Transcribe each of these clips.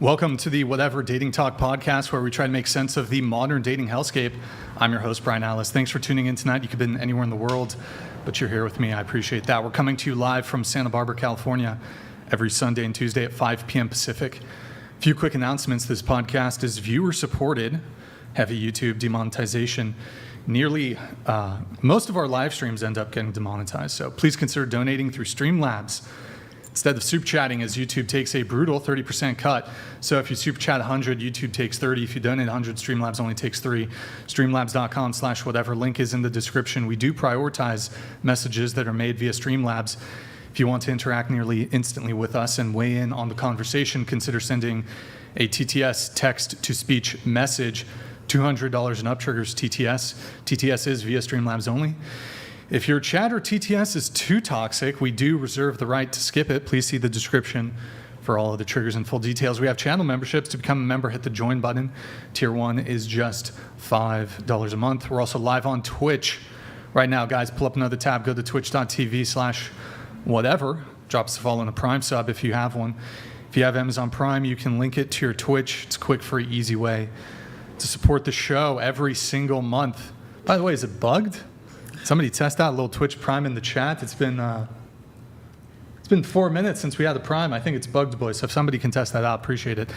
Welcome to the Whatever Dating Talk podcast, where we try to make sense of the modern dating hellscape. I'm your host, Brian Alice. Thanks for tuning in tonight. You could have been anywhere in the world, but you're here with me. I appreciate that. We're coming to you live from Santa Barbara, California, every Sunday and Tuesday at 5 p.m. Pacific. A few quick announcements. This podcast is viewer-supported, heavy YouTube demonetization. Nearly most of our live streams end up getting demonetized, so please consider donating through Streamlabs instead of super chatting, as YouTube takes a brutal 30% cut. So if you super chat 100, YouTube takes 30. If you donate 100, Streamlabs only takes 3. Streamlabs.com/whatever. Link is in the description. We do prioritize messages that are made via Streamlabs. If you want to interact nearly instantly with us and weigh in on the conversation, consider sending a TTS, text-to-speech message. $200 and up triggers TTS. TTS is via Streamlabs only. If your chat or TTS is too toxic, we do reserve the right to skip it. Please see the description for all of the triggers and full details. We have channel memberships. To become a member, hit the join button. Tier 1 is just $5 a month. We're also live on Twitch right now. Guys, pull up another tab. Go to twitch.tv/whatever. Drop us a follow and a Prime sub if you have one. If you have Amazon Prime, you can link it to your Twitch. It's a quick, free, easy way to support the show every single month. By the way, is it bugged? Somebody test out a little Twitch Prime in the chat. It's been 4 minutes since we had the Prime. I think it's bugged, boys. So if somebody can test that out, appreciate it.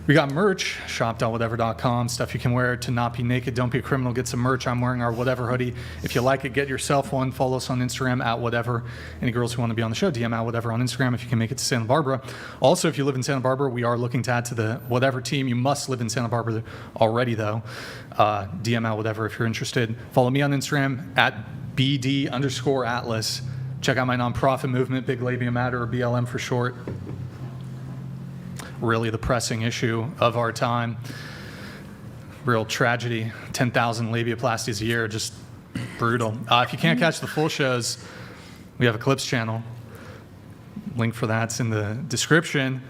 We got merch, shop.whatever.com, stuff you can wear to not be naked, don't be a criminal, get some merch. I'm wearing our Whatever hoodie. If you like it, get yourself one. Follow us on Instagram at Whatever. Any girls who want to be on the show, DM at Whatever on Instagram if you can make it to Santa Barbara. Also, if you live in Santa Barbara, we are looking to add to the Whatever team. You must live in Santa Barbara already, though. DM at Whatever if you're interested. Follow me on Instagram at BD_Atlas. Check out my nonprofit movement, Big Labia Matter, or BLM for short. Really the pressing issue of our time. Real tragedy. 10,000 labiaplasties a year, just brutal. If you can't catch the full shows, we have a Clips channel. Link for that's in the description.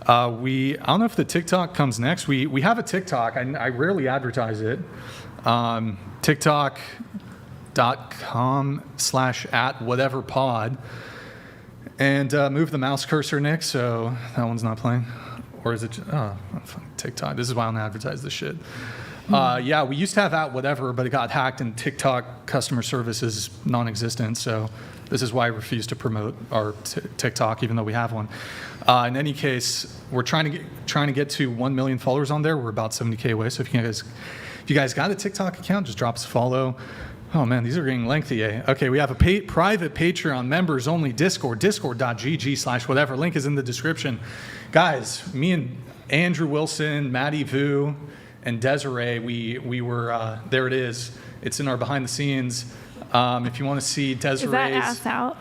I don't know if the TikTok comes next. We have a TikTok. I rarely advertise it. TikTok.com/@whateverpod. And move the mouse cursor, Nick, so that one's not playing. Or is it? TikTok. This is why I don't advertise this shit. Yeah, we used to have at Whatever, but it got hacked and TikTok customer service is non-existent. So this is why I refuse to promote our TikTok, even though we have one. In any case, we're trying to get to 1 million followers on there. We're about 70K away. So if you guys got a TikTok account, just drop us a follow. Oh man, these are getting lengthy, eh? Okay, we have a private Patreon, members only Discord, discord.gg/whatever. Link is in the description. Guys, me and Andrew Wilson, Maddie Vu, and Desiree, we were, there it is. It's in our behind the scenes. If you want to see Desiree's... Is that ass out?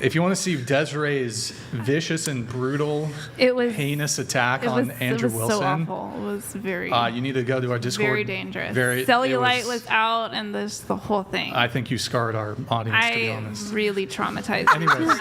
If you want to see Desiree's vicious and brutal, heinous attack on Andrew Wilson. It was so awful. It was very... you need to go to our Discord. Very dangerous. Cellulite was out and the whole thing. I think you scarred our audience, to be honest. I really traumatized you guys.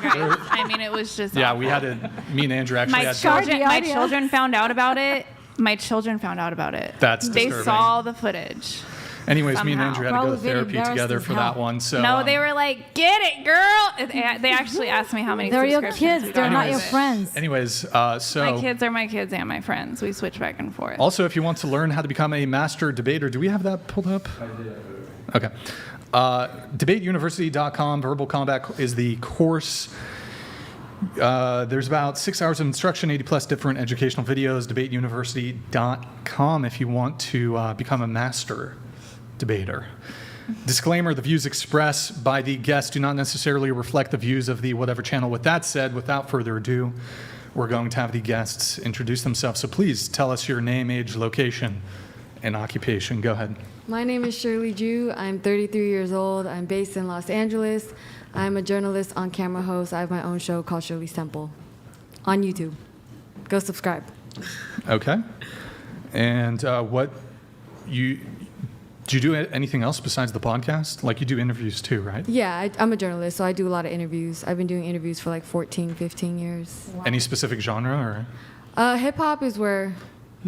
I mean, it was just Yeah, awful. we had to... Me and Andrew actually my children found out about it. My children found out about it. That's disturbing. They saw the footage. Anyways, somehow. Me and Andrew had to go to therapy together for that one. So no, they were like, "Get it, girl!" They actually asked me how many. They're your subscriptions kids. They're not your friends. Anyways, so my kids are my kids and my friends. We switch back and forth. Also, if you want to learn how to become a master debater, do we have that pulled up? I did. Okay. DebateUniversity.com. Verbal Combat is the course. There's about 6 hours of instruction, 80 plus different educational videos. DebateUniversity.com if you want to become a master debater. Disclaimer, the views expressed by the guests do not necessarily reflect the views of the Whatever channel. With that said, without further ado, we're going to have the guests introduce themselves. So please tell us your name, age, location, and occupation. Go ahead. My name is Shirley Ju. I'm 33 years old. I'm based in Los Angeles. I'm a journalist, on-camera host. I have my own show called Shirley's Temple on YouTube. Go subscribe. Okay. And do you do anything else besides the podcast? Like you do interviews too, right? Yeah, I'm a journalist, so I do a lot of interviews. I've been doing interviews for like 14, 15 years. Wow. Any specific genre? Or? Hip-hop is where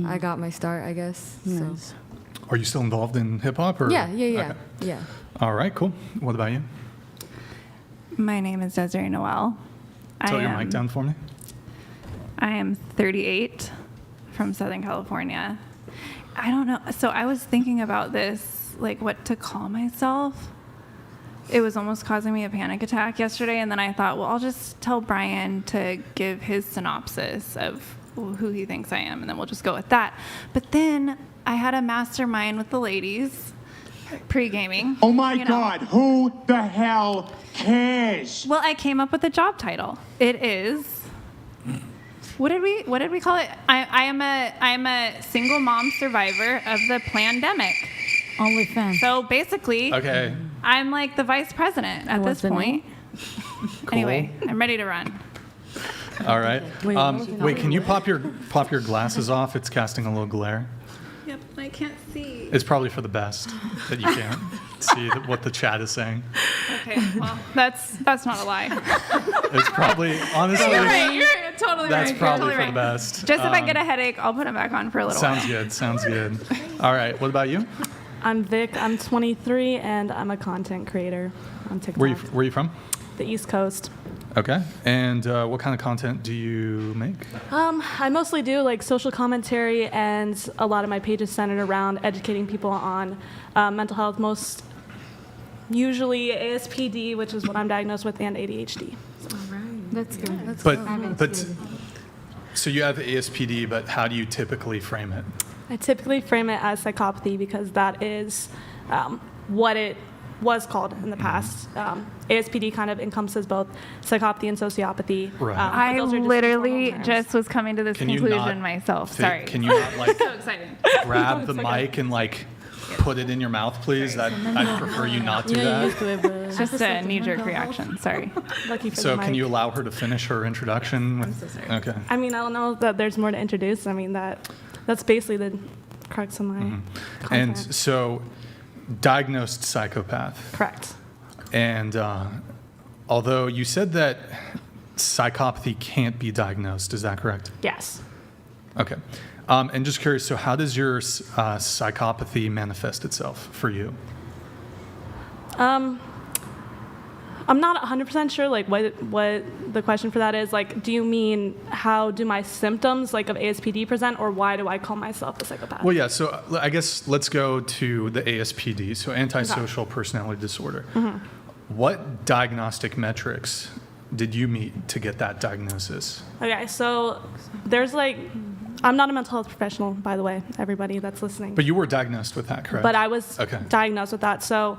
I got my start, I guess. Nice. So. Are you still involved in hip-hop? Yeah. Okay. Yeah. All right, cool. What about you? My name is Desiree Noel. Tell your mic down for me. I am 38. from Southern California. I don't know. So I was thinking about this, like what to call myself. It was almost causing me a panic attack yesterday, and then I thought, well, I'll just tell Brian to give his synopsis of who he thinks I am, and then we'll just go with that. But then I had a mastermind with the ladies pre-gaming. Oh my God, who the hell cares? Well, I came up with a job title. It is, what did we call it? I am a single mom survivor of the pandemic. OnlyFans. So basically, Okay. I'm like the vice president at this point. Anyway, I'm ready to run. All right. Wait, can you pop your glasses off? It's casting a little glare. Yep, I can't see. It's probably for the best that you can't see what the chat is saying. Okay, well, that's not a lie. It's probably, honestly, You're right. You're totally right. that's You're probably totally for right. the best. Just if I get a headache, I'll put them back on for a little Sounds while. good. Sounds good. All right. What about you? I'm Vic. I'm 23, and I'm a content creator on TikTok. Where are you from? The East Coast. Okay. And what kind of content do you make? I mostly do like social commentary, and a lot of my page is centered around educating people on mental health, most usually ASPD, which is what I'm diagnosed with, and ADHD. That's good. That's But so you have ASPD, but how do you typically frame it? I typically frame it as psychopathy because that is what it was called in the past. ASPD kind of encompasses both psychopathy and sociopathy. Right. But I those are just literally formal terms. just was coming to this Can you conclusion not myself. Take- Sorry. Can you not like So excited. grab the mic and like put it in your mouth, please? I'd prefer you not do that. It's just a knee-jerk reaction. Sorry. Lucky for So the can mic. you allow her to finish her introduction? I'm so sorry. Okay. I mean, I don't know that there's more to introduce. I mean, that's basically the crux of my And content. so, diagnosed psychopath. Correct. And although you said that psychopathy can't be diagnosed, is that correct? Yes. Okay. And just curious, so how does your psychopathy manifest itself for you? I'm not 100% sure, like, what the question for that is. Like, do you mean how do my symptoms, like, of ASPD present, or why do I call myself a psychopath? Well, yeah, so I guess let's go to the ASPD, so antisocial personality disorder. What diagnostic metrics did you meet to get that diagnosis? Okay, so there's, like, I'm not a mental health professional, by the way, everybody that's listening. But you were diagnosed with that, correct? But I was Okay. diagnosed with that. So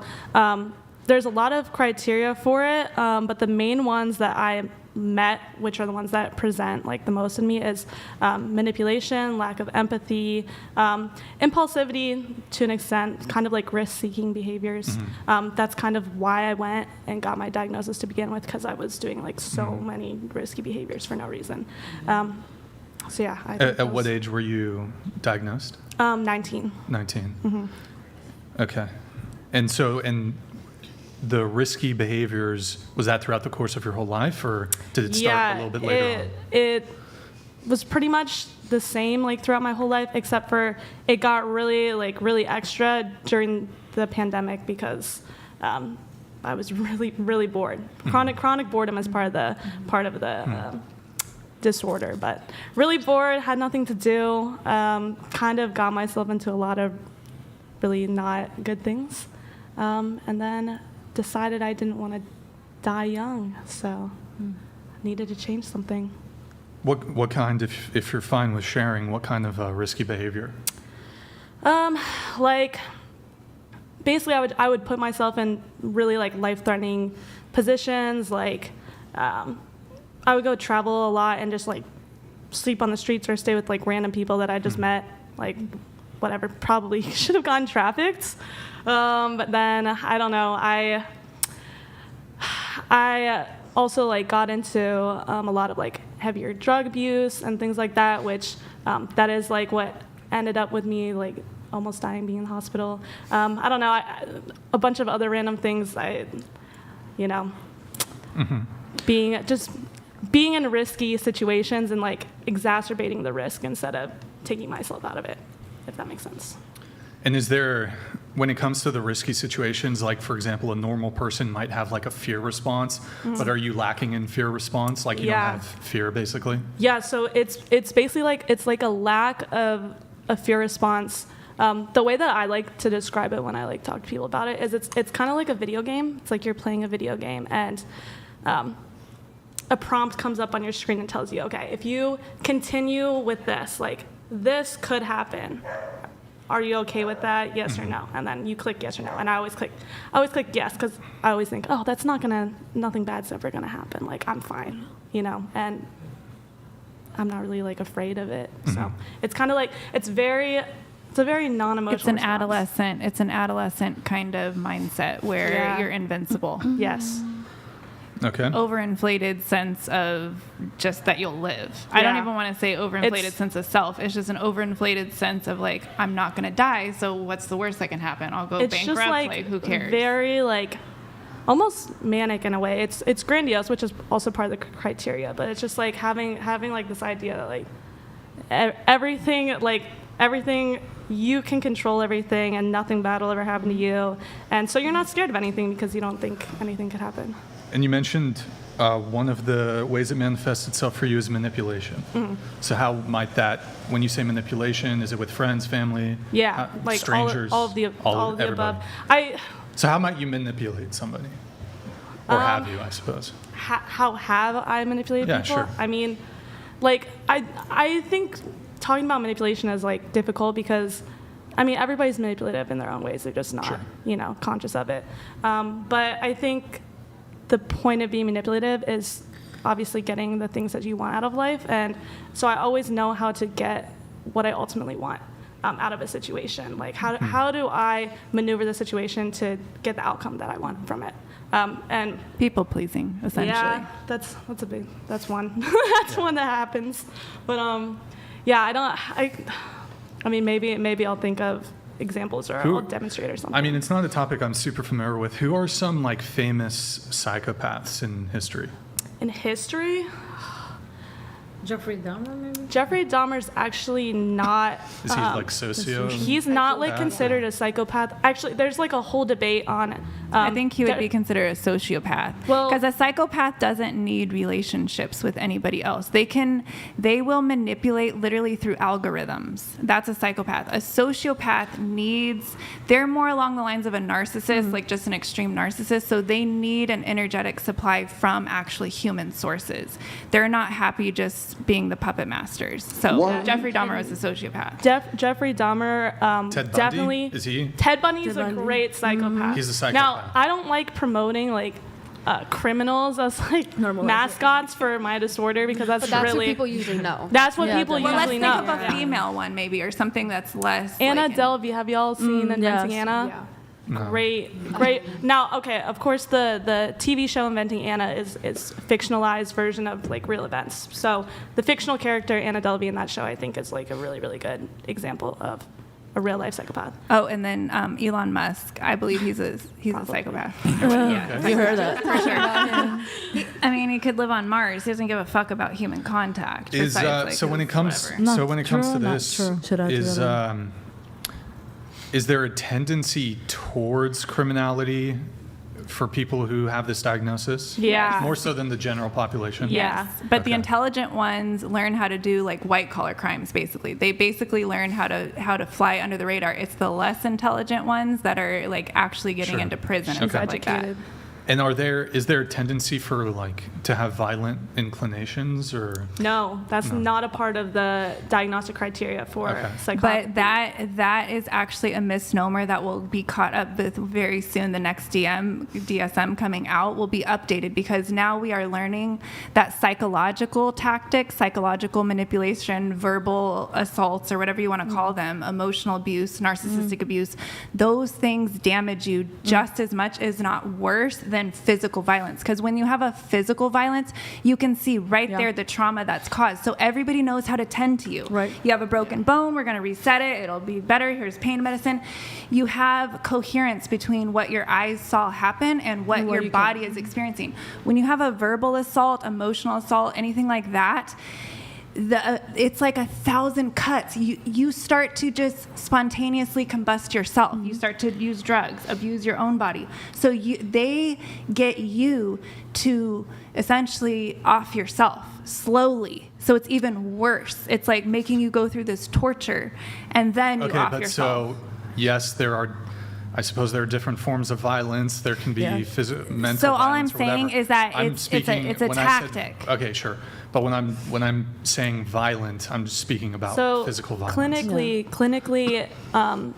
there's a lot of criteria for it, but the main ones that I met, which are the ones that present like the most in me, is manipulation, lack of empathy, impulsivity to an extent, kind of like risk-seeking behaviors. That's kind of why I went and got my diagnosis to begin with, because I was doing like so many risky behaviors for no reason. So yeah. I think At what age were you diagnosed? 19. 19. Okay. And so, the risky behaviors, was that throughout the course of your whole life, or did it start a little bit later on? It was pretty much the same like throughout my whole life, except for it got really extra during the pandemic because I was really bored. Chronic boredom is part of the disorder, but really bored, had nothing to do, kind of got myself into a lot of really not good things, and then decided I didn't want to die young, so needed to change something. What kind, if you're fine with sharing, what kind of risky behavior? Like, basically I would put myself in really like life-threatening positions, like I would go travel a lot and just like sleep on the streets or stay with like random people that I just met, like whatever, probably should have gotten trafficked. But then, I don't know, I also like got into a lot of like heavier drug abuse and things like that, which that is like what ended up with me like almost dying, being in the hospital. I don't know, a bunch of other random things, being in risky situations and like exacerbating the risk instead of taking myself out of it, if that makes sense. And is there when it comes to the risky situations, like for example, a normal person might have like a fear response, but are you lacking in fear response? Like you don't have fear, basically? Yeah, so it's basically like it's like a lack of a fear response. The way that I like to describe it when I like talk to people about it is it's kind of like a video game. It's like you're playing a video game, and a prompt comes up on your screen and tells you, okay, if you continue with this, like this could happen. Are you okay with that? Yes or no? And then you click yes or no. And I always click yes, because I always think, oh, that's nothing bad's ever gonna happen. Like I'm fine, you know. And I'm not really like afraid of it. So it's kind of like it's a very non-emotional. It's an adolescent kind of mindset where you're invincible. Yes. Okay. Overinflated sense of just that you'll live. I don't even want to say overinflated sense of self. It's just an overinflated sense of like, I'm not going to die, so what's the worst that can happen? I'll go bankrupt, just like who cares? Very like almost manic in a way. It's grandiose, which is also part of the criteria, but it's just like having like this idea that like everything you can control everything and nothing bad will ever happen to you. And so you're not scared of anything because you don't think anything could happen. And you mentioned one of the ways it manifests itself for you is manipulation. So how might that, when you say manipulation, is it with friends, family, like strangers, all of the above. So how might you manipulate somebody? Or have you, I suppose? How have I manipulated people? Sure. I mean, like, I think talking about manipulation is, like, difficult because, I mean, everybody's manipulative in their own ways. They're just not, conscious of it. But I think the point of being manipulative is obviously getting the things that you want out of life. And so I always know how to get what I ultimately want out of a situation. Like, how do I maneuver the situation to get the outcome that I want from it? And people pleasing, essentially. Yeah, that's one. That's one that happens. But I mean, maybe I'll think of examples or I'll demonstrate or something. I mean, it's not a topic I'm super familiar with. Who are some like famous psychopaths in history? In history? Jeffrey Dahmer, maybe? Jeffrey Dahmer's actually not. Is he like socio? He's not like considered a psychopath. Actually, there's like a whole debate on. I think he would be considered a sociopath. Well, because a psychopath doesn't need relationships with anybody else. They will manipulate literally through algorithms. That's a psychopath. A sociopath they're more along the lines of a narcissist, like just an extreme narcissist. So they need an energetic supply from actually human sources. They're not happy just being the puppet masters. So Jeffrey Dahmer was a sociopath. Jeffrey Dahmer, Ted Bundy? definitely. Is he? Ted Bundy's a great psychopath. He's a psychopath. Now, I don't like promoting like criminals as like mascots for my disorder because that's what really people usually know. That's what people usually know. Let's think of a female one maybe, or something that's less. Anna Delvey. Have y'all seen Inventing Anna? Yeah. No. Great. Now, okay, of course, the TV show Inventing Anna is fictionalized version of like real events. So the fictional character Anna Delvey in that show, I think, is like a really, really good example of a real life psychopath. Oh, and then Elon Musk, I believe he's a psychopath. Okay. You heard that. For sure. He could live on Mars. He doesn't give a fuck about human contact. So when it comes to this, is there a tendency towards criminality for people who have this diagnosis? Yeah. More so than the general population? Yeah. But the intelligent ones learn how to do like white collar crimes, basically. They basically learn how to fly under the radar. It's the less intelligent ones that are like actually getting into prison and stuff like that. And is there a tendency for like to have violent inclinations or? No, that's not a part of the diagnostic criteria for psychopathy. But that is actually a misnomer that will be caught up with very soon. The next DSM coming out will be updated because now we are learning that psychological tactics, psychological manipulation, verbal assaults, or whatever you want to call them, emotional abuse, narcissistic abuse, those things damage you just as much, if not worse, than physical violence. Because when you have a physical violence, you can see there the trauma that's caused. So everybody knows how to tend to you. Right. You have a broken bone, we're going to reset it, it'll be better, here's pain medicine. You have coherence between what your eyes saw happen and what your body is experiencing. When you have a verbal assault, emotional assault, anything like that, it's like 1,000 cuts. You start to just spontaneously combust yourself. You start to use drugs, abuse your own body. So they get you to essentially off yourself slowly. So it's even worse. It's like making you go through this torture, and then you off yourself. So yes, I suppose there are different forms of violence. There can be mental. So all I'm violence or whatever. saying is that it's a tactic. Okay, sure. But when I'm saying violent, I'm just speaking about physical violence. Clinically,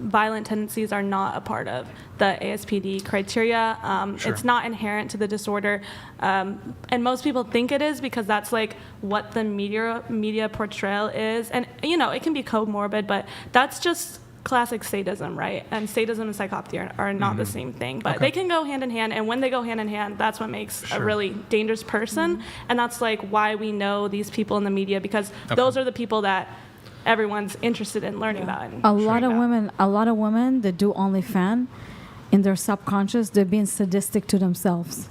violent tendencies are not a part of the ASPD criteria. Sure. It's not inherent to the disorder, and most people think it is because that's like what the media portrayal is, and it can be comorbid, but that's just classic sadism, right? And sadism and psychopathy are not the same thing, but they can go hand in hand. And when they go hand in hand, that's what makes a really dangerous person. And that's like why we know these people in the media, because those are the people that everyone's interested in learning about. And a lot of women that do OnlyFans, in their subconscious, they're being sadistic to themselves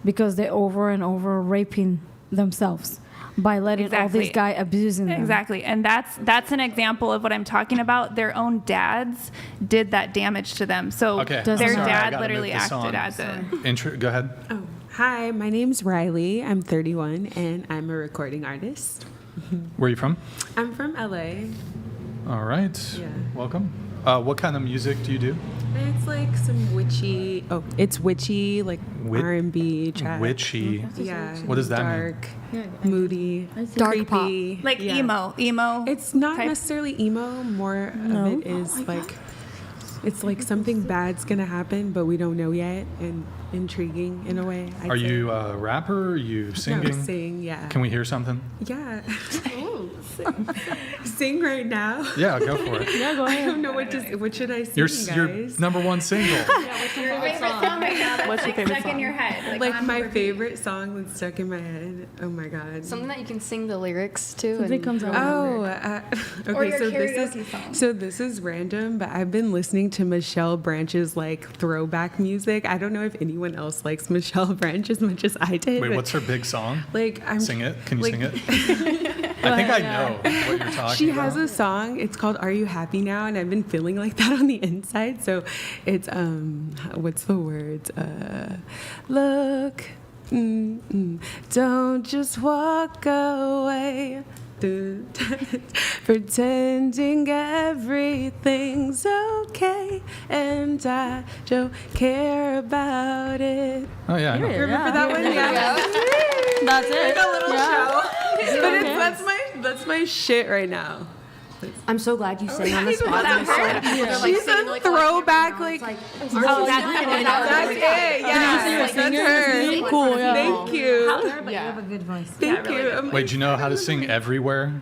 because they're over and over raping themselves by letting all these guys abusing them. Exactly. And that's an example of what I'm talking about. Their own dads did that damage to them. So their dad literally acted as it. Go ahead. Oh, hi, my name's Riley. I'm 31 and I'm a recording artist. Where are you from? I'm from LA. All right. Yeah. Welcome. What kind of music do you do? It's like some witchy. Oh, it's witchy, like R&B trap. Witchy. Yeah. What does that dark, moody, Dark creepy. Like emo. It's not type? necessarily emo. More of it is like, it's like something bad's gonna happen, but we don't know yet, and intriguing in a way. Are you a rapper? Are you singing? No, sing. Yeah. Can we hear something? Yeah. Sing right now. Yeah, go for it. Yeah, go I ahead. don't know what should I sing, Your guys? number one single. What's your favorite song right now? What's your favorite stuck in song? your head? Like my favorite song that's stuck in my head. Oh my god. Something that you can sing the lyrics to. Something comes out. Oh, okay. Or your so karaoke this is random, but I've been listening to Michelle Branch's like throwback music. I don't know if anyone else likes Michelle Branch as much as I did. Wait, but, what's her big song? like? Sing it. Can you like- sing it? I think I know what you're talking She about. has a song. It's called "Are You Happy Now?" and I've been feeling like that on the inside. So it's what's the words? Look, don't just walk away. Pretending everything's okay, and I don't care about it. Oh yeah, I know. Remember that one? Yeah. That's it. Like a little show. But that's my shit right now. I'm so glad you sang on the spot. She's a throwback, like. that's That's it. Yeah, that's her. Cool, yeah. Thank you. You have a good voice. Thank you. Wait, do you know how to sing "Everywhere"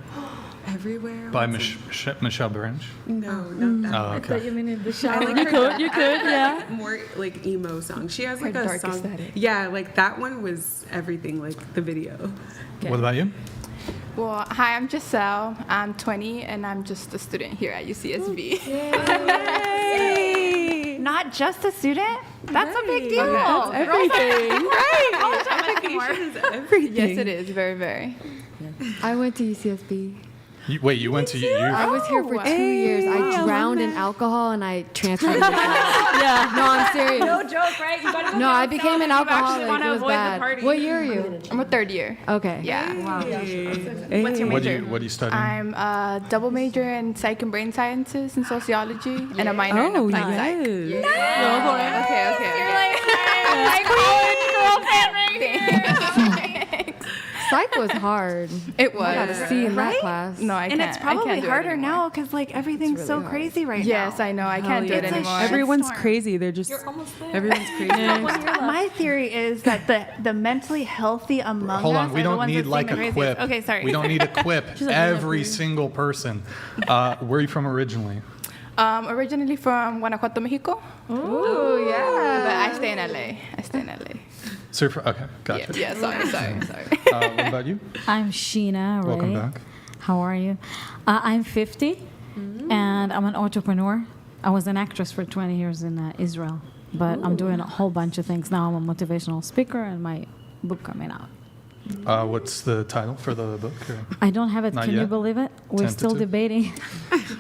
Everywhere. by Michelle Branch? No, not that. Oh, okay. You mean in the shower? I like her You could, yeah. more like emo song. She has like Her a dark song. aesthetic. Yeah, like that one was everything. Like the video. What about you? Well, hi, I'm Giselle. I'm 20, and I'm just a student here at UCSB. Not just a student? That's a big deal. That's everything. Right. Education is everything. Yes, it is. Very, very. I went to UCSB. Wait, you went to you? I was here for 2 years. I drowned in alcohol and I transferred into Yeah. No, I'm serious. No joke, right? You gotta go No, I down became an south if you actually alcoholic. wanna It was avoid the bad. party. What year are you? I'm a third year. Okay. Yeah. What's your What major? do you study? I'm a double major in psych and brain sciences and sociology, and a minor in Oh applied psych. yes. Okay. My college girlfriend right here. Psych was hard. It I got was. a C in that Right? class. No, I And can't. it's I probably can't do it harder anymore. now because like everything's so crazy right Yes, now. I know. I can't do it It's a anymore. shit. Everyone's Shitstorm. crazy. They're just. Everyone's crazy. My theory is that the mentally healthy among Hold us on, we are the don't ones need that like seem the a craziest. quip. Okay, sorry. We don't need a quip. Every single person. Where are you from originally? Originally from Guanajuato, Mexico. Ooh, yeah. But I stay in LA. So you're okay, gotcha. Yeah, sorry. What about you? I'm Shina. Welcome Ray. back. How are you? I'm 50, and I'm an entrepreneur. I was an actress for 20 years in Israel, but I'm doing a whole bunch of things now. I'm a motivational speaker, and my book coming out. What's the title for the book? Or? I don't have it. Not Can you yet? believe it? We're still Tentative? debating.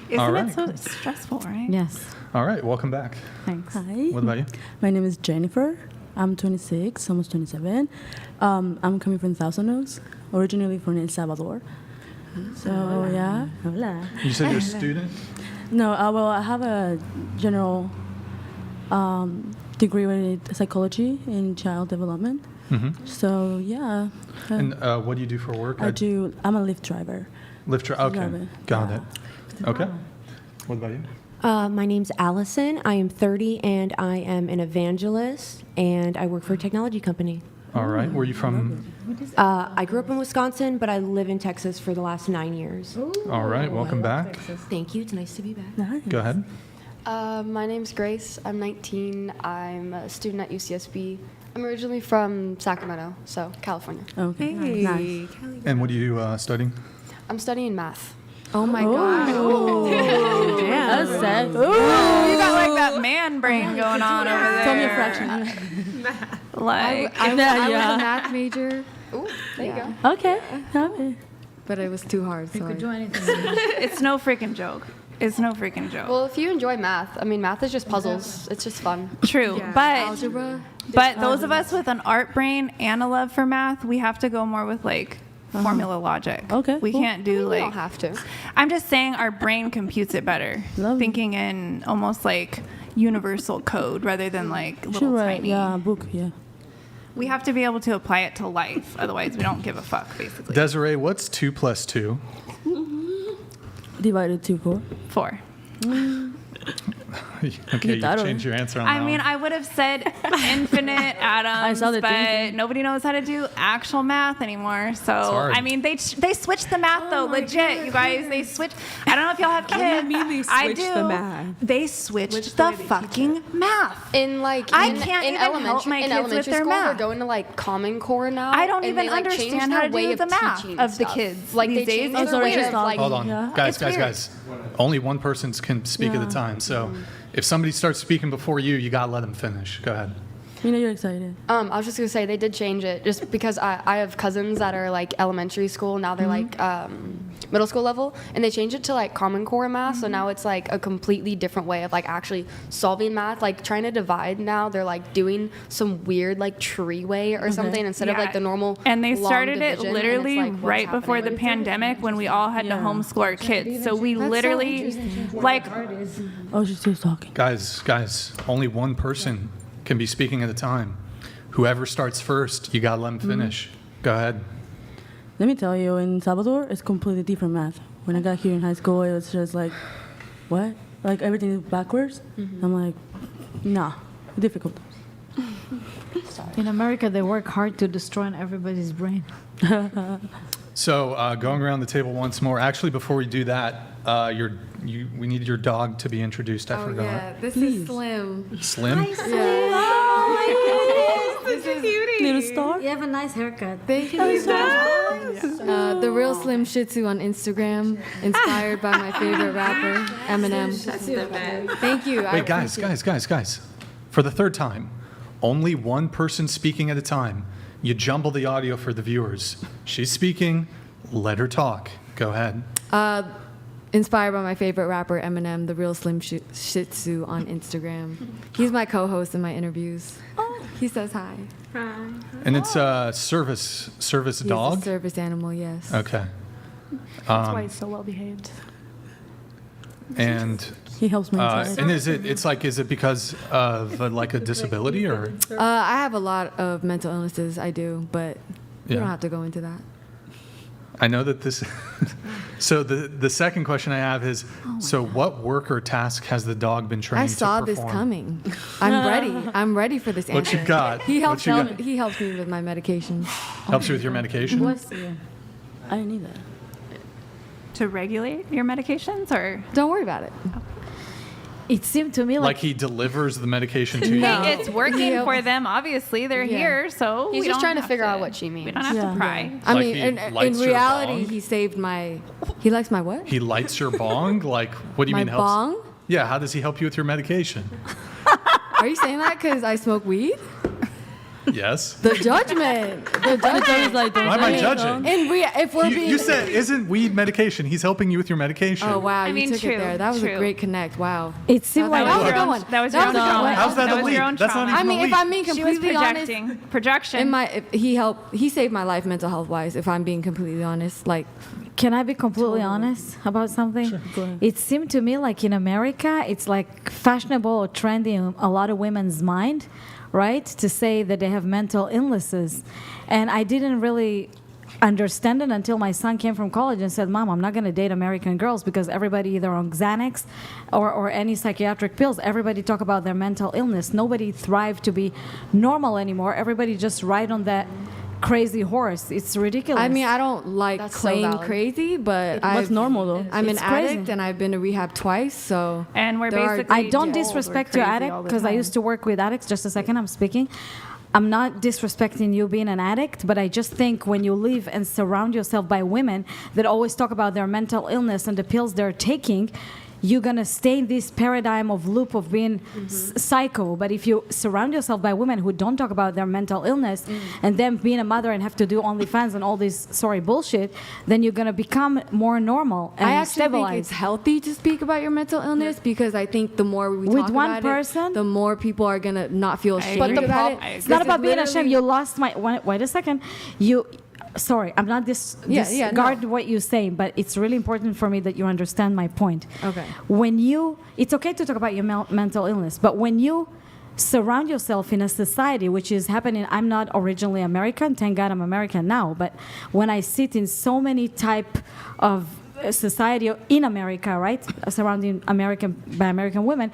Isn't All right. it so stressful, right? Yes. All right, welcome back. Thanks. Hi. What about you? My name is Jennifer. I'm 26, almost 27. I'm coming from Thousand Oaks, originally from El Salvador. So, yeah. Hola. You said you're a student? No, well, I have a general degree with psychology in child development. Mm-hmm. So, yeah. And what do you do for work? I'm a Lyft driver. Okay, Driver. got Yeah. it. Okay. What about you? My name's Allison. I am 30 and I am an evangelist and I work for a technology company. All right. Where are you from? I grew up in Wisconsin, but I live in Texas for the last 9 years. All right. Welcome back. Thank you. It's nice to be back. Nice. Go ahead. My name's Grace. I'm 19. I'm a student at UCSB. I'm originally from Sacramento, so California. Okay. Nice. And what are you studying? I'm studying math. Oh my gosh. That's sad. You got like that man brain going on over there. Tell me a fraction. Like, I was a math major. Ooh, there you go. Okay. Okay. But it was too hard. So Could do anything. it's no freaking joke. It's no freaking joke. Well, if you enjoy math, I mean, math is just puzzles. It's just fun. True, but algebra. those of us with an art brain and a love for math, we have to go more with like formula logic. Okay, we cool. can't do You like. don't have to. I'm just saying our brain computes it better, Lovely. thinking in almost like universal code rather than like little Sure, right. tiny. Yeah, book, yeah. We have to be able to apply it to life, otherwise we don't give a fuck, basically. Desiree, what's 2 + 2? Divided 2, 4. 4. Okay, you thought of changed your answer on I that mean, one. I would have said infinite atoms, saw the but thinking. nobody knows how to do actual math anymore. So, hard. I mean, they switched the math though, legit, you guys. They switched. I don't know if y'all have kids. What do you mean they I switched do. the math? They switched the fucking math. In like, I in, can't in even help elementary, my in kids with elementary their school, math. They're going to like Common Core now. I don't and even they, like, changed understand how their to way do of the math teaching of the stuff. kids Like these they days. changed It's their way weird. of like. Hold on. Yeah. Guys, It's guys. Only one person can speak at a time. So if somebody starts speaking before you, you got to let them finish. Go ahead. You know you're excited. I was just gonna say they did change it just because I have cousins that are like elementary school now they're like middle school level and they changed it to like Common Core math so now it's like a completely different way of like actually solving math like trying to divide now they're like doing some weird like tree way or something instead of like the normal And they long started it division, and it's, literally like, what's right before the happening. pandemic when we all had to homeschool our kids. So we That's so literally interesting. like Oh, she's still talking. Guys, only one person can be speaking at a time. Whoever starts first, you got to let them finish. Go ahead. Let me tell you, in Salvador, it's completely different math. When I got here in high school, it was just like, what? Like everything is backwards? I'm like, nah, difficult. In America, they work hard to destroy everybody's brain. So going around the table once more. Actually, before we do that, we need your dog to be introduced. I Oh forgot. yeah, this is Slim. Slim? This is Little star? You have a nice haircut. Thank you. The real Slim Shih Tzu on Instagram, inspired by my favorite rapper, Eminem. Thank you. Wait, guys. For the third time, only one person speaking at a time. You jumble the audio for the viewers. She's speaking. Let her talk. Go ahead. Inspired by my favorite rapper, Eminem, the real Slim Shih Tzu on Instagram. He's my co-host in my interviews. He says hi. And it's a service He's dog? a service animal, yes. Okay. That's why he's so well behaved. And He helps me inside. and is it because of like a disability or? I have a lot of mental illnesses, I do, but we Yeah. don't have to go into that. I know that this. So the second question I have is, so what work or task has the dog been trained I to saw perform? this coming. I'm ready. I'm ready for this answer. What you got? He helps What you me. got? He helps me with my medications. Helps you with your medication? Bless you. I didn't need that. to regulate your medications or Don't worry about it. It seemed to me Like he delivers the medication to you? Hey, it's working for them. Obviously, they're here, so He's we just don't trying to have figure out what she We means. don't have Yeah. to pry. I Like mean, he in lights your reality, bong? he saved my. He likes my what? He lights your bong? Like, what do you My mean helps? bong? Yeah, how does he help you with your medication? Are you saying that because I smoke weed? Yes. The judgment. The judgment. Like, Why am I judging? And if we're being, You said, isn't weed medication? He's helping you with your medication. oh wow, I mean, you took true, it there. That was true. a great connect. Wow. It seemed like that was a your good own- one. that was your own a good trauma. one. How's that, That a was your leap? own That's not trauma. even I mean, a if leap. I'm being She was completely honest, projecting. Projection. he saved my life mental health wise. If I'm being completely honest, like Can I be completely honest about something? Go ahead. It seemed to me like in America, it's like fashionable or trendy in a lot of women's mind, right? To say that they have mental illnesses. And I didn't really understand it until my son came from college and said, Mom, I'm not going to date American girls because everybody either on Xanax or any psychiatric pills, everybody talk about their mental illness. Nobody thrive to be normal anymore. Everybody just ride on that crazy horse. It's ridiculous. I mean, I don't like That's so claim valid. crazy, but What's normal though? I'm It's an crazy. addict and I've been to rehab twice, so And we're there are- basically. I don't told we're disrespect your crazy addict all the because I time. used to work with addicts. Just a second, I'm speaking. I'm not disrespecting you being an addict, but I just think when you live and surround yourself by women that always talk about their mental illness and the pills they're taking, you're going to stay in this paradigm of loop of being psycho. But if you surround yourself by women who don't talk about their mental illness and then being a mother and have to do OnlyFans and all this bullshit, then you're going to become more normal and I actually stabilized. think it's healthy to speak about your mental illness because I think the more we With talk one about person? it, the more people are gonna not feel ashamed agree. about it. It's not about being ashamed. You lost my. Wait a second. Sorry, I'm not disregard what you're saying, but it's really important for me that you understand my point. Okay. It's okay to talk about your mental illness, but when you surround yourself in a society which is happening, I'm not originally American, thank God I'm American now, but when I sit in so many type of society in America, right, surrounding American women,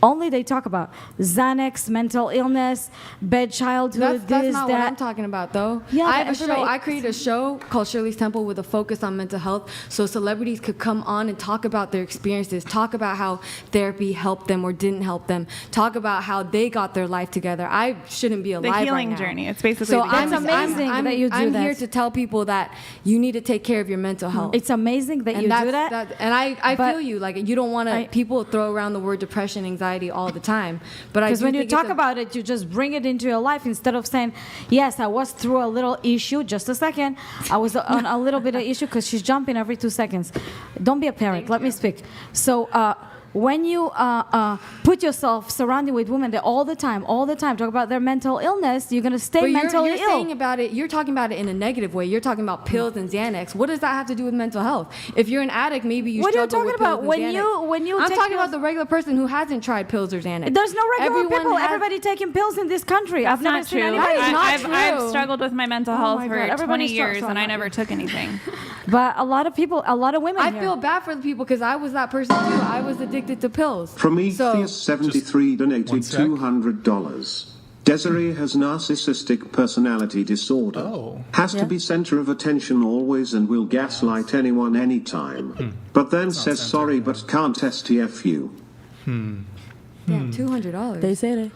only they talk about Xanax, mental illness, bad childhood, That's not what I'm talking about, though. Yeah, I have but a show. everybody- I created a show called Shirley's Temple with a focus on mental health, so celebrities could come on and talk about their experiences, talk about how therapy helped them or didn't help them, talk about how they got their life together. I shouldn't be alive healing right now. journey. It's basically so the I'm, healing amazing I'm, that you do I'm that. here to tell people that you need to take care of your mental health. It's amazing that you do that. And I but feel you. Like, you don't want to. People throw around the word depression, anxiety all the time. But I Because do when you think talk it's a- about it, you just bring it into your life instead of saying, yes, I was through a little issue. Just a second. I was on a little bit of issue because she's jumping every 2 seconds. Don't be a parent. Let me speak. So when you put yourself surrounded with women that all the time, talk about their mental illness, you're going to stay But mentally you're ill. saying about it, you're talking about it in a negative way. You're talking about pills and Xanax. What does that have to do with mental health? If you're an addict, maybe you What are you struggle talking with about? pills When and you- Xanax. when you I'm take talking pills- about the regular person who hasn't tried pills or Xanax. There's no regular Everyone people. has- Everybody taking pills in this country. That's I've never not seen true. anybody. That is not I've true. struggled with my mental Oh health my for God, 20 everybody's years, so and I sorry. never took anything. But a lot of women I here. feel bad for the people because I was that person too. I was addicted to pills. Prometheus 73 one donated sec. $200. Desiree has narcissistic personality disorder. Oh. Has to be center of attention always and will gaslight anyone anytime. But then says sorry but can't STF you. Damn, $200. They say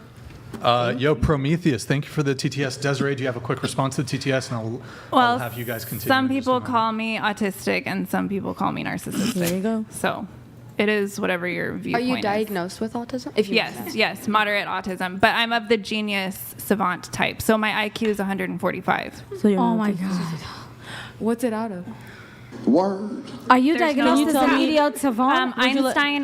that. Yo, Prometheus, thank you for the TTS. Desiree, do you have a quick response to the TTS? And I'll have you guys continue. Some in just a people moment. call me autistic, and some people call me narcissistic. There you go. So, it is whatever your Are viewpoint you is. diagnosed with autism? If you Yes, moderate autism. But I'm of the genius savant type. So my IQ is 145. So you're Oh not my autistic. God. What's it out of? Word. Are you There's no- diagnosed as Can an you idiot savant?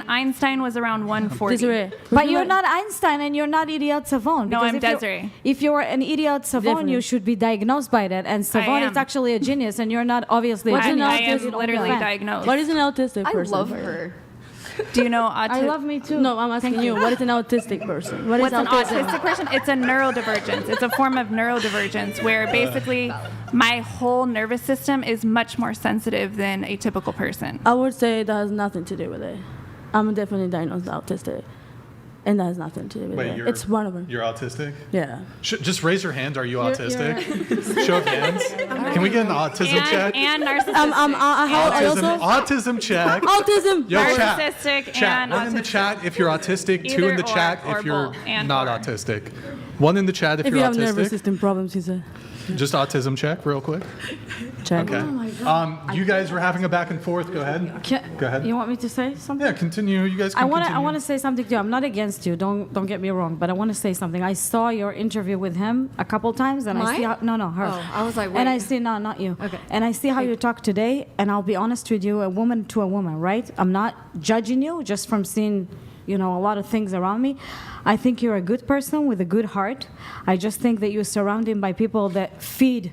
Einstein was around 140. Desiree, But you're not Einstein and you're not idiot savant. No, because I'm if you're- Desiree. If you're an idiot savant, Definitely. you should be diagnosed by that. And savant am. is actually a genius, and you're not obviously a What's an genius. I am autistic literally fan? diagnosed. What is an autistic I person? love her. Do you know autism? I love me too. No, I'm asking you. What is an autistic person? What is What's an autism? autistic person? It's a neurodivergence. It's a form of neurodivergence where basically my whole nervous system is much more sensitive than a typical person. I would say that has nothing to do with it. I'm definitely diagnosed autistic, and that has nothing to do with Wait, it. It's one of them. You're autistic? Yeah. Just raise your hand. Are you autistic? Show of hands. Can we get an autism check? And narcissistic. I also Autism check. autism. Yo, Narcissistic chat. and One in the autistic. chat if you're autistic. Two Either in the chat or if you're both, and not or. autistic. One in the chat if If you're you have nervous autistic. system problems, he said. Just autism check real quick. check. Okay. Oh my God. You guys were having a back and forth. Go ahead. Go ahead. You want me to say something? Yeah, continue. You guys can continue. I want to say something to you. I'm not against you. Don't get me wrong, but I want to say something. I saw your interview with him a couple times, and I see how, no, her. Oh, I was like, wait. And I see not you. Okay. And I see how you talk today, and I'll be honest with you, a woman to a woman, right? I'm not judging you just from seeing, a lot of things around me. I think you're a good person with a good heart. I just think that you're surrounded by people that feed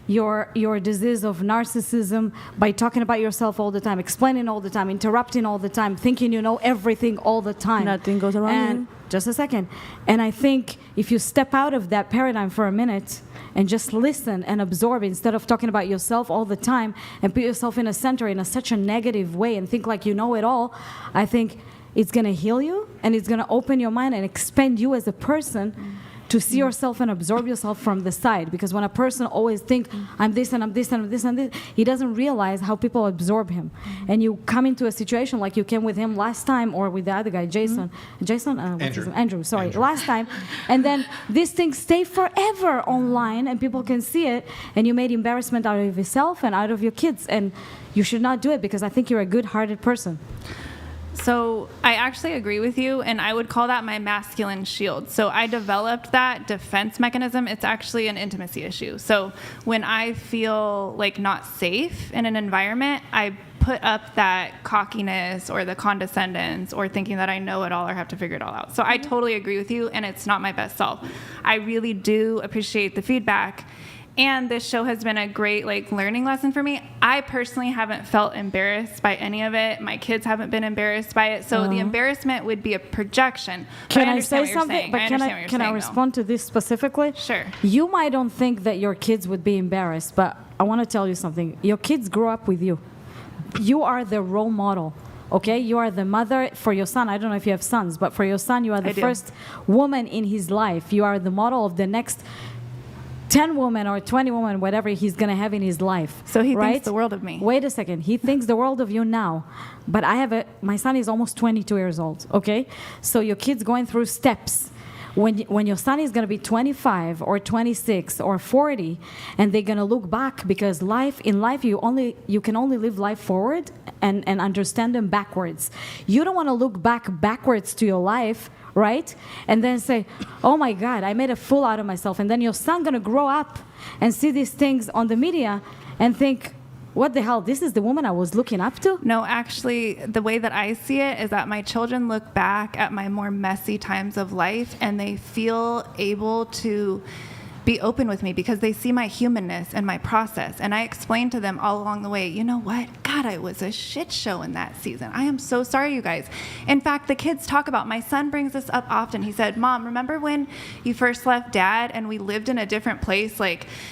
your disease of narcissism by talking about yourself all the time, explaining all the time, interrupting all the time, thinking you know everything all the time. Nothing goes around you. Just a second. And I think if you step out of that paradigm for a minute and just listen and absorb instead of talking about yourself all the time and put yourself in a center in such a negative way and think like you know it all, I think it's going to heal you and it's going to open your mind and expand you as a person to see yourself and absorb yourself from the side. Because when a person always thinks, I'm this and I'm this and I'm this and this, he doesn't realize how people absorb him. And you come into a situation like you came with him last time or with the other guy, Jason. Andrew, sorry, last time. And then these things stay forever online and people can see it. And you made embarrassment out of yourself and out of your kids. And you should not do it because I think you're a good-hearted person. So I actually agree with you, and I would call that my masculine shield. So I developed that defense mechanism. It's actually an intimacy issue. So when I feel like not safe in an environment, I put up that cockiness or the condescendence or thinking that I know it all or have to figure it all out. So I totally agree with you, and it's not my best self. I really do appreciate the feedback. And this show has been a great learning lesson for me. I personally haven't felt embarrassed by any of it. My kids haven't been embarrassed by it. So the embarrassment would be a projection. Can I say something? But can I respond to this specifically? Sure. You might don't think that your kids would be embarrassed, but I want to tell you something. Your kids grew up with you. You are the role model. Okay, you are the mother for your son. I don't know if you have sons, but for your son, you are the first woman in his life. You are the model of the next 10 women or 20 women, whatever he's going to have in his life. So he thinks the world of me. Wait a second. He thinks the world of you now. But my son is almost 22 years old, okay? So your kid's going through steps. When your son is going to be 25 or 26 or 40, and they're going to look back because in life you can only live life forward and understand them backwards. You don't want to look backwards to your life, right? And then say, oh my God, I made a fool out of myself. And then your son going to grow up and see these things on the media and think, what the hell, this is the woman I was looking up to? No, actually, the way that I see it is that my children look back at my more messy times of life and they feel able to be open with me because they see my humanness and my process. And I explained to them all along the way, you know what? God, I was a shit show in that season. I am so sorry, you guys. In fact, the kids talk about, my son brings this up often. He said, Mom, remember when you first left Dad and we lived in a different place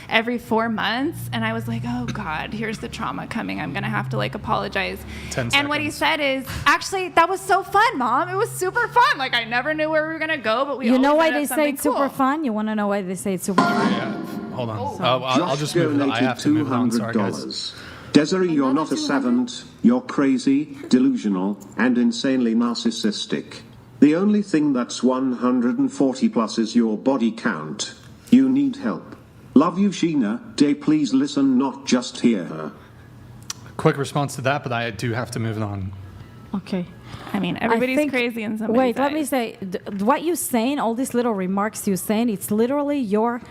every 4 months? And I was like, oh God, here's the trauma coming. I'm going to have to apologize. 10 seconds. And what he said is, actually, that was so fun, Mom. It was super fun. I never knew where we were going to go, but we You know always why ended they up say something it's cool. super fun? You want to know why they say it's super fun? Yeah, hold on. I'll just move it. I have to move it on. Sorry, guys. Desiree, you're not a savant. You're crazy, delusional, and insanely narcissistic. The only thing that's 140 plus is your body count. You need help. Love you, Shina. Day, please listen, not just hear her. Quick response to that, but I do have to move it on. Okay. I mean, everybody's crazy in some Wait, let me say, what you're saying, all these little remarks you're saying, it's literally your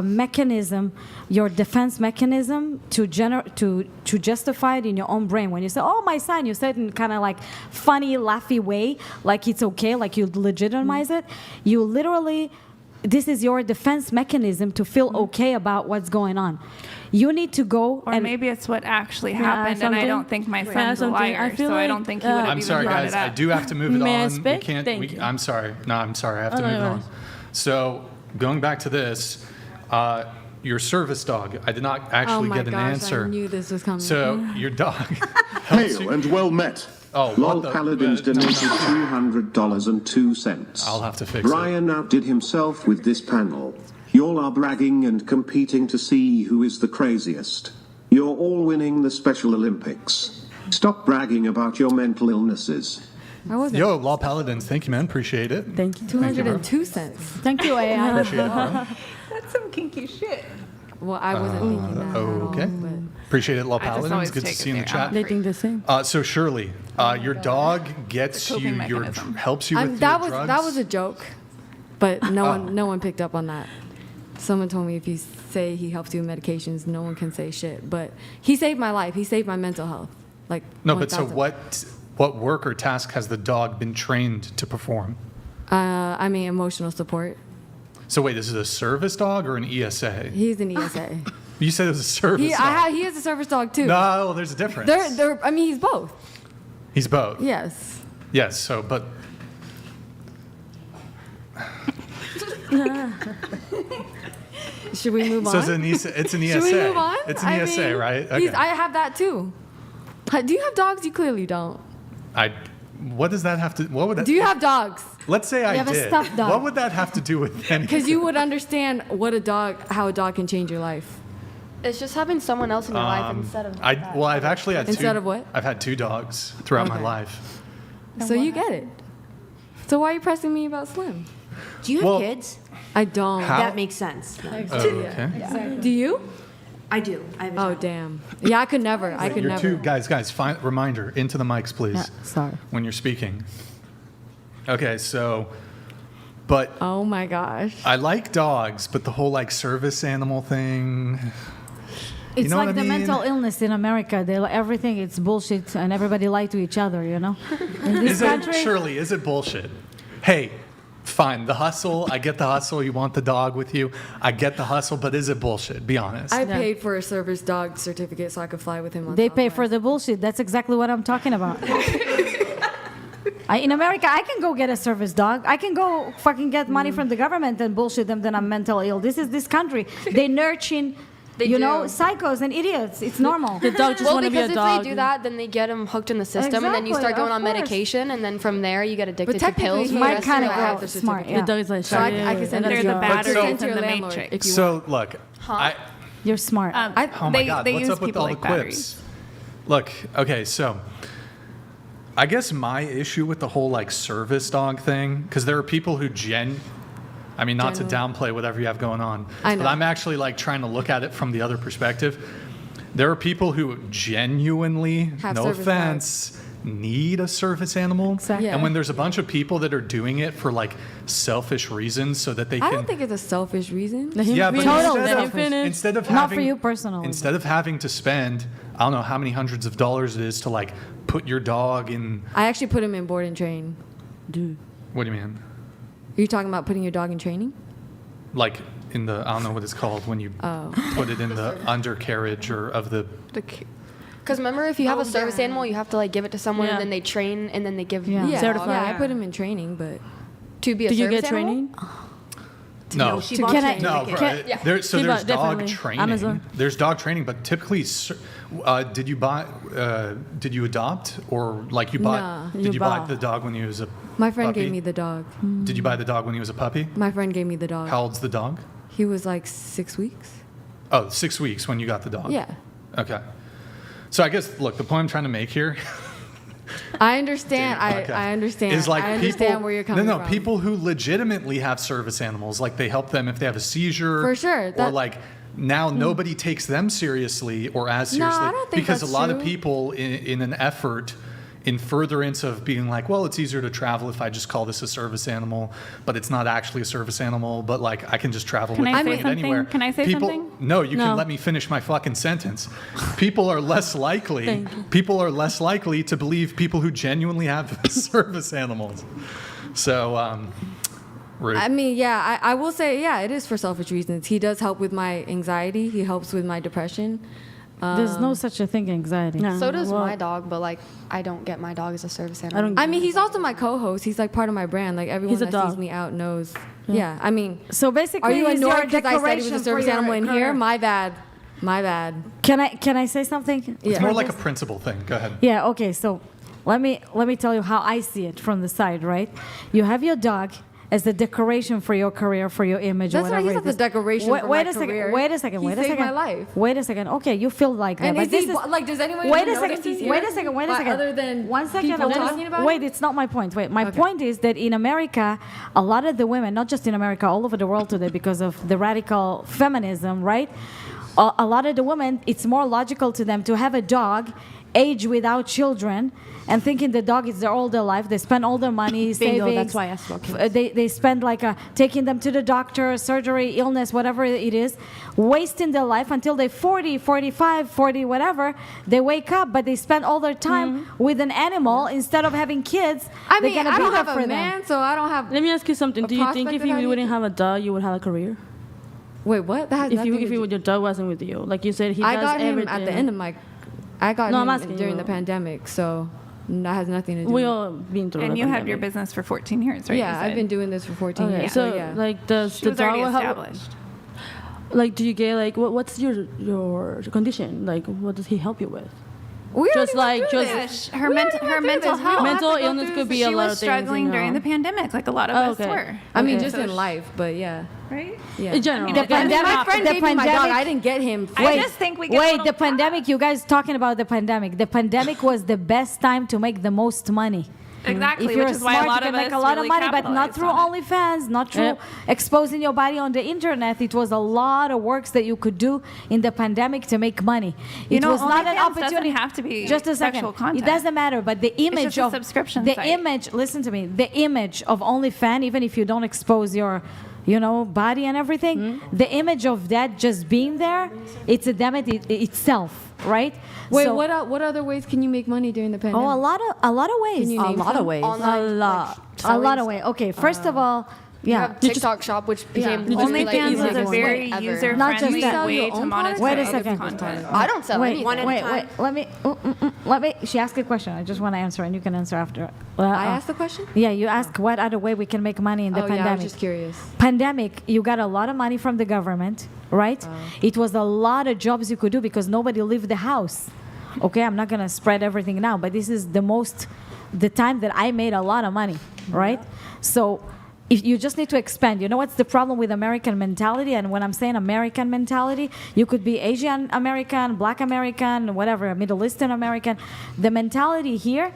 mechanism, your defense mechanism to justify it in your own brain. When you say, oh, my son, you said in kind of funny, laughy way, like it's okay, like you legitimize it. You literally, this is your defense mechanism to feel okay about what's going on. You need to go, or maybe it's what actually happened, and I don't think my son's a liar, so I don't think he would have I'm even sorry, brought guys. it up. I do have to move it May I on. speak? I'm sorry. No, I'm sorry. I have to move it on. So going back to this, your service dog. I did not actually get an answer. I knew this was coming. So your dog. Hail and well met. Oh, Lol Paladins donated $200.02. I'll have to fix it. Brian outdid himself with this panel. Y'all are bragging and competing to see who is the craziest. You're all winning the Special Olympics. Stop bragging about your mental illnesses. Yo, Law Paladins, thank you, man. Appreciate it. Thank you. 202 cents. Thank you, AI. Appreciate it, bro. That's some kinky shit. Well, I wasn't thinking that. Okay. At all, but Appreciate it, La I just Paladin. always It's good to take see you in it the there. chat. They think the same. So Shirley, your dog gets It's a you coping your mechanism. helps you with that your was drugs. that was a joke, but no one picked up on that. Someone told me if you say he helps you with medications, no one can say shit. But he saved my life. He saved my mental health. Like No, but so 1,000. what work or task has the dog been trained to perform? I mean, emotional support. So wait, this is a service dog or an ESA? He's an ESA. You said it was a service dog. He is a service dog too. No, there's a difference. I mean, he's both. He's both. Yes. Yes. So, but Should we move on? so it's an ESA. It's an ESA. Should we move on? It's an ESA, right? Okay. I have that too. Do you have dogs? You clearly don't. What does that have to? What would that? Do you have dogs? Let's say I have a did. stuffed dog. What would that have to do with anything? Because you would understand how a dog can change your life. It's just having someone else in your life instead of that. Well, I've actually had Instead two. of what? I've had 2 dogs throughout my Okay. life. So you get it. So why are you pressing me about Slim? Do you have Well, kids? I don't. How? That makes sense. Okay. Do you? I do. I have a Oh child. damn. Yeah, I could never. I could You're never. two guys. Reminder into the mics, please. Yeah, sorry. When you're speaking. Okay, so, but Oh my gosh. I like dogs, but the whole like service animal thing. It's know like what I the mean? mental illness in America. Everything it's bullshit, and everybody lie to each other. You know, in this country. Shirley, is it bullshit? Hey, fine, the hustle. I get the hustle. You want the dog with you. I get the hustle, but is it bullshit? Be honest. I paid for a service dog certificate so I could fly with him on They pay for Southwest. the bullshit. That's exactly what I'm talking about. In America, I can go get a service dog. I can go fucking get money from the government and bullshit them that I'm mentally ill. This is this country. They nurturing, They you know, do. psychos and idiots. It's normal. The dog just Well, want to be a because if dog. they do that, then they get them hooked in the system, and then you Exactly, start going of on course. medication, and then from there you get addicted to technically pills. he for the My rest kind of of your have girl, life. the smart. certificate. Yeah. The dog is like, So I can send They're it the to batteries your in the landlord Matrix. if you so want. look, You're smart. oh my God, they what's use up with people all like the batteries. quips? Look, okay, so I guess my issue with the whole like service dog thing, because there are people who I mean, not to downplay whatever you have going on, I know. but I'm actually like trying to look at it from the other perspective. There are people who genuinely, Have no service offense, need a service animal. Exactly. Yeah. And when there's a bunch of people that are doing it for like selfish reasons so that they I can. don't think it's a selfish reason. Yeah, but Totally instead of Not having, for you personally. Instead of having to spend, I don't know how many hundreds of dollars it is to like put your dog in. I actually put him in board and train. Dude. What do you mean? Are you talking about putting your dog in training? Like in the, I don't know what it's called when you put it in the undercarriage or of the. Because remember, if you have a service animal, you have to like give it to someone, and then they train, and then they give Yeah. you Yeah, Certified. yeah, I put him in training, but to be a Did you service get animal? training? No. She To bought get training it- No, tickets. bro. Yeah. There's Yeah, dog definitely. training. Amazon. There's dog training, but typically, did you adopt or like you bought? No, did you you buy bought. the dog when he was a? my friend puppy? gave me the dog. Did you buy the dog when he was a puppy? My friend gave me the dog. How old's the dog? He was like 6 weeks. Oh, 6 weeks when you got the dog. Yeah. Okay. So I guess look, the point I'm trying to make here. I understand. Okay. I understand. Is like I understand people, where you're coming from. No, people who legitimately have service animals, like they help them if they have a seizure. For sure, Or that- like now nobody takes them seriously or as No, I seriously don't think because that's a lot of true. people in an effort in furtherance of being like, well, it's easier to travel if I just call this a service animal, but it's not actually a service animal, but like I can just travel Can with I it say something? anywhere. Can I say people, something? No, you No. can let me finish my fucking sentence. People are less likely. Thank you. People are less likely to believe people who genuinely have service animals. So, rude. I mean, yeah, I will say, yeah, it is for selfish reasons. He does help with my anxiety. He helps with my depression. There's no such a thing, anxiety. No. So does Well, my dog, but like I don't get my dog as a service animal. don't- I mean, he's also my co-host. He's like part of my brand. Like everyone He's a that dog. sees me out knows. Yeah, I mean, So basically, are you it's your annoyed because I said he was declaration a for service your animal in career. here? My bad. My bad. Can I say something? It's Yeah. more like a principle thing. Go ahead. Yeah, okay, so let me tell you how I see it from the side, right? You have your dog, as a decoration for your career, for your image, or That's why whatever. he's not the decoration for my career. Wait a second. He Wait a saved second. my life. Wait a second. Okay, you feel like that. And but is he, like, does anyone wait even a notice second. he's here? Wait a second. Wait a second. Other than one second. people talking about wait, him? it's not my point. Wait, my point is that in America, a lot of the women, not just in America, all over the world today, because of the radical feminism, right? A lot of the women, it's more logical to them to have a dog, age without children, and thinking the dog is all their life. They spend all their money saving. Bingo, that's why I asked about kids. They spend like taking them to the doctor, surgery, illness, whatever it is, wasting their life until they're 40, 45, 40, whatever. They wake up, but they spend all their time with an animal instead of having kids. I they're mean, gonna I be don't there have for a man, them. so I don't have. Let me ask you something. Do you think if prospect of you wouldn't having- have a dog, you would have a career? Wait, what? That has If nothing to do. your dog wasn't with you, like you said, he I does got him everything. at the end of my. I got No, I'm him asking during you. the pandemic, so that has nothing to do. We with all been through. And the you had your pandemic. business for 14 years, right? Yeah, You I've said? been doing this for 14 Okay, years. so yeah. like, does She the was already dog help? established. Like, do you get like what's your condition? Like, what does he help you with? We Just already like went through just this. Her We mental already went through mental this. We don't health. have to mental go illness through could this. be a She lot was of things. struggling you during know. the pandemic, like a lot of Oh, us okay. were. I mean, Okay. just in life, but yeah. Right? Yeah. In general. The Okay. I mean, pandemic- my friend the gave me my dog. pandemic- I didn't get him. I just think we get a Wait, little the pandemic, you guys talking about the pandemic. The pandemic was the best time to make the most money. Exactly, If you're which is why smart, a lot you of can make us a lot really of money, but not capitalized through on it. OnlyFans, not through exposing your body on the internet. It was a lot of works that you could do in the pandemic to make money. You It know, was not an OnlyFans doesn't opportunity. have to be just a second. sexual content. It doesn't matter, but the image just a of subscription the site. image. Listen to me. The image of OnlyFans, even if you don't expose your body and everything, the image of that just being there, it's a damage itself, right? Wait, So- what other ways can you make money during the pandemic? Oh, a lot of ways. Can you A name lot of some? ways. Online, A lot. like, A lot of ways. Okay, first of all, You yeah. have TikTok shop, which became You just literally, make like, it OnlyFans the is a biggest very thing ever. Not just user-friendly that. way Your to own monetize Wait a second. content. I don't sell any. Let me. She asked a question. I just want to answer, and you can answer after. I asked the question. Yeah, you ask what other way we can make money in the Oh pandemic. yeah, I was just curious. Pandemic, you got a lot of money from the government, right? It was a lot of jobs you could do because nobody left the house. Okay, I'm not gonna spread everything now, but this is the time that I made a lot of money, right? So if you just need to expand. You know what's the problem with American mentality? And when I'm saying American mentality, you could be Asian American, Black American, whatever, Middle Eastern American. The mentality here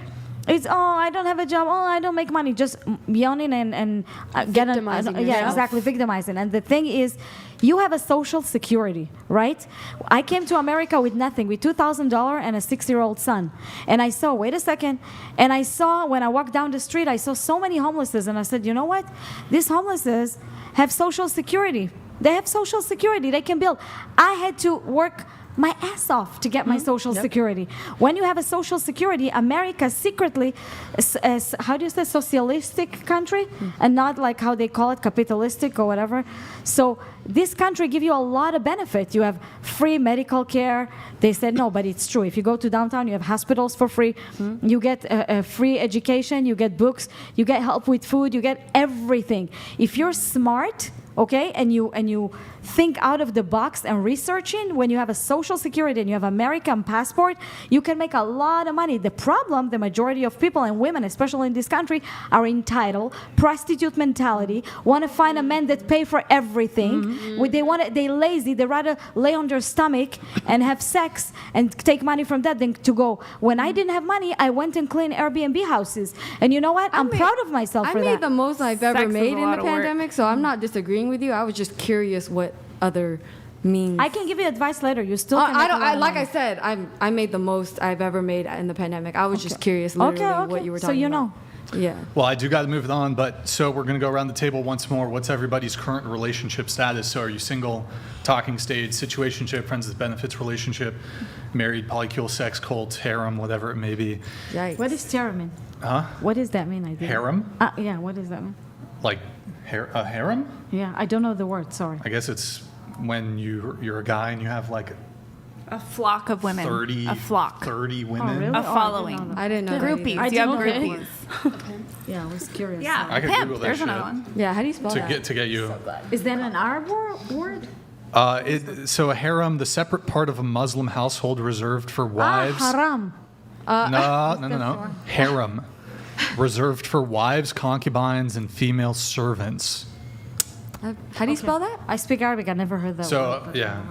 is, I don't have a job. I don't make money. Just yawning and Victimizing yeah, yourself. exactly, victimizing. And the thing is, you have a social security, right? I came to America with nothing, with $2,000 and a 6-year-old son. And I saw, wait a second, and I saw, when I walked down the street, I saw so many homelesses, and I said, you know what? These homelesses have social security. They have social security. They can build. I had to work my ass off to get my social security. When you have a social security, America secretly, as how do you say, socialistic country, and not like how they call it, capitalistic or whatever. So this country give you a lot of benefit. You have free medical care. They said no, but it's true. If you go to downtown, you have hospitals for free. You get a free education. You get books. You get help with food. You get everything. If you're smart, okay, and you think out of the box and researching, when you have a social security and you have American passport, you can make a lot of money. The problem, the majority of people and women, especially in this country, are entitled, prostitute mentality, want to find a man that pay for everything. They lazy, they rather lay on their stomach and have sex and take money from that than to go. When I didn't have money, I went and cleaned Airbnb houses. And you know what? I'm proud of myself for that. I made the most I've ever Sex is made a in lot the of work. pandemic, so I'm not disagreeing with you. I was just curious what other means. I can give you advice later. You still can I make don't. a lot of Like money. I said, I made the most I've ever made in the pandemic. I was just curious, literally, what you were talking about. So you know. Yeah. Well, I do got to move it on, but so we're going to go around the table once more. What's everybody's current relationship status? So are you single, talking stage, situationship, friends with benefits relationship, married, polycule, sex, cult, harem, whatever it may be? Yikes. What does harem mean? Huh? What does that mean? I didn't- Harem? Yeah, what does that mean? Like a harem? Yeah, I don't know the word, sorry. I guess it's when you're a guy and you have like A flock of women. 30, A flock. 30 women. really? A Oh, following. I didn't know that Groupies. either. You have Okay. groupies. Yeah, I was curious. Yeah. I could pimp. Google that There's shit. another one. Yeah. How do you spell To that? get you. Is that an Arab word? So a harem, the separate part of a Muslim household reserved for wives. Haram. No. Harem. reserved for wives, concubines, and female servants. How do you spell that? I speak Arabic. I never heard that So, word. yeah.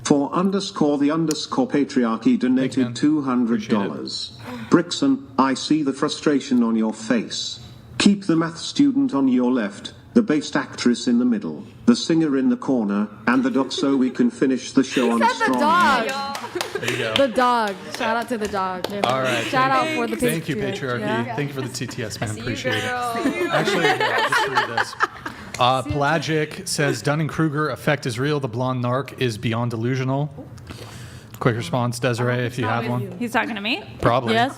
For _the_ patriarchy donated $200. Brixan, I see the frustration on your face. Keep the math student on your left, the based actress in the middle, the singer in the corner, and the dog so we can finish the show on a strong The dog. There you go. The dog. Shout out to the dog. All right. Shout out for the Thank you, patriarchy. patriarchy. Thank you for the TTS, man. Appreciate it. Actually, I'll just read this. Pelagic says Dunning-Kruger effect is real. The blonde narc is beyond delusional. Quick response, Desiree, if you have one. He's talking to me? Probably. Yes.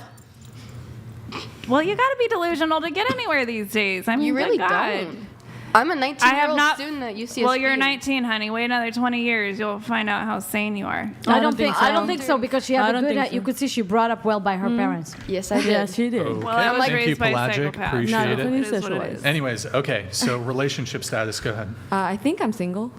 Well, you got to be delusional to get anywhere these days. I mean, You really good God. don't. I'm a 19-year-old not- student at UCSB. Well, you're 19, honey. Wait another 20 years. You'll find out how sane you are. I don't think so because she I had a don't good. think so. You could see she brought up well by her parents. Yes, I did. Yes, she did. Okay. Well, I was Thank you, raised by Pelagic. psychopaths. Appreciate Not it. a It is what it sexualized. is. Anyways, okay, so relationship status, go ahead. I think I'm single.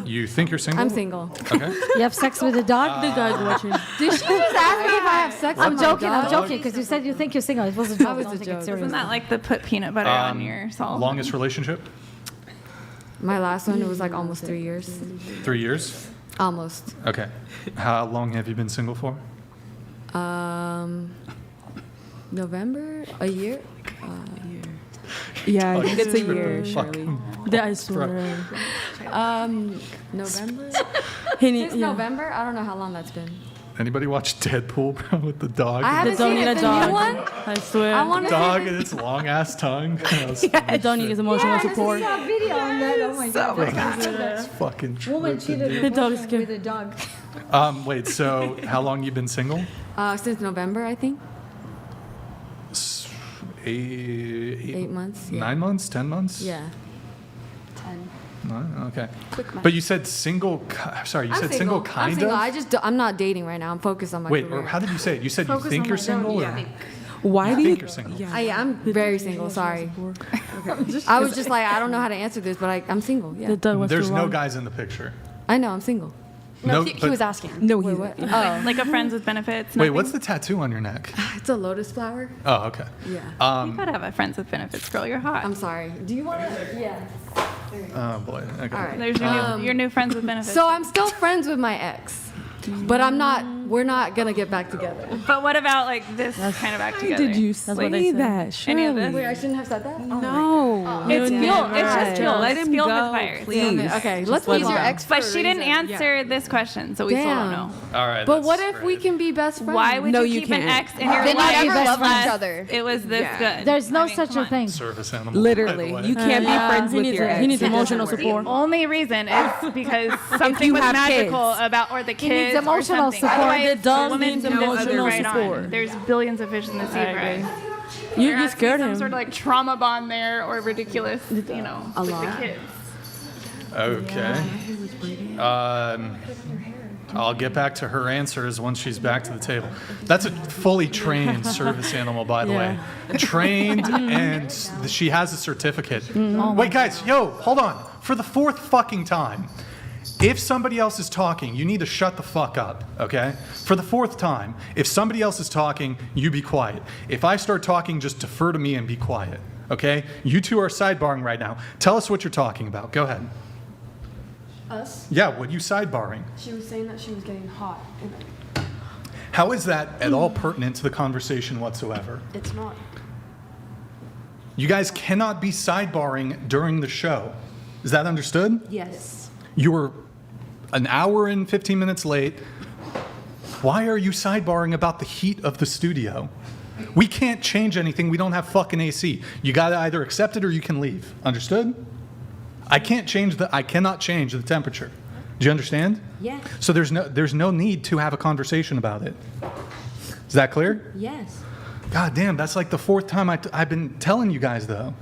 You think you're single? I'm single. Okay. You have sex with the dog? The dog's watching. Did she just ask me if I have sex I'm with my joking. dog? I'm joking because you said you think you're single. It was a joke. That was Don't a take it joke. serious. Isn't that like the put peanut butter on your salt? Longest relationship? My last one, it was like almost 3 years. 3 years? Almost. Okay. How long have you been single for? November? A year? Yeah, I think it's a Tripping year, fucking Shirley. I swear. November? He need, Since November? I don't know how long that's been. Anybody watch Deadpool, bro, with the dog? I The haven't dog seen need it. a The dog. new one? I swear. I want to Dog and its long ass tongue. The dog needs emotional support. a video on that. Oh my god. That's fucking Woman tripping, cheated dude. her The dog is boyfriend with a dog. Wait, so how long you been single? Since November, I think. 8 months. Yeah. 9 months? 10 months? Yeah. 10. No? Okay. Quick math. But you said single. Sorry, you I'm said single I'm kind single. of. I'm not dating right now. I'm focused on my Wait, career. or how did you say it? You said Focus you think on you're my single? job. Or? Yeah. Why do you think you're single? Yeah. I'm very single. Sorry. I was just like, I don't know how to answer this, but I'm single. Yeah. The dog was There's too no long. guys in the picture. I know. I'm single. No, No, he but- was asking. No, Wait, he's what? Oh, Like a friends with benefits. Wait, nothing? what's the tattoo on your neck? it's a lotus flower. Oh, okay. Yeah. You gotta have a friends with benefits, girl. You're hot. I'm sorry. Do you want to? Yeah. Oh boy. Okay. All right. There's your new friends with benefits. So I'm still friends with my ex, but I'm not. We're not gonna get back together. But what about like this kind of act Why together? did you what they say said. that, Any of Shirley? this? Wait, I shouldn't have said that. No. It's You fuel. never It's just had. fuel. Let It's him fuel go, with fires. please. Okay, let's He's move your on. ex for But a she didn't reason. answer this question, so we still don't Damn. know. All right. But that's what if we great. can be best friends? Why would No, you you keep an can't. ex in your Then you life never loved unless each other. it was this good? There's no I mean, such come a on. thing. Service animal. Literally, by the way. you can't be friends he with needs your ex. he needs It doesn't emotional work. support. Only reason is because something you was have magical kids. about, or the He needs kids, or emotional something. support. Otherwise, The dog women's needs and business emotional are right on. support. There's billions of fish in the sea, right? You scared some him. sort of like trauma bond there, or ridiculous, with the kids. Okay. I'll get back to her answers once she's back to the table. That's a fully trained service animal, by the way. Trained, and she has a certificate. Wait, guys, yo, hold on. For the fourth fucking time, if somebody else is talking, you need to shut the fuck up, okay? For the fourth time, if somebody else is talking, you be quiet. If I start talking, just defer to me and be quiet, okay? You two are sidebarring right now. Tell us what you're talking about. Go ahead. Us? Yeah, what are you sidebarring? She was saying that she was getting hot. How is that at all pertinent to the conversation whatsoever? It's not. You guys cannot be sidebarring during the show. Is that understood? Yes. You were an hour and 15 minutes late. Why are you sidebarring about the heat of the studio? We can't change anything. We don't have fucking AC. You got to either accept it or you can leave. Understood? I cannot change the temperature. Do you understand? Yes. So there's no need to have a conversation about it. Is that clear? Yes. God damn, that's like the fourth time I've been telling you guys, though.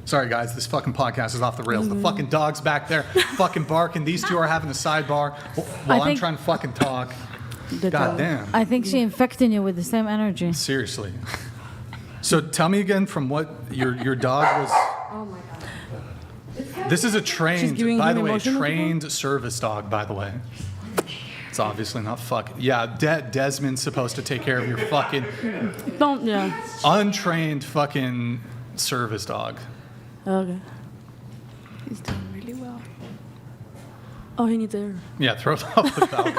Sorry, guys, this fucking podcast is off the rails. The fucking dog's back there fucking barking. These two are having a sidebar while I'm think- trying to fucking talk. The God dog. damn. I think she infecting you with the same energy. Seriously. So tell me again from what your dog was. Oh my god. This is a She's trained, giving by him the way, emotional trained service dog, by the way. It's obviously not fucking. Yeah, Desmond's supposed to take care of your fucking untrained fucking service dog. Okay. He's doing really well. Oh, he needs air. Yeah, throw it off the balcony.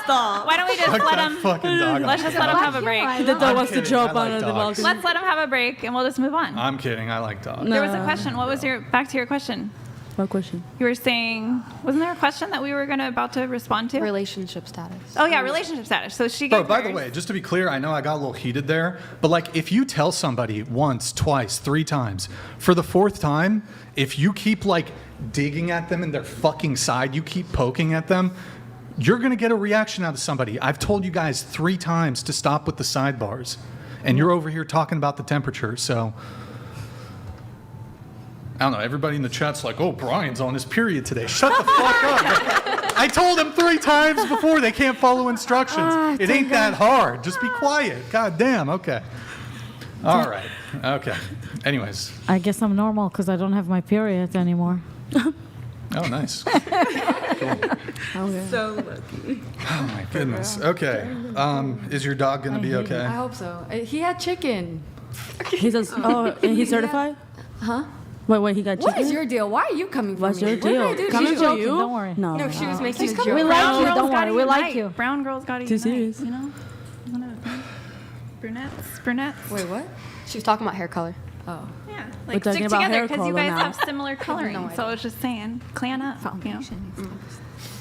Stop. Why don't we just let him? Let's just let him have a break. The dog wants to jump I like on the dogs. balcony. Let's let him have a break, and we'll just move on. I'm kidding. I like dogs. There was a question. What was back to your question? What question? You were saying, wasn't there a question that we were about to respond to? Relationship status. Oh yeah, relationship status. So she Bro, gave by the hers. way, just to be clear, I know I got a little heated there, but like if you tell somebody once, twice, 3 times, for the 4th time, if you keep like digging at them in their fucking side, you keep poking at them, you're going to get a reaction out of somebody. I've told you guys 3 times to stop with the sidebars, and you're over here talking about the temperature, so I don't know, everybody in the chat's like, oh, Brian's on his period today. Shut the fuck up. I told them 3 times before they can't follow instructions. It ain't that hard. Just be quiet. God damn. Okay. All right. Okay. Anyways. I guess I'm normal because I don't have my period anymore. Oh, nice. Cool. Okay. So lucky. Oh, my goodness. Okay. Is your dog going to be okay? I hope so. He had chicken. He says, oh, and he's certified? Huh? Wait, he got chicken? What is your deal? Why are you coming for What's me? your What did I deal? do? Coming She's for joking. you? Don't worry. No. She was making a We joke. like you. Girls Don't gotta worry. We like unite. you. Brown girls got to Too unite. serious. You know? Isn't that a thing? Brunettes. Wait, what? She was talking about hair color. Oh. Yeah, We're like talking stick about together hair because you color guys now. have similar coloring. No So I was just saying, clan up. You know?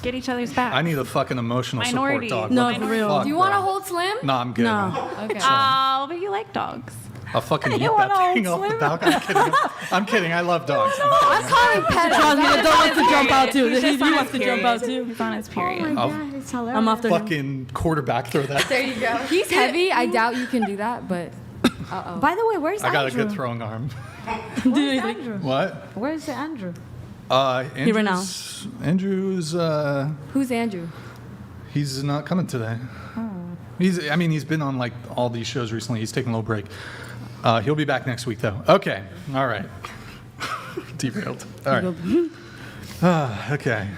Get each other's back. I need a fucking emotional Minority. support dog. No, What the for real. fuck, Do you want to bro? hold Slim? No, I'm good. No. Okay. Oh, but you like dogs. I'll fucking eat You wanna that thing hold off the Slim? balcony. I'm kidding. I love dogs. I'm calling pet. Trust me, the dog wants to jump out too. He's He just on wants his to jump out period. too. He's on his period. I'm after him. Fucking quarterback throw that. There you go. He's heavy. I doubt you can do that, but By the way, where's I got a Andrew? good throwing arm. Where's Andrew? What? Where's Andrew? Andrew's, right now. Andrew's, who's Andrew? he's not coming today. He's been on like all these shows recently. He's taking a little break. He'll be back next week though. Okay. All right. Derailed. All right. Okay.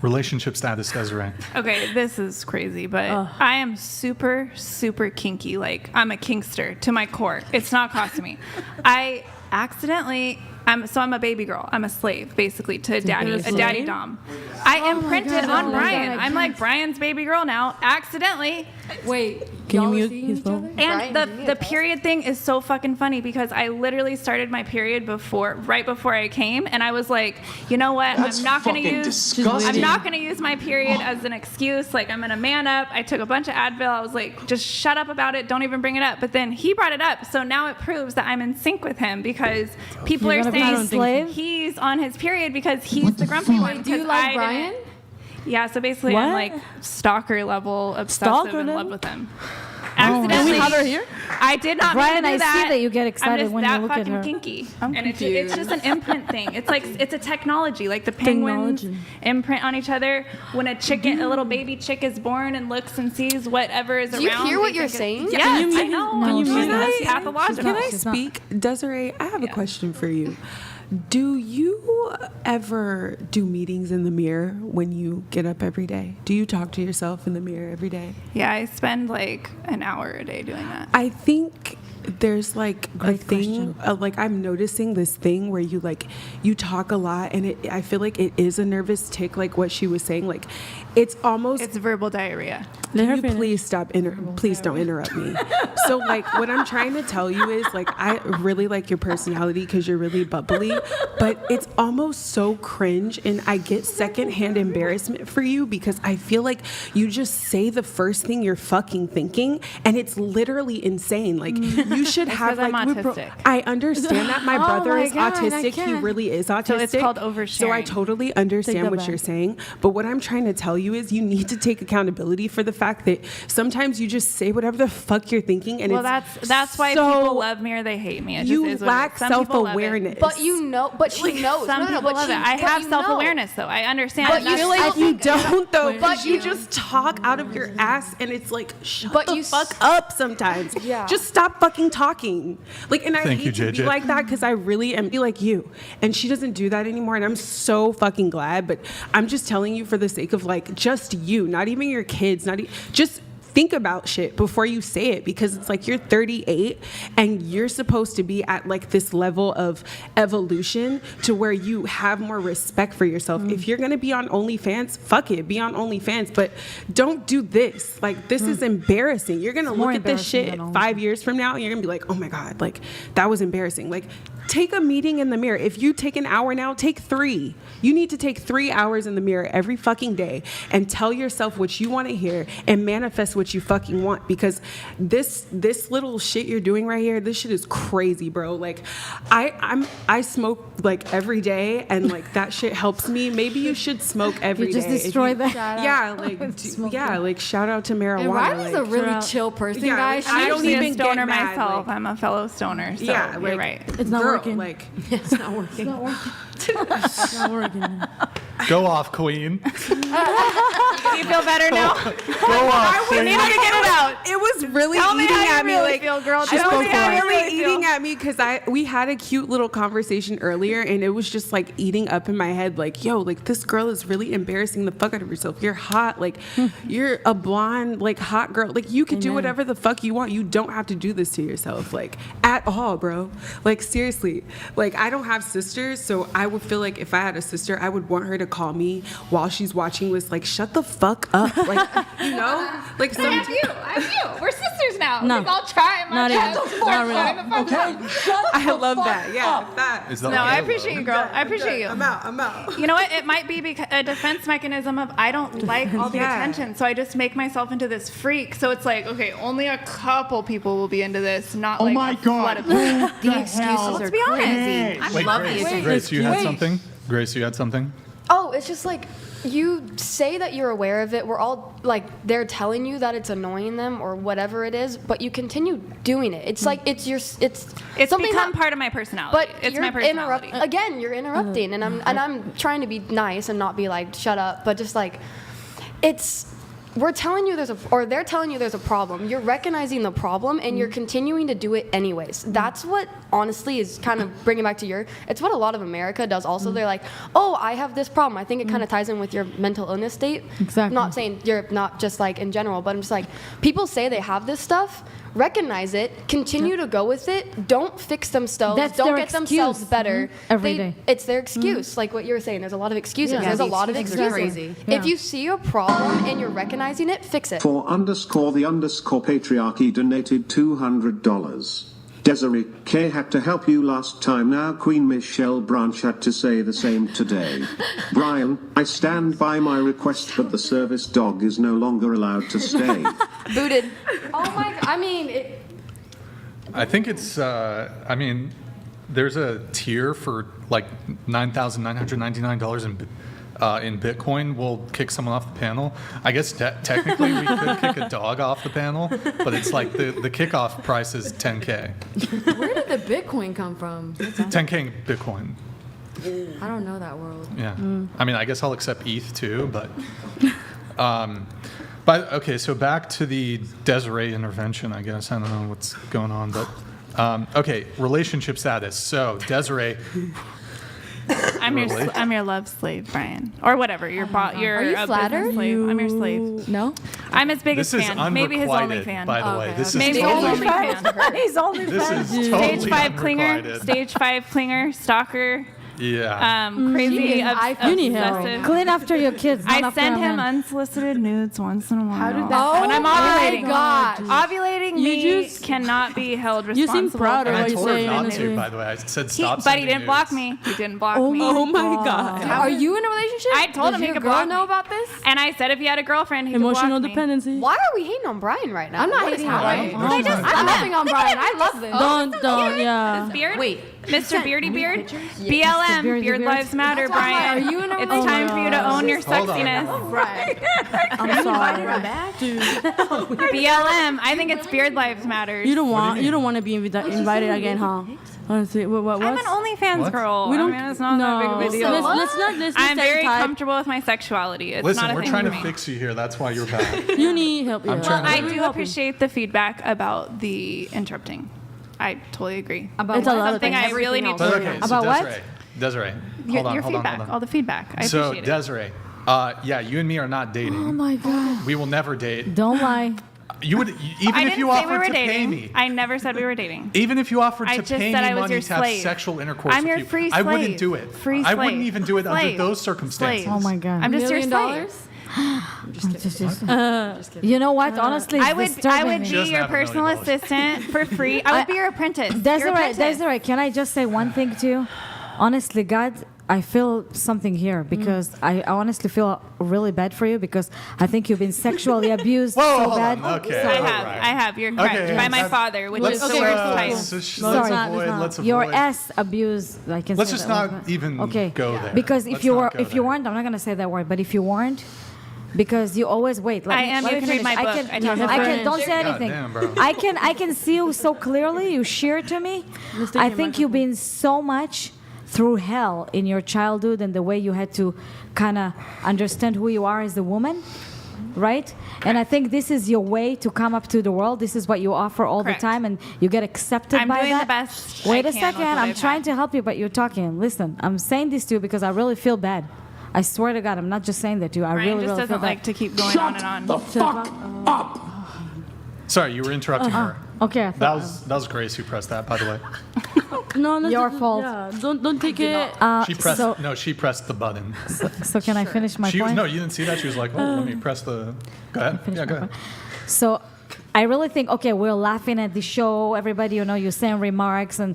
Relationship status, Desiree. Okay, this is crazy, but I am super, super kinky. Like, I'm a kinkster to my core. It's not crossing me. I accidentally, I'm a baby girl. I'm a slave, basically, to a daddy dom. I imprinted on Brian. I'm like Brian's baby girl now, accidentally. Wait, Can you y'all were mute seeing his each phone? other? And the period thing is so fucking funny because I literally started my period right before I came, and I was like, you know what? I'm not gonna use my period as an excuse. Like, I'm gonna man up. I took a bunch of Advil. I was like, just shut up about it. Don't even bring it up. But then he brought it up, so now it proves that I'm in sync with him because people You're are gonna be saying a slave? he's on his period because he's the grumpy one. Do you 'cause like I didn't- Brian? Yeah, so basically What? I'm like stalker level obsessive Stalker in love level? with him. And we have her here? I did not mean Brian, to do I see that you get I'm excited just when you that look at fucking her. kinky. And it's just an imprint thing. It's like it's a technology. Like the penguins Technology. imprint on each other. When a little baby chick is born and looks and sees whatever is Do you around. hear they what you're think saying? Yes, Can you I mute know. him? Can you She's mute not him? pathological. Can I She's not. speak? Desiree, I have a question for you. Do you ever do meetings in the mirror when you get up every day? Do you talk to yourself in the mirror every day? Yeah, I spend like an hour a day doing that. I think there's like a Great thing, question. like I'm noticing this thing where you talk a lot, and I feel like it is a nervous tick, like what she was saying. Like it's almost. It's verbal diarrhea. Let her Can you finish. please stop? Please don't interrupt me. So, like, what I'm trying to tell you is, like, I really like your personality because you're really bubbly, but it's almost so cringe, and I get secondhand embarrassment for you because I feel like you just say the first thing you're fucking thinking, and it's literally insane. Like, you should have 'cause I'm like. autistic. I understand that my Oh brother my is God, I autistic. He can't. really is autistic. So it's called So I oversharing. totally understand that what back. you're saying, but what I'm trying to tell you is you need to take accountability for the fact that sometimes you just say whatever the fuck you're thinking, and Well, it's that's why so- people love me or they hate me. It you just is what lack it is. Some people love it. self-awareness. But she knows. Some people love it. I have self-awareness though. I understand. But And you that's- still if you don't though, But but you you- just talk out of your ass, and it's like shut But the you fuck up sometimes. Yeah. Just stop fucking fucking talking. Like, and I Thank hate you, to JJ. be like that because I really am be like you. And she doesn't do that anymore. And I'm so fucking glad. But I'm just telling you for the sake of like just you, not even your kids, just think about shit before you say it, because it's like you're 38 and you're supposed to be at like this level of evolution to where you have more respect for yourself. If you're gonna be on OnlyFans, fuck it, be on OnlyFans, but don't do this. Like, this is embarrassing. You're gonna look at this shit 5 years from now and you're gonna be like, oh my God, like that was embarrassing. Like, take a meeting in the mirror. If you take an hour now, take 3. You need to take 3 hours in the mirror every fucking day and tell yourself what you want to hear and manifest what you fucking want, because this little shit you're doing right here, this shit is crazy, bro. Like, I smoke like every day and like that shit helps me. Maybe you should smoke every day. You just destroy that. Yeah, like shout out to marijuana. And Riley's a like, really chill person, Yeah, guys. I don't actually even a stoner get mad, myself. like- I'm a fellow stoner, so Yeah, you're like, right. It's not girl, working. Like, It's not working. It's not working. Go off, queen. Do you feel better now? Go off, We queen. need to get it out. it was really Tell me eating how you at me. really Like, feel, girl. it Tell was me how you really really feel. eating at me because we had a cute little conversation earlier, and it was just like eating up in my head. Like, yo, like this girl is really embarrassing the fuck out of yourself. You're hot. Like, you're a blonde, like hot girl. Like, you can do whatever the fuck you want. You don't have to do this to yourself, like at all, bro. Like, seriously. Like, I don't have sisters, so I would feel like if I had a sister, I would want her to call me while she's watching this. Like, shut the fuck up. Like, you know, like I have you. We're sisters now. No. Because I'll try my Not best. even. Before Not really. trying to fuck up. I love that. Yeah, that. Is that No, I okay? appreciate you, girl. I appreciate you. I'm out. You know what? It might be a defense mechanism of I don't like all the Yeah. attention, so I just make myself into this freak. So it's like, okay, only a couple people will be into this, not Oh like my a flood God. of Who people. the hell Let's be honest. cares? I Wait, love Grace, the Grace, you had something? Grace, you had something? Oh, it's just like you say that you're aware of it. We're all like, they're telling you that it's annoying them or whatever it is, but you continue doing it. It's like it's something become that, part of my personality. but It's you're my personality. again, you're interrupting, and I'm trying to be nice and not be like shut up, but just like they're telling you there's a problem. You're recognizing the problem and you're continuing to do it anyways. That's what honestly is kind of bringing back to it's what a lot of America does also. They're like, oh, I have this problem. I think it kind of ties in with your mental illness state. Exactly. I'm not saying you're not just like in general, but I'm just like, people say they have this stuff. Recognize it, continue to go with it, don't fix themselves, That's don't their get themselves excuse. better. Every day. It's their excuse, like what you were saying. There's a lot of excuses. Yeah, There's a the lot of excuses are excuses. crazy. If you see a problem and you're recognizing it, fix it. For _the_ patriarchy donated $200. Desiree K had to help you last time. Now Queen Michelle Branch had to say the same today. Brian, I stand by my request, but the service dog is no longer allowed to stay. Booted. Oh my God. I mean, I think it's, there's a tier for like $9,999 in Bitcoin. We'll kick someone off the panel. I guess technically we could kick a dog off the panel, but it's like the kickoff price is 10K. where did the Bitcoin come from? 10K in Bitcoin. I don't know that world. Yeah. I mean, I guess I'll accept ETH too, but okay, so back to the Desiree intervention, I guess. I don't know what's going on, but okay, relationship status. So Desiree, I'm your love slave, Brian, or whatever. You're Are you a flattered? business slave. I'm your slave. No? I'm his biggest this is fan. Maybe his only unrequited, fan. by the way. Okay, This Maybe is his totally, only fan. He's only this is totally Stage 5 clinger. unrequited. Stage 5 clinger. Stalker. Yeah. Crazy. You need help. obsessive. Clean after your kids. not I after send a him man. unsolicited nudes once in a while. How did that when I'm ovulating. God. Ovulating You me just- cannot be held You responsible. seem proud of for I what you told her say, not honestly. to, by the way. I said He, stop but he sending didn't block nudes. me. He didn't block me. Oh my God. Are you in a relationship? I told him Does he your could girl block know me. about this? And I said if he had a girlfriend, he Emotional could block me. dependency. Why are we hating on Brian right now? I'm not What is hating on happening? Brian. I'm laughing on Brian. I love this. Don't, yeah. His beard? Wait. Mr. Beardy Beard? Mr. BLM, Beardy Beard Beard. Lives Matter, That's why I'm Brian. like, are you in a It's relationship? time for you to own your Hold on. sexiness. Right. I'm sorry. BLM, I think it's Beard Lives Matter. You don't want to be invited again, huh? Honestly, what? I'm an OnlyFans What? girl. We don't. I mean, it's not no. that big of a deal. Let's I'm very type. comfortable with my sexuality. It's Listen, not a we're thing trying for to me. fix you here. That's why you're back. You need help. I'm yeah. trying Well, I to- do appreciate the feedback about the interrupting. I totally agree. About It's a lot of something things. I really need to But work okay, on. so About what? Desiree, Your, hold on, your hold on, feedback, hold on. all the feedback. I So appreciate it. Desiree, yeah, you and me are not dating. Oh my God. We will never date. Don't lie. You would I even didn't if you say we offered were to dating. pay me. I never said we were dating. Even if you offered I to just pay me said I was money your to have slave. sexual intercourse I'm with your you, free I slave. wouldn't do it. Free I wouldn't slave. even do it under Slave. those circumstances. Slave. Oh my God. I'm just your $1 million? slave. You know what? Honestly, it's I would disturbing me. be your doesn't have $1 personal million. assistant for free. I would be your apprentice. Your Desiree, apprentice. Desiree, can I just say one thing to you? Honestly, God, I feel something here because I honestly feel really bad for you because I think you've been sexually abused Whoa, so hold bad. on. Okay, I all have. right. I have. You're correct. Okay, By my that's- father, which let's, is the worst type. let's Sorry. avoid. Let's avoid. Your ass abuse. I can Let's say just that not word. even okay. go there. Because if Let's you not were, go if you there. weren't, I'm not gonna say that word. But if you weren't, because you always wait. Let I me, am. let You me can read finish. my book. I talk I about can. it. Don't say God anything. damn, bro. I can see you so clearly. You share to me. I think you've been so much through hell in your childhood and the way you had to kind of understand who you are as a woman, right? And I think this is your way to come up to the world. This is what you offer all Correct. the time, and you get accepted I'm by doing that. the best Wait I a can second. with what I'm I've trying had. to help you, but you're talking. Listen, I'm saying this to you because I really feel bad. I swear to God, I'm not just saying that to you. I Brian really, just really feel doesn't bad. like to keep going on and on. Sorry, you were interrupting her. Okay, I That thought, was Grace who pressed that, by the way. No, no, Your just- fault. Yeah, don't take it. She pressed. so- No, she pressed the button. so can I finish my She point? no, you didn't see that. She was like, "Oh, let me press the." Go ahead. Yeah, go ahead. So I really think, okay, we're laughing at the show. Everybody, you're saying remarks and,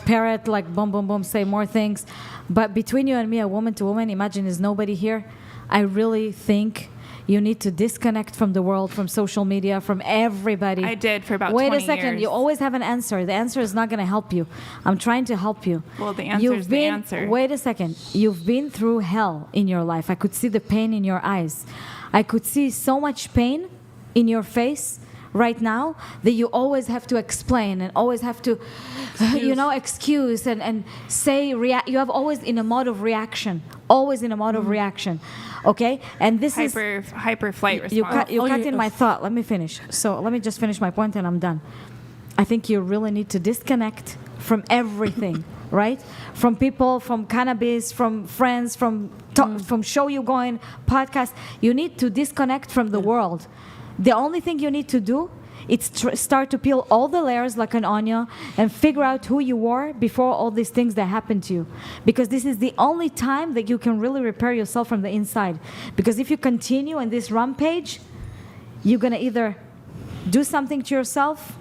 parrot, like, boom, boom, boom, say more things. But between you and me, a woman to woman, imagine there's nobody here. I really think you need to disconnect from the world, from social media, from everybody. I did for about Wait 20 a second. years. You always have an answer. The answer is not going to help you. I'm trying to help you. Well, the answer is the answer. Wait a second. You've been through hell in your life. I could see the pain in your eyes. I could see so much pain in your face right now that you always have to explain and always have to, excuse and say, you have always in a mode of reaction. Always in a mode of reaction. Okay? And this is... Hyper flight You response. cut in my thought. Let me finish. So let me just finish my point and I'm done. I think you really need to disconnect from everything, right? From people, from cannabis, from friends, from show you going, podcast. You need to disconnect from the world. The only thing you need to do is start to peel all the layers like an onion and figure out who you were before all these things that happened to you. Because this is the only time that you can really repair yourself from the inside. Because if you continue in this rampage, you're going to either do something to yourself,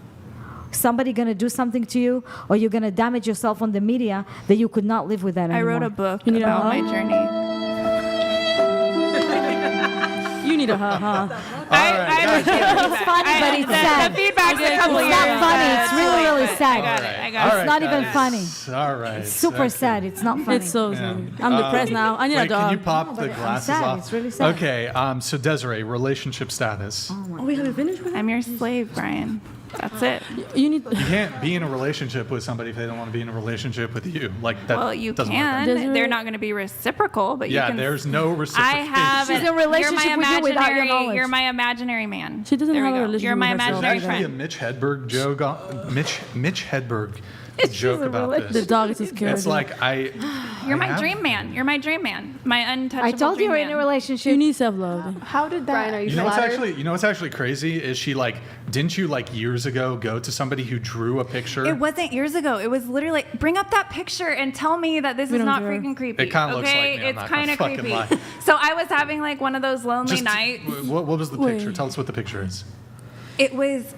somebody going to do something to you, or you're going to damage yourself on the media that you could not live with that I anymore. wrote a book about my journey. You need a ha. It's funny, but it's sad. The feedback's a couple It's years. not funny. It's really, really sad. I got it. It's not even funny. All right. It's super sad. It's not funny. It's so sad. I'm depressed now. I need Wait, a dog. can you pop the I'm glasses sad. off? It's really sad. Okay. So Desiree, relationship status. Oh, we haven't finished with it? I'm your slave, Brian. That's it. You need. You can't be in a relationship with somebody if they don't want to be in a relationship with you. Like that. Well, you doesn't work can. that way. Desiree- They're not going to be reciprocal, but Yeah, you can. there's no I reciprocation. have. She's in a relationship you're my with you without your imaginary- knowledge. You're my imaginary man. She doesn't There we have a go. relationship You're my with herself. imaginary Actually, a friend. Mitch Hedberg joke. Mitch Hedberg joke a about relationship. The this. dog is so scared. It's like You're I my have- dream man. You're my dream man. My untouchable. I told you dream you're in a man. relationship. You need self-love. How did that? Brian, are you You know what's flattered? actually crazy is she like didn't you like years ago go to somebody who drew a picture? It wasn't years ago. It was literally like, bring up that picture and tell me that this is don't not care. freaking creepy. It kinda looks okay? like me. I'm It's not gonna kind of fucking creepy. lie. So I was having like one of those lonely Just nights. what was the picture? Wait. Tell us what the picture is. It was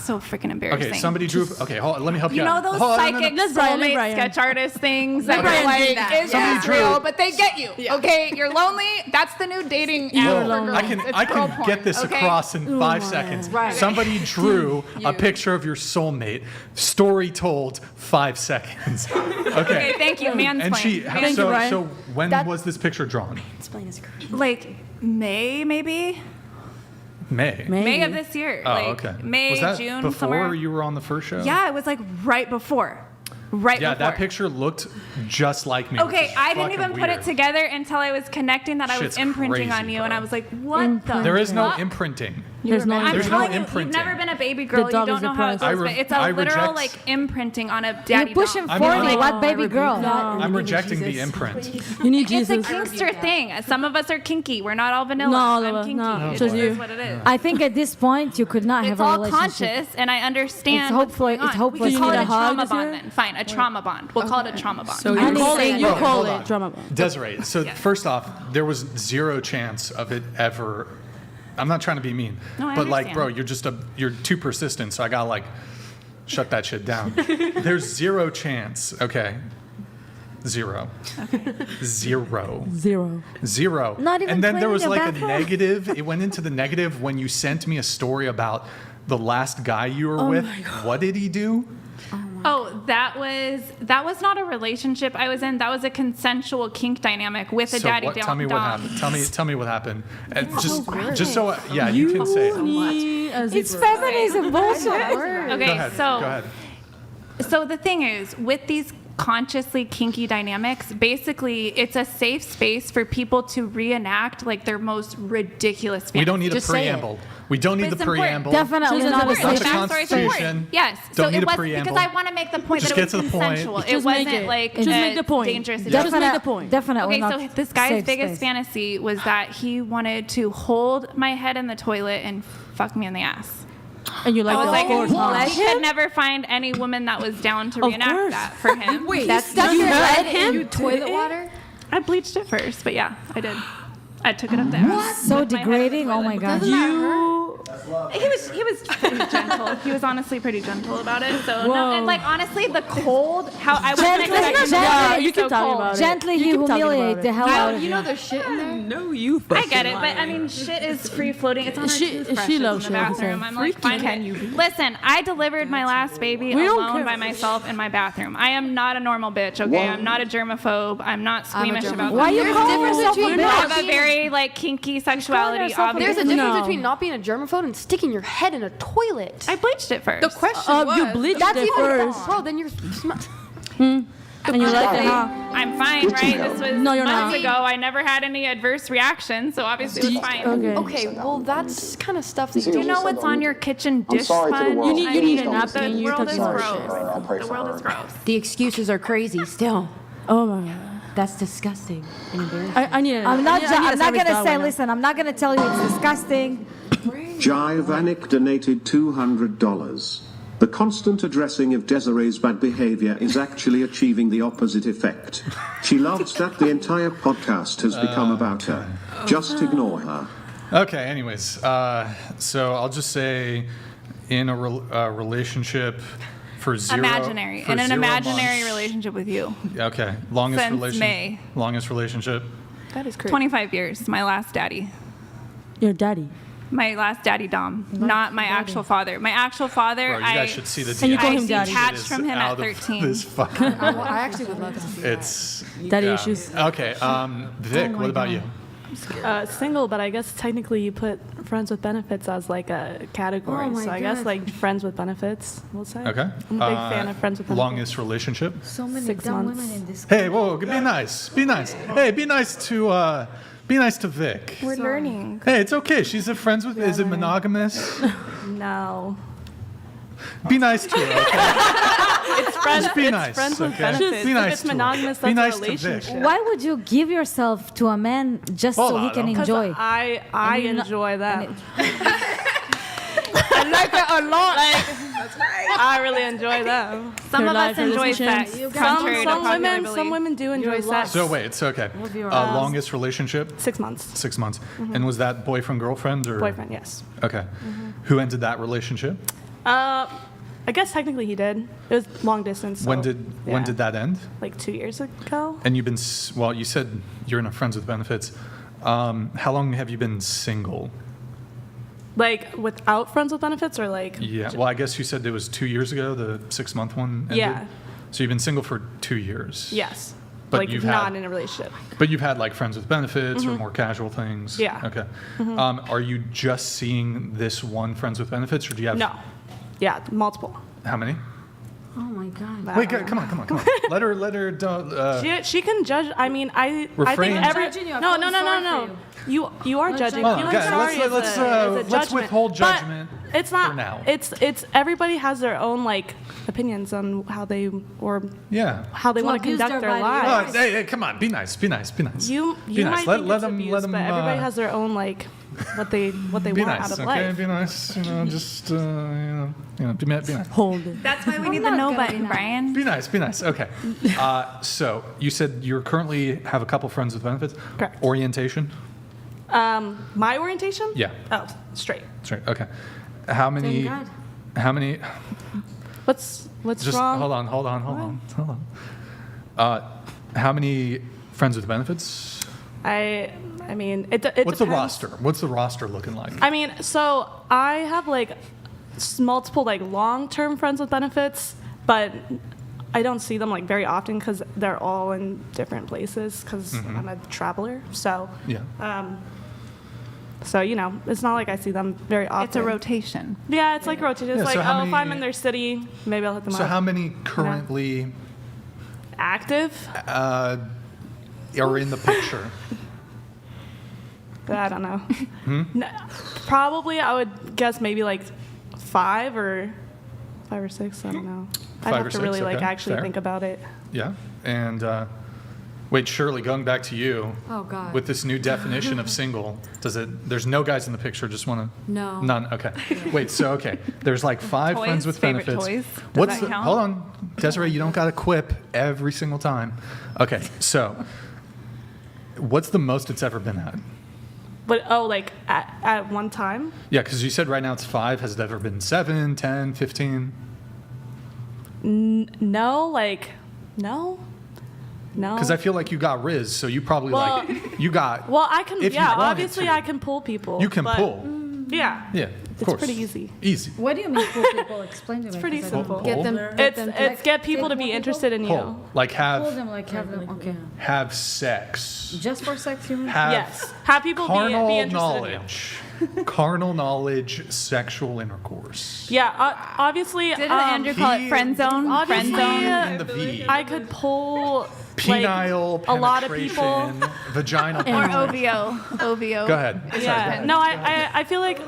so freaking embarrassing. Okay, somebody drew. Okay, hold on, let me help you. You know out. those Hold on, no, no, psychic no. Let's Brian, let soulmate Brian. sketch artist things that Brian are like, do that. it's Somebody not drew- real, but they get you. Okay, you're lonely. That's the new dating app for lonely. girls. I It's girl can porn, get this okay? across in 5 seconds. Right. Somebody drew a picture of your soulmate. Story told, 5 seconds. Okay, Okay. thank you. Mansplain. And she. Thank you, So Brian. so when That- was this picture drawn? like May, maybe May of this year. Oh, like okay. May, was that June, before somewhere. you were on the first show? Yeah, it was like right before. Right Yeah, before. that picture looked just like me. which Okay, is I didn't fucking even put weird. it together until I was connecting that I was Shit's imprinting crazy, on you, and bro. I was like, what the There is no fuck? imprinting. There's no I'm There's no telling you, you've imprinting. never been a baby girl. You dog don't is know how it depressed. goes, but it's a I literal reject- like imprinting on a daddy You're pushing dog. 40. What baby girl? I'm rejecting the imprint. You need It's a Jesus. kinkster thing. Some of us are kinky. We're not all vanilla. No, all of I'm us, kinky. no, It just is you. what it is. I think at this point you could not have It's a all relationship. conscious, and I understand It's what's hopefully- going on. it's hopefully- We Do call you it need a a hug, trauma Desiree? bond then. Fine, a trauma bond. We'll call it a trauma bond. So I you need call to- it, you Hold call on. it. Drama. Desiree, so first off, there was zero chance of it ever. I'm not trying to be mean, No, I but like, understand. bro, you're too persistent, so I gotta like shut that shit down. There's zero chance. Okay. Zero. Zero. Not even And then there was cleaning like a a bathroom? negative. It went into the negative when you sent me a story about the last guy you were with. What did he do? Oh, that was not a relationship I was in. That was a consensual kink dynamic with a So daddy what, dom. tell me what happened. Tell me what happened. Just so graphic. yeah, you can say it. It's feminism bullshit. Okay, Go ahead. so Go ahead. So the thing is, with these consciously kinky dynamics, basically it's a safe space for people to reenact like their most ridiculous fantasies. We don't need a preamble. We don't need But the it's important. preamble. Definitely It's not a important. Not The the safe backstory is Constitution. important. Yes. Don't So need it a was preamble. because I want to make the point Just that it get to was the point. consensual. It Just make wasn't it. like Just a make the point. dangerous Just situation. make the point. Definitely Okay, not so this guy's safe biggest space. fantasy was that he wanted to hold my head in the toilet and fuck me in the ass. And you like I was that, like, of course. he could never find any woman that was down to Of reenact course. that for him. Wait, That's- stuck you your let head him in toilet water? I bleached it first, but yeah, I did. I took it up there. So degrading. Oh my god. He was pretty gentle. He was honestly pretty gentle about it. So no, and like honestly, the cold, how I wasn't expecting Yeah, it you to be keep so talking cold. about it. Gently You he keep talking humiliate about the it. hell out of You him. know there's shit in there? No, you. I get it, but I mean, shit is free floating. It's on our She toothbrushes in loves the shit, bathroom. so I'm like, freaky fine. can you be? Listen, I delivered my last baby We don't alone care. by myself in my bathroom. I am not a normal bitch. Okay, I'm not a germaphobe. I'm not squeamish about Why that. you There's a calling difference yourself a between I bitch? have a very like kinky sexuality. There's a Obviously, difference No. between not being a germaphobe and sticking your head in a toilet. I bleached it first. The question was, You bleached that's it even first. Bro, then you're. And you like it, huh? I'm fine, right? This was No, you're months not. ago. I never had any adverse reactions, so obviously it was fine. Okay. Okay, well, that's kind of stuff that Do you know what's on your kitchen dish sponge? You need- I you need mean, a napkin, The you're world is talking gross. about The world is gross. The excuses are crazy still. Oh my god. That's disgusting and embarrassing. I need it. I'm not. I need a I'm not service gonna dog say. right now. Listen, I'm not gonna tell you it's disgusting. Jivanik donated $200. The constant addressing of Desiree's bad behavior is actually achieving the opposite effect. She loves that the entire podcast has become about her. Just ignore her. Okay. Anyways, so I'll just say, in a relationship for zero. Imaginary. for In an 0 imaginary months. relationship with you. Okay. Longest Since relationship. May. Longest relationship. That is crazy. 25 years. My last daddy. Your daddy. My last daddy dom, not my actual father. My actual father, Bro, you guys should see the And you call him I daddy. detached from him at 13. This fucking. I actually would love to see It's Daddy yeah. issues. Okay. Vic, what about you? Single, but I guess technically you put friends with benefits as like a category. Oh my so I guess God. like friends with benefits, we'll say. Okay. I'm a big fan of friends with benefits. Longest relationship. So many 6 dumb months. women in this. Hey, whoa, be nice. Be nice. Hey, be nice to Vic. We're learning. Hey, it's okay. She's a friends with. Is it monogamous? No. Be nice to her. Okay? It's friends, Just be it's nice. friends with Okay? benefits. Be nice if it's to her. monogamous, Be that's nice a to Vic. relationship. Why would you give yourself to a man just Hold so he on, can I'm- enjoy? I And you're not- enjoy that. I like that a lot. I really enjoy that. Some Your of life us enjoy sex, relationships. contrary to popular Some belief. women do enjoy sex. So wait, it's okay. Longest relationship? 6 months. 6 months. And was that boyfriend girlfriend or Boyfriend, yes. Okay. Who ended that relationship? I guess technically he did. It was long distance. So, when did yeah. that end? Like 2 years ago. And you've been well. You said you're in a friends with benefits. How long have you been single? Like without friends with benefits or like. Yeah. Well, I guess you said it was 2 years ago. The 6 month one. Ended? Yeah. So you've been single for 2 years. Yes. But like you've not had- in a relationship. But you've had like friends with benefits or more casual things. Yeah. Okay. Are you just seeing this one friends with benefits, or do you have No. Yeah, multiple. How many? Oh my God. Wait, come on. Let her. Don't. She can judge. I mean, I Refrain. think I'm every judging you. I'm no. feeling sorry for You are judging. Oh, Feeling okay, sorry is a judgment. let's withhold judgment But it's not. for now. It's everybody has their own like opinions on how they want to abuse conduct their their body. lives. Hey, come on. Be nice. You Be might nice. think it's abuse, but everybody has their own like what they be want nice. out of Okay, life. be nice. Just be nice. Hold it. That's why we need the no button, Brian. Be nice. Okay. So you said you currently have a couple friends with benefits. Correct. Orientation. My orientation? Yeah. Oh, straight. Straight. Okay. How many? Thank God. How many? What's Just wrong? hold on. How many friends with benefits? I mean, it What's the depends. roster? What's the roster looking like? I mean, so I have like multiple like long-term friends with benefits, but I don't see them like very often because they're all in different places because I'm a traveler. So Yeah. So it's not like I see them very often. It's a rotation. Yeah, it's like rotation. It's Yeah, like so how if I'm many- in their city, maybe I'll hit them So up. how many currently Active? are in the picture? I don't know. No, probably I would guess maybe like 5 or 6. I don't know. I'd 5 have or to 6, really like okay, actually fair. think about it. Yeah. And wait, Shirley, going back to you. Oh, God. With this new definition of single, there's no guys in the picture, just want to? No. None, okay. Wait, so, okay. There's like 5 Toys, friends with favorite benefits. toys. Does that count? Hold on. Desiree, you don't got to quip every single time. Okay, so what's the most it's ever been at? But like at one time? Yeah, because you said right now it's 5. Has it ever been 7, 10, 15? No, like no. Because I feel like you got Riz, so you probably Well- you got. Well, I can. If you Yeah, wanted obviously to. I can pull people. You can but- pull. Yeah. Yeah, of It's course. pretty easy. Easy. What do you mean pull people? Explain to me. It's pretty 'cause I don't simple. Get them. It's get people to be interested in you. Pull. Like Pull have them like have them. Okay. have sex. Just for sex, you mean? Have Yes. Have people be carnal interested in you. knowledge. Carnal knowledge, sexual intercourse. Yeah. Obviously. Didn't Andrew call it friend zone? Friend obviously, zone. In the V. I could pull Penile like, a lot of people. penetration, vaginal Or penetration. OVO. Go ahead. Sorry, go Yeah. ahead. No, I feel like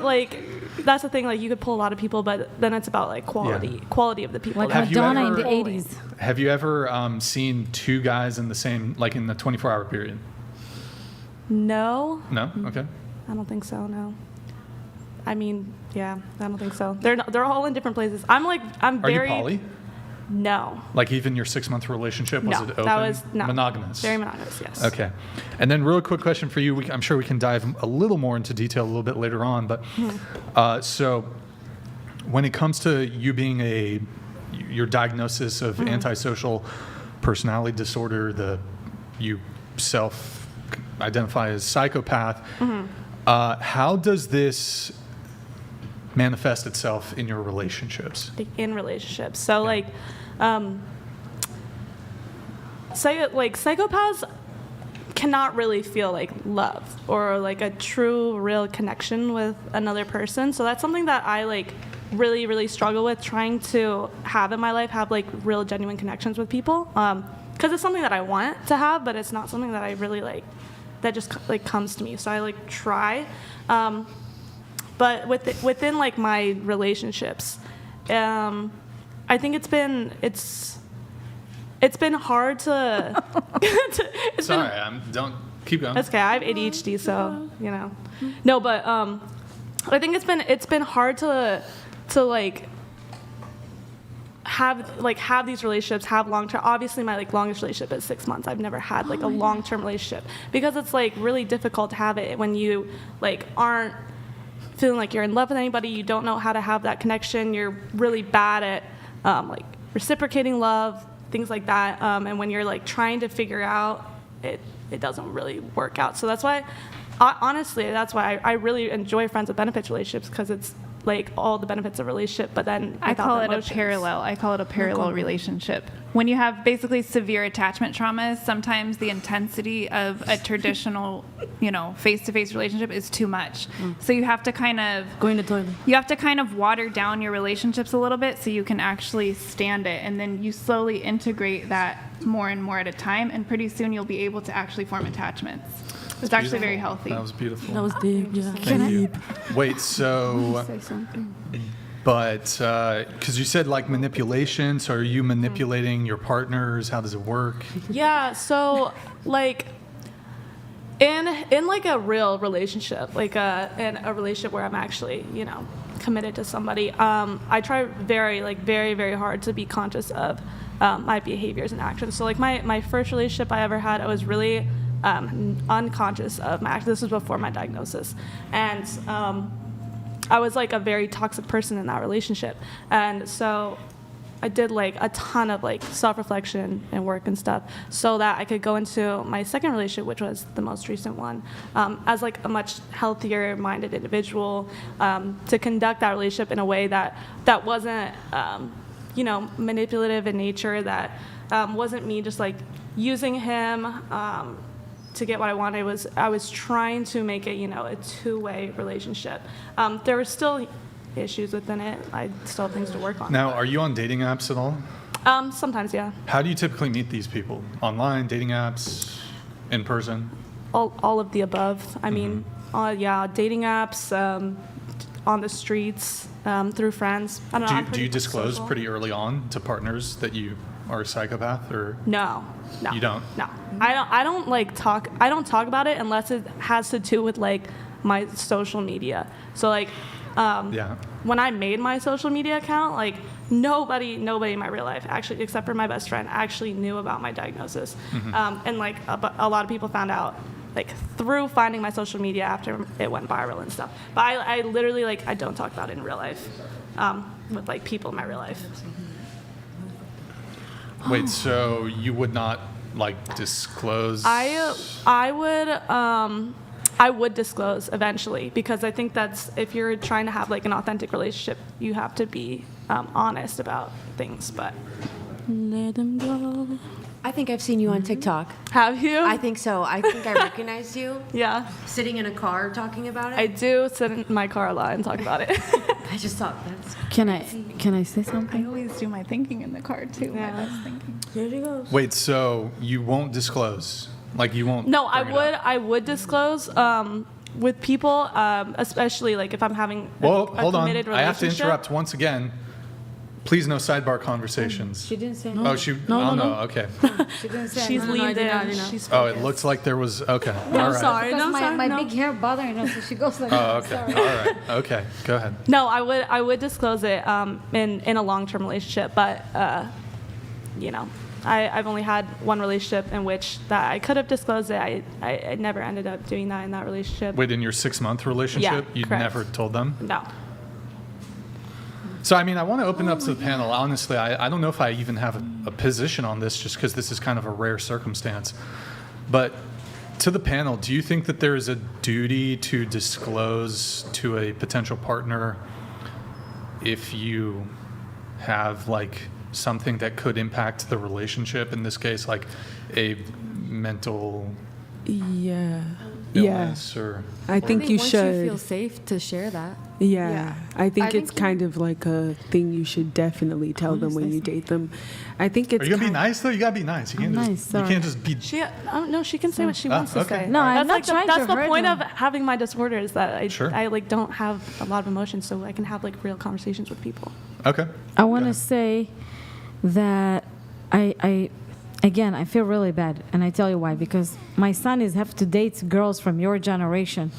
that's the thing. Like you could pull a lot of people, but then it's about like quality of the people. Like that Have you Madonna in ever- the 80s. Have you ever seen 2 guys in the same, like in the 24-hour period? No, No? Okay. I don't think so. No. I mean, yeah, I don't think so. They're all in different places. I'm Are very. you poly? No. Like even your 6-month relationship, was No, it open? that was no. Monogamous? Very monogamous, yes. Okay. And then real quick question for you. I'm sure we can dive a little more into detail a little bit later on. But so when it comes to you being your diagnosis of antisocial personality disorder, you self-identify as psychopath, how does this manifest itself in your relationships? In relationships. So psychopaths cannot really feel like love or like a true real connection with another person. So that's something that I like really, really struggle with trying to have in my life, have like real genuine connections with people. Because it's something that I want to have, but it's not something that I really like, that just like comes to me. So I like try. But within like my relationships, I think it's been hard to. Don't keep going. That's okay. I have ADHD, so No, but I think it's been hard to like have these relationships, have long-term. Obviously, my like longest relationship is 6 months. I've never had like a long-term relationship because it's like really difficult to have it when you like aren't feeling like you're in love with anybody. You don't know how to have that connection. You're really bad at like reciprocating love, things like that. And when you're like trying to figure out, it doesn't really work out. So that's why, honestly, I really enjoy friends with benefits relationships because like all the benefits of a relationship, but then I without call the it emotions. a parallel. I call it a parallel relationship. When you have basically severe attachment traumas, sometimes the intensity of a traditional, face-to-face relationship is too much. So you have to kind of Going to the toilet. You have to kind of water down your relationships a little bit so you can actually stand it, and then you slowly integrate that more and more at a time, and pretty soon you'll be able to actually form attachments. It's actually very healthy. That was beautiful. That was deep. Yeah. Thank you. Wait, so, Say something. but because you said like manipulation, so are you manipulating your partners? How does it work? Yeah, so like in like a real relationship, like in a relationship where I'm actually, committed to somebody, I try very, very hard to be conscious of my behaviors and actions. So like my first relationship I ever had, I was really unconscious of my actions. This was before my diagnosis, and I was like a very toxic person in that relationship, and so I did like a ton of like self-reflection and work and stuff so that I could go into my second relationship, which was the most recent one, as like a much healthier minded individual, to conduct that relationship in a way that wasn't manipulative in nature, that wasn't me just like using him to get what I wanted. I was trying to make it, a two-way relationship. There were still issues within it. I still have things to work on. Now, are you on dating apps at all? Sometimes, yeah. How do you typically meet these people? Online, dating apps, in person? All of the above. I mean, dating apps, on the streets, through friends. I don't know. Do you disclose pretty early on to partners that you are a psychopath, or No. you don't? No, I don't like talk. I don't talk about it unless it has to do with like my social media. So like, when I made my social media account, like nobody in my real life, actually, except for my best friend, actually knew about my diagnosis. And like a lot of people found out like through finding my social media after it went viral and stuff. But I literally like I don't talk about it in real life with like people in my real life. Wait, so you would not like disclose? I would disclose eventually, because I think that's, if you're trying to have like an authentic relationship, you have to be honest about things. But Let them go. I think I've seen you on TikTok. Have you? I think so. I think I recognized you. Yeah. Sitting in a car talking about it. I do sit in my car a lot and talk about it. I just thought that's. Can I say something? I always do my thinking in the car too. Yeah. My best thinking. Here she goes. Wait, so you won't disclose? Like you won't? No, bring it up? I would disclose with people, especially like if I'm having Well, a hold on. committed relationship. I have to interrupt once again. Please, no sidebar conversations. She didn't say Oh, she. No, oh, no. Okay. She didn't say She's No, I leaned did in. not, I did not. She's Oh, it focused. looks like there was. Okay. No, All right. sorry. because No, sorry. my No. big hair bothering her, so she goes like. Oh, okay. All right. Okay. Go ahead. No, I would disclose it in a long-term relationship, but I've only had one relationship in which that I could have disclosed it. I never ended up doing that in that relationship. Wait, in your 6-month relationship, you correct. never told them? No. So, I mean, I want to open it up to the panel. Honestly, I don't know if I even have a position on this, just because this is kind of a rare circumstance. But to the panel, do you think that there is a duty to disclose to a potential partner if you have, like, something that could impact the relationship? In this case, like a mental Yeah. illness, or I think you once should. you feel safe to share that. Yeah, I think I it's think kind of like a thing you should definitely tell them when you date them. I think it's. Are you gonna be kind- nice though? You gotta be nice. You can't I'm just. nice, You sorry. can't just be. No, she can say what she wants to okay. say. No, I'm not trying that's to the hurt point them. of having my disorder, is that Sure. I like don't have a lot of emotions, so I can have like real conversations with people. Okay. I want Go to ahead. say that again, I feel really bad, and I tell you why. Because my son have to date girls from your generation,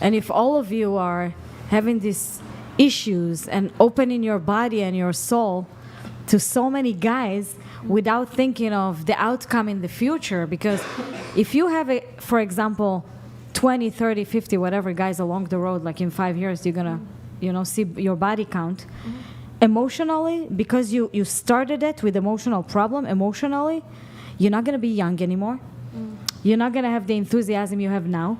and if all of you are having these issues and opening your body and your soul to so many guys without thinking of the outcome in the future, because if you have for example, 20, 30, 50, whatever guys along the road, like in 5 years, you're gonna, see your body count. Emotionally, because you started it with emotional problem, emotionally, you're not going to be young anymore. You're not going to have the enthusiasm you have now.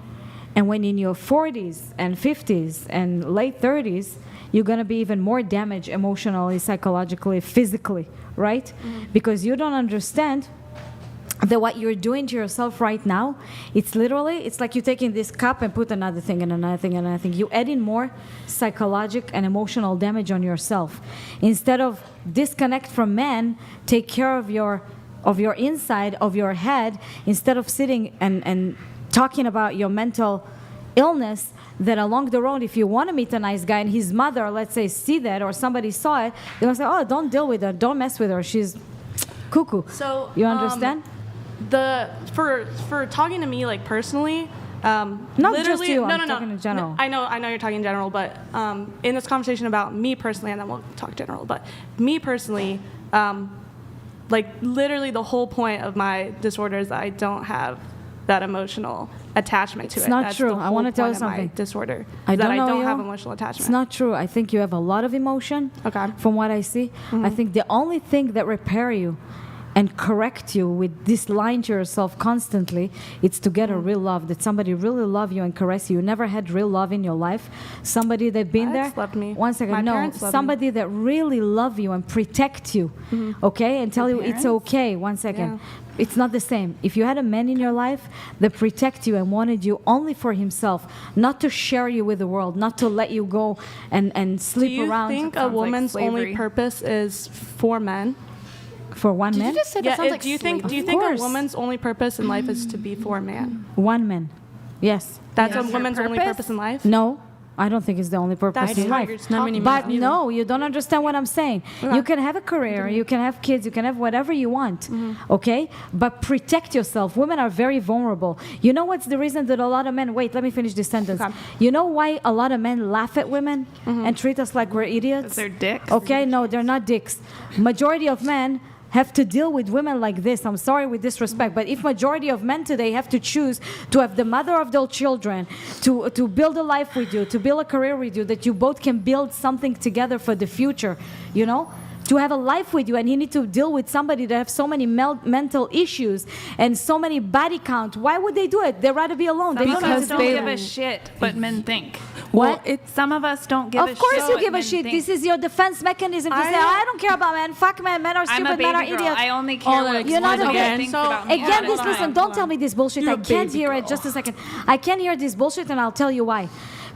And when in your 40s and 50s and late 30s, you're going to be even more damaged emotionally, psychologically, physically, right? Because you don't understand that what you're doing to yourself right now, it's like you're taking this cup and put another thing and another thing and another thing. You're adding more psychological and emotional damage on yourself. Instead of disconnect from men, take care of your inside, of your head, instead of sitting and talking about your mental illness, that along the road, if you want to meet a nice guy and his mother, let's say, see that or somebody saw it, they're going to say, oh, don't deal with her, don't mess with her, she's cuckoo. So you understand? For talking to me like personally, not just you. I'm talking in general. I know you're talking in general, but in this conversation about me personally, and then we'll talk general. But me personally, like literally the whole point of my disorder is that I don't have that emotional attachment to it. It's not That's true. the I whole want to tell you point of my something. disorder. I don't know I don't you. have emotional attachment. It's not true. I think you have a lot of emotion. Okay. From what I see, I think the only thing that repair you and correct you with this lying to yourself constantly, it's to get a real love, that somebody really love you and caress you. You never had real love in your life. Somebody that been there. Loved me. One second. My No, parents loved somebody that really love you and protect you, okay, and tell you it's okay. One second. Yeah. It's not the same. If you had a man in your life that protect you and wanted you only for himself, not to share you with the world, not to let you go and sleep around. Do you think a woman's only purpose is for men? For one man? Did you just say that sounds like do you think Of a course. woman's only purpose in life is to be for a man? One man. Yes. That's Yes. a woman's only purpose in life? No, I don't think it's the only purpose That's in what life. you're talking But about. no, you don't understand what I'm saying. Okay. You can have a career, you can have kids, you can have whatever you want, okay? But protect yourself. Women are very vulnerable. You know what's the reason that a lot of men, wait, let me finish this sentence. Okay. You know why a lot of men laugh at women and treat us like we're idiots? They're dicks. Okay, no, they're not dicks. Majority of men have to deal with women like this. I'm sorry with disrespect, but if majority of men today have to choose to have the mother of their children, to build a life with you, to build a career with you, that you both can build something together for the future, you know? To have a life with you, and you need to deal with somebody that have so many mental issues and so many body count. Why would they do it? They'd rather be alone. They Some of don't us don't give a shit, but men think. What? Some of us don't give a shit. Of course you but give a men shit. think. This is your defense mechanism to say, I don't care about men. Fuck men. Men are I'm stupid. a baby Men are girl. idiots. I only care what You're not one a man baby. thinks about me Again, all the this, listen, time. don't tell me this bullshit. I can't hear it. Just a second. I can't hear this bullshit, and I'll tell you why.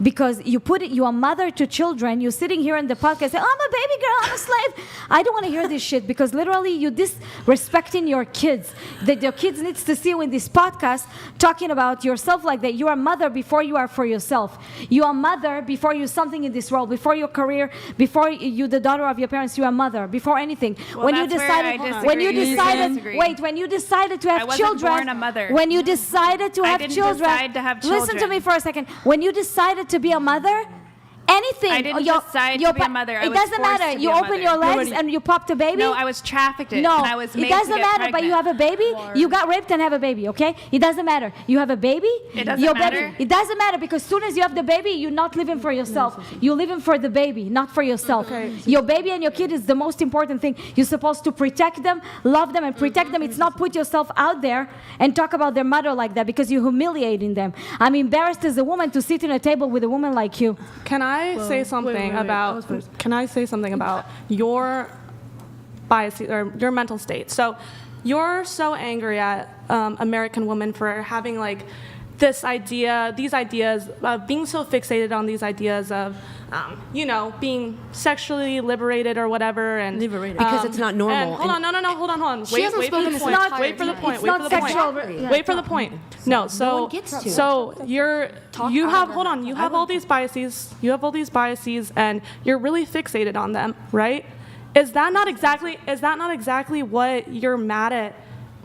Because you put it, you're a mother to children, you're sitting here in the podcast saying, I'm a baby girl, I'm a slave. I don't want to hear this shit, because literally you're disrespecting your kids. That your kids needs to see you in this podcast talking about yourself like that. You're a mother before you are for yourself. You're a mother before you're something in this world, before your career, before you're the daughter of your parents, you're a mother, before anything. Well, when you that's where I decided, disagree. when you decided to have I wasn't children, born a mother. when you decided to I have didn't children, decide to have listen to children. me for a second. When you decided to be a mother, anything. I didn't decide to be a mother. I It was doesn't forced matter. to be You a open mother. your legs and you popped a baby. No, I was trafficked in, No, and I was made it doesn't to get matter. But you have a baby. You got raped and have a baby. Okay, it doesn't matter. You have a baby. It doesn't your matter? Baby, it doesn't matter, because as soon as you have the baby, you're not living for yourself. You're living for the baby, not for yourself. Your baby and your kid is the most important thing. You're supposed to protect them, love them, and protect them. It's not put yourself out there and talk about their mother like that, because you're humiliating them. I'm embarrassed as a woman to sit in a table with a woman like you. Can I say something about? Can I say something about your biases or your mental state? So, you're so angry at American women for having like these ideas, being so fixated on these ideas of, being sexually liberated or whatever, and liberated because it's not normal. And, hold on. She hasn't spoken this entire time. Wait for the point. It's Wait not for the point. sexual. Wait for the point. No, so No one gets to. so you have all these biases. You have all these biases, and you're really fixated on them, right? Is that not exactly what you're mad at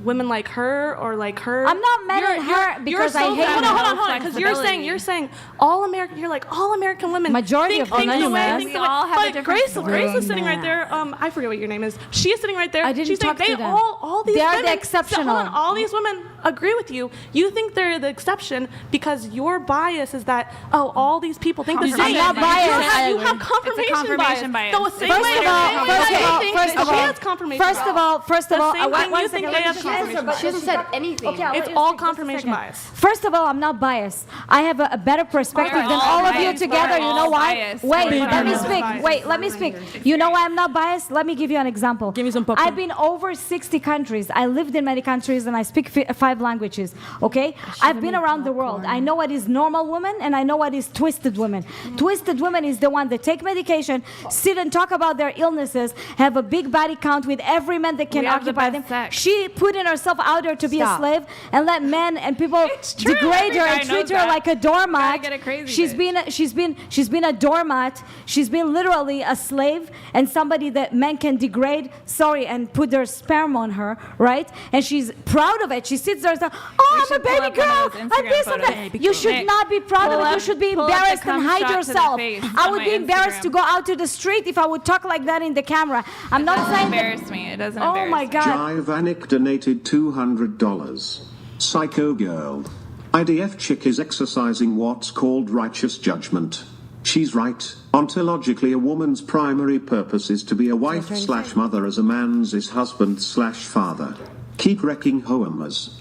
women like her or like her? I'm not mad at her because I hate hold her. on, because you're saying all American. You're like all American women. Majority of think them. the way. We all have a But different Grace is sitting right there. I forget what your name is. She's sitting right there. I didn't She's talk saying to they them. all these They are women. the exceptional. So, hold on, all these women agree with you. You think they're the exception because your bias is that all these people think the same. I'm not biased. You have confirmation, confirmation bias. The same First way of all, they think first of she all, has confirmation first of all, The same thing one you second, think let they me have just She hasn't said anything. Okay, I'll It's let you all speak. Just a confirmation second. bias. First of all, I'm not biased. I have a better perspective We're than all of you biased. together. We're You know all why? biased. Wait, We're let me all speak. biased. Wait, let me speak. You know why I'm not biased? Let me give you an example. Give me some popcorn. I've been over 60 countries. I lived in many countries and I speak 5 languages. Okay? I've been around the world. I know what is normal woman and I know what is twisted women. Twisted women is the one that take medication, sit and talk about their illnesses, have a big body count with every man that can We have the occupy best them. sex. She put in herself out there to be a Stop. slave and let men and people true. degrade Every her guy and treat knows her that. like a doormat. Gotta get a crazy She's been a doormat. She's been literally a slave and somebody that men can degrade, and put their sperm on her, right? And she's proud of it. She sits there and says, "Oh, I'm a should pull baby up one girl. of those I'm Instagram this and that." photos. You should Nick, not be proud pull of it. You up- should be pull up the embarrassed and cum hide shot to the yourself. face I on would my be embarrassed Instagram. to go out to the street if I would talk like that in the camera. I'm not Doesn't saying that. embarrass me. It doesn't Oh embarrass my me. God. Jivanik donated $200. Psycho girl. IDF chick is exercising what's called righteous judgment. She's right. Ontologically, a woman's primary purpose is to be a wife/mother as a man's is husband/father. Keep wrecking homes.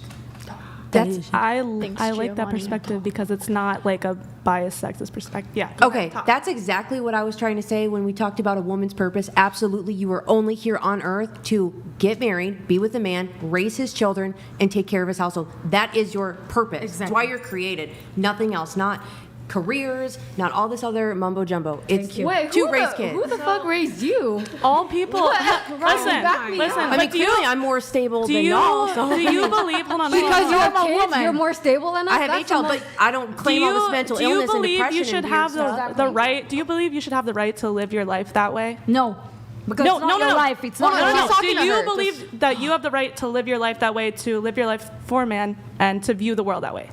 I Thanks, like that Giovanni. perspective because it's not like a biased sexist perspective. Yeah. Okay, that's exactly what I was trying to say when we talked about a woman's purpose. Absolutely, you are only here on earth to get married, be with a man, raise his children, and take care of his household. That is your purpose. Exactly. It's why you're created. Nothing else. Not careers, not all this other mumbo jumbo. It's Wait, to raise kids. who the fuck raised you? All people. Listen. I mean, but do you- clearly I'm more stable Do than you y'all. So. do you believe? Hold on. Because hold you on. have kids, you're more stable than us. I have That's HL, the but most- I don't claim all this mental do you illness and believe depression you should and weird have stuff. the right? Do you believe you should have the right to live your life that way? No. Because it's not your life. It's not Hold your on, life. she's talking Do to you her. believe that you have the right to live your life that way, to live your life for a man, and to view the world that way?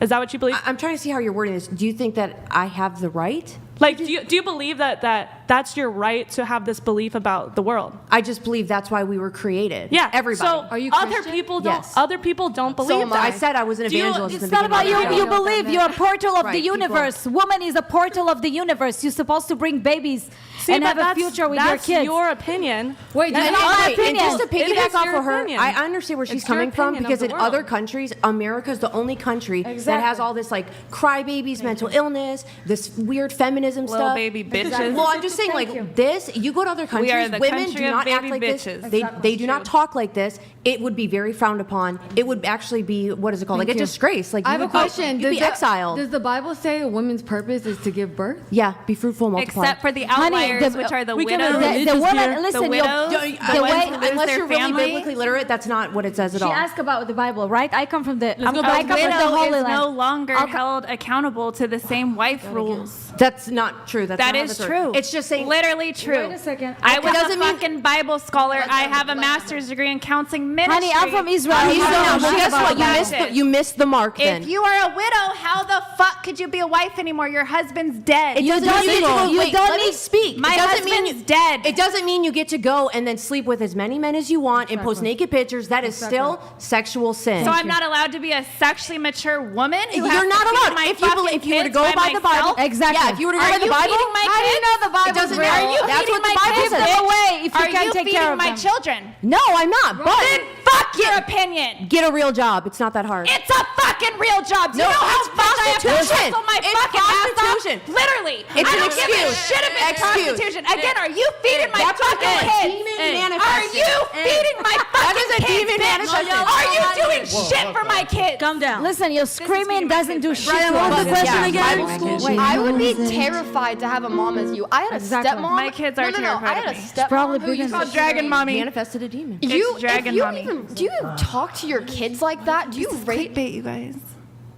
Is that what you believe? I'm trying to see how you're wording this. Do you think that I have the right? Like, do you believe that that's your right to have this belief about the world? I just believe that's why we were created. Yeah, everybody. So Are you other Christian? people don't. Yes. Other people don't So believe am that. I said I was an Do you- evangelist. it's in the not about beginning. you. You believe you're a portal of Right, the people- universe. Woman is a portal of the universe. You're supposed to bring babies See, and but have a that's- future with your that's kids. your opinion. Wait, That's did not my Okay, and opinion. just to It is piggyback off your of her, opinion. I understand where she's It's your coming from opinion of because the in world. other countries, America is the only country that has all this like crybabies, mental illness, this weird feminism Little stuff. baby bitches. Well, I'm just saying, like this. You go to other countries, are the women country do of not act baby like bitches. this. They do not talk like this. It would be very frowned upon. It would actually be what is it called? Thank like a you. disgrace. Like I you have a would be- question. You'd be exiled. Does the Bible say a woman's purpose is to give birth? Yeah, be fruitful, multiply. Except for the Honey, outliers, the- which are the we can widows. relate. the woman, here. listen, the widows, you- the ones who lose Unless their you're really family. biblically literate, that's not what it says at she all. asked about the Bible, right? I come from the go I back come to from the widow Holy is Land. no longer held accountable to the same wife rules. That's not true. That's That not how is that's true. It's just saying. Literally true. Wait a second. I was a doesn't mean- fucking Bible scholar. I have a master's degree in counseling ministry. Honey, I'm from Israel. He's I don't know well, shit guess about what? You the missed, Bible. you missed the mark then. If you are a widow, how the fuck could you be a wife anymore? Your husband's dead. It doesn't don't mean you get to need- go. you Wait, don't let me need- speak. My It doesn't mean husband's dead. It doesn't mean you get to go and then sleep with as many men as you want and post naked pictures. That is still sexual sin. So I'm not allowed to be a sexually mature woman who has You're not to feed allowed. my If you fucking if you were to kids go by the Bible, myself? Exactly. Yeah, if you were to go Are by the you Bible, feeding my How do you kids? know the Bible? it doesn't Are matter. you That's feeding what the my Bible kids? says. Step away if you Are can't you take feeding care of my them. children? No, I'm not. But Then fuck your opinion. get a real job. It's not that hard. It's a fucking real job. Do you No, know how it's much I have to prostitution. hustle my It's fucking ass off? prostitution. Literally. It's I an don't give a excuse. shit if it's Excuse. prostitution. Again, are you feeding my That's what fucking a kids? demon Are manifested. you feeding my fucking is a kids? demon bitch? manifested. Are you doing shit for my kids? Calm down. Listen, your screaming doesn't do shit. Brian, to what was us. the question Yeah, again? Bible school. Wait, I would be terrified to have a mom as you. I had a Exactly. stepmom. My kids are no, terrified I had of a me. stepmom probably who bigger used than to that. Dragon mommy. Manifested a demon. You, dragon if you mommy. even, do you even talk to your kids like that? Do you rate? Bait, you guys.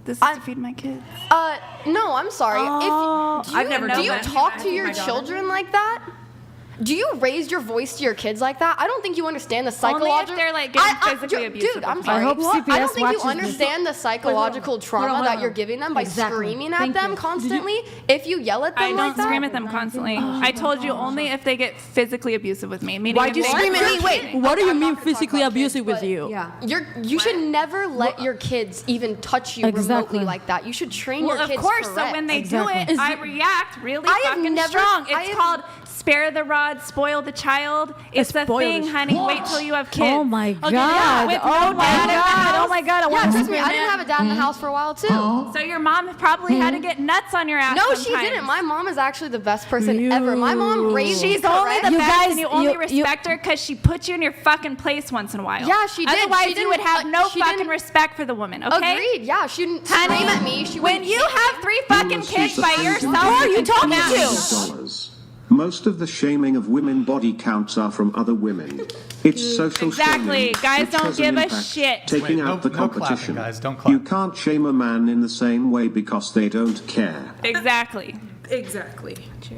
This is to feed my kids. No, I'm sorry. If I've never do done you that. talk to your children like that? Do you raise your voice to your kids like that? I don't think you understand the psychological. Only if they're, like, getting physically abusive Dude, I'm with sorry. I hope I CPS don't think you watches this. understand the psychological trauma that you're giving them by Exactly. screaming at Thank them you. constantly. If you yell at them I like don't that, scream at them constantly. I told you only if they get physically abusive with me. Meaning Why'd if you they- scream at me? Wait. What do you I'm mean not gonna talk physically about kids, abusive with but- you? Yeah. you should never let your kids even touch you Exactly. remotely like that. You should train Well, your of kids course. correct. So when they Exactly. do it, I react really I have fucking never- strong. I It's have- called spare the rod God, spoil the child. It's a Spoil thing, the honey. Wait till you have kids. Oh my Okay, God. with Oh no my dad in the God. house. Oh my God. I Yeah, want trust to me, I didn't have a dad in the house for a while too. So your mom probably had to get nuts on your ass. No, she sometimes. didn't. My mom is actually the best person ever. My mom raised She's me only the correct. You best, guys- and you only you- respect her because she put you in your fucking place once in a while. Yeah, she did. Otherwise, She you would didn't, have no she fucking didn't- respect for the woman. Okay. Agreed. Yeah, she didn't Honey, scream at me. She when wouldn't you hit me. have 3 fucking Viewers kids use by the yourself, $100 who are you talking to? $100. Most of the shaming of women body counts are from other women. It's social Exactly. shaming, Guys which don't has give an a impact, shit. Taking Wait, out the no clapping, competition. guys. Don't clap. You can't shame a man in the same way because they don't care. Exactly. Exactly.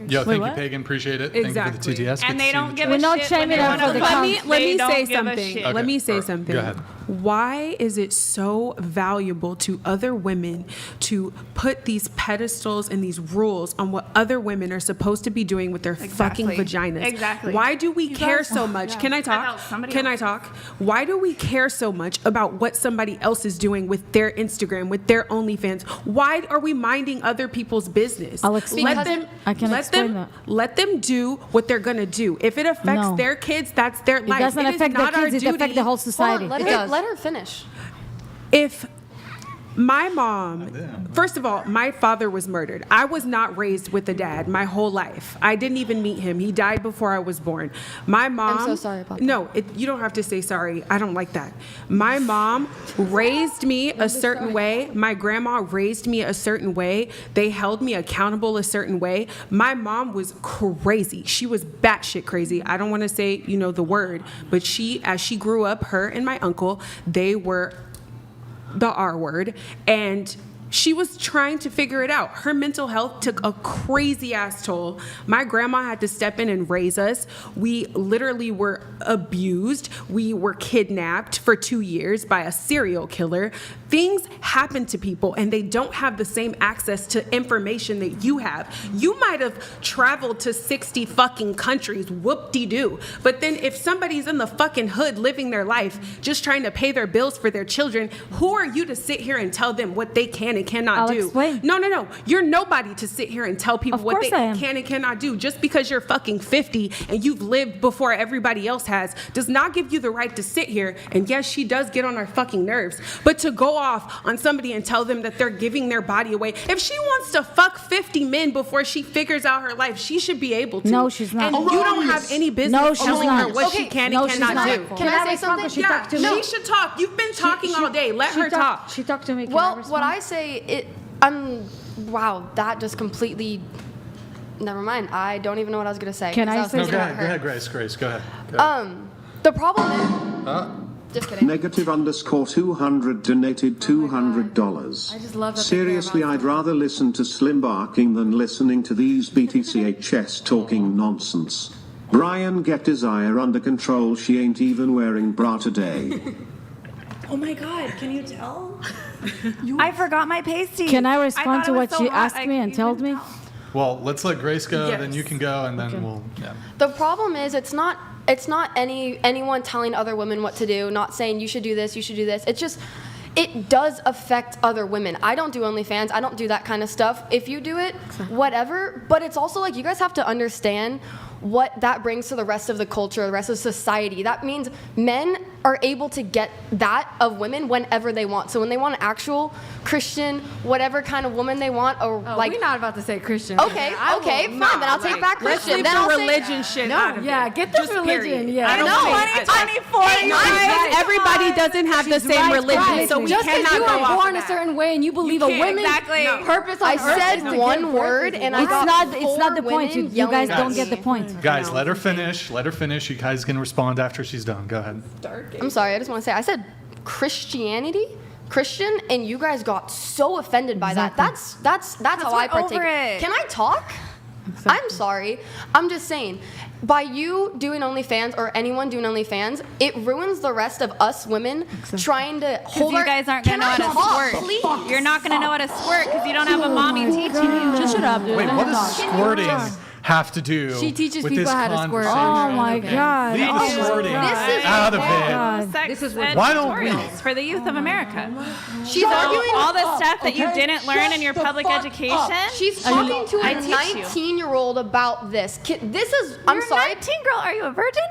Yo, thank you, what? Pagan. Appreciate it. Exactly. Thank you for the TTS. Good And to they see don't the give chat. a not shit when shaming they her want for to the fuck. count. Let They me don't say give a something. shit. Okay, Let me say all right, something. go ahead. Why is it so valuable to other women to put these pedestals and these rules on what other women are supposed to be doing with their fucking vaginas? Exactly. Why do we care so much? Can I talk? thought somebody Can I else- talk? Why do we care so much about what somebody else is doing with their Instagram, with their OnlyFans? Why are we minding other people's business? I'll explain. Let them. I can let explain them. that. Let them do what they're gonna do. If it affects No. their kids, that's their It life. doesn't It is affect the not our kids. It duty. affects the whole Hold society. on, let her finish. If my mom, first of all, my father was murdered. I was not raised with a dad my whole life. I didn't even meet him. He died before I was born. My mom. I'm so sorry about that. No, you don't have to say sorry. I don't like that. My mom raised me a certain way. My grandma raised me a certain way. They held me accountable a certain way. My mom was crazy. She was batshit crazy. I don't want to say, the word, but as she grew up, her and my uncle, they were the R word, and she was trying to figure it out. Her mental health took a crazy ass toll. My grandma had to step in and raise us. We literally were abused. We were kidnapped for 2 years by a serial killer. Things happen to people and they don't have the same access to information that you have. You might have traveled to 60 fucking countries, whoop-de-doo. But then if somebody's in the fucking hood living their life, just trying to pay their bills for their children, who are you to sit here and tell them what they can and cannot I'll do? explain. No. You're nobody to sit here and tell people Of what course they I am. can and cannot do. Just because you're fucking 50 and you've lived before everybody else has does not give you the right to sit here. And yes, she does get on our fucking nerves. But to go off on somebody and tell them that they're giving their body away. If she wants to fuck 50 men before she figures out her life, she should be able to. No, she's not. And you don't have any business No, she's telling her not. what Okay, she can no, and she's cannot not. do. Can I say something? She Yeah, talked to me. she should talk. You've been talking all day. Let her talk. She talked to me. Can I Well, respond? what I say, wow, that just completely. Never mind. I don't even know what I was gonna say. Can 'cause I was say No, thinking go about ahead, her. Grace. Go ahead. The problem is. Just kidding. Negative_200 donated $200. I just love that they care Seriously, about I'd rather listen to Slim barking than listening to these BTCHS talking nonsense. Brian, get Desire under control. She ain't even wearing bra today. Oh my God, can you tell? I forgot my pasty. Can I respond thought to it was what so she hot, asked I me and couldn't told even me? tell. Well, let's let Grace go, then Yes. you can go, and then we'll. Yeah. The problem is it's not anyone telling other women what to do, not saying you should do this, you should do this. It's just it does affect other women. I don't do OnlyFans. I don't do that kind of stuff. If you do it, whatever. But it's also like you guys have to understand what that brings to the rest of the culture, the rest of society. That means men are able to get that of women whenever they want. So when they want an actual Christian, whatever kind of woman they want, or like we're not about to say Christian. okay, fine, then I'll take back Let's Christian. leave Then the I'll say religion shit No, out of yeah, it. get this Just religion, period. yeah. I don't No, think- 2024, you Not guys. everybody doesn't have the She's same right, religion, right. so we Just because cannot you go were off born of a that. certain way and you believe a can't. woman's Exactly. purpose on I earth said is to one give word birth. and I It's got not. It's not the four point. You women guys yelling don't at get the me. point. Guys, let her finish. Let her finish. You guys can respond after she's done. Go ahead. I'm sorry, I just want to say I said Christian, and you guys got so offended by that. That's how I we're partake. over it. Can I talk? I'm sorry. I'm just saying, by you doing OnlyFans or anyone doing OnlyFans, it ruins the rest of us women trying to hold You our. guys aren't gonna know Can how I to talk, squirt. please? You're not gonna know how to squirt because you don't have a mommy teaching you. Just shut up, dude. Wait, Let what her does talk. squirting have to do She teaches with people this how to squirt. conversation? Oh my God. Leave Oh my escorting God. out of it. God. Sex This is what- ed Why don't we- tutorials for the youth of America. She's arguing all the stuff that you didn't learn in your public education. She's talking to I a teach you. 19-year-old about this. This is, I'm You're sorry. 19, girl. Are you a virgin?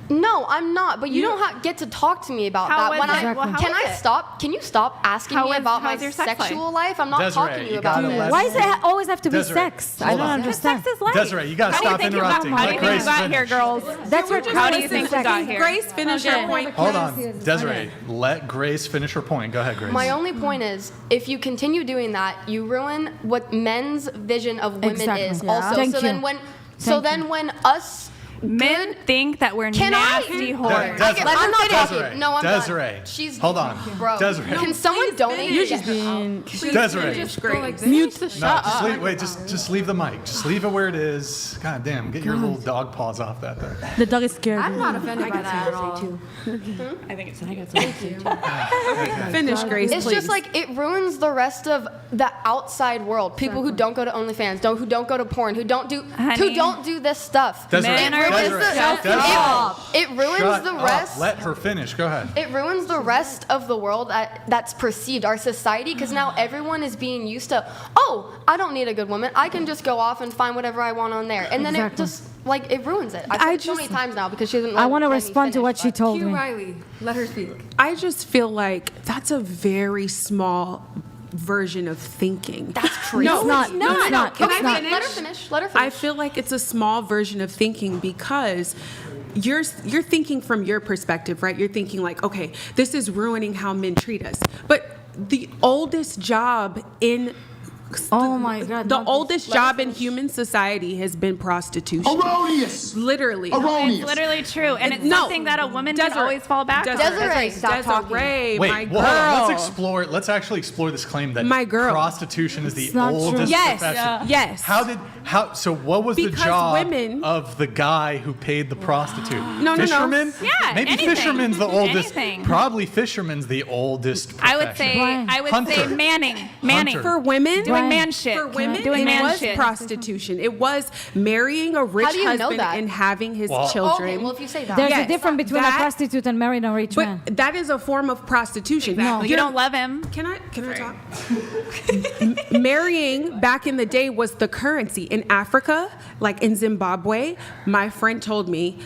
No, I'm not. But you don't get to talk to me about How that. was it? Well, how Can was I it? stop? Can you stop asking How me was- about my how's your sex life? sexual life? I'm not Desiree, talking to you you about gotta this. let- Why does it always have to be Desiree, sex? I hold don't on. understand. Sex is life. Desiree, you gotta How do you stop think you got- interrupting. How do Let you think Grace you got here, finish. girls? That's what How do you think we got here? Grace, finish your point. Hold on, Desiree. Let Grace finish her point. Go ahead, Grace. My only point is, if you continue doing that, you ruin what men's vision of women Exactly. is. Yeah. Also, Thank so you. then when, Thank you. when us Men think that we're Can I- nasty De- whores. Desiree, I'm not Desiree, talking. No, I'm Desiree. done. She's Hold on. bro. Desiree. Can someone donate? You're just being Desiree. mute. No, just leave, wait, just leave the mic. Just leave it where it is. God damn, get your little dog paws off that thing. The dog is scared. I'm not offended by that at all. Finish, Grace, It's please. just like it ruins the rest of the outside world. People who don't go to OnlyFans, who don't go to porn, who don't do this stuff. Desiree, Men are Desiree, just Desiree. It ruins Shut the up. rest. Let her finish. Go ahead. It ruins the rest of the world that's perceived, our society, because now everyone is being used to, oh, I don't need a good woman. I can just go off and find whatever I want on there. And then it just, like, it ruins it. I've said it so many times now because she doesn't I want to let me respond to finish, what she but- told Q me. Riley, let her speak. I just feel like that's a very small version of thinking. That's crazy. No, It's not. no, It's no. not. Can It's I not. finish? Let her finish. Let her finish. I feel like it's a small version of thinking because you're thinking from your perspective, right? You're thinking like, okay, this is ruining how men treat us. But the oldest job in Oh my God. the not oldest job in human society has been prostitution. Erroneous. Literally. Erroneous. It's literally true, and it's No. something that a woman can Desiree, always fall back on. Desiree, stop talking. Desiree, Wait, my well, girl. hold on. Let's explore. Let's actually explore this claim that My girl. prostitution is the It's not true. oldest Yes, profession. yes. So what was the Because job women- of the guy who paid the prostitute? No. Fisherman? Yeah, Maybe anything. fisherman's the oldest. Anything. Probably fisherman's the oldest I would profession. say, Brian. I would Hunter. say Manning. Hunter. For women, Doing man shit. For women, Doing it man was shit. prostitution. It was marrying a rich How do you know husband that? and having his Well- children. Okay, well, if you say that. There's Yes, a difference between that- a prostitute and marrying a rich man. But that is a form of prostitution. Exactly. You don't love him. Can I talk? Marrying back in the day was the currency. In Africa, like in Zimbabwe, my friend told me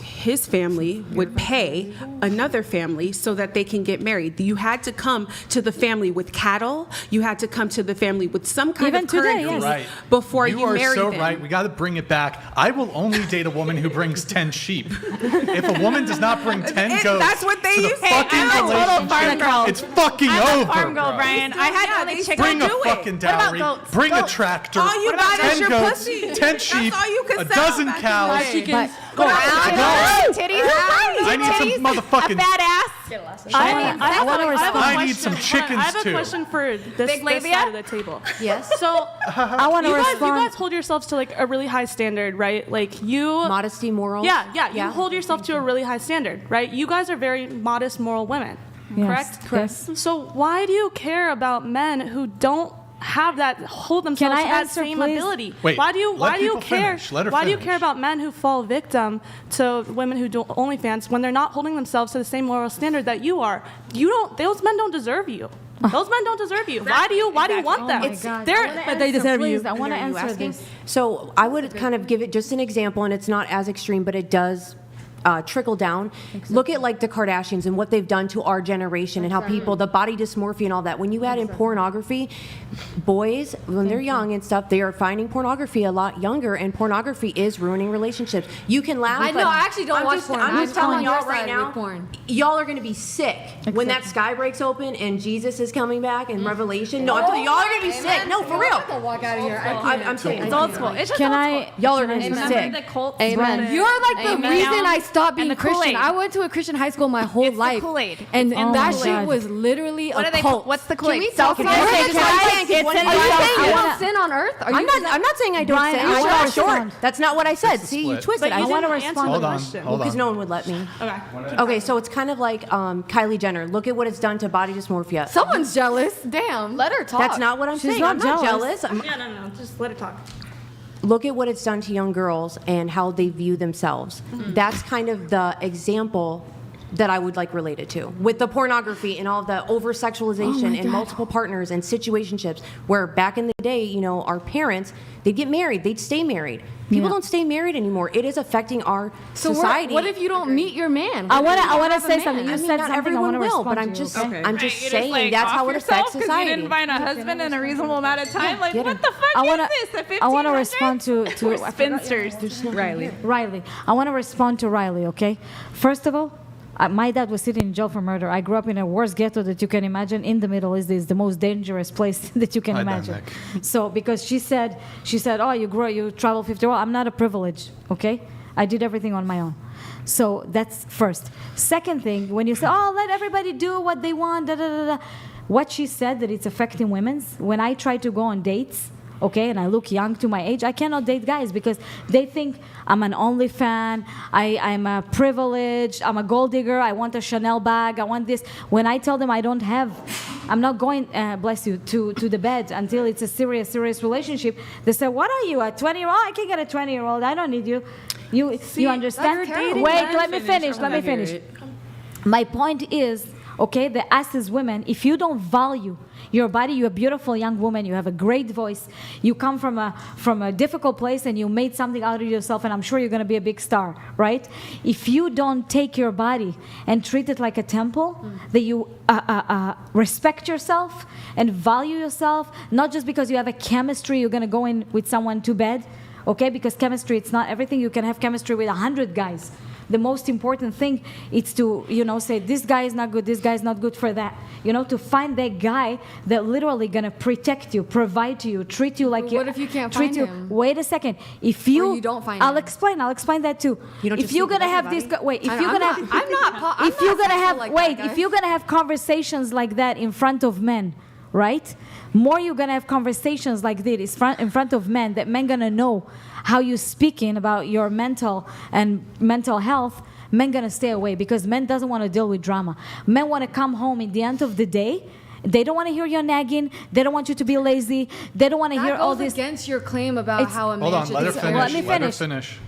his family would pay another family so that they can get married. You had to come to the family with cattle. You had to come to the family with some kind Even of today, currency yes. Right. before you are married so them. right. We got to bring it back. I will only date a woman who brings 10 sheep. If a woman does not bring 10 goats, That's what they to the used to fucking I'm a total farm relationship, girl. it's fucking I'm over. a farm girl, bro. Brian. I had only chickens. Bring a do it. fucking What about dowry. goats? Bring a Goats. tractor. All you What about got is 10 your goats, pussy. 10 That's sheep, all you could a sell dozen back in cows. the day. But Titties. I need some A motherfucking. fat ass. I want to respond. I need some chickens I have a too. question for this Big labia? side of the table. Yes. So I want to you respond. guys hold yourselves to like a really high standard, right? Like you Modesty, morals. Yeah, you hold yourself to a really high standard, right? You guys are very modest, moral women, Yes, correct? yes. So why do you care about men who don't have that hold themselves I to that answer, same please? ability? Wait, why do you let care? people finish. Let her Why do you finish. care about men who fall victim to women who do OnlyFans when they're not holding themselves to the same moral standard that you are? You don't. Those men don't deserve you. Those men don't deserve you. Why do you want them? Oh my God. But they deserve you. I want to Are you answer asking? this. So I would kind of give it just an example, and it's not as extreme, but it does trickle down. Look at like the Kardashians and what they've done to our generation and how people, the body dysmorphia and all that. When you add in pornography, boys, when they're young and stuff, they are finding pornography a lot younger, and pornography is ruining relationships. You can laugh. I know, but I actually don't I'm watch just, porn. I'm I'm just telling on y'all your right side now, with porn. y'all are going to be sick when that sky breaks open and Jesus is coming back in Revelation. No, I'm telling you, y'all are going to be sick. No, for real. Walk out of here. I'm saying It's old school. It's just Can old I? school. y'all are going to be Remember sick. the cult? Amen. You're like the Amen. reason I stopped being And the Christian. Kool-Aid. I went to a Christian high school my whole It's the life. Kool-Aid. And Oh that my shit God. was literally What a are they? cult. What's the Kool-Aid? we talk about Self-control? it? It's Can I say- in Are the you Are you self- saying you I wanna- don't sin on earth? Are you I'm not saying I don't Brian, say I you wanna fall short. respond. That's not what I said. the See, you split. twisted. But you I didn't want answer to the Hold on. question. Hold because on. no one would let me. Okay. Okay, so it's kind of like Kylie Jenner. Look at what it's done to body dysmorphia. Someone's jealous. Damn. Let her talk. That's not what I'm She's saying. not I'm not jealous. jealous. Yeah, no, just let her talk. look at what it's done to young girls and how they view themselves. That's kind of the example that I would like relate it to, with the pornography and all the over sexualization and multiple partners and situationships, where back in the day, you know, our parents, they'd get married, they'd stay married. People don't stay married anymore. It is affecting our society. What if you don't meet your man? I want to say something. You I mean, said not something. everyone I will, want to but I'm respond to you, just, I'm just saying like, that's off how it yourself affects 'cause society. You didn't find a husband in a reasonable amount of time. Like, Get what him. the fuck I wanna- is this? I want to respond to spinsters. Riley. I want to respond to Riley, okay? First of all, my dad was sitting in jail for murder. I grew up in a worst ghetto that you can imagine. In the Middle East is the most dangerous place that you can imagine. So because she said, oh, you travel 50 miles. I'm not a privilege, okay? I did everything on my own. So that's first. Second thing, when you say, oh, let everybody do what they want, da da da da. What she said that it's affecting women's. When I try to go on dates, okay, and I look young to my age, I cannot date guys because they think I'm an OnlyFans, I'm a privileged, I'm a gold digger, I want a Chanel bag, I want this. When I tell them I'm not going, bless you, to the bed until it's a serious relationship, they say, what are you, a 20-year-old? I can get a 20-year-old, I don't need you. You understand? Wait, let me finish. My point is, okay, that us as women, if you don't value your body, you're a beautiful young woman, you have a great voice, you come from a difficult place and you made something out of yourself, and I'm sure you're going to be a big star, right? If you don't take your body and treat it like a temple, that you respect yourself and value yourself, not just because you have a chemistry, you're going to go in with someone to bed, okay? Because chemistry, it's not everything. You can have chemistry with 100 guys. The most important thing is to, say, this guy is not good, this guy is not good for that. To find that guy that literally going to protect you, provide to you, treat you like you. What if you can't find him? Wait a second. If you don't find I'll him. explain that too. If you're going to have this, if you're going to have conversations like that in front of men, right? More you're going to have conversations like this in front of men, that men going to know how you're speaking about your mental health. Men going to stay away because men doesn't want to deal with drama. Men want to come home at the end of the day. They don't want to hear your nagging. They don't want you to be lazy. They don't want to hear all this. Against your claim about how a man should. Hold on, let her finish.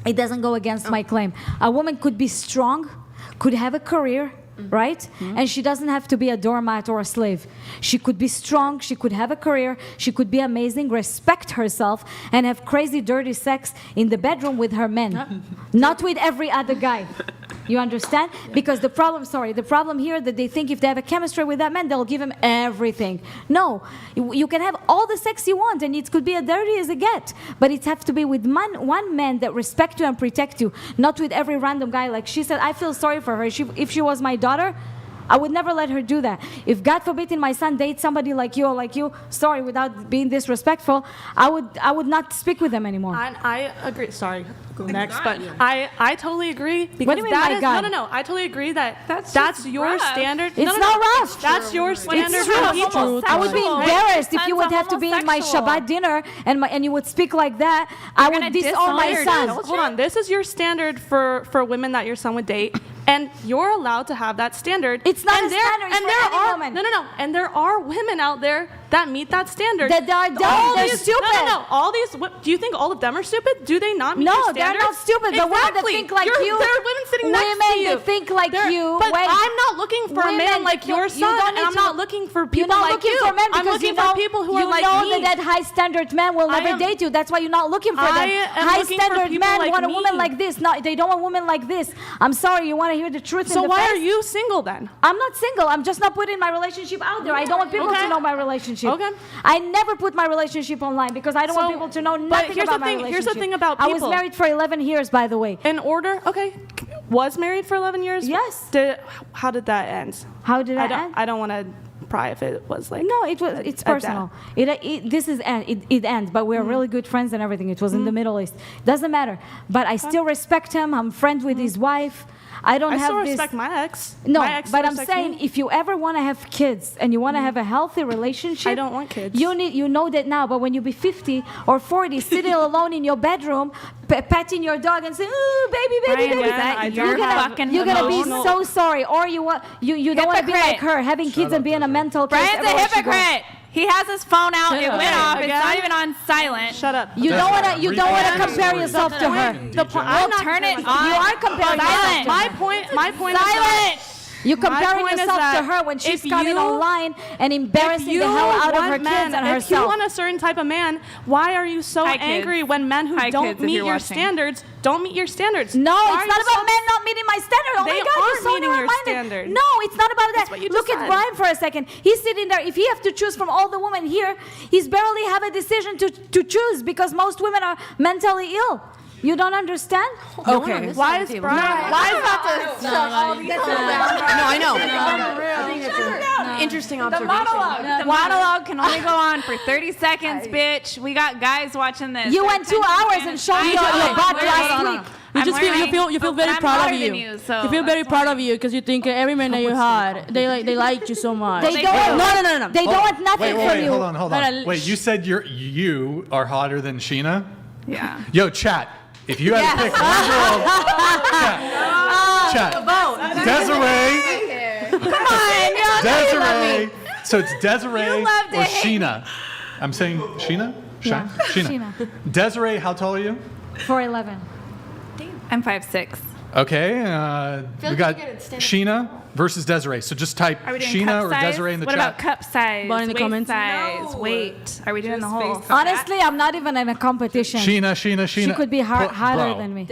It doesn't go against my claim. A woman could be strong, could have a career, right? And she doesn't have to be a doormat or a slave. She could be strong, she could have a career, she could be amazing, respect herself, and have crazy, dirty sex in the bedroom with her men, not with every other guy. You understand? Because the problem here that they think if they have a chemistry with that man, they'll give him everything. No, you can have all the sex you want, and it could be as dirty as it gets, but it has to be with one man that respect you and protect you, not with every random guy. Like she said, I feel sorry for her. If she was my daughter, I would never let her do that. If God forbid my son dates somebody like you or like you, sorry, without being disrespectful, I would not speak with them anymore. I agree. Sorry, go next. But I totally agree. Because what do you mean, my God? No. I totally agree that that's your rough. Standard. It's not rough. That's your standard. It's true. I would be embarrassed if you would have to be in my Shabbat dinner and you would speak like that. I would disown my son. Hold on. This is your standard for women that your son would date. And you're allowed to have that standard. It's not a standard. It's for any woman. No. And there are women out there that meet that standard. They're stupid. No. All these. Do you think all of them are stupid? Do they not meet your standards? No, they're not stupid. The women that think like you. There are women sitting next to you. Women that think like you. But I'm not looking for a man like your son, and I'm not looking for people like you. You're not looking for men I'm because looking for people who are like me. You know that high standard men will never date you. That's why you're not looking for them. High standard men want a woman like this. No, they don't want a woman like this. I'm sorry. You want to hear the truth? So why are you single then? I'm not single. I'm just not putting my relationship out there. I don't want people to know my relationship. Okay. I never put my relationship online because I don't want people to know nothing about my relationship. Here's the thing about people. I was married for 11 years, by the way. In order? Okay. Was married for 11 years? Yes. How did that end? How did that end? I don't want to pry if it was like. No, it's personal. It ends, but we're really good friends and everything. It was in the Middle East. Doesn't matter. But I still respect him. I'm friends with his wife. I still respect my ex. No, my ex but I'm saying if you ever want to have kids and you want to have a healthy relationship, I don't want kids. You know that now. But when you be 50 or 40, sitting alone in your bedroom, petting your dog and saying, "Ooh, baby," you're gonna be so sorry. Or you don't want to be like her, having kids and being a mental case. Brian's a hypocrite. He has his phone out. Shut It up. went off. It's Again? not even on silent. Shut up. You don't want to. You don't want to compare yourself to her. I'll turn it on. You are comparing yourself to My her. point is Silent. You're comparing point is yourself to that her when she's if coming you- online and embarrassing the hell out of her want kids men, and if you herself. want a certain type of man, why are you so Hi, kids. angry when men who Hi, don't kids, if meet you're your watching. standards don't meet your standards? No, Why it's are not you about so- men not meeting my standard. Oh They my God, are you're so meeting your narrow-minded. standard. No, it's not about that. That's what you Look just at said. Brian for a second. He's sitting there. If he have to choose from all the women here, he's barely have a decision to choose because most women are mentally ill. You don't understand? Okay. Why is Brian? Why is that No, I know. Interesting observation. The monologue can only go on for 30 seconds, bitch. We got guys watching this. You Their went 2 attention hours span and is- showed I your know. butt I'm last learning. week. You I'm just feel you feel learning. very I'm proud of hotter you. than you, so You feel very that's proud why. of you because you think every man that you had, they liked you so much. They don't. No. They don't want nothing Wait, from you. hold on. Hold on. Wait, you said you are hotter than Shina? Yeah. Yo, chat. If you had to pick one girl, chat. Desiree. Come on, Desiree. So it's Desiree You loved or it. Shina. I'm saying Shina? Yeah. Shina. Desiree, how tall are you? 4'11". I'm 5'6". Okay, we like got you get it Shina versus Desiree. So just type Are we doing Shina cup or size? Desiree in the what chat. about cup size? Button in the waist comments. size? No. Weight? Are we doing the whole? Honestly, I'm not even in a competition. Shina. She could be hotter Bro, than me.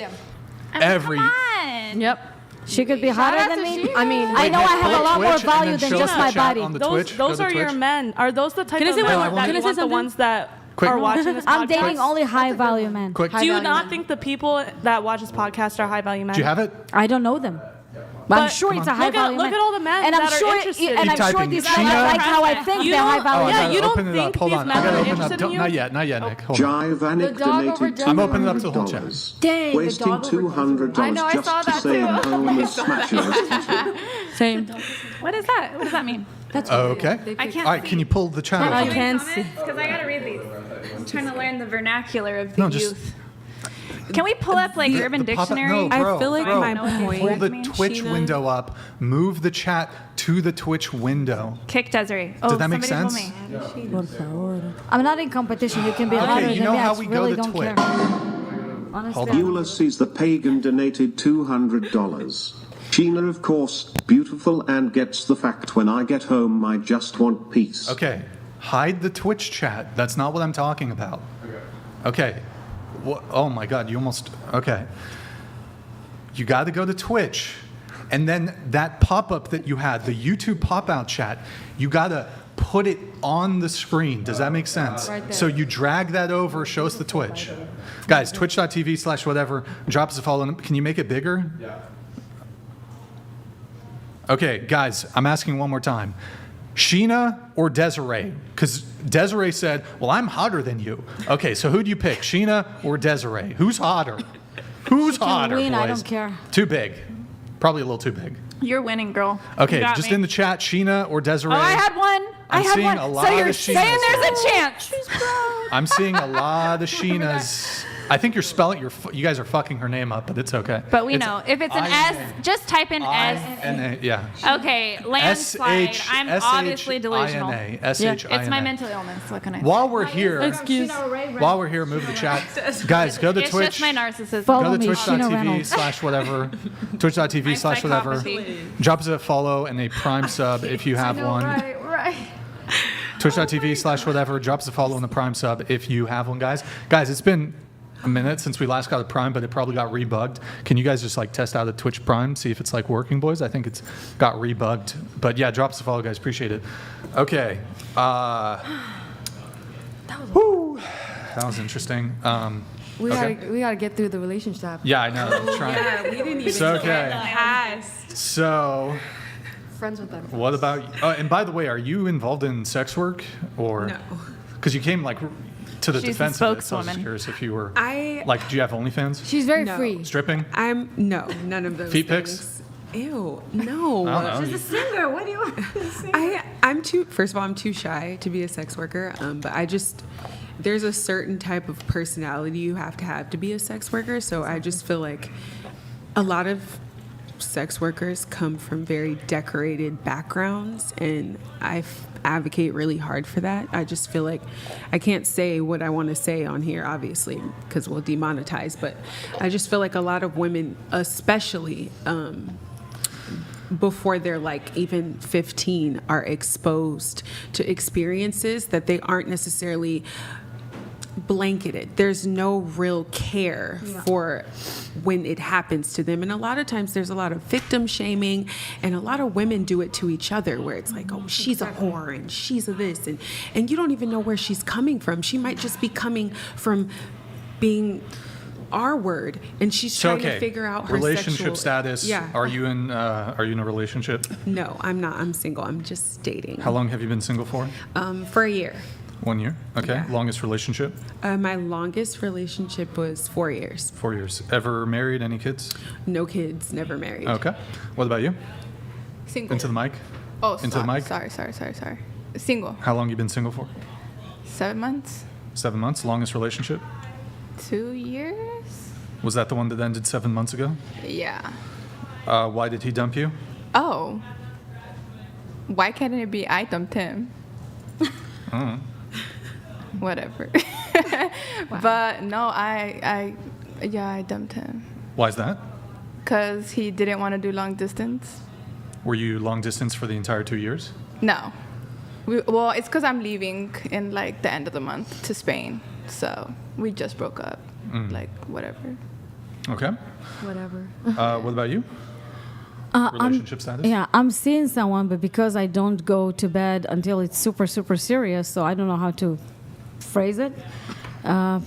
Every. Come on. Yep. She could be hotter than me. I mean, I know I have a lot more Twitch and value then than show just us my the chat body. on the Those Twitch. Go those to are your Twitch. men. Are those the type Can I of say men one- that can I you say want the something? ones that Quick. are watching this I'm podcast? dating only high value men. Quick. Do you not think the people that watch this podcast are high value men? Do you have it? I don't know them. But I'm sure it's a high look at- value look man. at all the men and I'm that are sure, interested. and Keep I'm sure typing. these Sheena? men like how I think You they're high don't- value I yeah, men. gotta you don't open it up. think Hold these on. men I gotta are open it up. interested in you? Not yet, Nick. Hold on. Jivanic The dog over donated done. I'm opening it up to the whole chat. $200. Dang, the Wasting dog over $200 I know, I just saw to that stay too. home and smash it. Same. What is that? What does that mean? That's Okay. I can't All right, see. can you pull the chat I open? can see. Because I gotta read these. I'm trying to learn the vernacular of the No, just- youth. Can we pull up like Urban The pop-up- Dictionary? No, bro, I feel like bro. my Pull point. Pull the mean? Twitch Sheena. window up. Move the chat to the Twitch window. Kick Desiree. Oh, Did that make somebody sense? told me. Por favor. I'm not in competition. You can be hotter Okay, you than know me. how I we go really to don't Twitch. care. Hold Honestly. on. Ulysses the Pagan donated $200. Sheena, of course, beautiful and gets the fact when I get home I just want peace. Okay, hide the Twitch chat. That's not what I'm talking about. Okay. Oh my God, you almost. Okay. You got to go to Twitch. And then that pop up that you had, the YouTube pop out chat, you got to put it on the screen. Does that make sense? Right there. So you drag that over, show us the Twitch. Guys, twitch.tv/whatever. Drop us a follow. Can you make it bigger? Yeah. Okay, guys, I'm asking one more time. Shina or Desiree? Because Desiree said, well, I'm hotter than you. Okay, so who do you pick, Shina or Desiree? Who's hotter? Who's can hotter, win, boys? I don't care. Too big. Probably a little too big. You're winning, girl. Okay, You got just me. in the chat, Shina or Desiree? Oh, I had one. I'm I had seeing one. a lot so you're of saying Shinas. there's a chance. I'm seeing a lot of Shinas. I think you're spelling, you guys are fucking her name up, but it's okay. But we It's know. If it's an I- S, just type in S. I-N-A, yeah. Okay, landslide. I'm obviously delusional. S-H-I-N-A. It's my mental illness. What can I say? While we're here, Excuse. while we're here, move the chat. Guys, go to It's Twitch. just my narcissism. Follow Go to me, Shina Reynolds. twitch.tv/whatever. Twitch.tv/whatever. psychopathy. Drop us a follow and a Prime sub if you have one. Right. Twitch.tv/whatever. Drop us a follow and a Prime sub if you have one, guys. Guys, it's been a minute since we last got a Prime, but it probably got rebugged. Can you guys just like test out a Twitch Prime, see if it's like working, boys? I think it's got rebugged. But yeah, drop us a follow, guys. Appreciate it. Okay. Woo. That was interesting. We Okay. gotta get through the relationship. Yeah, I know. I'm trying. We didn't even. It's okay. So, Friends with them. what about? And by the way, are you involved in sex work or? No. Because you came like to the She's the defense of it, so I was spokeswoman. curious if you were. I Like, do you have OnlyFans? She's very No. free. Stripping? I'm no, none of those. Feet pics? things. Ew, no. I don't know. She's a singer. What do you want? I'm too. First of all, I'm too shy to be a sex worker. But I just there's a certain type of personality you have to be a sex worker. So I just feel like a lot of sex workers come from very decorated backgrounds, and I advocate really hard for that. I just feel like I can't say what I want to say on here, obviously, because we'll demonetize, but I just feel like a lot of women, especially before they're like even 15, are exposed to experiences that they aren't necessarily blanketed. There's no real care for when it happens to them. And a lot of times there's a lot of victim shaming, and a lot of women do it to each other, where it's like, oh, she's a whore and she's a this, and you don't even know where she's coming from. She might just be coming from being R-word, and she's trying to figure out her relationship sexual status. Yeah. Are you in a relationship? No, I'm not. I'm single. I'm just dating. How long have you been single for? For a year. 1 year. Okay. Yeah. Longest relationship? My longest relationship was 4 years. 4 years. Ever married? Any kids? No kids, never married. Okay. What about you? Single. Into the mic. Oh, Into the mic. Sorry. Single. How long you been single for? 7 months. 7 months. Longest relationship? 2 years. Was that the one that ended 7 months ago? Yeah. Why did he dump you? Oh. Why can't it be I dumped him? Whatever. But no, I dumped him. Why is that? Because he didn't want to do long distance. Were you long distance for the entire 2 years? No. Well, it's because I'm leaving in like the end of the month to Spain. So we just broke up. Like, whatever. Okay. Whatever. What about you? Relationship status? Yeah, I'm seeing someone, but because I don't go to bed until it's super, super serious, so I don't know how to phrase it. I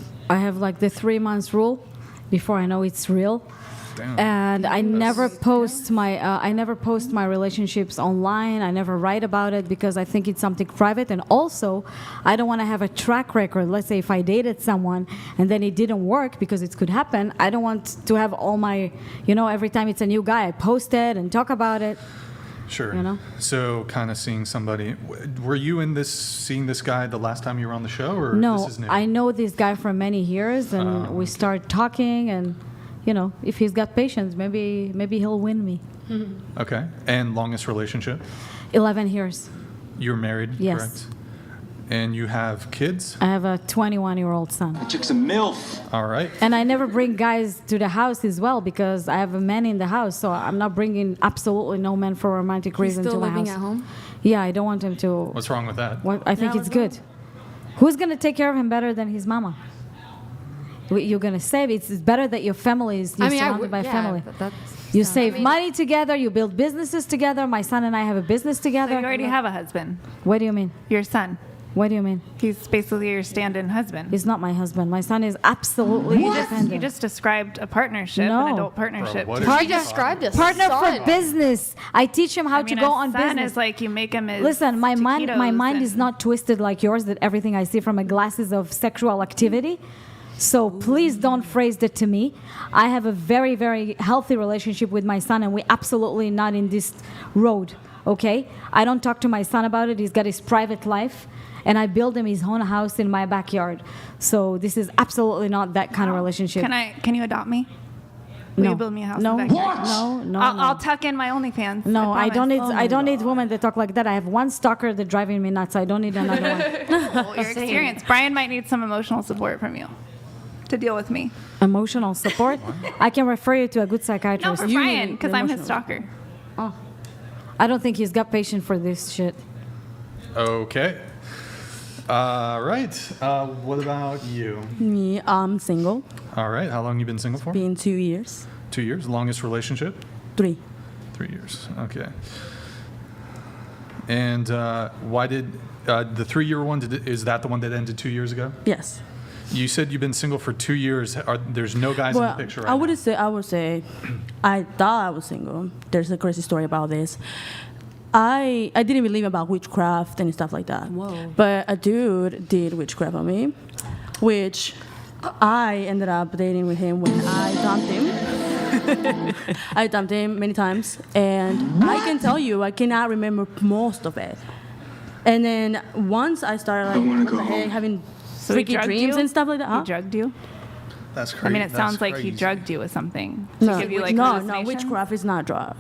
have like the 3 months rule before I know it's real. Damn. And I never post my relationships online. I never write about it because I think it's something private. And also, I don't want to have a track record. Let's say if I dated someone and then it didn't work, because it could happen, I don't want to have all my, every time it's a new guy, I post it and talk about it. Sure. So kind of seeing somebody. Were you seeing this guy the last time you were on the show, or No, this is new? I know this guy for many years, and we start talking, and if he's got patience, maybe he'll win me. Okay. And longest relationship? 11 years. You're married, Yes. correct? And you have kids? I have a 21-year-old son. I took some MILF. All right. And I never bring guys to the house as well because I have a man in the house, so I'm not bringing absolutely no man for romantic reasons to my house. He's still living at home? Yeah, I don't want him to. What's wrong with that? I think it's good. Who's going to take care of him better than his mama? You're going to save. It's better that your family is surrounded by family. You save money together. You build businesses together. My son and I have a business together. So you already have a husband. What do you mean? Your son. What do you mean? He's basically your stand-in husband. He's not my husband. My son is absolutely independent. You just described a partnership, an adult partnership. He described a partner son. for business. I teach him how to go on business. Son is like you make him his Listen, my mind is not twisted like yours, that everything I see from a glasses of sexual activity. So please don't phrase that to me. I have a very, very healthy relationship with my son, and we're absolutely not in this road, okay? I don't talk to my son about it. He's got his private life, and I build him his own house in my backyard. So this is absolutely not that kind of relationship. Can you adopt me? Will you build me a house in the backyard? No. I'll tuck in my OnlyFans. No, I don't need. I don't need women that talk like that. I have one stalker that's driving me nuts. I don't need another one. Well, your experience. Brian might need some emotional support from you to deal with me. Emotional support? I can refer you to a good No, psychiatrist. for Brian, because I'm his stalker. Oh, I don't think he's got patience for this shit. Okay. Right. What about you? Me, I'm single. All right. How long you been single for? Been 2 years. 2 years. Longest relationship? 3. 3 years. Okay. And why did the 3-year one? Is that the one that ended 2 years ago? Yes. You said you've been single for 2 years. There's no guys in the picture right I would say I thought I was single. There's a crazy story about this. I didn't believe about witchcraft and stuff like that. Whoa. But a dude did witchcraft on me, which I ended up dating with him when I dumped him. I dumped him many times, and I can tell you I cannot remember most of it. And then once I started like what the heck, having freaky dreams and stuff like that. He drugged you? That's crazy. I mean, it sounds like he drugged you with something to give you like no, hallucinations. witchcraft is not drug.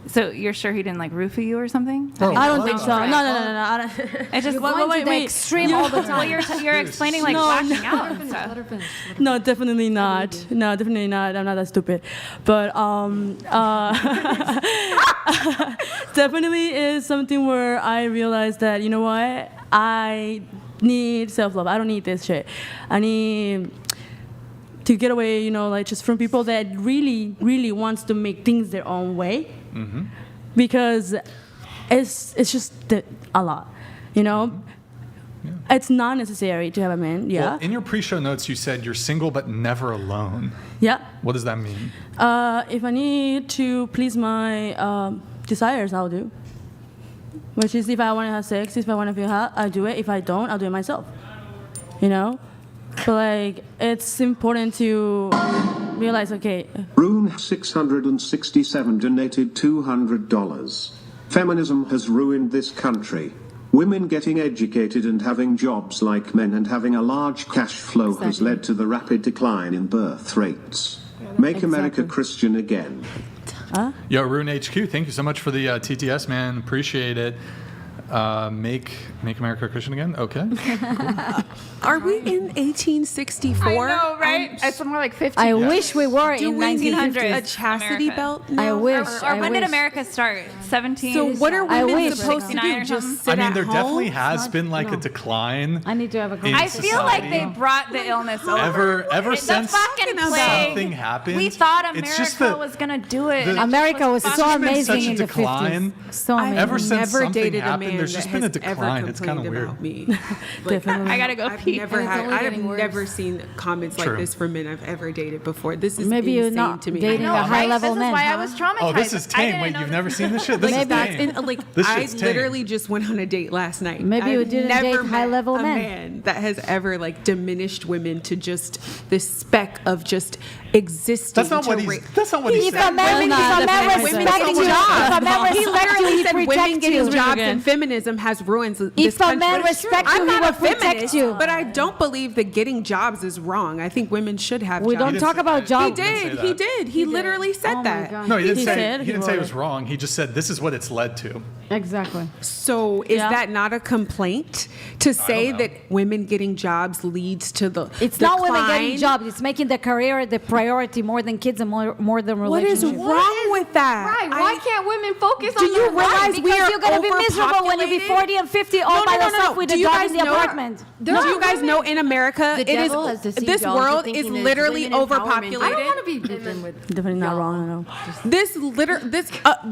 So you're sure he didn't like roofie you or something? Oh, I don't think so. No. I don't. It just wait. Extreme all the time. Well, you're explaining like flashing out and stuff. No, definitely not. No, definitely not. I'm not that stupid. But definitely is something where I realized that, you know what? I need self-love. I don't need this shit. I need to get away, you know, like just from people that really, really wants to make things their own way. Mm-hmm. Because it's just a lot, you know? Yeah. It's not necessary to have a man, yeah. Well, in your pre-show notes, you said you're single but never alone. Yeah. What does that mean? If I need to please my desires, I'll do. Which is if I want to have sex, if I want to feel hot, I'll do it. If I don't, I'll do it myself. You know? But like, it's important to realize, okay. Rune 667 donated $200. Feminism has ruined this country. Women getting educated and having jobs like men and having a large cash flow has led to the rapid decline in birth rates. Make America Christian again. Yo, Rune HQ, thank you so much for the TTS, man. Appreciate it. Make America Christian again? Okay. Cool. Are we in 1864? I know, right? It's more like 15. I wish we were Do in we need 1950s. a chastity America. belt? I now? wish. Or when did America start? 17? So what are I women wish. supposed to 69 do? or Just something? sit I mean, at there home? definitely has been like a decline. I need to have a in conversation. I feel like they society. brought the illness over. Ever The since fucking plague. something happened, We thought it's America just that was going to do it. the- and it America was just so fucking- been amazing such a in the decline. 50s. So amazing. Ever since Never something dated a happened, man there's that just been a has ever decline. It's kind of complained weird. about me. Definitely. I got to go I've pee. never had. only I have getting worse. never seen comments True. like this from men I've ever dated before. This is Maybe you're insane not to me. dating No, a right? high-level This man. is why I was traumatized. Oh, this is I tame. didn't Wait, know you've this never was- seen this shit? This is That's tame. This I shit's tame. literally just went on a date last night. Maybe you I've didn't never date met high-level a men. man that has ever like diminished women to just this speck of just existing. That's not what to he's. That's not what he If a said. man respects you, if a man He respects literally you, said he women protects getting you. jobs and feminism has ruined this If a country. man respects you, I'm he not will a protect feminist, you. but I don't believe that getting jobs is wrong. I think women should have We jobs. don't talk about He jobs. did. He did. He literally said Oh my that. God. No, he didn't He say. said He he didn't say it wrote was wrong. He just said this is what it's led to. Exactly. So is Yeah. that not a complaint to say know. that women getting jobs leads to the It's not women getting decline? jobs. It's making the career the priority more than kids and more than What is relationships. wrong with that? Right. Why can't women focus Do on you their life? realize we Because are you're going to be miserable when you be overpopulated? 40 and 50 all by yourself with Do a you dog guys in the know- apartment. Do you guys know in America The it is devil has deceived this y'all into world is thinking there's literally women empowerment. overpopulated? I don't want to be living with. Definitely not wrong. I know.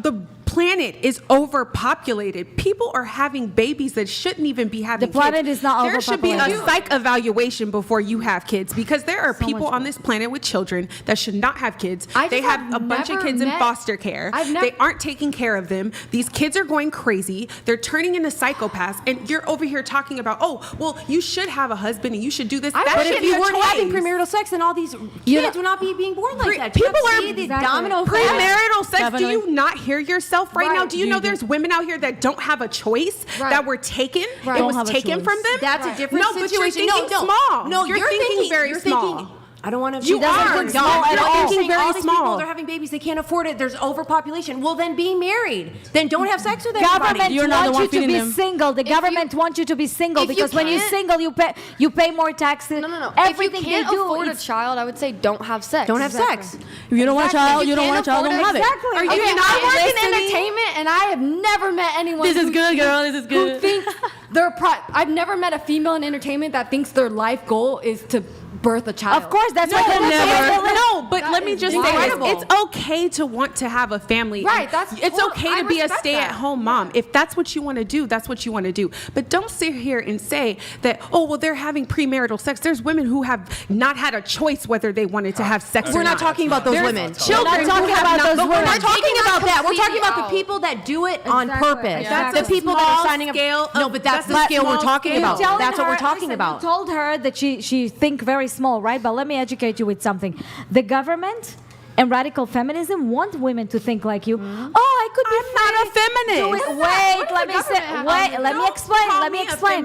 The planet is overpopulated. People are having babies that shouldn't even be having The planet kids. is not There should be a overpopulated. psych evaluation before you have kids because there are people on this planet with children that should not have kids. I just They have have a bunch of never kids in met- foster care. I've never- They aren't taking care of them. These kids are going crazy. They're turning into psychopaths. And you're over here talking about, oh, well, you should have a husband and you should do this. I That wish should if be you a weren't having choice. premarital sex, then all these kids would not be being born like that. People You are see the domino effect? premarital sex. Do Definitely. you not hear yourself right, Right. now? Do you know there's women out here that don't have a choice Right. that were taken? Right. It Don't was have a taken choice. from them. That's a different no, situation. But you're thinking small. No, you're thinking very you're small. Thinking, I don't want to. You are. Think You're small at all. thinking Saying very all these small. people, they're having babies. They can't afford it. There's overpopulation. Well, then be married. Then don't have sex with everybody. Government You're not the wants one you to feeding be them. single. The government wants you to be single if you because when you're can't- single, you pay more taxes. No. Everything if you can't they do, afford a it's- child, I would say don't have sex. Don't have sex. If you don't want a child, you don't want a child, don't have it. Exactly. Are you Okay, not I work in listening? entertainment, and I have never met anyone. This is who- good, girl. This is Who good. thinks I've never met a female in entertainment that thinks their life goal is to birth a child. Of course, that's No, why they're never. No, but That let me is just say incredible. this. It's okay to want to have a family. Right, And that's it's total- okay I to be a respect stay-at-home mom. If that's what you want to do, that's what you want to do. But don't sit here and say that, oh, well, they're having premarital sex. There's women who have not had a choice whether they wanted to have sex or We're not not. talking about those There's women. children We're not talking who have about not- those but we're women. not We're not talking about that. We're talking about the completely people that do it on Exactly. purpose. That's The people that are signing up. scale No, of- but that's the that's a scale we're small talking scale. about. Telling That's what her- we're talking listen, about. You told her that she think very small, right? But let me educate you with something. The government and radical feminism want women to think like you. Oh, I could be I'm not a feminist. Wait, let me say. Wait, let me explain. Let me explain.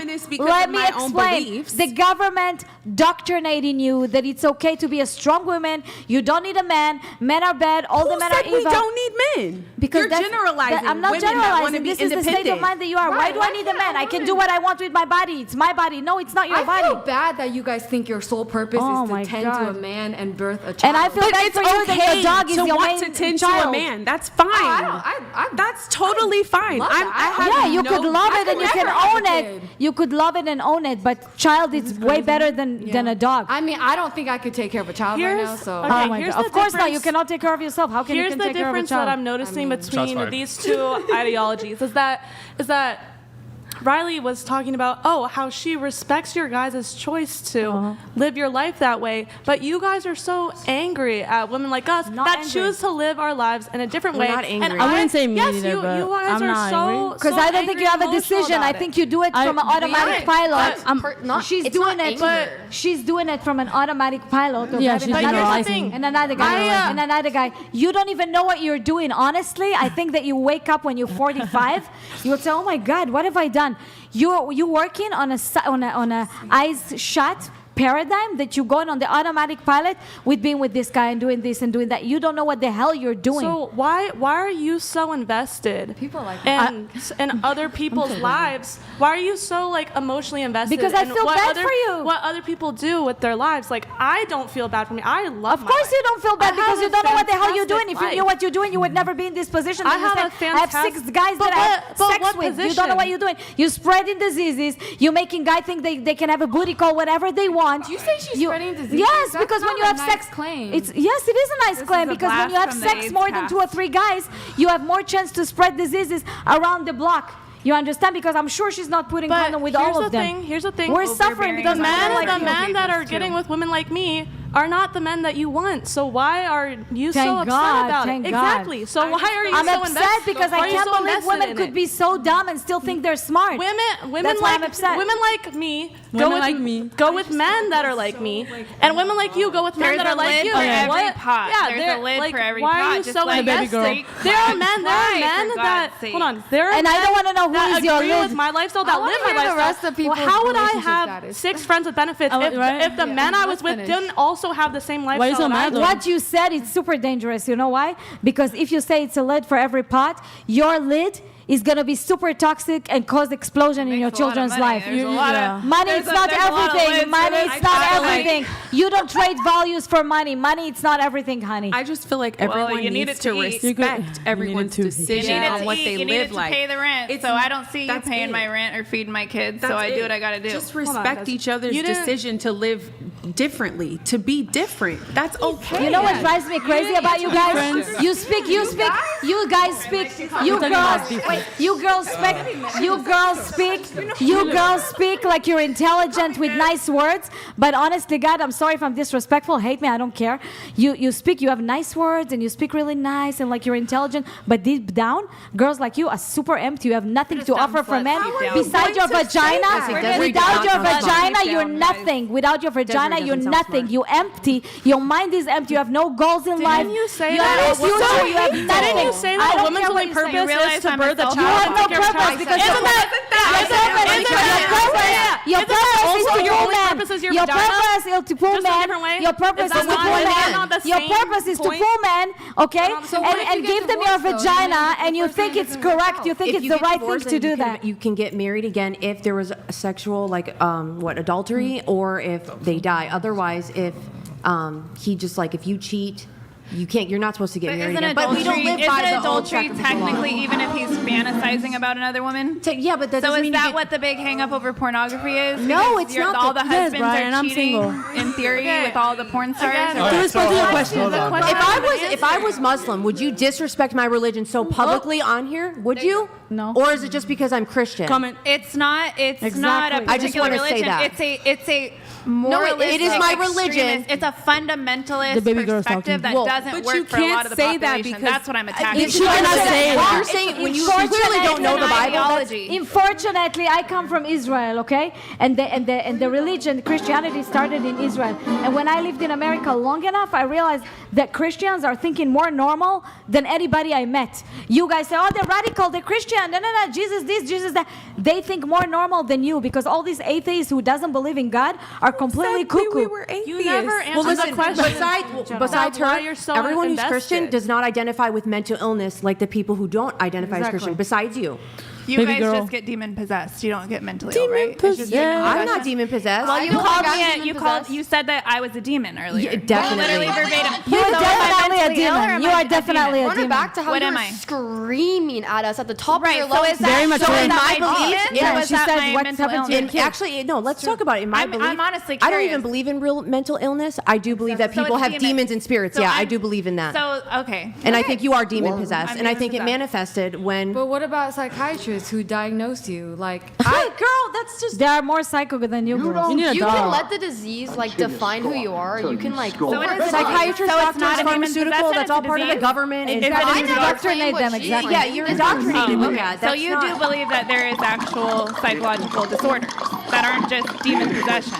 Let me explain. The government doctrinating you that it's okay to be a strong woman. You don't need a man. Men are bad. All the men are evil. We don't need men. Because you're generalizing. I'm not women that wanna generalizing. be This is the state of independent. mind that you are. Why do I need a man? I can do what I want with my body. It's my body. No, it's not your I body. feel bad that you guys think your sole purpose Oh is my to tend to a God. man and birth a child. And I feel But bad it's for you that okay your dog is to your want main to tend child. to a man. That's fine. That's totally fine. love I that. have Yeah, you no- could love I it and you could can never have own a it. kid. You could love it and own it, but child is way better than a dog. I mean, I don't think I could take care of a child right now. So Okay, Oh my here's God. the Of course not. You difference- cannot take care of yourself. How can you Here's can the take care of a difference child? that I'm noticing Shots between fired. these two ideologies is that Riley was talking about, how she respects your guys' choice to live your life that way, but you guys are so angry at women like us Not that angry. choose to live our lives in a different We're way. not angry. And I wouldn't say me yes, either, you but guys I'm are not so angry. Because I don't think you have a decision. I think you do it from an automatic pilot. She's it's doing not it. anger. She's doing it from an automatic pilot. Or Yeah, having she's another generalizing. guy, and another guy, and another guy. You don't even know what you're doing. Honestly, I think that you wake up when you're 45. You would say, "Oh my God, what have I done?" You're working on a eyes shut paradigm that you're going on the automatic pilot with being with this guy and doing this and doing that. You don't know what the hell you're doing. So why are you so invested People like in other people's lives? Why are you so like emotionally invested? Because I in feel what bad other, for you. What other people do with their lives? Like I don't feel bad for me. I love. Of course you don't feel bad I because have you a don't know what the hell you're doing. fantastic If you knew life. what you're doing, you would never be in this position. I Then you have say, a I have fantastic- 6 guys But that I have what sex with. position? You don't know what you're doing. You're spreading diseases. You're making guys think they can have a booty call whenever they want. You say she's spreading diseases? Yes, That's because when not you a have nice sex, claim. it is a nice claim is a because when you have blast from the sex AIDS more than cast. 2 or 3 guys, you have more chance to spread diseases around the block. You understand? Because I'm sure she's not putting condom with all of them. Here's the thing. We're suffering because The men men, like the you. men that are getting with women like me are not the men that you want. So why are you so Thank upset God, about thank it? God. Exactly. So why are you I'm so upset invested? because Why I are you can't so believe invested women in could it? be so dumb and still think they're smart. Women That's why like I'm upset. women like me Women with, like me. go with men that are like me, and women like you go with men There's that are a like lid you. for every What? pot. Yeah, There's they're- a lid like, for every why pot. are you Just so like baby girl. invested? There are men Why, for that God's sake? hold on. There are And I men don't wanna know who that is your agree lid. with my lifestyle, that wanna live my hear the lifestyle. rest of people's How would I relationship have status. 6 friends with benefits if the men I was with didn't also have the same lifestyle? Why are you so that I mad, do? though? What you said is super dangerous. You know why? Because if you say it's a lid for every pot, your lid is going to be super toxic and cause explosion in your Makes a lot of children's money. life. There's a lot of- Money there's it's a- not there's a lot of everything. lids Money for this. it's not I feel like- everything. You don't trade values for money. Money it's not everything, honey. I just feel like everyone you need needs it to to eat. respect everyone's You decision You need it on to what eat. they You need live it to like. pay the rent. It's- So I don't see you that's paying it. my rent or feeding my kids. So That's I do it. what I got to do. Just respect guys. each other's You didn't- decision to live differently, to be different. That's okay. You know what drives me crazy about you guys? You guys speak, you girls speak like you're intelligent with nice words, but honestly, God, I'm sorry if I'm disrespectful, hate me, I don't care. You speak, you have nice words and you speak really nice and like you're intelligent, but deep down, girls like you are super empty. You have nothing to offer for men besides your vagina. Without your vagina, you're nothing. Without your vagina, you're nothing. You're empty. Your mind is empty. You have no goals in life. Didn't you say You have no that? future. You have nothing. Didn't you say I that a don't woman's care only what you say. purpose You realize is to I'm birth a a child? You have no and take care of purpose child? because Isn't that your purpose is to your pull only men. purpose is your Your vagina? purpose is to pull Just a men. different way? Your purpose Is is to that pull not- men. not the Your same purpose is to point? pull men. Okay, So what if and you get give them your divorced, though? vagina, You're and you the think person it's who doesn't correct. You think If it's you the get right thing divorced, to then do you can- that. You can get married again if there was a sexual, adultery, or if they die. Otherwise, if he just if you cheat, you can't. You're not supposed to get But married isn't again. But we don't live by the old adultery sacrificial technically law. even if he's fantasizing about another woman? Yeah, but that So doesn't is mean you that get- what the big hang up over pornography is? No, Because it's not all the- the Yes, husbands Brian, are I'm cheating single. in theory with all the porn stars. Again, or- To respond to your question. Hold on. If I was Muslim, would you disrespect my religion so publicly on here? Would you? No. Or is it just because I'm Christian? Comment. It's not. It's not a Exactly. I just particular wanna say religion. that. It's a No, moralistic, it is my religion. extremist- It's a fundamentalist The baby girl's perspective that talking. doesn't but work you for a lot can't of the say that population. because- That's what I'm attacking. You cannot say What that. you're saying when you clearly don't know the Bible. Ideology. Unfortunately, I come from Israel, okay? And the religion, Christianity started in Israel. And when I lived in America long enough, I realized that Christians are thinking more normal than anybody I met. You guys say, oh, they're radical, they're Christian, no, Jesus this, Jesus that. They think more normal than you because all these atheists who doesn't believe in God are completely Exactly, cuckoo. we were atheists. You never answered Well, the listen, question. besides Why her, you're so everyone who's invested. Christian does not identify with mental illness like the people who don't identify as Exactly. Christian, besides you. You Baby guys girl. just get demon possessed. You don't get mentally ill, right? It's just Yeah. demon I'm possession. not demon possessed. Well, you feel called like me. I'm demon-possessed. You said that I was a demon earlier. Yeah, definitely. Literally verbatim. You are So am I definitely a mentally ill or demon. am You I are a definitely a demon? Run it demon. back to how What you am were I? screaming at us at the top Right. of your So lungs. is that Very much so right. is that In my my belief, demon? yeah, Or was she that said my what's mental happened to illness? your Actually, no, let's talk about it. In my I'm belief, honestly I don't curious. even believe in real mental illness. I do believe that So people it's have demons. demons and spirits. So Yeah, I I'm- do believe in that. So, okay. And I Okay. think you are demon possessed. I'm And I think it demon-possessed. manifested when. But what about psychiatrists who diagnose you? Like, Girl, that's just. They are more psycho than you girls. You need a You can dog. let the disease like define who you are. You can like. So it is a Psychiatrists, So it's doctors, not a demon pharmaceutical, possession, that's all it's a part of the disease? government. And If it fact- is I a never indoctrinate claimed what them, she exactly. Yeah, you're indoctrinated. Oh, okay. Yeah, So that's you not- do believe that there is actual psychological disorders that aren't just demon possession.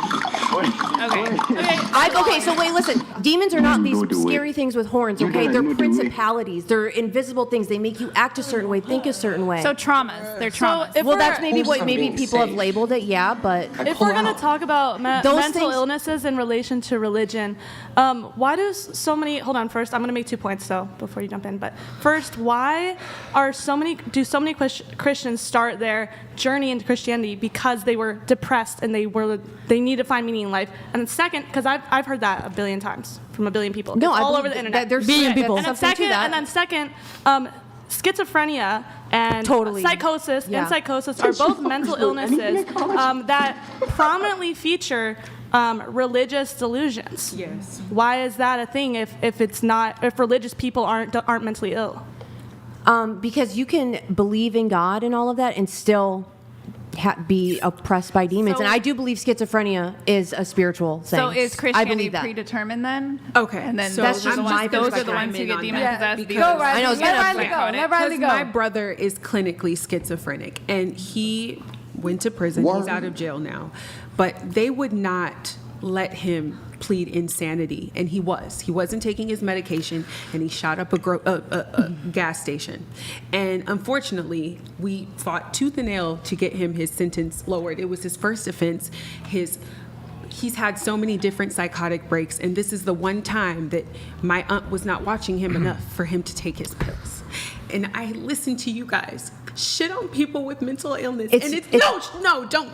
Okay. Okay, so wait, listen. Demons are not these scary things with horns, okay? They're principalities. They're invisible things. They make you act a certain way, think a certain way. So traumas. They're traumas. if Well, we're- that's maybe what maybe people have labeled it, yeah, but If we're going to talk about Those mental things- illnesses in relation to religion, why do so many? Hold on, first I'm going to make 2 points though before you jump in. But first, why are so many Christians start their journey into Christianity because they were depressed and they need to find meaning in life? And then second, because I've heard that a billion times from a billion people. No, It's I all believe over the that internet. there's Billion people. And then something to that. second, schizophrenia and Totally. psychosis Yeah. and psychosis are both mental illnesses that prominently feature religious delusions. Yes. Why is that a thing if religious people aren't mentally ill? because you can believe in God and all of that and still be oppressed by demons. So- And I do believe schizophrenia is a spiritual thing. So is I Christianity believe that. predetermined then? Okay, And then so That's those just are the my ones, those are the perspective. ones who I'm get in demon on that possessed. because- Go, Riley. I know, it's Let gonna Riley flip. go. Let Riley Because go. my brother is clinically schizophrenic, and he went to prison. He's out of jail now, but they would not let him plead insanity, and he wasn't taking his medication, and he shot up a gas station. And unfortunately, we fought tooth and nail to get him his sentence lowered. It was his first offense. He's had so many different psychotic breaks, and this is the one time that my aunt was not watching him enough for him to take his pills. And I listen to you guys shit on people with mental illness.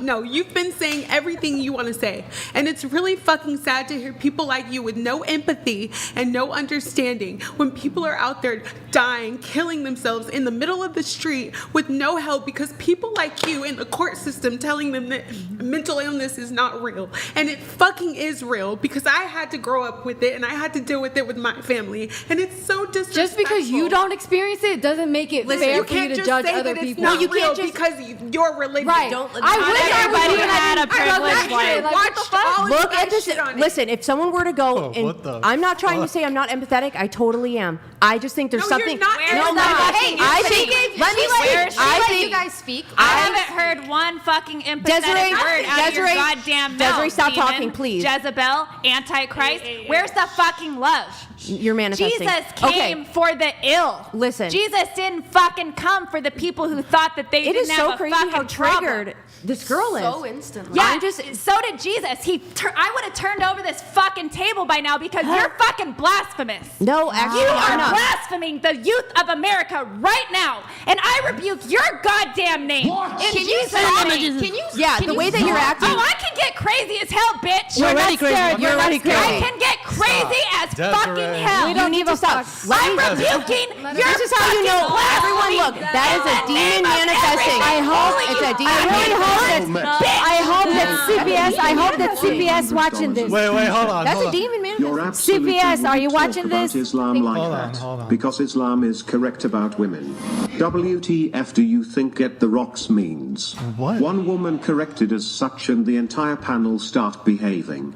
No. You've been saying everything you want to say. And it's really fucking sad to hear people like you with no empathy and no understanding when people are out there dying, killing themselves in the middle of the street with no help because people like you in the court system telling them that mental illness is not real. And it fucking is real because I had to grow up with it and I had to deal with it with my family. And it's so disrespectful. just because you don't experience it doesn't make it Listen, fair you for you can't to just judge say other that it's people. not you real can't just- because you're religious. Right. Don't- I Not wish I was everybody doing had that. a privileged life. Watched all Look you at guys this. shit on it. Listen, if someone were to go, Oh, and what the I'm not trying to fuck? say I'm not empathetic. I totally am. I just think there's No, something. you're not no, empathetic. hey, I think. Let me Where's speak. I let think you guys speak? I haven't heard one fucking empathetic Desiree, word out of your Desiree, goddamn mouth. Desiree, stop demon. talking, please. Jezebel, Antichrist. Where's the fucking love? You're manifesting. Jesus came for the ill. Listen. Jesus didn't fucking come for the people who thought that they It didn't is have so a crazy fucking how triggered problem. this girl is. So instantly. Yeah, I'm just- so did Jesus. I would have turned over this fucking table by now because you're fucking blasphemous. No, actually, You I'm are not. blaspheming the youth of America right now, and I rebuke your goddamn name. In Jesus' name. Can you? Yeah, the way that you're acting. Oh, I can get crazy as hell, bitch. You're already crazy. You're already I crazy. can get crazy as Desiree. fucking hell. We don't You give need a to stop. fuck. Let I'm me- rebuking your This is how you know. fucking Everyone, look. That is a demon manifesting. I hope It's a demon I really hope manifesting. that I hope that CPS. I hope that CPS watching this. Wait, hold on. That's hold a on. demon, man. You're absolutely CPS, are you talk watching about this? Islam like Hold that, on. because Islam is correct about women. WTF do you think Get the Rocks means? What? One woman corrected as such and the entire panel start behaving.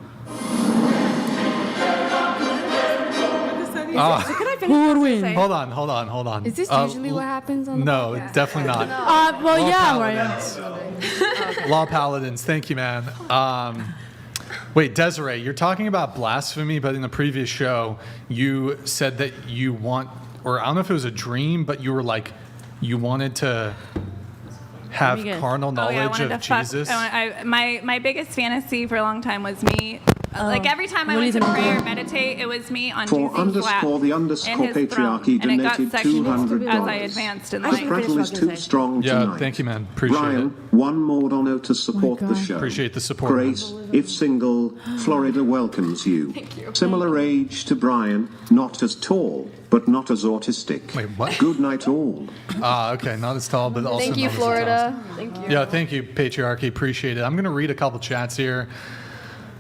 Who would win? Hold on. Is this usually what happens on the No, podcast? definitely not. Well, Law yeah, right. Paladins. Law Paladins. Thank you, man. Wait, Desiree, you're talking about blasphemy, but in the previous show, you said that you want, or I don't know if it was a dream, but you were like, you wanted to have guess. carnal knowledge I wanted of to fuck. Jesus. My biggest fantasy for a long time was me. Like every time I what went do to you think? pray or meditate, it was me on For Jesus' lap underscore the in underscore his throne, patriarchy and it got donated sexual as I $200. advanced in I life. should Prattle is finish what I was too gonna say. strong Yeah, tonight. thank you, man. Appreciate Brian, it. one more honor to support the God. show. Appreciate the support. Grace, if single, Florida welcomes you. Thank you. Similar age to Brian, not as tall, but not as autistic. Wait, what? Good night all. Okay, not as tall, but also Thank you, not as Florida. tall. Thank you. Yeah, thank you, Patriarchy. Appreciate it. I'm going to read a couple chats here.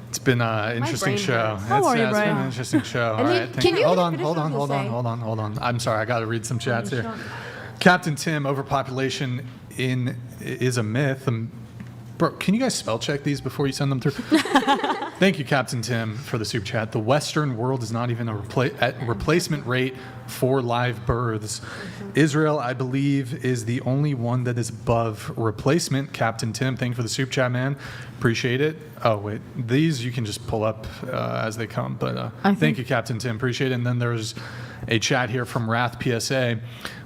It's been an interesting brain show. hurts. How are you, It's been Brian? an interesting show. All And right, then, thank can you. you Hold let on, me hold finish on, what hold I was on, gonna hold on, hold on. I'm sorry, I got to read some chats here. Captain Tim, overpopulation is a myth. Bro, can you guys spell check these before you send them through? Thank you, Captain Tim, for the super chat. The Western world is not even at replacement rate for live births. Israel, I believe, is the only one that is above replacement. Captain Tim, thank you for the super chat, man. Appreciate it. Oh, wait. These you can just pull up as they come. But thank you, Captain Tim. Appreciate it. And then there's a chat here from Wrath PSA.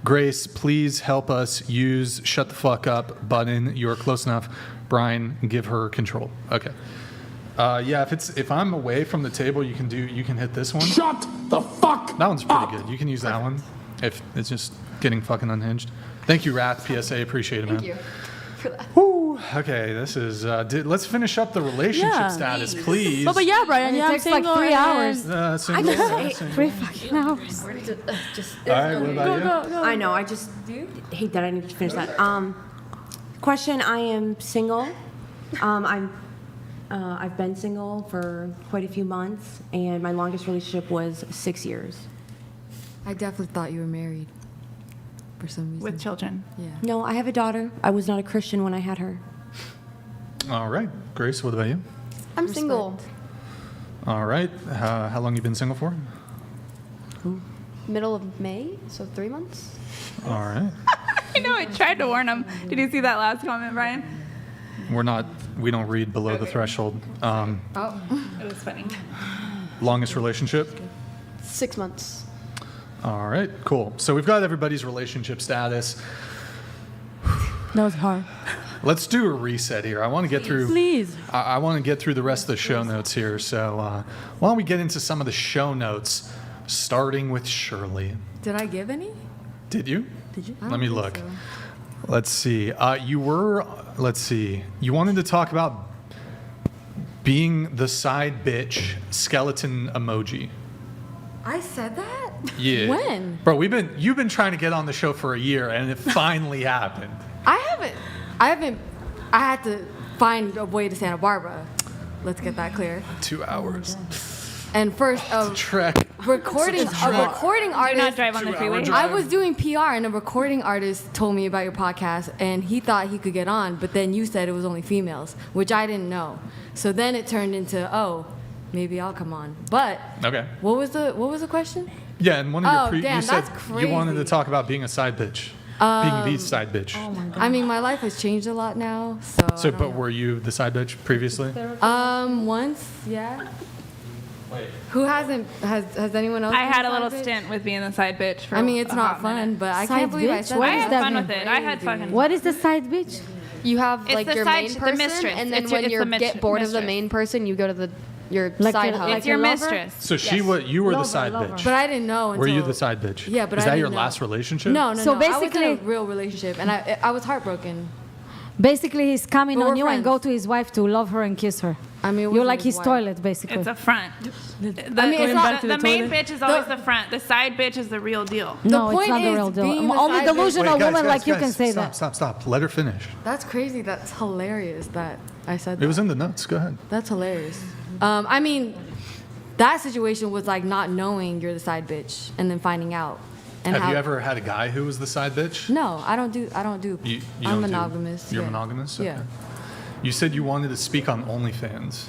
Grace, please help us use shut the fuck up button. You're close enough. Brian, give her control. Okay. Yeah, if I'm away from the table, you can hit this one. Shut the fuck That one's pretty good. You can use that one if it's just getting fucking unhinged. Thank you, Wrath PSA. Appreciate it, man. Thank you for that. Woo. Okay, this is. let's finish up the relationship Yeah. status, please. But yeah, Brian, It yeah, I'm takes like single 3 and- hours. Single, just- single. 3 fucking hours. All right, what about you? I know. I just hate that I need to finish that. Question: I am single. I've been single for quite a few months, and my longest relationship was 6 years. I definitely thought you were married for some reason. With children. Yeah. No, I have a daughter. I was not a Christian when I had her. All right, Grace, what about you? I'm single. All right, how long you been single for? Middle of May, so 3 months. All right, I know. I tried to warn him. Did you see that last comment, Brian? we don't read below the threshold. It was funny. Longest relationship? 6 months. All right, cool. So we've got everybody's relationship status. That was hard. Let's do a reset here. I want to get through. Please. I want to get through the rest of the show notes here. So why don't we get into some of the show notes, starting with Shirley. Did I give any? Did you? Did you? Let me look. Let's see. Let's see. You wanted to talk about being the side bitch skeleton emoji. I said that? Yeah. When? Bro, you've been trying to get on the show for a year, and it finally happened. I had to find a way to Santa Barbara. Let's get that clear. 2 hours. And first, Trek. recording Do not artist. drive on the freeway. I was doing PR, and a recording artist told me about your podcast, and he thought he could get on, but then you said it was only females, which I didn't know. So then it turned into, oh, maybe I'll come on. But Okay. what was the question? Yeah, and one of your damn, you said that's you wanted to crazy. talk about being a side bitch. Being the side bitch. I mean, my life has changed a lot now, so. I So, don't but were you the side bitch previously? know. Once, yeah. Wait. Who hasn't? Has anyone else? I been had a side little bitch? stint with being the side bitch. For I mean, it's a not hot fun, minute. but I Side can't believe I bitch? said What that. I does had that fun mean? with it. I had fucking. What is the side bitch? You have It's like the your side- main the person, mistress. and then It's your- when it's you the get bored of the mistress. main person, you go to your Like side a- hub. like It's your lover? mistress. So Yes. you were the Lover, side lover. bitch. But I didn't know until. Were you the side bitch? Yeah, but is I that didn't your know. last relationship? No. So I was in basically- a real relationship, and I was heartbroken. Basically, he's coming But on we're you and friends. go to his wife to love her and kiss her. I mean, it You're wasn't like his his wife. toilet, basically. It's a front. it's not- The main bitch is always the front. The side bitch is the real deal. No, point it's not the is real deal. being the Only side bitch- delusional Wait, guys, woman guys, like you guys, can say stop, that. Stop. Let her finish. That's crazy. That's hilarious that I said that. It was in the notes. Go ahead. That's hilarious. I mean, that situation was like not knowing you're the side bitch and then finding out. And Have how, you ever had a guy who was the side bitch? No, I don't do. You I'm don't do- monogamous. You're yeah. monogamous? Yeah. Okay. You said you wanted to speak on OnlyFans.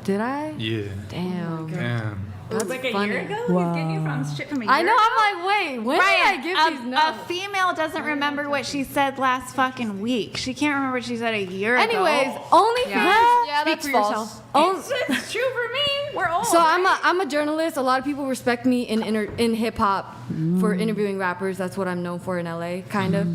Did I? Yeah. Damn. Damn. That's Like a funny. year ago? He's getting you from shit from a year I know. ago? I'm like, wait, when did I give these a notes? female doesn't remember what she said last fucking week. She can't remember what she said a year ago. Anyways, OnlyFans. Yeah, Speak that's for false. yourself. It's true for me. We're old. So I'm a journalist. A lot of people respect me in hip hop for interviewing rappers. That's what I'm known for in LA, kind of.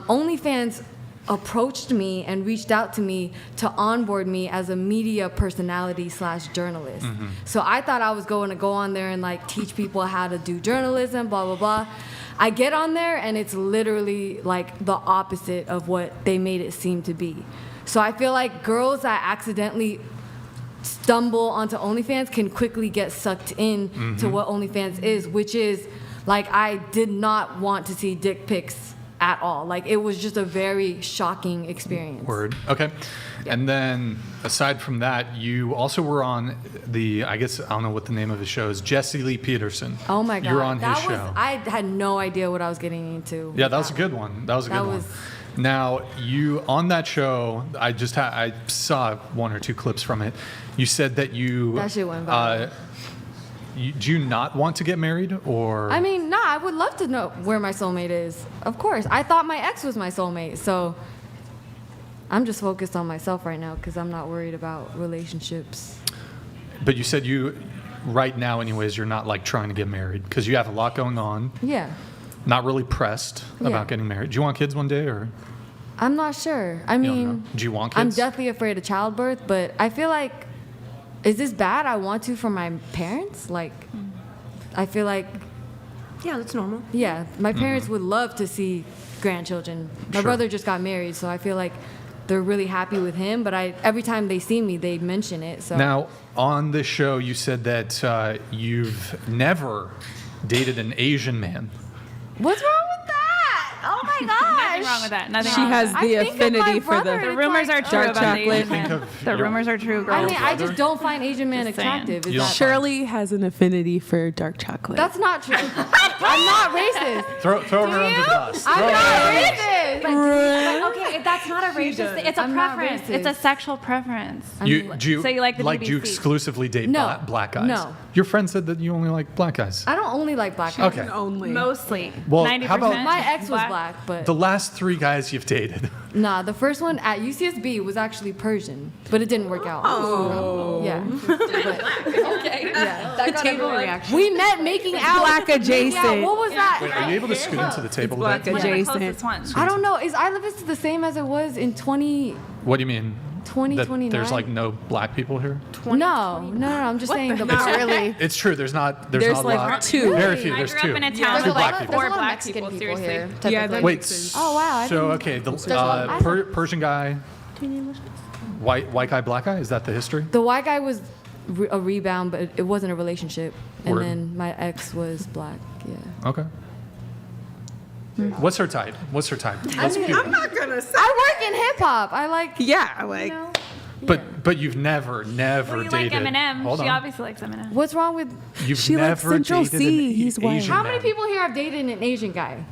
OnlyFans approached me and reached out to me to onboard me as a media personality / journalist. So I thought I was going to go on there and like teach people how to do journalism, blah blah blah. I get on there and it's literally like the opposite of what they made it seem to be. So I feel like girls that accidentally stumble onto OnlyFans can quickly get sucked in to what OnlyFans is, which is like I did not want to see dick pics at all. Like it was just a very shocking experience. Word. Okay. And then aside from that, you also were on I guess, I don't know what the name of the show is, Jesse Lee Peterson. Oh my God. You were on his that was, show. I had no idea what I was getting into. Yeah, that was a good one. That was a good one. Now, you, on that show, I saw one or two clips from it. You said that you... That shit went viral. Do you not want to get married, or... I mean, nah, I would love to know where my soulmate is. Of course. I thought my ex was my soulmate, so I'm just focused on myself right now because I'm not worried about relationships. But you said right now anyways, you're not like trying to get married because you have a lot going on. Yeah. Not really pressed Yeah. about getting married. Do you want kids one day, or? I'm not sure. I You don't mean, know. Do you want kids? I'm definitely afraid of childbirth, but I feel like, is this bad? I want to for my parents? Like, I feel like, Yeah, that's normal. yeah, my parents would love to see grandchildren. My Sure. brother just got married, so I feel like they're really happy with him, but every time they see me, they mention it. So Now, on this show, you said that you've never dated an Asian man. what's wrong with that? Oh my gosh. Nothing wrong with that. Nothing She wrong has with that. the I think of my affinity for brother, the The it's rumors like, are true dark about the chocolate. Asian Think man. of The your- rumors are true, girl. I mean, I brother? just don't find Asian men Just saying. attractive. Is You that don't- Shirley has an affinity for dark chocolate. That's not true. I'm not racist. Throw her under the bus. I'm Throw her not under the bus. racist. But okay, that's not a racist thing. It's a I'm not preference. racist. It's a sexual preference. I You, mean, do you, So you like the do you BBC? exclusively date No. black guys? No. Your friend said that you only like black guys. I don't only like black guys. Okay. Only. Mostly. Well, 90%. how about- My ex was black, but The last 3 guys you've dated. nah, the first one at UCSB was actually Persian, but it didn't work out. Oh. Yeah. Okay. Yeah. That table reaction. We met making out. Black adjacent. Yeah, what was that? Wait, are you able to scoot into the table a black bit? One of the adjacent. closest ones. I don't know. Is I Live Is the same as it was in 20? What do you mean? 2029? That there's like no black people here? No. I'm just saying the Not really. It's true. There's not a like lot. 2. Very few. I There's grew 2. up in a Yeah, town there's with a lot like of- 4 there's a lot of black Mexican people, people seriously. here. Yeah, typically. that Wait. makes sense. Oh wow. I So didn't- okay, the Persian guy, white guy, black guy. Is that the history? The white guy was a rebound, but it wasn't a relationship. And Word. then my ex was black. Yeah. Okay. What's her type? Let's be I'm not gonna say. I work in hip hop. I like. Yeah, like But you've never Well, you like dated. Eminem. Hold She on. obviously likes Eminem. What's wrong with? You've She likes never Central dated C. an He's white. Asian How many man. people here have dated an Asian guy?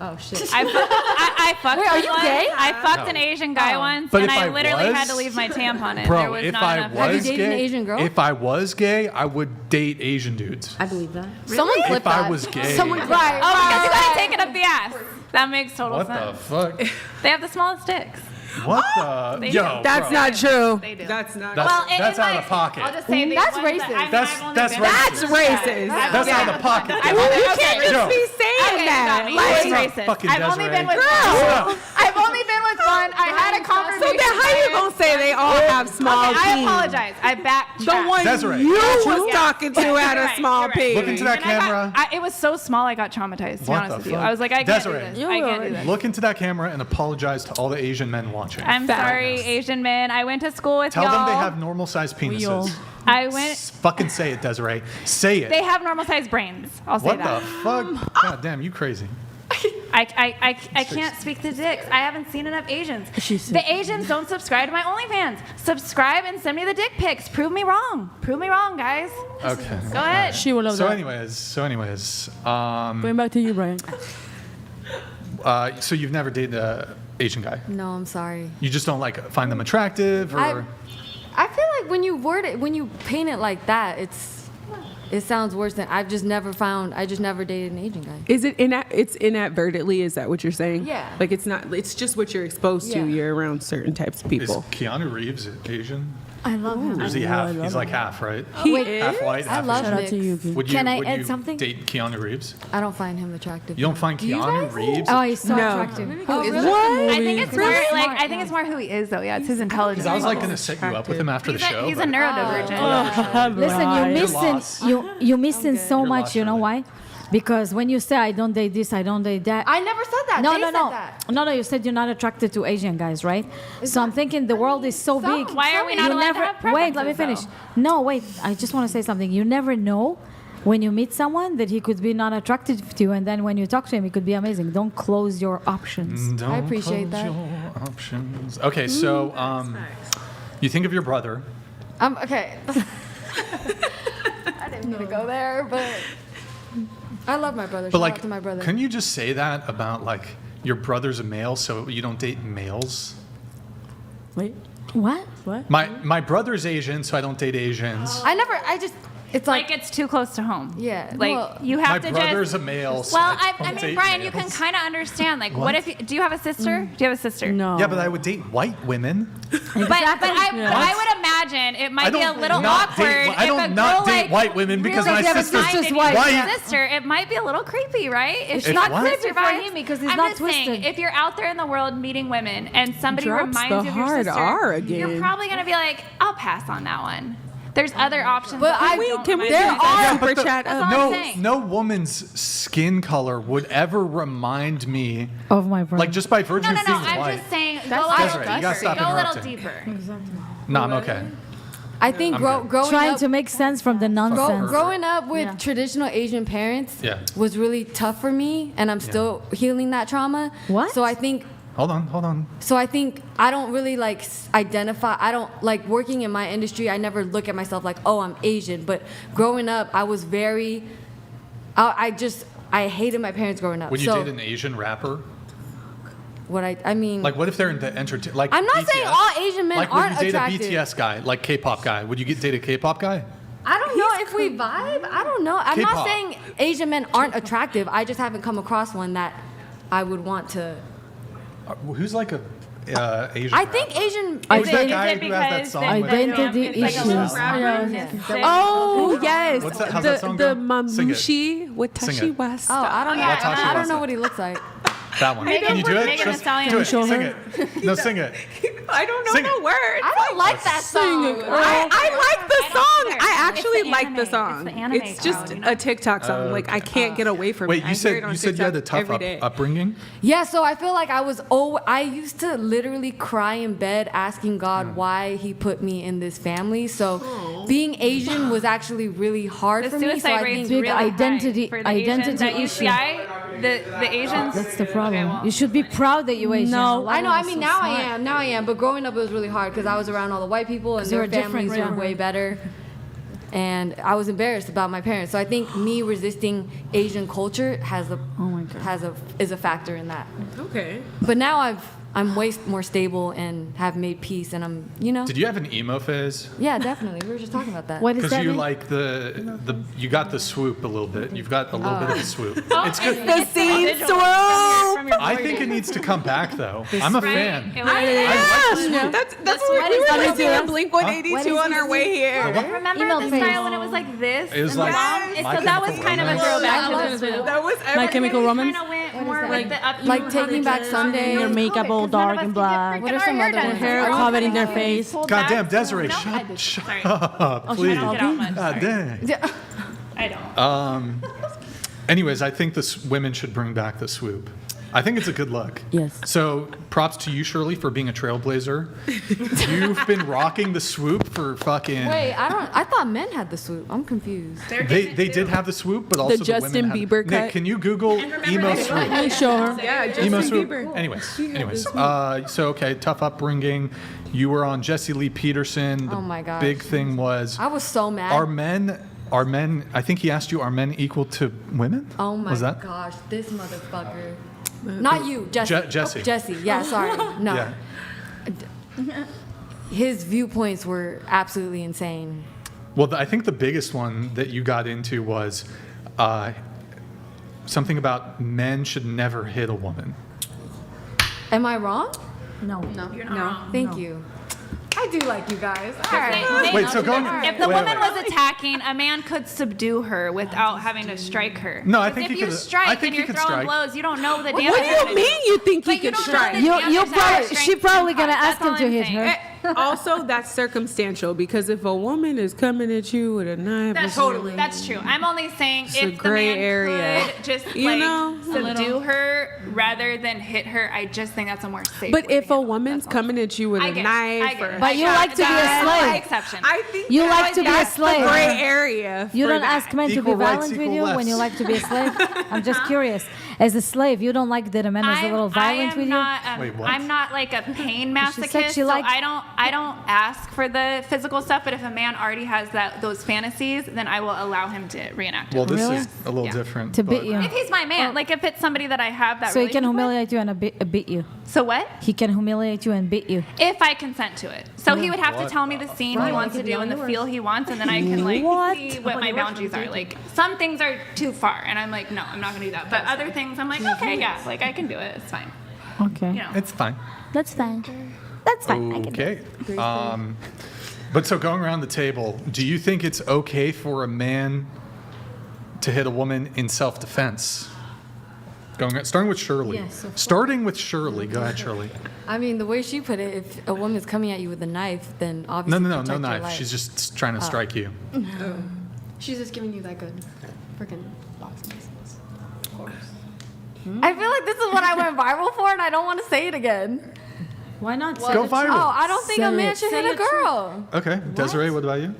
Oh shit. I fucked Wait, are you one. gay? I fucked No. an Asian guy once, But and if I I literally was- had to leave my tampon in. Bro, there was if not I enough. Have you was dated gay, an Asian girl? if I was gay, I would date Asian dudes. I believe that. Someone clip If that. I was gay. Someone right. Oh, because you gotta take it up the ass. That makes total What the sense. fuck? They have the smallest dicks. What the? They Yo, do. that's bro. not true. They do. That's not. That's, Well, that's in out my- of pocket. I'll just say That's the ones racist. that- I mean, That's- I've only that's been- That's racist. That's yeah. out of pocket. I've Yo, only- You okay, can't just Yo. be saying Okay, that. stop me. Like, It's That's not racist. fucking I've only Desiree. been with Girl. one. I've only been with one. I had a so conversation. how you gonna say they all have small Okay, peas? I apologize. I backtracked. The one Desiree. you Yes. was talking to had a small pee. Look into that camera. It was so small, I got traumatized, to be What honest the with you. fuck? I was like, I can't do Desiree. this. I can't do this. Look into that camera and apologize to all the Asian men watching. I'm sorry, Asian men. I went to school with Tell y'all. them they have normal-sized penises. I went. Fucking say it, Desiree. Say it. They have normal-sized brains. I'll say What that. the fuck? God damn, you crazy. I can't speak to dicks. I haven't seen enough Asians. The Asians don't subscribe to my OnlyFans. Subscribe and send me the dick pics. Prove me wrong. Prove me wrong, guys. Okay. Go ahead. She will love So that. anyways, Going back to you, Brian. so you've never dated an Asian guy? No, I'm sorry. You just don't like find them attractive, or I feel like when you paint it like that, it sounds worse than I just never dated an Asian guy. Is it it's inadvertently? Is that what you're saying? Yeah. Like it's not. It's just what you're exposed to. Yeah. You're around certain types of is people. Keanu Reeves Asian? I love him. Or is he half? He's like half, right? He Wait, is? Half white, I half love Asian. Shout out to mix. you. Would you, Can I would add you something? date Keanu Reeves? I don't find him attractive. You don't find Keanu Reeves? Oh, he's so No. attractive. Oh, really? I think it's more Really? like I think it's more who he is though. Yeah, it's his intelligence. Because I was like gonna set you up with him after the show. He's a but- neurodivergent. Listen, Right. you're You're lost. missing you're missing so You're much. lost, You know Shirley. why? Because when you say I don't date this, I don't date that. I never said that. No, They no, said no, that. no. You said you're not attracted to Asian guys, right? So I'm thinking the world is so big. Why are we not You allowed to have Wait, let me finish. preferences, No, wait. I just want to say something. You never know when you meet someone that he could be not attracted to you, and then when you talk to him, he could be amazing. Don't close your options. Don't I appreciate close that. your options. Okay, so you think of your brother. Okay. I didn't mean to go there, but I love my brother. But Shout like, out to my brother. couldn't you just say that about like your brother's a male, so you don't date males? Wait, What? what? My brother's Asian, so I don't date Asians. It's like it's too close to home. Yeah. Like well, you have My to brother's just. a male. So Well, I I don't mean, date Brian, you can males. kind of understand. Like, What? what if? Do you have a sister? Do you have a sister? No. Yeah, but I would date white women. But I would imagine it might be a little not date- awkward. I if don't a not girl, date like, white women because really my sister's minded you white. with White. your sister. It might be a little creepy, right? If It's not creepy for him because he's I'm not just saying, twisted. if you're out there in the world meeting women and somebody Drops reminds the you of your hard sister, R again. you're probably gonna be like, I'll pass on that one. There's other options. But that I- don't Can we remind do you. that Yeah, but super chat? That's all I'm saying. no woman's skin color would ever remind me, Of my brother. like just by virtue No, of no, being no. I'm white. just saying, go That's a little Desiree, you gotta deeper. stop Go a little interrupting. deeper. No, I'm okay. I think I'm good. growing trying up, to make sense from the nonsense. growing up with Yeah. traditional Asian parents Yeah. was really tough for me, and I'm still healing that trauma. What? So I think Hold on. I don't really like identify. I don't like working in my industry. I never look at myself like, oh, I'm Asian. But growing up, I was very. I hated my parents growing up. Would you so date an Asian rapper? I mean. Like, what if they're into entertainment? Like, I'm not BTS? saying all Asian men like, aren't would you date attractive. a BTS guy, like K-pop guy? Would you date a K-pop guy? I don't know if we vibe. I don't know. I'm K-pop. not saying Asian men aren't attractive. I just haven't come across one that I would want to. Who's like a Asian? I think Asian. Who's that guy who has that song? with- Identity It's like a little issues. rapper. Oh yes, What's that- how's that song the go? Sing it. Mamushi with Sing Tashi it. West. Oh, I don't know. Watashi I don't Wasa. know what he looks like. That one. Can you do it? Megan Thee Just Stallion. do it. Show Sing her. it. No, sing it. I don't know Sing the it. words. I don't like that song. I like the song. either. I actually It's the like anime. the song. It's the anime It's just crowd, you know? a TikTok song. Like I can't get away from Wait, it. I you hear it said on you said you had a TikTok tough every day. upbringing. Yeah, so I feel like I used to literally cry in bed asking God why he put me in this family. So being Asian was actually really hard The for me. So suicide I rate's think Big really identity- high for the Asians identity at issue. UCI. The Asians. That's the Okay, problem. well. You should be proud that you're Asian. No. A lot I know. of I us mean, are now smart. I am. Now I am. But growing up, it was really hard because I was around all the white people and 'Cause you their were different, families were yeah. way better. And I was embarrassed about my parents. So I think me resisting Asian culture is a factor in that. Okay. But now I'm way more stable and have made peace, and I'm Did you have an emo phase? Yeah, definitely. We were just talking about that. What is Because that you mean? like you got the swoop a little bit. You've got a little bit of a swoop. It's good. The scene swoop. I think it needs to come back though. I'm a fan. It was- I like the swoop. That's what we were What is listening it? to Blink-182 on our way here. Remember Email the phase. style when it was like this? It was and like long? My So that was Chemical kind of a Romance. throwback I to love the swoop. That was My Chemical Romance. Kind of went more with the upbeat. Like Taking Back Sunday. Your makeup all all dark and black. What are some other Their ones? hair covered in their face. Goddamn, Desiree, shut up, please. God dang. I don't. Anyways, I think women should bring back the swoop. I think it's a good look. Yes. So props to you, Shirley, for being a trailblazer. You've been rocking the swoop for fucking. Wait, I thought men had the swoop. I'm confused. They did have the swoop, but also the Justin women Bieber had, Nick, cut. can you Google emo swoop? Sure. Yeah, Justin Emo swoop. Bieber. Anyways, so okay, tough upbringing. You were on Jesse Lee Peterson. The Oh my gosh. big thing was I was so mad. Are men? I think he asked you, are men equal to women? Oh my was that? gosh, this motherfucker. Not you, Jesse. Jesse. Jesse, yeah, sorry. No. Yeah. His viewpoints were absolutely insane. Well, I think the biggest one that you got into was something about men should never hit a woman. Am I wrong? No. You're not wrong. Thank you. I do like you guys. All right. Wait, so going. If the wait, woman wait. was attacking, a man could subdue her without having to strike her. No, I 'Cause think if he you could- strike I think and he you're could throwing strike. blows, you don't know the damage. What do you mean you think he could strike? She probably gonna ask him to hit her. Also, that's circumstantial because if a woman is coming at you with a knife, That's true. I'm only saying It's a if the gray man area. could just You like know? subdue her rather than hit her, I just think that's a more safe. But way if to a handle it. woman's coming at you with I a get it. knife, I get it. But you like to be a That's my slave. exception. I think You like to be a that's slave. the gray area. You for don't that. ask men to be Equal rights, violent with equal you when lefts. you like to be a slave? I'm just curious. As a slave, you don't like that a man is a little violent with you? Wait, what? I'm not like a pain She said masochist, she so liked- I don't ask for the physical stuff. But if a man already has those fantasies, then I will allow him to reenact it. Well, this Really? is a little Yeah. different. To beat but- you. If he's my man, like if it's somebody that I have that So he can relationship with- humiliate you and beat you. So what? He can humiliate you and beat you. If I consent to it. So he would have to What tell me the scene he wants to do and the feel he wants, and then I can What? see what my boundaries are. Like some things are too far, and I'm like, no, I'm not gonna do that. But other things, I'm like, okay, yeah, like I can do it. It's fine. Okay. You know. It's fine. That's fine. That's fine. I can do it. Okay. But so going around the table, do you think it's okay for a man to hit a woman in self-defense? Starting with Shirley. Yes, of course. Starting with Shirley. Go ahead, Shirley. I mean, the way she put it, if a woman's coming at you with a knife, then obviously No protect your knife. life. She's just trying to strike you. She's just giving you that good freaking boxing. I feel like this is what I went viral for, and I don't want to say it again. Why not? Go viral. Oh, I don't think a Say man it. should hit a girl. Okay. Desiree, what about you?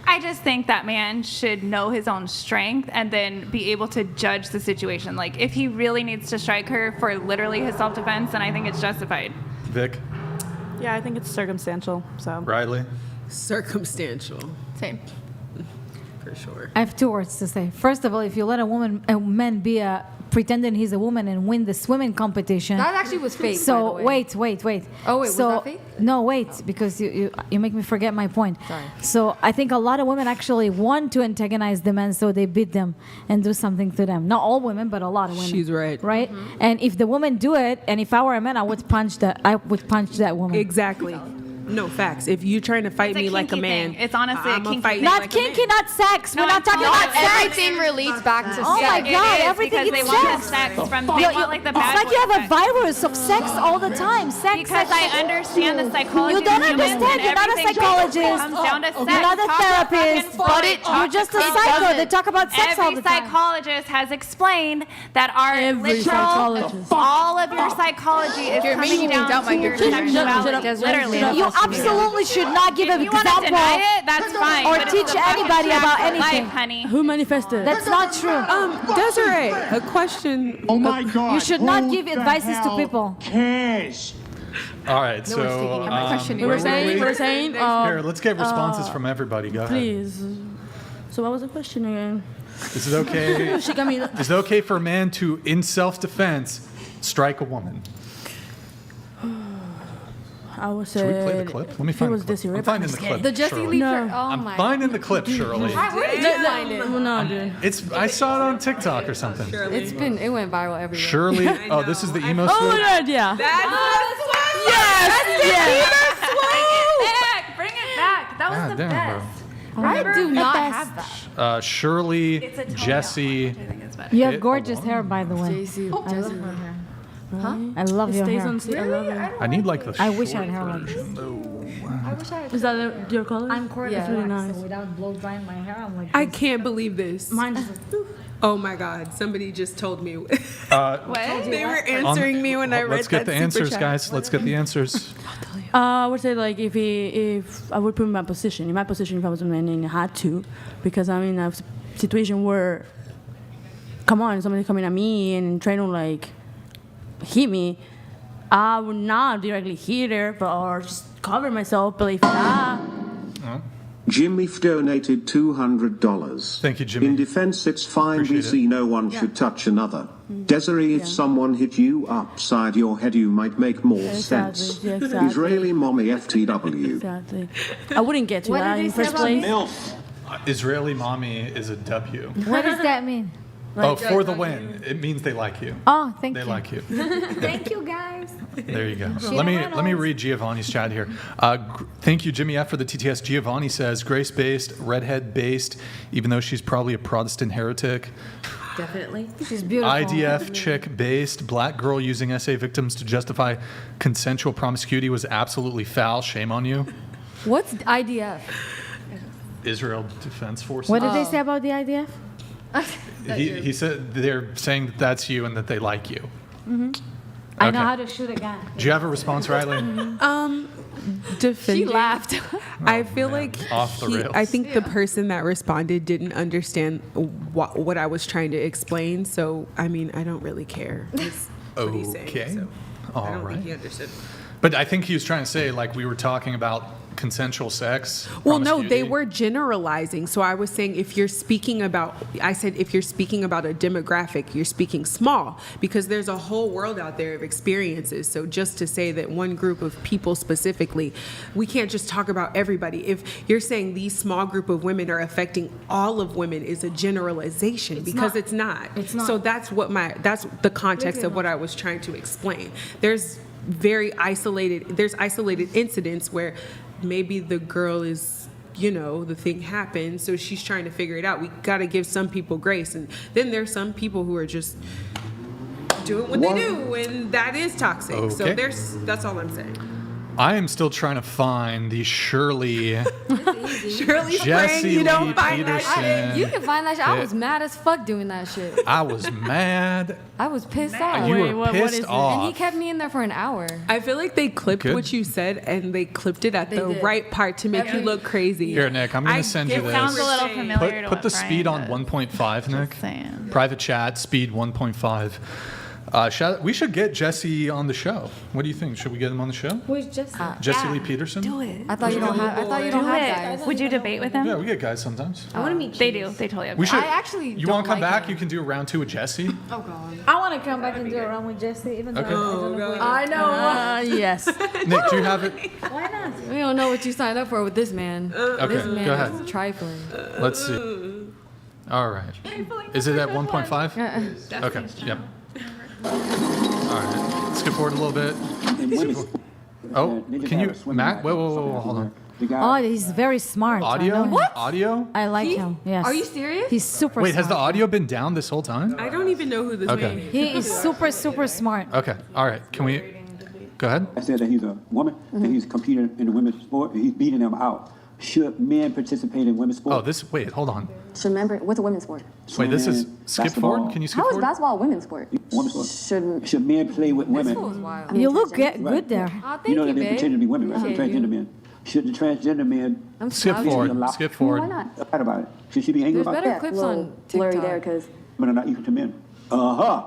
I just think that man should know his own strength and then be able to judge the situation. Like if he really needs to strike her for literally his self-defense, then I think it's justified. Vic, Yeah, I think it's circumstantial. So Riley. Circumstantial, Same. for sure. I have two words to say. First of all, if you let a man be pretending he's a woman and win the swimming competition. That actually was fake. So by the way. wait. Oh, wait, was so, that fake? No, wait, because you make me forget my point. Sorry. So I think a lot of women actually want to antagonize the men, so they beat them and do something to them. Not all women, but a lot of women. She's right. Right? And if the women do it, and if I were a man, I would punch that woman. Exactly. No facts. If you're trying to fight It's a me like a kinky man, thing. It's honestly a I'ma kinky fight thing. you Not like a kinky, man. not sex. We're not talking not about sex. Everything relates back to Oh my sex. God, It is everything because is they want sex. the sex from You- they you- want like the it's bad like you boy have a sex. virus of sex all the time. Sex. Because sex. I understand the psychology. You don't of humans understand. and You're not a everything psychologist. comes down to sex. You're not a Talk to therapist. fucking Freud. Talk You're to just a Freud. psycho. They talk about sex all Every the time. psychologist has explained that our Every literal, psychologist. all of your psychology is You're coming making me down doubt my to your good judgment. sexuality. Literally. You absolutely should not give If an you want to example deny it, that's fine. or but it's teach the fucking anybody fact about of anything. life, honey. Who manifested? That's not true. Desiree, a question. Oh my God. You should not who give the advices to hell people. Cares? All right. So We were saying, here, let's get responses from everybody. Go ahead. please. So what was the question again? Is it okay? She got me. Is it okay for a man to, in self-defense, strike a woman? I would say. Should we play the clip? Let me if it find was the clip. Desiree, I'm finding the clip. The Jesse Shirley. Lee. No. Oh I'm my. finding the clip, Shirley. Where did you find it? No, dude. I saw it on TikTok or something. It went viral everywhere. Shirley. Oh, this is the emo Oh my swoop. God, yeah. Bring it back. That was God the damn, best. I do not have that. Shirley, It's a tone Jesse. I think it's better. You Hit have gorgeous a hair, by the way. JC. I love her hair. I love It your stays hair. on. I love it. I need like the I wish I short had hair like version, though. Is that your color? I'm Courtney. Yeah. really nice. So without blow drying my hair, I'm like. I can't believe this. Mine just. Oh my God! Somebody just told me. What? They were answering me when I read Let's get that the answers, super chat. guys. Let's get the answers. I would say like if I would put in my position, if I was a man and I had to, because I'm in a situation where, come on, somebody coming at me and trying to like hit me, I would not directly hit her, but or just cover myself. But if not, Jimmy donated $200. Thank you, Jimmy. In defense, it's fine. Appreciate BC, no one should touch another. Desiree, if someone hit you upside your head, you might make more sense. yeah, exactly. Israeli mommy FTW. exactly, I wouldn't get to What that did in they say first about place. Israeli mommy is a W. What does that mean? Oh, for the win. It means they like you. Oh, thank They you. like you. Thank you, guys. There you go. Let me read Giovanni's chat here. Thank you, Jimmy F, for the TTS. Giovanni says grace-based, redhead-based, even though she's probably a Protestant heretic. Definitely. She's beautiful. IDF chick-based, black girl using SA victims to justify consensual promiscuity was absolutely foul. Shame on you. What's IDF? Israel Defense Forces. What did they say about the IDF? He said they're saying that that's you and that they like you. I know Okay. how to shoot a gun. Do you have a response, Riley? Defending. She laughed. I feel man. like Off the rails. I think the person that responded didn't understand what I was trying to explain. So I mean, I don't really care. Is what he's saying, Okay. so All I don't right. think he understood. But I think he was trying to say, like, we were talking about consensual sex. Well, no, they promiscuity. were generalizing. So I was saying if you're speaking about, I said if you're speaking about a demographic, you're speaking small because there's a whole world out there of experiences. So just to say that one group of people specifically, we can't just talk about everybody. If you're saying these small group of women are affecting all of women is a generalization because it's not. It's not. So that's the context of what I was trying to explain. There's isolated incidents where maybe the girl is, the thing happened, so she's trying to figure it out. We got to give some people grace. And then there's some people who are just doing what they do, and that is toxic. Okay. So that's all I'm saying. I am still trying to find the Shirley Shirley's Jesse praying you don't Lee find that Peterson. shit. You can find that shit. I was mad as fuck doing that shit. I was mad. I was pissed off. You Wait, were what is pissed it? off. And he kept me in there for an hour. I feel like they clipped Good. what you said and they clipped it at the did. right part to make you look crazy. Here, Nick, I'm going to send you get this. what Sounds a you're little saying. familiar to Put what the speed Brian on does. 1.5, Nick. saying. Private chat, speed 1.5. We should get Jesse on the show. What do you think? Should we get him on the show? Who's Jesse? Jesse Lee Peterson? Do it. I thought you don't have guys. Would you debate with him? Yeah, we get guys sometimes. I want to meet They do. They totally have We guys. should. I actually You don't want to come like back? him. You can do a round 2 with Jesse. Oh god. I want to come back and do a run with Jesse, even though Okay. I don't know. I know. Yes. Nick, do you have it? Why not? We don't know what you signed up for with this man. Okay, This man go ahead. is trifling. Let's see. All right. Is it at 1.5? Okay. Yep. All right. Skip forward a little bit. Oh, can you, Mac? Whoa, hold on. Oh, he's very smart. I know Audio? him. What? Audio? I like him. Yes. Are you serious? He's super Wait, smart. has the audio been down this whole time? I don't even know who this Okay. man is. He is super, super smart. Okay. All right. Can we go ahead? I said that he's a woman, and he's competing in the women's sport, and he's beating them out. Should men participate in women's sport? Oh, wait, hold on. Should men, what's a women's sport? Wait, this is Swimming, skip basketball. forward? Can you skip How is forward? basketball a women's sport? Women's sport. Should men play with women? I mean, You look transgender. good there. Oh, thank You know you, that they babe. pretend to be women, right? The Appreciate transgender you. men. Should the transgender men I'm Skip sorry. forward. Skip forward. Why not? fight about it? Should she be angry There's about better that? clips Little on blurry TikTok. there, because Men are not equal to men. Uh-huh.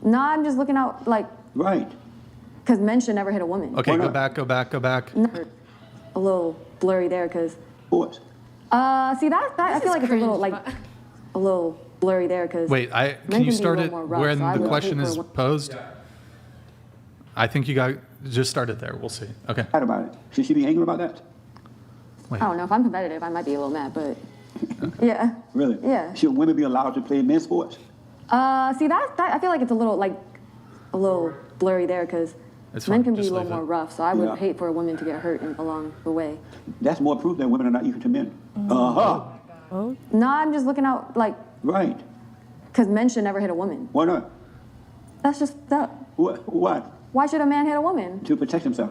no, I'm just looking out like Right. because men should never hit a woman. Okay, Why go not? back, go back, go back. A little blurry there, because Sports. see that I feel like it's a little like a little blurry there, because Wait, can men you be a start little it more rough, when so I the would question hate is for a posed? I think you just started there. We'll see. Okay. Fight about it. Should she be angry about that? I don't know if I'm competitive, I might be a little mad, but yeah. Really? Yeah. Should women be allowed to play men's sports? See that I feel like it's a little blurry there, because It's men fine. can be Just a little leave it. more rough, so I would Yeah. hate for a woman to get hurt along the way. That's more proof that women are not equal to men. Uh-huh. No, I'm just looking out like Right. because men should never hit a woman. Why not? That's just that. Why? Why should a man hit a woman? To protect himself.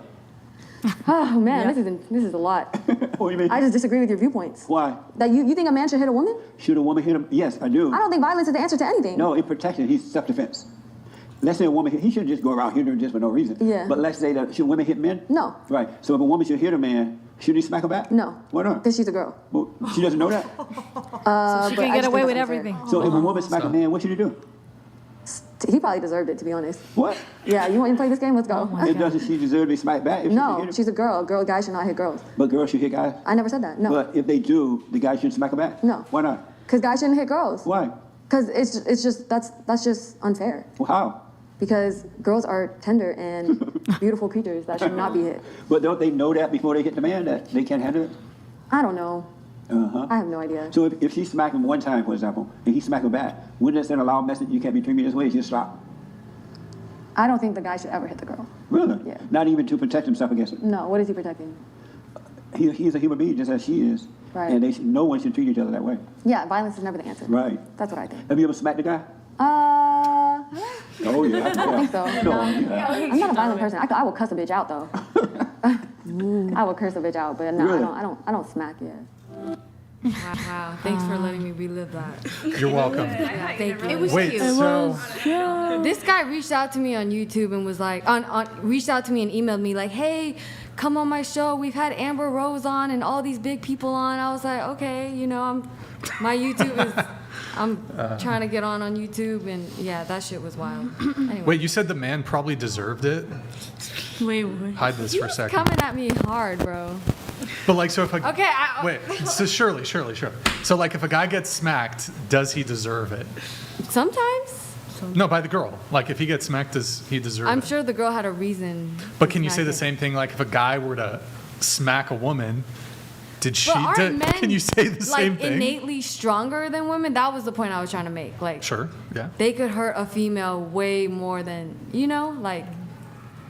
Oh man, this is a lot. What do you mean? I just disagree with your viewpoints. Why? That you think a man should hit a woman? Should a woman hit him? Yes, I do. I don't think violence is the answer to anything. No, it protects him. He's self-defense. Let's say a woman, he shouldn't just go around hitting her just for no reason. Yeah. But let's say that, should women hit men? No. Right. So if a woman should hit a man, should he smack her back? No. Why not? Because she's a girl. Well, she doesn't know that. So she can get away with everything. So if a woman smack a man, what should he do? He probably deserved it, to be honest. What? Yeah, you want to play this game? Let's go. And doesn't she deserve to be smacked back? If she No, hit him? she's a girl. Guys should not hit girls. But girls should hit guys? I never said that. No. But if they do, the guy should smack her back? No. Why not? Because guys shouldn't hit girls. Why? Because it's just that's just unfair. Well, how? Because girls are tender and beautiful creatures that should not be hit. But don't they know that before they hit the man, that they can't handle it? I don't know. Uh-huh. I have no idea. So if she smacked him one time, for example, and he smacked her back, wouldn't that send a loud message, you can't be treating me this way, just stop? I don't think the guy should ever hit the girl. Really? Yeah. Not even to protect himself against it? No, what is he protecting? He's a human being just as she is. Right. And no one should treat each other that way. Yeah, violence is never the answer. Right. That's what I think. Have you ever smacked a guy? Oh, yeah. I don't think so. No, No. yeah. I'm not a violent person. I will cuss a bitch out though. I will curse a bitch out, but no, Really? I don't smack yet. Wow, thanks for letting me relive that. You're welcome. Yeah, thank you. It was Wait, cute. so This guy reached out to me on YouTube and was like, reached out to me and emailed me like, hey, come on my show. We've had Amber Rose on and all these big people on. I was like, okay, my YouTube is, I'm trying to get on YouTube, and yeah, that shit was wild. Anyway. wait, you said the man probably deserved it? Wait. Hide this for a He's second. coming at me hard, bro. But like, so if a Okay, wait, so surely. So like, if a guy gets smacked, does he deserve it? Sometimes. No, by the girl. Like, if he gets smacked, does he deserve I'm it? sure the girl had a reason. But to can you smack say the it. same thing? Like, if a guy were to smack a woman, did she? But aren't men, Can you say the same thing? innately stronger than women? That was the point I was trying to make. Like, Sure. Yeah. they could hurt a female way more than like.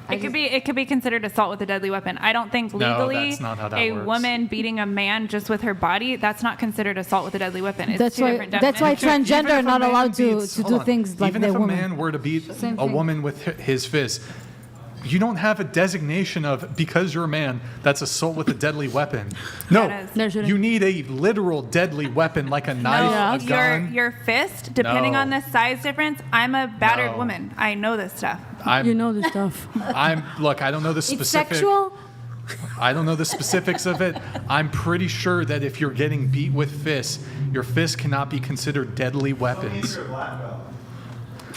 It could be considered assault with a deadly weapon. I don't think No, legally that's not how that a works. woman beating a man just with her body, that's not considered assault with a deadly weapon. It's That's two why. different That's why definitions. Even transgender if are a not man allowed to beats- do hold on. things like Even they're if a women. man were to beat Same a thing. woman with his fist, you don't have a designation of, because you're a man, that's assault with a deadly weapon. No, There shouldn't. you need a literal deadly weapon like a knife, a gun. Your fist, depending No. on the size difference. I'm a battered No. woman. I know this stuff. You know this stuff. Look, I don't know the It's specific. sexual. I don't know the specifics of it. I'm pretty sure that if you're getting beat with fists, your fists cannot be considered deadly weapons.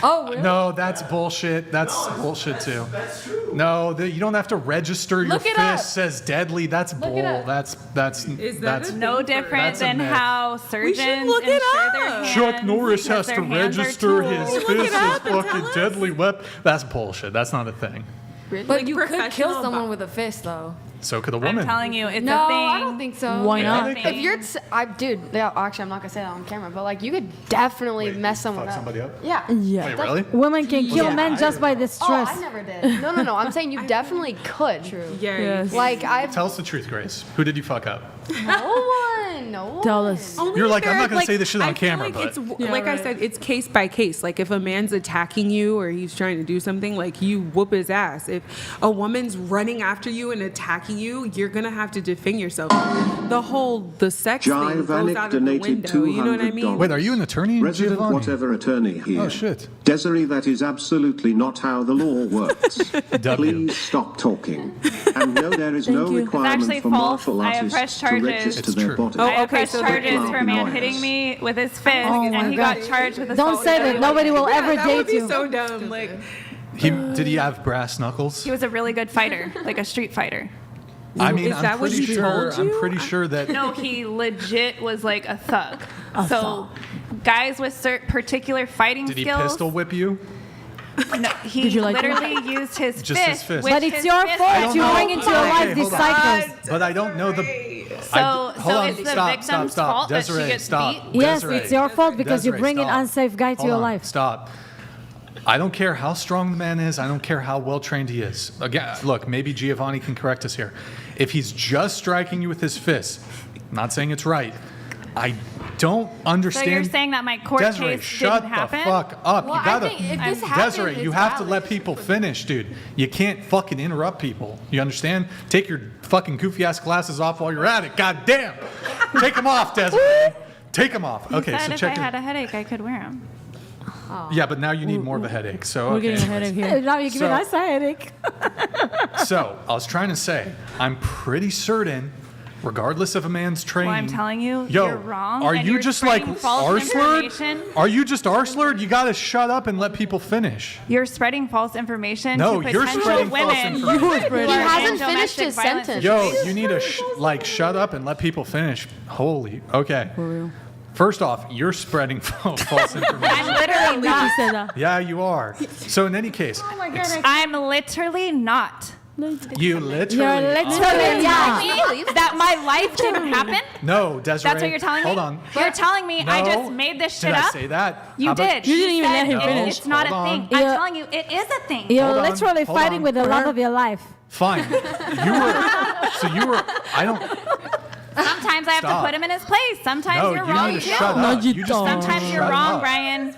Oh, really? No, that's bullshit. That's bullshit too. That's true. No, you don't have to register your Look it up. fist says deadly. That's bull. it up. That's No different That's a than myth. how surgeons look it insure their up. hands. Chuck Norris because has their to hands are register tools. his Look it fist as up and fucking tell us. deadly weapon. That's bullshit. That's not a thing. But you could kill professional someone with a fist, though. So could a I'm woman. telling you, it's No, a thing. I don't think so. Why not? It's a If thing. you're, actually, I'm not gonna say that on camera, but like, you could definitely mess someone Fuck up. somebody up? Yeah. Yeah. Wait, really? Women can kill Yeah. men just by the Oh, stress. I never did. No. I'm saying you definitely could. True. Yes. Like I've Tell us the truth, Grace. Who did you fuck up? no one. Tell us. Only You're if like, I'm they're, not gonna say this shit on I feel camera, like but- it's Yeah, like I right. said, it's case by case. Like if a man's attacking you or he's trying to do something, like you whoop his ass. If a woman's running after you and attacking you, you're gonna have to defend yourself. The sex thing goes Jivanik out of the donated window. You know what I mean? $200. Wait, are you an attorney? Resident Giovanni? whatever attorney here. Oh, shit. Desiree, that is absolutely not how the law works. W. Please stop talking. And no, there is no you. It's requirement actually for false. martial I have artists pressed to charges. register It's their true. body. I have okay, pressed so charges they're for a man lawyers. hitting me with his fist, Oh my and he God. got charged with assault. Don't say with a that. Nobody will ever that would date be you. so dumb. Like Did he have brass knuckles? He was a really good fighter, like a street fighter. I mean, Is that I'm what pretty he sure. told I'm you? pretty sure that. No, he legit was like a thug. So guys with particular fighting Did he skills. pistol whip you? No, he you like literally used his Just fist. his fist. with But it's his your fist. fault. You know. bring into your Okay, life these hold on. cycles. But I don't know the. So hold it's on, the stop, victim's stop. fault that she Desiree, gets stop. beat? Yes, Desiree. it's your fault because you Desiree, bring an stop. unsafe guy to Hold your on, life. Stop. I don't care how strong the man is. I don't care how well trained he is. Again, look, maybe Giovanni can correct us here. If he's just striking you with his fist, I'm not saying it's right, I don't understand. So you're saying that my court Desiree, case shut didn't happen? the fuck up. Well, You gotta, I think if this happened, Desiree, you it's have to valid. let people finish, dude. You can't fucking interrupt people. You understand? Take your fucking goofy ass glasses off while you're at it. God damn. Take them off, Desiree. Take them off. You Okay, said so if check I it. had a headache, I could wear them. Yeah, but now you need more of a headache. So We're okay, getting a headache here. Now you're giving us a headache. So I was trying to say, I'm pretty certain, regardless of a man's training. Well, I'm telling you, Yo, you're wrong. Are and you you're just like spreading false R-slurred? information. Are you just R-slurred? You gotta shut up and let people finish. You're spreading false information No, to you're potential spreading false women. information. who He are in hasn't finished domestic his violence sentence. Yo, you need to shut up and let people finish. Holy, okay. For real. First off, you're spreading false information. I'm literally not. Say that. Yeah, you are. So in any case, I'm literally not. you literally. You're literally That my life didn't happen? No, Desiree. That's what you're telling me? Hold on. You're telling me I No. just made this shit Did up? I say that? You How about- did. You didn't even said let him finish. It's not Hold a on. thing. I'm Yeah. telling you, it is a thing. You're Hold on, literally hold fighting on. with the love of your life. Fine. You were. I don't. Sometimes I have Stop. to put him in his place. Sometimes No, you're you wrong need to too. shut No, up. you just don't. need to Sometimes you're shut wrong, up. Brian.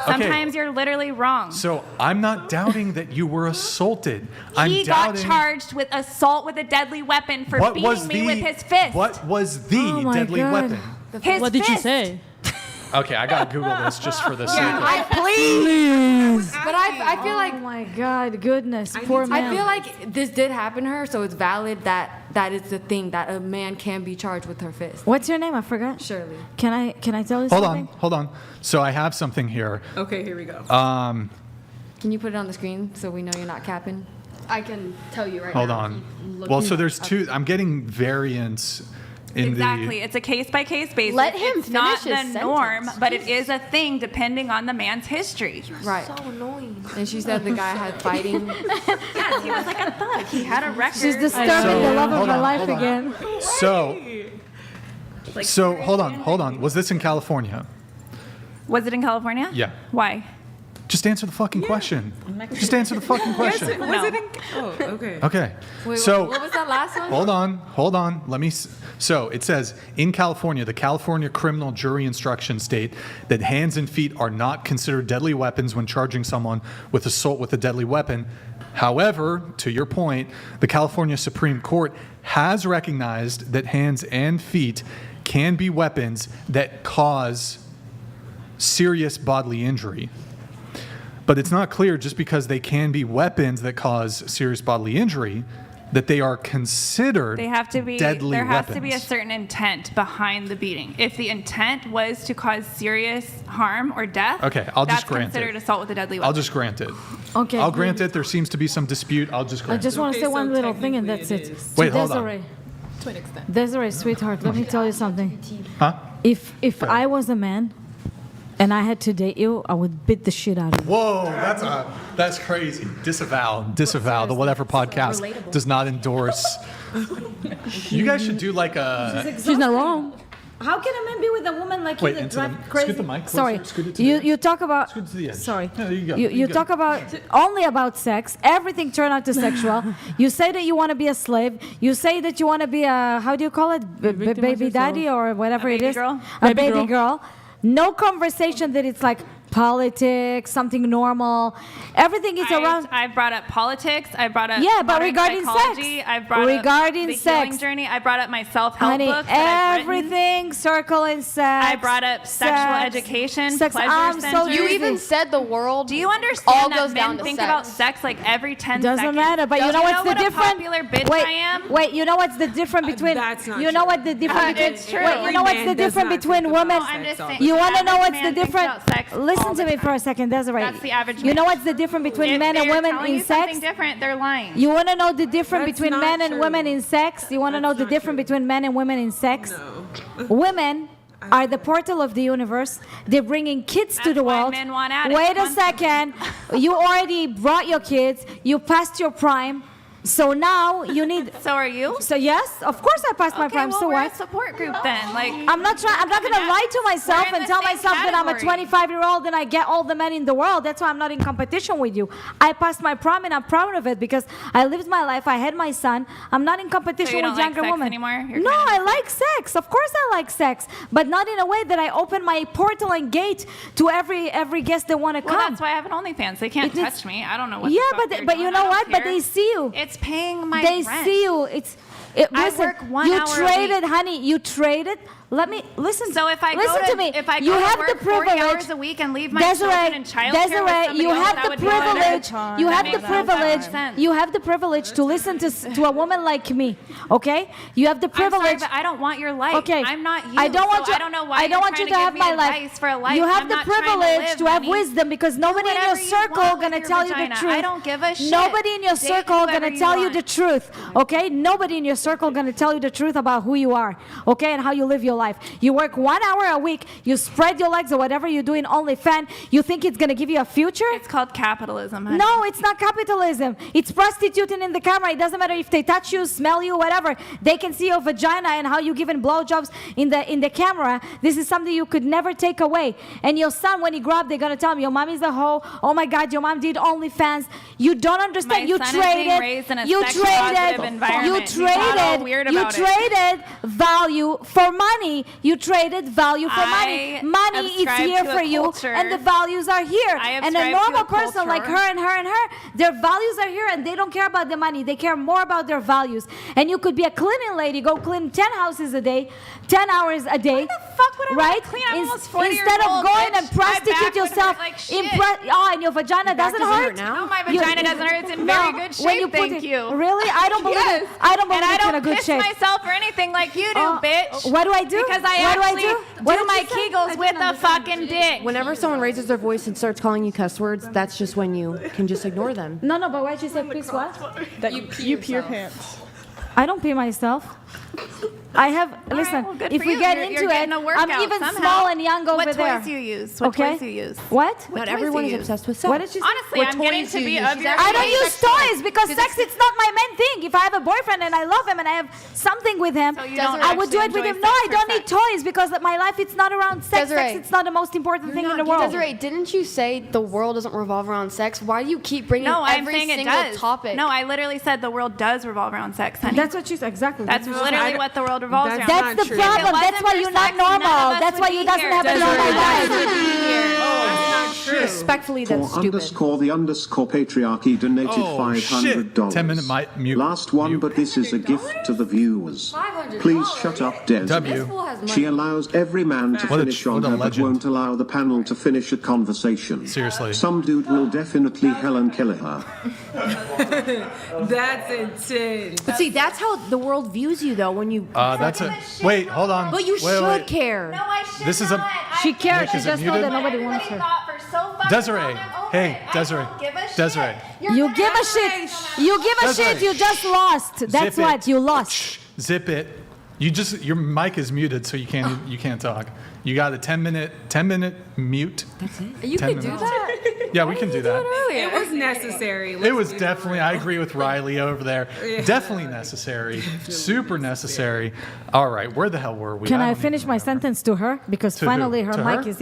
Sometimes you're literally wrong. So I'm not doubting that you were assaulted. I'm He got doubting. charged with assault with a deadly weapon for What was beating me the? with his fist. What was the Oh my deadly God. weapon? His What did you fist. say? Okay, I gotta Google this just for the sake of. Please. But I feel like Oh my God, goodness, poor man. I feel like this did happen to her, so it's valid that that is the thing that a man can be charged with her fist. What's your name? I forgot. Shirley. Can I tell you Hold something? on. So I have something here. Okay, here we go. Can you put it on the screen so we know you're not capping? I can tell you right Hold now. on. Well, so there's two. I'm getting variants in Exactly. It's a case-by-case basis. Let him It's not finish the his norm, sentence. but it is a thing depending on the man's history. Right. So annoying. And she said the guy had fighting. Yes, he was like a thug. He had a record. She's disturbing the love of hold her on, life hold on. again. So hold on. Was this in California? Was it in California? Yeah. Why? Just answer the fucking question. Just answer the fucking question. Was it in? Oh, okay. Okay. Wait, So what was that last one? hold on. Let me. So it says in California, the California criminal jury instructions state that hands and feet are not considered deadly weapons when charging someone with assault with a deadly weapon. However, to your point, the California Supreme Court has recognized that hands and feet can be weapons that cause serious bodily injury. But it's not clear just because they can be weapons that cause serious bodily injury that they are considered They have to be. deadly There has weapons. to be a certain intent behind the beating. If the intent was to cause serious harm or death, Okay, I'll just that's grant considered it. assault with a deadly weapon. I'll just grant it. Okay. I'll grant it. There seems to be some dispute. I'll just I grant just it. want to Okay, say one so little thing and that's technically it. it is. Wait, hold on. Desiree. To an extent. Desiree, sweetheart, let me tell you something. Huh? If I was a man and I had to date you, I would beat the shit out of you. Whoa, that's crazy. Disavow. The Whatever podcast does not endorse. You guys should do like a. She's not wrong. How can a man be with a woman like Wait, you that into the- drive crazy? scoot the mic closer, Sorry, scoot it to the edge. you talk about. Scoot to the edge. Sorry, Yeah, there you go. You There you go. talk about only about sex. Everything turned out to sexual. You say that you want to be a slave. You say that you want to be a how do you call it, baby daddy or whatever A it baby is, girl? a baby girl. No conversation that it's like politics, something normal. Everything is around. I've brought up politics. I brought up Yeah, but modern regarding psychology. sex. I've brought Regarding up the sex. healing journey. I brought up my self-help Honey, books that I've written. everything circling sex. I brought up sexual education, sex. pleasure I'm so centers. You even said the world. Do you understand all that goes down men to think sex. about sex like every 10 Doesn't seconds? matter, but you Does know what's the what difference? A popular bitch wait, I am? wait, you know what's the difference between? That's not you know true. what the difference between? It's true. Wait, you know what's Every the man does difference not between think about women? No, I'm just saying. You the want to know average what's the man thinks difference? about sex all Listen to the me for a second, Desiree. That's the average You man. know what's the difference between If men and they're women telling in you something sex? different, they're lying. You want to know the difference That's between not men and true. women in sex? You want to know That's the not difference true. between men and women in sex? Women are the portal of the universe. They're bringing kids to That's the why world. men want addicts Wait a constantly. second. You already brought your kids. You passed your prime. So now you need. So are you? So yes, of course I passed my prime. Well, So we're what? a support group then. Like I'm not gonna lie to myself We're in and the tell same myself that I'm a category. 25-year-old and I get all the men in the world. That's why I'm not in competition with you. I passed my prom and I'm proud of it because I lived my life. I had my son. I'm not in competition So you with don't like younger sex women anymore? You're No, kind of I like sex. Of course I like sex, but not in a way that I open my portal and gate to every guest that want to Well, come. that's why I have an OnlyFans. They can't touch me. I don't know what. Yeah, the fuck they're but you doing. know I don't what? But care. they see you. It's paying my They rent. see you. I Listen, work 1 you hour a traded, week. honey. You traded. Let me listen. So if I listen go to me, if I go you to have work the privilege. 40 hours a week and leave my children in childcare with somebody You else, have that the would be better. privilege. You have the privilege. You have the privilege to listen to a woman like me. Okay? You have the I'm sorry, privilege. but I don't want your life. Okay. I'm not you. I don't want so you. I don't know why I don't you're want trying you to have give my me life. advice for a life. You have I'm the not trying privilege live, to have honey. wisdom because nobody in your whatever you circle want gonna with your tell you the vagina. truth. I don't give a shit. Nobody in your Date circle whoever gonna you tell you want. the truth. Okay? Nobody in your circle gonna tell you the truth about who you are. Okay? And how you live your life. You work 1 hour a week. You spread your legs or whatever you do in OnlyFans. You think it's gonna give you a future? It's called capitalism, honey. No, it's not capitalism. It's prostituting in the camera. It doesn't matter if they touch you, smell you, whatever. They can see your vagina and how you giving blowjobs in the camera. This is something you could never take away. And your son, when he grew up, they're gonna tell him your mom is a hoe. Oh my God, your mom did OnlyFans. You don't understand. My You son is being traded. raised in a You sex-positive traded. environment. You He's not all traded. weird You about it. traded value for money. You traded value for money. I Money is subscribe here to a for you, culture. and the values are here. I And a subscribe to normal a person like culture. her and her and her, their values are here, and they don't care about the money. They care more about their values. And you could be a cleaning lady, go clean 10 houses a day, 10 hours a day. Why the fuck would I wanna right? clean? I'm almost 40 Instead years of old, going bitch. and My back prostitute would yourself, hurt like shit. and your vagina doesn't doesn't hurt hurt now? No, my vagina doesn't hurt. It's in very good shape, when you put thank it- you. Really? I don't believe Yes. it. I don't believe And I it's in a don't good piss shape. myself or anything like you do, bitch. What do I do? Because I What do I actually do? What did my you say? Kegels with a fucking dick. Whenever someone raises their voice and starts calling you cuss words, that's just when you can just ignore them. No, but why'd you say please what? That you pee your pants. I don't pee myself. I have, listen, well, good if for we you. get You're into getting it, a workout I'm even somehow. small and young over What there. toys do you use? What Okay? toys do you use? What? Not toys everyone do is you use? obsessed with sex. What did you say? Honestly, What I'm getting toys to do be you of use? your I don't age. use toys because sex it's not my main thing. If I have a boyfriend and I love him and I have something with him, So you don't I would do it actually with him. enjoy No, I sex don't or need sex? toys because my life it's not around sex. Desiree. Sex it's not the most important thing in the world. Desiree, didn't you say the world doesn't revolve around sex? Why do you keep bringing No, I'm every saying it single does. topic? No, I literally said the world does revolve around sex, honey. That's what you said. Exactly. That's literally what the world revolves around. That's the true. problem. If it That's wasn't why for you're not sex, none of normal. us That's would why be you doesn't here. have a Desiree, normal none of us life. would be here. Respectfully, For that's stupid. underscore the underscore patriarchy donated Oh, $500. shit. 10-minute mute. Last one, but this is a gift to the viewers. Please shut up, Des. W. She allows every man to What a- finish on what a her, but legend. won't allow the panel to finish a conversation. Seriously. Some dude will definitely Helen Keller her. That's intense. But see, that's how the world views you, though, when you. That's it. Wait, hold on. But you Wait, should wait. care. No, I should This is a- not. She cares. She is it just told muted? that nobody wants her. Desiree. Hey, Desiree. Desiree. You give a shit. You give a Desiree. shit. You just lost. That's Zip it. what you lost. Zip it. Your mic is muted, so you can't talk. You got a 10-minute mute. That's it. You 10 can do minutes. that? Yeah, we can do that. It was necessary. It was definitely, I agree with Riley over there. Definitely necessary. Super necessary. All right, where the hell were we? Can I don't even finish my remember. sentence to her? Because To finally who? her To mic her? is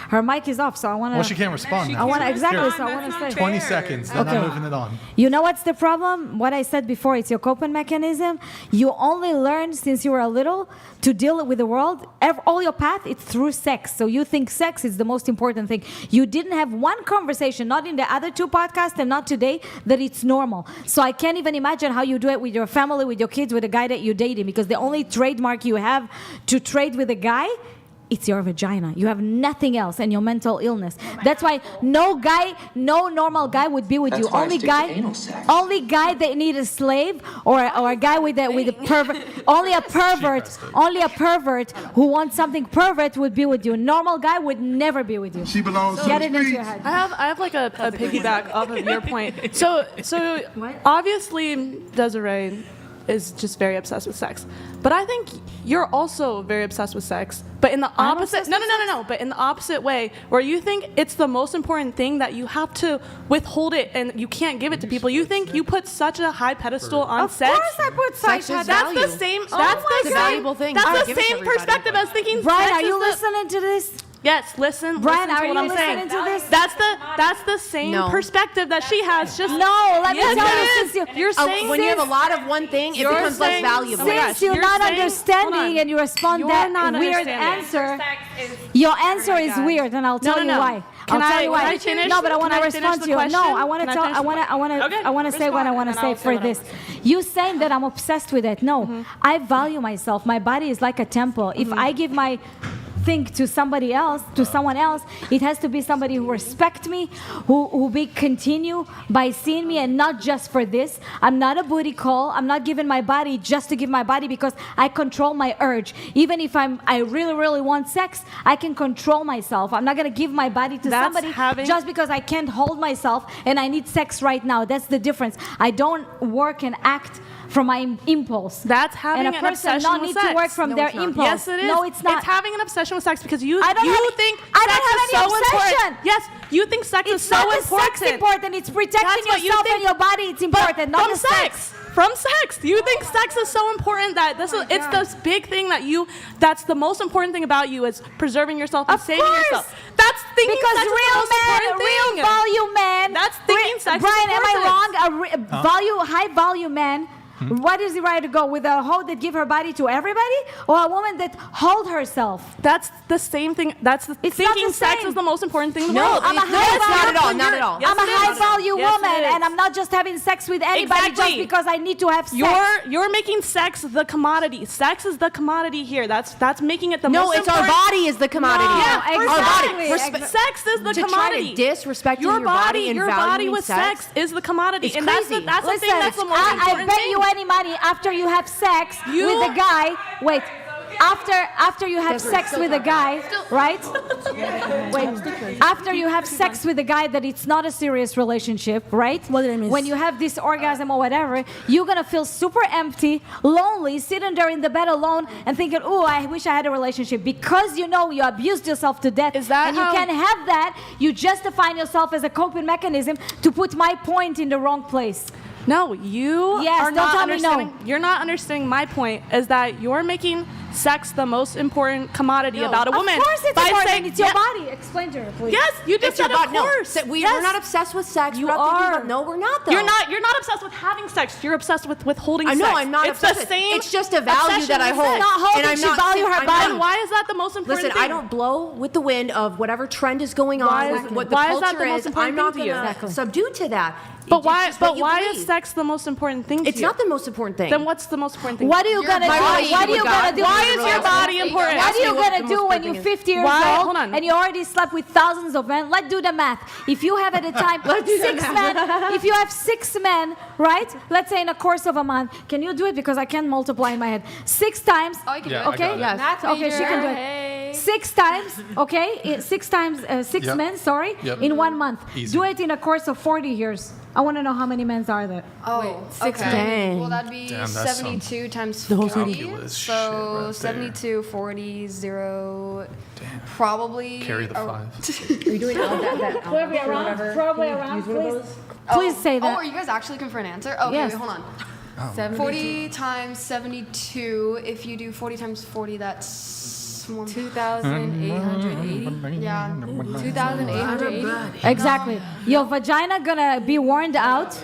her mic is off. So I want to. Well, she can't respond now. I want to exactly. Here, So I want to say. 20 seconds, then I'm moving it on. You know what's the problem? What I said before, it's your coping mechanism. You only learn since you were a little to deal with the world. All your path, it's through sex. So you think sex is the most important thing. You didn't have one conversation, not in the other two podcasts and not today, that it's normal. So I can't even imagine how you do it with your family, with your kids, with the guy that you're dating, because the only trademark you have to trade with a guy, it's your vagina. You have nothing else, and your mental illness. That's why no normal guy would be with you. Only guy that need a slave or a guy with a pervert. Only a pervert who wants something pervert would be with you. Normal guy would never be with you. She belongs Get to it the into streets. your head. I have like a piggyback off of your point. So obviously, Desiree, is just very obsessed with sex. But I think you're also very obsessed with sex, but in the opposite. No. But in the opposite way, where you think it's the most important thing that you have to withhold it and you can't give it to people. You think you put such a high pedestal on sex. Of course, I put sex as value. That's the same. Oh That's my the God. Valuable thing. I That's give the it to same everybody. perspective as thinking. Brian, sex are you is the- listening to this? Yes, listen. Brian, listen are to you what I'm listening saying. to this? That's the same perspective that she has. Just no. Let me yes, tell it you, is. since You're saying when you have a lot of one thing, it You're becomes less saying- valuable. Since you're not understanding and you respond You're that not weird understanding. answer, your answer is weird, and I'll tell you why. Can I'll tell you why. can I finish? No, but I want to Can finish respond the to you. question? No, I want to Can tell. finish I want to. Okay, I want to say what I respond, want to and say I'll for what I this. want to say. You saying that I'm obsessed with it? No, I value myself. My body is like a temple. If I give my thing to somebody else, to someone else, it has to be somebody who respect me, who be continue by seeing me, and not just for this. I'm not a booty call. I'm not giving my body just to give my body, because I control my urge. Even if I really want sex, I can control myself. I'm not gonna give my body to That's somebody having- just because I can't hold myself and I need sex right now. That's the difference. I don't work and act from my impulse. That's having and a an person obsession not with need sex. to work from No, their it's not. impulse. Yes, it is. No, it's not. It's having an obsession with sex because you I don't think I don't sex have is any so obsession. important. Yes, you think sex is It's so not the important. sex important. It's protecting That's what you yourself think. and your body. It's important, not from the sex. From sex. You think sex is so important that it's this big thing that's the most important thing about you is preserving yourself and saving yourself. That's thinking because sex is the real most men, important real thing. value men. That's thinking sex is Brian, am I important. wrong? High value man. What is the right to go with a hoe that give her body to everybody, or a woman that hold herself? That's the same thing. That's the It's not thinking the sex same. is the most important thing in the No, world. I'm a high value. not at all. Yes, I'm a it is. high value Yes, woman, it is. and I'm not just having sex with anybody just Exactly. because I need to have sex. You're making sex the commodity. Sex is the commodity here. That's making it the No, most it's our important. body is the commodity. No, Yeah, exactly. Our body. Sex is the to commodity. try to disrespect your body and your body valuing with sex is the commodity, It's and crazy. that's the thing Listen, that's the most I important bet thing. you any money after you have sex with a guy. Wait. After you have sex with a guy, right? Wait. After you have sex with a guy that it's not a serious relationship, right? What did I miss? When you have this orgasm or whatever, you're gonna feel super empty, lonely, sitting there in the bed alone and thinking, "Oh, I wish I had a relationship," because you know you abused yourself to death. Is that and you how- can't have that. You justify yourself as a coping mechanism to put my point in the wrong place. No, you Yes, are don't not tell me no. understanding. You're not understanding my point. Is that you're making sex the most important commodity about a woman? Of course it's by important. saying- It's your Yeah. body. Explain to her, please. Yes, you just It's your said of body. No, course. so we're Yes. not obsessed with sex. You we're not thinking are. about, no, we're not though. You're not obsessed with having sex. You're obsessed with holding I know sex. I'm not It's obsessed the with- same. it's just a value obsession that I with hold. sex. Not holding, And I'm she not value her I'm body. Then why is that the most important Listen, thing? I don't blow with the wind of whatever trend is going Why on, is- with what the why is culture that the most is. important I'm not thing to you? going to Exactly. subdue to that. But It's why? just what But you why believe. is sex the most important thing? It's to you? not the most important thing. Then what's the most important thing? What are you gonna do? body What are you with gonna God. do? Why is your body important? What are you Ask me what gonna the do most when important you're thing is. 50 years Why? old Hold on. and you already slept with thousands of men? Let's do the math. If you have at a time six men, if you have 6 men, right? Let's say in a course of a month, can you do it? Because I can't multiply in my head. 6 times. Oh, you can Yeah, do I it. got Okay. it. Yes. Math Okay, she can do it. Hey. 6 times. Okay. 6 times. 6 Yep. men. Sorry. Yep. In 1 month. Easy. Do it in a course of 40 years. I want to know how many men are there. Oh, Six okay. Dang. Well, that'd be Damn, that's 72 times The whole 40. calculus shit So right there. 72, 40, 0, probably. Carry the 5. Are you doing all that Probably around. Probably around. Please. Please say Oh, that. are you guys actually looking for an answer? Okay, Yes. wait, hold on. 40 times 72. If you do 40 times 40, that's 2,880. Yeah, 2,880. Exactly. Your vagina gonna be worn out.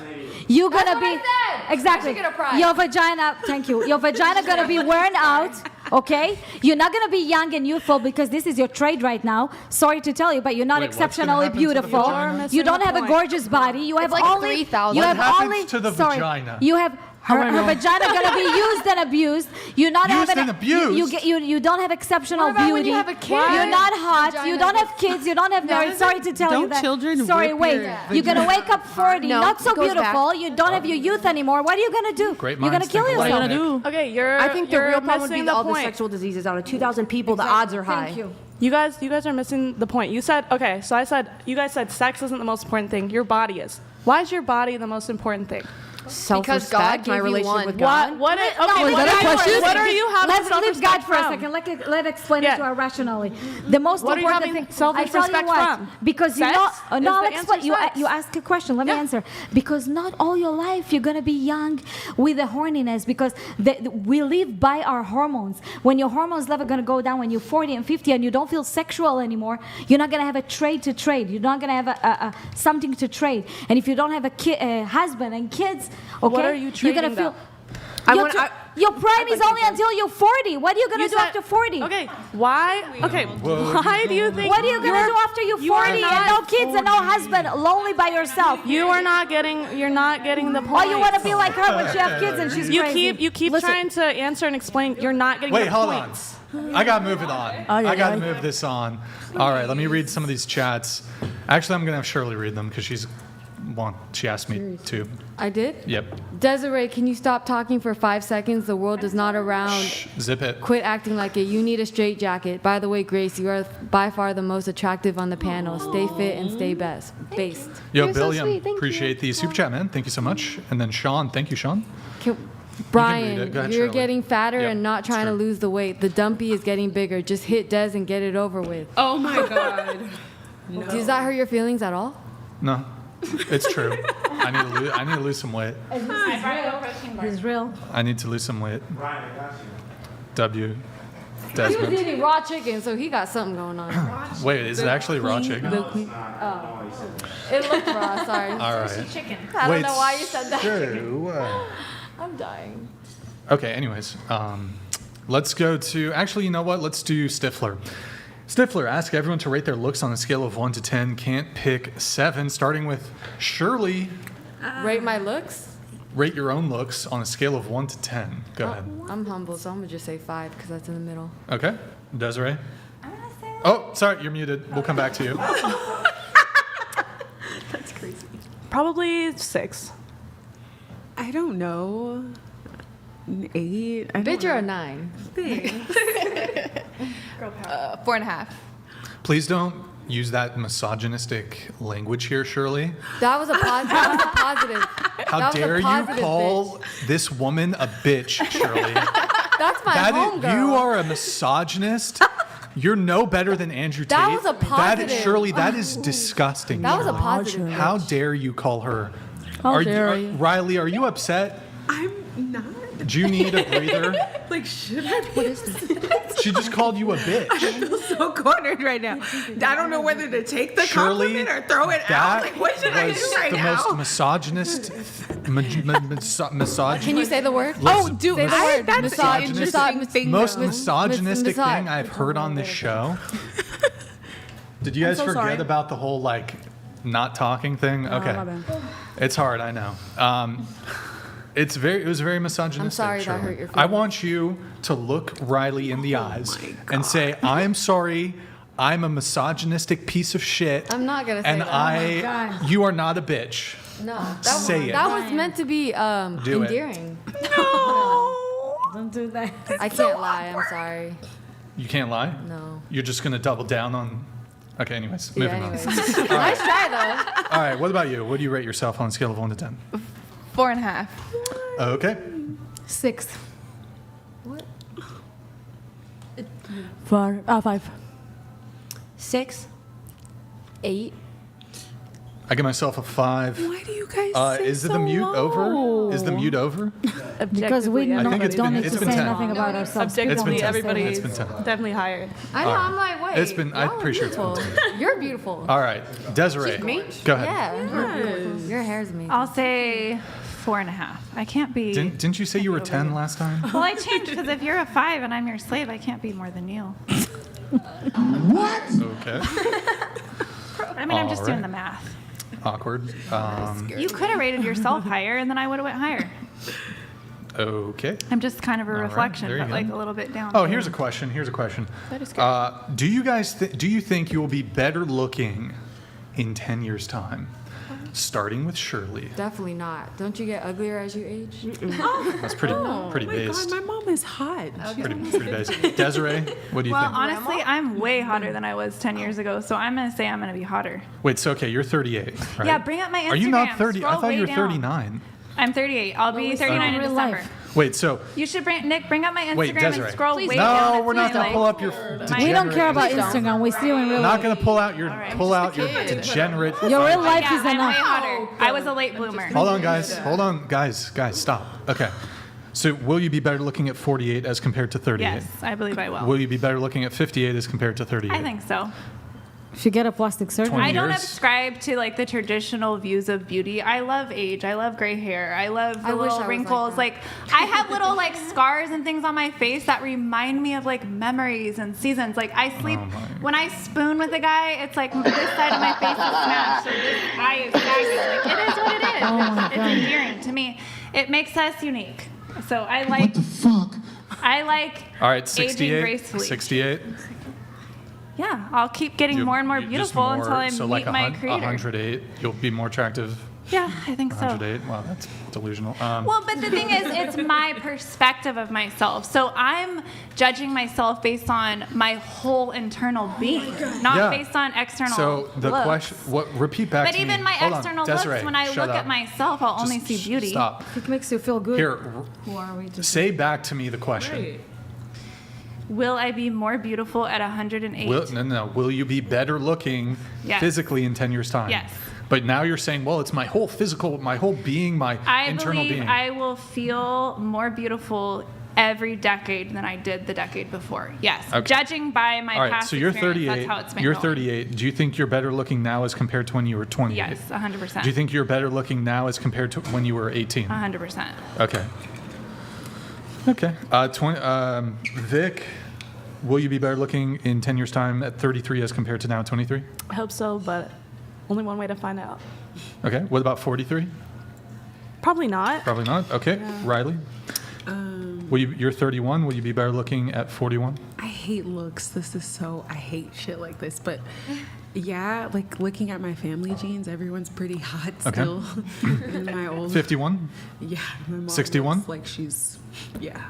You gonna That's be what I said. exactly. I should get a prize. Your vagina. Thank you. Your vagina gonna be worn out. Okay. You're not gonna be young and youthful because this is your trade right now. Sorry to tell you, but you're not Wait, what's gonna exceptionally happen to the beautiful. vagina? You don't the have a point. gorgeous body. You have like only. 3,000. You What have happens only. to the sorry. vagina? You have. Her vagina gonna be used and abused. You're not Used having and abused? You don't have exceptional What about when beauty. you have a kid? You're not hot. You Vagina don't gets- have kids. You don't have marriage. Sorry to tell you don't that. children Sorry, rip wait. your You're gonna wake up 40, No, not so it goes back. beautiful. You don't have your youth anymore. What are you gonna do? Great You're gonna minds kill think yourself. alike. What are you gonna do? Okay, you're. I think the you're real problem would missing be all the point. sexual diseases. Out of 2,000 people, the odds are high. Thank you. You guys are missing the point. You said okay, so you guys said sex isn't the most important thing. Your body is. Why is your body the most important thing? self-respect, my gave you relationship one. with God. What? Okay, is that a question? What are you having Let's leave God self-respect for a from? second. Let's explain it to her rationally. The most What are you important having thing. self-respect I tell you what, from? because Sex? you know. Is No, the I'll explain. answer sex? You ask a question. Let me answer. Because not all your life you're gonna be young with the horniness. Because we live by our hormones. When your hormones level gonna go down when you're 40 and 50 and you don't feel sexual anymore, you're not gonna have a trade to trade. You're not gonna have a something to trade. And if you don't have a husband and kids, okay, What are you you're gonna trading, feel. though? Your prime is only until you're 40. What are you gonna do after 40? Okay, why? Okay, why do you think? What are you gonna do after you're 40 and no kids and no husband, lonely by yourself? You're not getting the point. Oh, you want to be like her when she have kids and she's crazy. You keep Listen. trying to answer and explain. You're not getting Wait, the hold points. on. I gotta move it on. I gotta move this on. All right, let me read some of these chats. Actually, I'm gonna have Shirley read them because she asked me to. I did? Yep. Desiree, can you stop talking for 5 seconds? The world is not around. Zip it. Quit acting like it. You need a straight jacket. By the way, Grace, you are by far the most attractive on the panel. Stay fit and stay based. Yo, You're so Billiam, sweet. Thank appreciate the super chat, man. Thank you so much. And then Sean, thank you, Sean. Brian, Go ahead, you're Shirley. getting fatter Yep, and not trying to lose the weight. The dumpy is getting bigger. Just hit Des and get it over with. Oh my God. Does that hurt your feelings at all? No, it's true. I need to lose some weight. It's real. I need to lose some weight. W. He was Desmond. eating raw chicken, so he got something going on. Wait, is it actually raw chicken? Oh. It looked raw, sorry. All right. Chicken. I don't know why you said that. True. I'm dying. Okay, anyways, let's go to, actually, you know what? Let's do Stifler. Stifler, ask everyone to rate their looks on a scale of 1 to 10. Can't pick 7, starting with Shirley. Rate my looks? Rate your own looks on a scale of 1 to 10. Go ahead. I'm humble, so I'm going to just say 5 because that's in the middle. Okay. Desiree? Oh, sorry, you're muted. We'll come back to you. That's crazy. Probably 6. I don't know. 8. I Bitch, don't you're a know. 9. 4.5. Please don't use that misogynistic language here, Shirley. That was a positive. How dare you call this woman a bitch, Shirley? That's my homegirl. You are a misogynist. You're no better than Andrew Tate. That was a positive. Shirley, that is disgusting. That was a Shirley. positive. How dare you call her? How dare you? Riley, are you upset? I'm not. Do you need a breather? Like, should I be? She just called you a bitch. I feel so cornered right now. I don't know whether to take the Shirley, compliment or throw it out. Like, what should I do was right the now? most misogynist, misogynist. Can you say the word? Oh, dude, Say the word. that's an interesting thing. Most though. misogynistic thing I've heard on this show. Did you guys so forget sorry. about the whole like not talking thing? Okay, my bad. it's hard. I know. It was very misogynistic. I'm sorry that Shirley. hurt your I want you to look Riley in the eyes and say, "I'm sorry. I'm a misogynistic piece of shit." I'm not gonna say and that. you are not a bitch. No. Say it. That was meant to be Do it. endearing. Don't do that. I can't lie. I'm sorry. You can't lie? No. You're just going to double down on. Okay, anyways. Yeah, Moving anyways. on. Nice try, though. All right, what about you? What do you rate yourself on a scale of 1 to 10? 4.5. Okay. 6. 5. 6. 8. I give myself a 5. Why do you guys say Is so the mute low? over? Is the mute over? Because we I think it's don't been- need it's to been say 10. nothing about ourselves. It's been Objectively, 10. everybody's It's been 10. definitely higher. I know. All right. I'm like, wait. It's been- I'm y'all are pretty sure it's been beautiful. You're beautiful. All right, Desiree. Me? Go ahead. Yeah. You're beautiful. Your hair's amazing. I'll say 4.5. I can't be. Didn't you say you were 10 last time? Well, I changed because if you're a 5 and I'm your slave, I can't be more than you. What? Okay. I mean, I'm just doing Alright. the math. Awkward. You could have rated yourself higher, and then I would have went higher. Okay. I'm just kind of a All right, reflection, there you but go. like a little bit down. Oh, here's a question. That is good. Do you guys do you think you will be better looking in 10 years' time? Starting with Shirley. Definitely not. Don't you get uglier as you age? That's pretty Oh my based. God, my mom is hot. Pretty based. Desiree, what do you Well, think? honestly, I'm way hotter than I was 10 years ago, so I'm going to say I'm going to be hotter. Wait, so okay, you're 38, right? Yeah, bring up my Instagram. Are you not 30? I Scroll thought way you were down. 39. I'm 38. I'll be 39 in real December. life. Wait, so You should bring up my Instagram Wait, Desiree. and scroll way down. no, and we're not see, gonna like, pull up your. We don't care about degenerate- Instagram. We see you in real Not life. gonna pull out your kid. degenerate. Your real life Yeah, is I'm way enough. hotter. I was a late bloomer. Hold on, guys, stop. Okay, so will you be better looking at 48 as compared to 38? Yes, I believe I will. Will you be better looking at 58 as compared to 38? I think so. If you get a plastic surgery. 20 I don't years. subscribe to like the traditional views of beauty. I love age. I love gray hair. I love the I wish I little was wrinkles. like I have little like scars and things on my face that remind me of like memories and seasons. Like I sleep when I spoon with a guy. It's like this side of my face is smashed, so this eye is sagging. Like it is what it is. Oh my It's God. endearing to me. It makes us unique. So I like. What the fuck? I like. All right, aging 68. gracefully. 68. Yeah, I'll keep getting more and more You just beautiful until I so meet like my creator. 108, you'll be more attractive. Yeah, I think so. 108. Wow, that's delusional. Well, but the thing is, it's my perspective of myself. So I'm judging myself based on my whole internal being, not Yeah. based on external So the looks. question, repeat back But to me. even my Hold on, external Desiree, looks, when I shut look up. at myself, I'll only see beauty. Stop. If it makes you feel good. Here, Who are we to say back to me the question. Will I be more beautiful at 108? Will you be better looking Yes. physically in 10 years' time? Yes. But now you're saying, well, it's my whole physical, my whole being, my I internal believe being. I will feel more beautiful every decade than I did the decade before. Yes. Okay. Judging by my All right, past so you're experience, 38. that's how it's been You're going. 38. Do you think you're better looking now as compared to when you were 28? Yes, 100%. Do you think you're better looking now as compared to when you were 18? 100%. Okay. Okay. Vic, will you be better looking in 10 years' time at 33 as compared to now at 23? I hope so, but only one way to find out. Okay. What about 43? Probably not. Probably not. Okay. Riley? You're 31. Will you be better looking at 41? I hate looks. I hate shit like this. But yeah, like looking at my family genes, everyone's pretty hot Okay. still. In my old 51? Yeah, my mom 61? looks like she's yeah.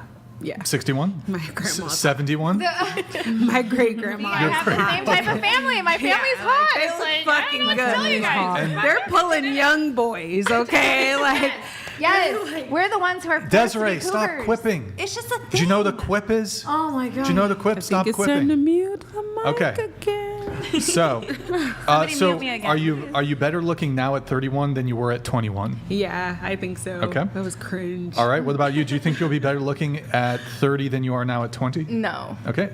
61? My grandma. 71? My great grandma. I have the same type of family. My family's hot. They It's look like, fucking I don't know what to tell you good. guys. They're pulling young boys, okay? Like Yes, we're the ones who are forced Desiree, to be stop cougars. quipping. It's just a thing. Do you know what a quip is? Oh my God. Do you know what a quip? Stop it's time to quipping. mute the mic Okay. again. So, Somebody mute me again. are you better looking now at 31 than you were at 21? Yeah, I think so. Okay. That was cringe. All right. What about you? Do you think you'll be better looking at 30 than you are now at 20? No. Okay.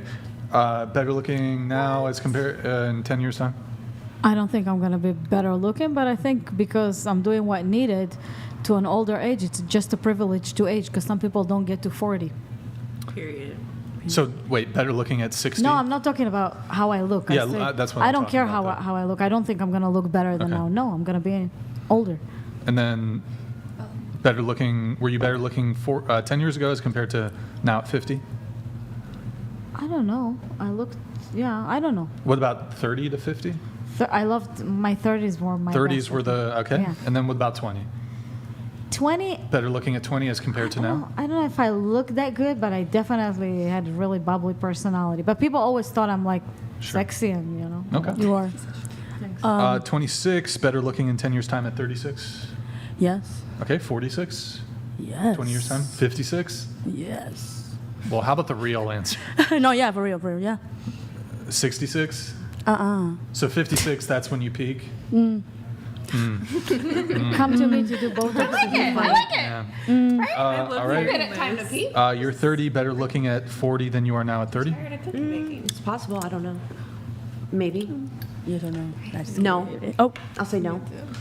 Better looking now as compared in 10 years' time? I don't think I'm going to be better looking, but I think because I'm doing what needed to an older age, it's just a privilege to age because some people don't get to 40. Period. So, wait, better looking at 60? No, I'm not talking about how I look. Yeah, I said, that's what I I'm don't talking care about, how I look. I don't think I'm going to look better than Okay. now. No, I'm going to be older. And then better looking, were you better looking 10 years ago as compared to now at 50? I don't know. I don't know. What about 30 to 50? I loved my 30s were my 30s best, were the, okay. Yeah. And then what about 20? 20, Better looking at 20 as compared to now? I don't know if I look that good, but I definitely had a really bubbly personality. But people always thought I'm like sexy and, you know. Okay. You are. 26, better looking in 10 years' time at 36? Yes. Okay, 46? Yes. 20 years' time? 56? Yes. Well, how about the real answer? No, yeah, for real, yeah. 66? Uh-uh. So 56, that's when you peak? Come to me to do both. I like it. Yeah. Right? All right. Good at time to peak. You're 30, better looking at 40 than you are now at 30? It's possible. I don't know. Maybe. You don't know. That's No. Oh. I'll say no.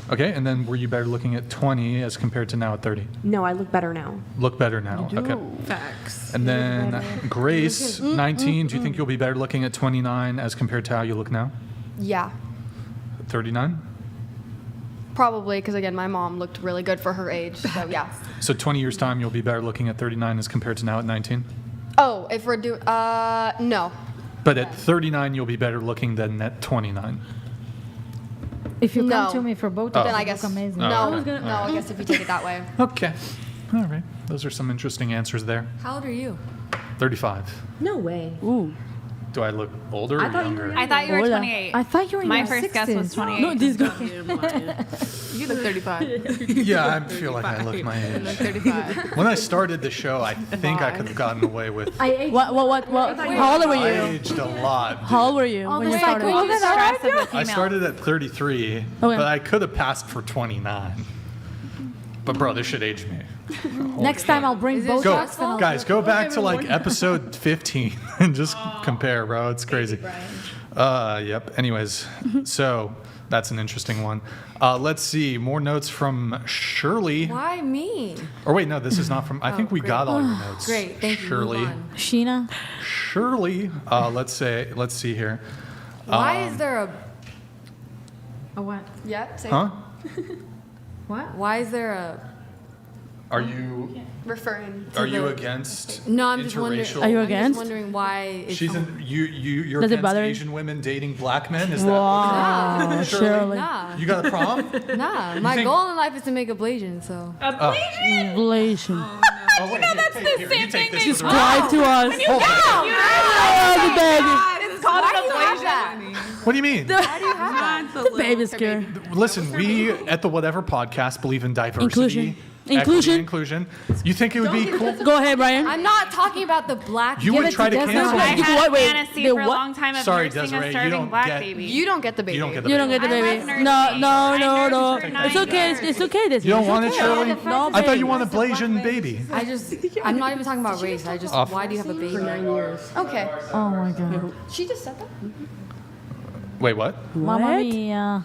Okay, and then were you better looking at 20 as compared to now at 30? No, I look better now. Look better now. Okay. Facts. And then Grace, 19, do you think you'll be better looking at 29 as compared to how you look now? Yeah, 39? probably, because again, my mom looked really good for her age, so yeah. So 20 years' time, you'll be better looking at 39 as compared to now at 19? Oh, if we're doing, no. But at 39, you'll be better looking than at 29. If you No. come to me for both, Then you I look guess, amazing. no, okay. no, I guess if you take it that way. Okay. All right. Those are some interesting answers there. How old are you? 35. No way. Ooh. Do I look older or younger? I thought you were Older. 28. I thought you were in My your first guess was 60s. 28. No, this guy. You look 35. Yeah, I feel like I look my You age. look 35. When I started the show, I think I could have gotten away with. I aged. What? How old were I you? aged a lot. How old were you when you started? Well, the stress of the I female. started at 33, but I could have passed for 29. But bro, this should age me. Next time I'll bring Go, Botox. and I'll- guys, go back to like episode 15 and just compare, bro. It's crazy. Yep. Anyways, so that's an interesting one. Let's see more notes from Shirley. Why me? Or wait, no, this is not from. I think we got all your notes. Great, thank you. Shirley. Move on. Sheena. Shirley. Let's see here. Why is there A what? Yep. Say Huh? What? Why is there a? Are you referring. are you against No, I'm just wondering. interracial? Are you I'm against? just wondering why. It's She's in, you're Does it against bother you? Asian women dating black men? Is that Wow, Shirley? Shirley. Nah, You got a problem? nah. My think- goal in life is to make ablation. So. Ablation. Oh, wait, that's the same thing they Just Lie to us. Hold on. Oh, the baby. It's called Why an do you have ablation. that? What do you mean? Why do you have that? The baby's scared. Listen, we at the Whatever Podcast believe in diversity, Inclusion. equity, Inclusion. inclusion. You think it would be cool? Go ahead, Brian. I'm not talking about the black. You would it try to to Desiree. cancel I me. You had what? a Wait, fantasy the for a what? long time of Sorry, nursing Desiree, a you starving don't black get- baby. You don't get the baby. You don't get the You don't baby. get the I baby. love nursing. No. I nursed for 9 It's okay. years. It's okay. This You don't want it, okay. Shirley? No, I thought baby. you wanted Blasian baby. I'm not even talking about race. I just. Off. Why do you have a baby? Okay. Oh my god. She just said that. Wait, what? Mamma mia.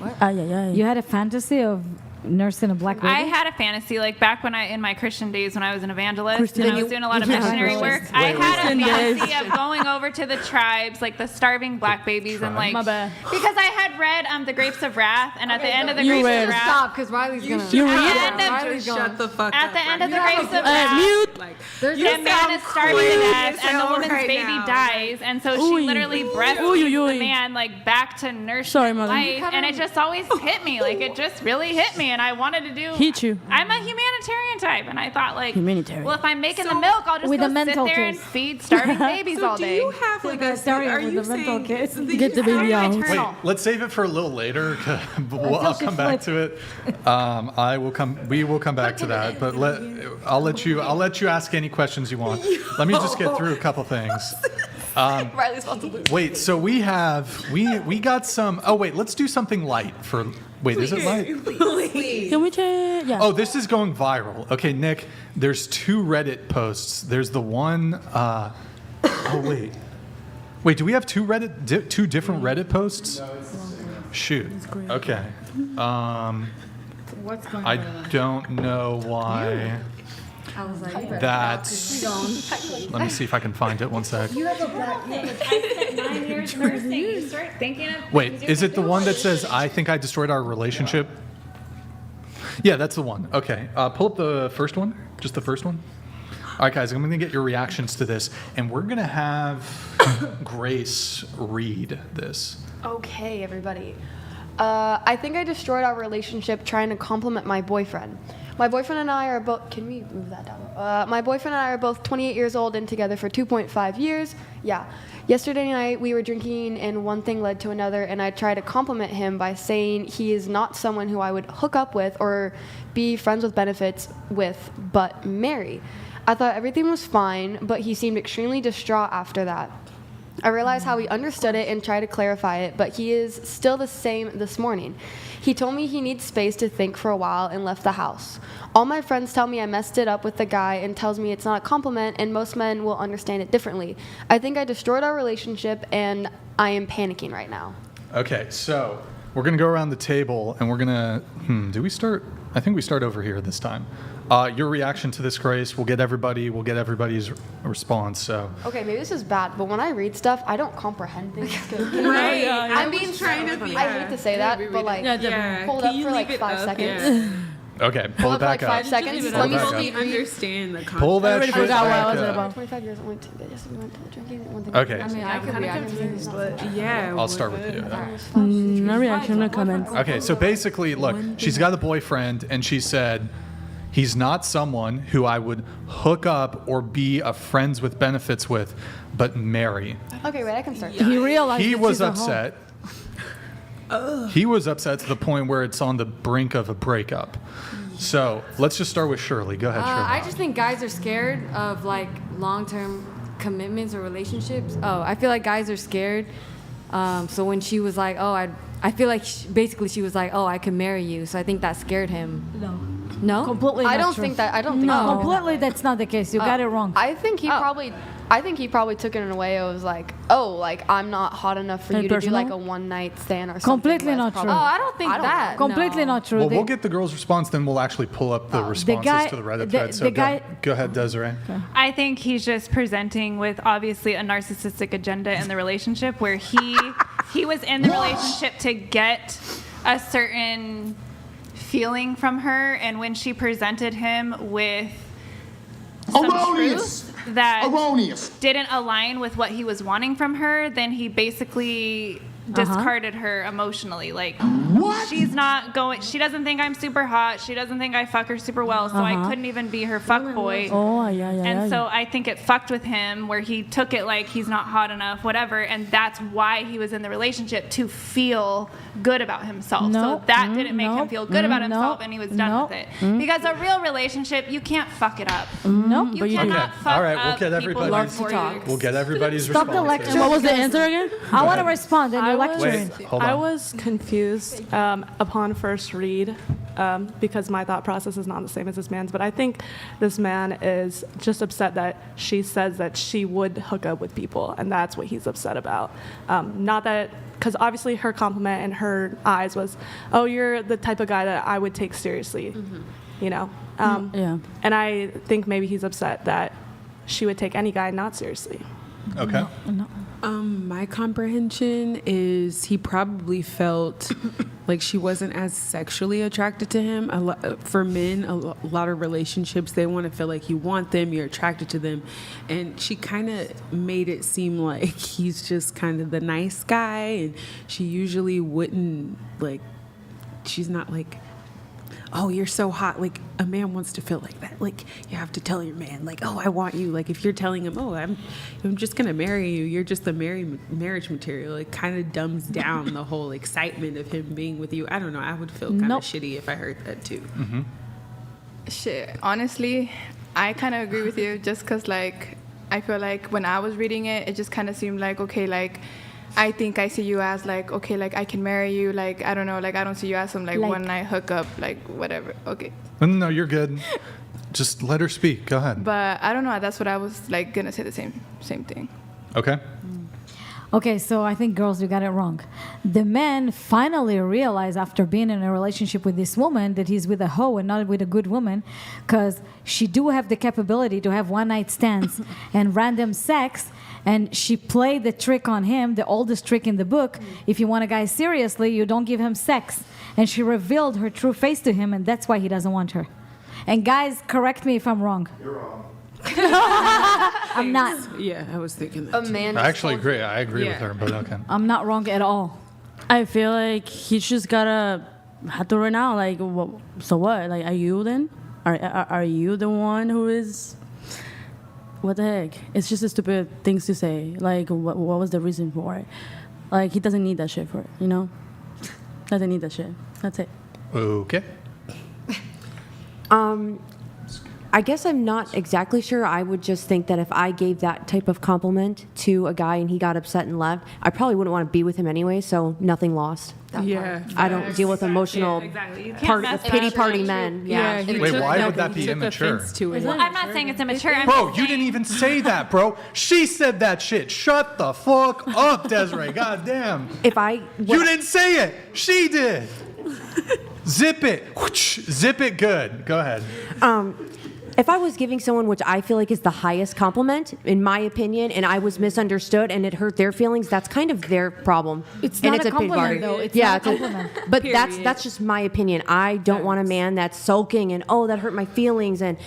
Ay, ay, ay. You had a fantasy of nursing a black baby? I had a fantasy, like back when in my Christian days when I was an evangelist Christian- and I was doing a lot of Yeah. missionary work. Wait, I had a Christian days. fantasy of going over to the tribes, like the starving black babies, and like My bad. because I had read The Grapes of Wrath, and at the end of the You Grapes read. of Wrath, Stop, because Riley's gonna. You at read? the end of, Riley's gonna. Shut the fuck at up. the end of the Brian. Grapes of Wrath, Mute. that man is starving to death, and the woman's right baby now. dies, and so Ooh. she literally Ooh, breastfeeds ooh, ooh. the man like back to nurse Sorry, mother. life, and it just always hit me, like it just really hit me, and I wanted to do. Hit you. I'm a humanitarian type, and I thought like, Humanitarian. well, if I'm making the milk, I'll just With go the sit mental there and case. feed starving babies So all do day. you have like a Sorry, are with you the mental saying case. Get the baby out. Wait, let's save it for a little later. I'll she come back to it. I will come. We will come back to that. But I'll let you ask any questions you want. Let me just get through a couple things. Riley's about to lose. Wait, so we got some. Oh wait, let's do something light for. Wait, is it light? Can we change? Yeah. Oh, this is going viral. Okay, Nick, there's 2 Reddit posts. There's the one. Oh wait. Wait, do we have 2 2 different Reddit posts? Shoot. Okay. What's going I don't know why. I was like, you better That's. Let me see if I can find it. One sec. You have a black I spent 9 years nursing. You start thinking of Wait, things you is it could the do. one that says, I think I destroyed our relationship? Yeah, that's the one. Okay. Pull up the first one. Just the first one. All right, guys, I'm going to get your reactions to this, and we're going to have Grace read this. Okay, everybody. I think I destroyed our relationship trying to compliment my boyfriend. My boyfriend and I are both. Can we move that down? My boyfriend and I are both 28 years old and together for 2.5 years. Yeah. Yesterday night we were drinking and one thing led to another, and I tried to compliment him by saying he is not someone who I would hook up with or be friends with benefits with, but marry. I thought everything was fine, but he seemed extremely distraught after that. I realized how he understood it and tried to clarify it, but he is still the same this morning. He told me he needs space to think for a while and left the house. All my friends tell me I messed it up with the guy and tells me it's not a compliment and most men will understand it differently. I think I destroyed our relationship and I am panicking right now. Okay, so we're going to go around the table, and we're going to... do we start? I think we start over here this time. Your reaction to this, Grace, we'll get everybody's response. So Okay, maybe this is bad, but when I read stuff, I don't comprehend things. Right. I'm being trying to be. I hate to say that, but like, hold up for like 5 seconds. okay, pull Hold it up for like back 5 up. seconds. Pull Let it me back speak. up. Understand the concept. Pull that Everybody shit forgot what I back was up. about. 25 years. Went to drinking. One thing. Okay. I mean, I could react. But yeah. I'll start with you. No reaction, no comments. Okay, so basically, look, she's got a boyfriend, and she said, He's not someone who I would hook up or be a friends with benefits with, but marry. Okay, wait, I can start. He realized He that was she's a hoe. upset. He was upset to the point where it's on the brink of a breakup. So let's just start with Shirley. Go ahead, Shirley. I just think guys are scared of like long-term commitments or relationships. Oh, I feel like guys are scared. So when she was like, "Oh, I feel like basically she was like, "Oh, I can marry you." So I think that scared him. No, Completely. I not don't true. think that. I don't think. No, so. completely. That's not the case. You got it wrong. I think he probably. I think he probably took it in a way it was like, oh, like I'm not hot enough for And you to do personal? like a one night stand or something. Completely where it's not probably- true. Oh, I don't think that. Completely not true. Well, They- we'll get the girls' response, then we'll actually pull up the responses guy- to the Reddit the- thread. So the guy- go ahead, Desiree. I think he's just presenting with obviously a narcissistic agenda in the relationship where he was in the relationship to get a certain feeling from her, and when she presented him with some Erroneous. truth that Erroneous. didn't align with what he was wanting from her, then he basically discarded her emotionally. Like, she's not going, she doesn't think I'm super hot. She doesn't think I fuck her super well. So I couldn't even be her fuck boy. Oh, yeah. And so I think it fucked with him where he took it like he's not hot enough, whatever. And that's why he was in the relationship, to feel good about himself. No, So that didn't make him nope, feel good about himself, nope, and he was done nope, with it. Because a real relationship, you can't fuck it up. Nope. You cannot fuck All right, we'll up get people everybody's. before you. We'll get everybody's Stop the responses. lecture. What was the answer again? I want to respond, and you're I was- lecturing. Wait, hold on. I was confused upon first read because my thought process is not the same as this man's. But I think this man is just upset that she says that she would hook up with people, and that's what he's upset about. Not that, because obviously her compliment in her eyes was, "Oh, you're the type of guy that I would take seriously," you know. Yeah. And I think maybe he's upset that she would take any guy not seriously. Okay. My comprehension is he probably felt like she wasn't as sexually attracted to him. For men, a lot of relationships, they want to feel like you want them, you're attracted to them. And she kind of made it seem like he's just kind of the nice guy. And she usually wouldn't, like, she's not like, oh, you're so hot. Like, a man wants to feel like that. Like, you have to tell your man, like, oh, I want you. Like, if you're telling him, oh, I'm just going to marry you, you're just the marriage material. It kind of dumbs down the whole excitement of him being with you. I don't know. I would feel kind of shitty if I heard that, too. Shit, honestly, I kind of agree with you just because, like, I feel like when I was reading it, it just kind of seemed like, okay, like, I think I see you as, like, okay, like, I can marry you. Like, I don't know, like, I don't see you as some, like one night hookup, like, whatever. Okay. No, you're good. Just let her speak. Go ahead. But I don't know. That's what I was, like, going to say the same thing. Okay. Okay, so I think, girls, you got it wrong. The man finally realized after being in a relationship with this woman that he's with a hoe and not with a good woman, because she do have the capability to have one-night stands and random sex, and she played the trick on him, the oldest trick in the book. If you want a guy seriously, you don't give him sex. And she revealed her true face to him, and that's why he doesn't want her. And guys, correct me if I'm wrong. You're wrong. I'm not. Yeah, I was thinking that. A man. I actually agree. I agree with her, but okay. I'm not wrong at all. I feel like he just gotta have to right now. Like, so what? Like, are you then? Are you the one who is? What the heck? It's just a stupid things to say. Like, what was the reason for it? Like, he doesn't need that shit for it, you know? Doesn't need that shit. That's it. Okay. I guess I'm not exactly sure. I would just think that if I gave that type of compliment to a guy and he got upset and left, I probably wouldn't want to be with him anyway, so nothing lost. Yeah. I don't deal with emotional pity party men. Yeah. Wait, why would that be immature? Well, I'm not saying it's immature. I'm Bro, just you saying- didn't even say that, bro. She said that shit. Shut the fuck up, Desiree. God damn. You didn't say it. She did. Zip it. Zip it good. Go ahead. If I was giving someone, which I feel like is the highest compliment, in my opinion, and I was misunderstood and it hurt their feelings, that's kind of their problem. It's and not a pity compliment, party. though. It's yeah, not a compliment. But that's just my opinion. I don't want a man that's sulking and, oh, that hurt my feelings, and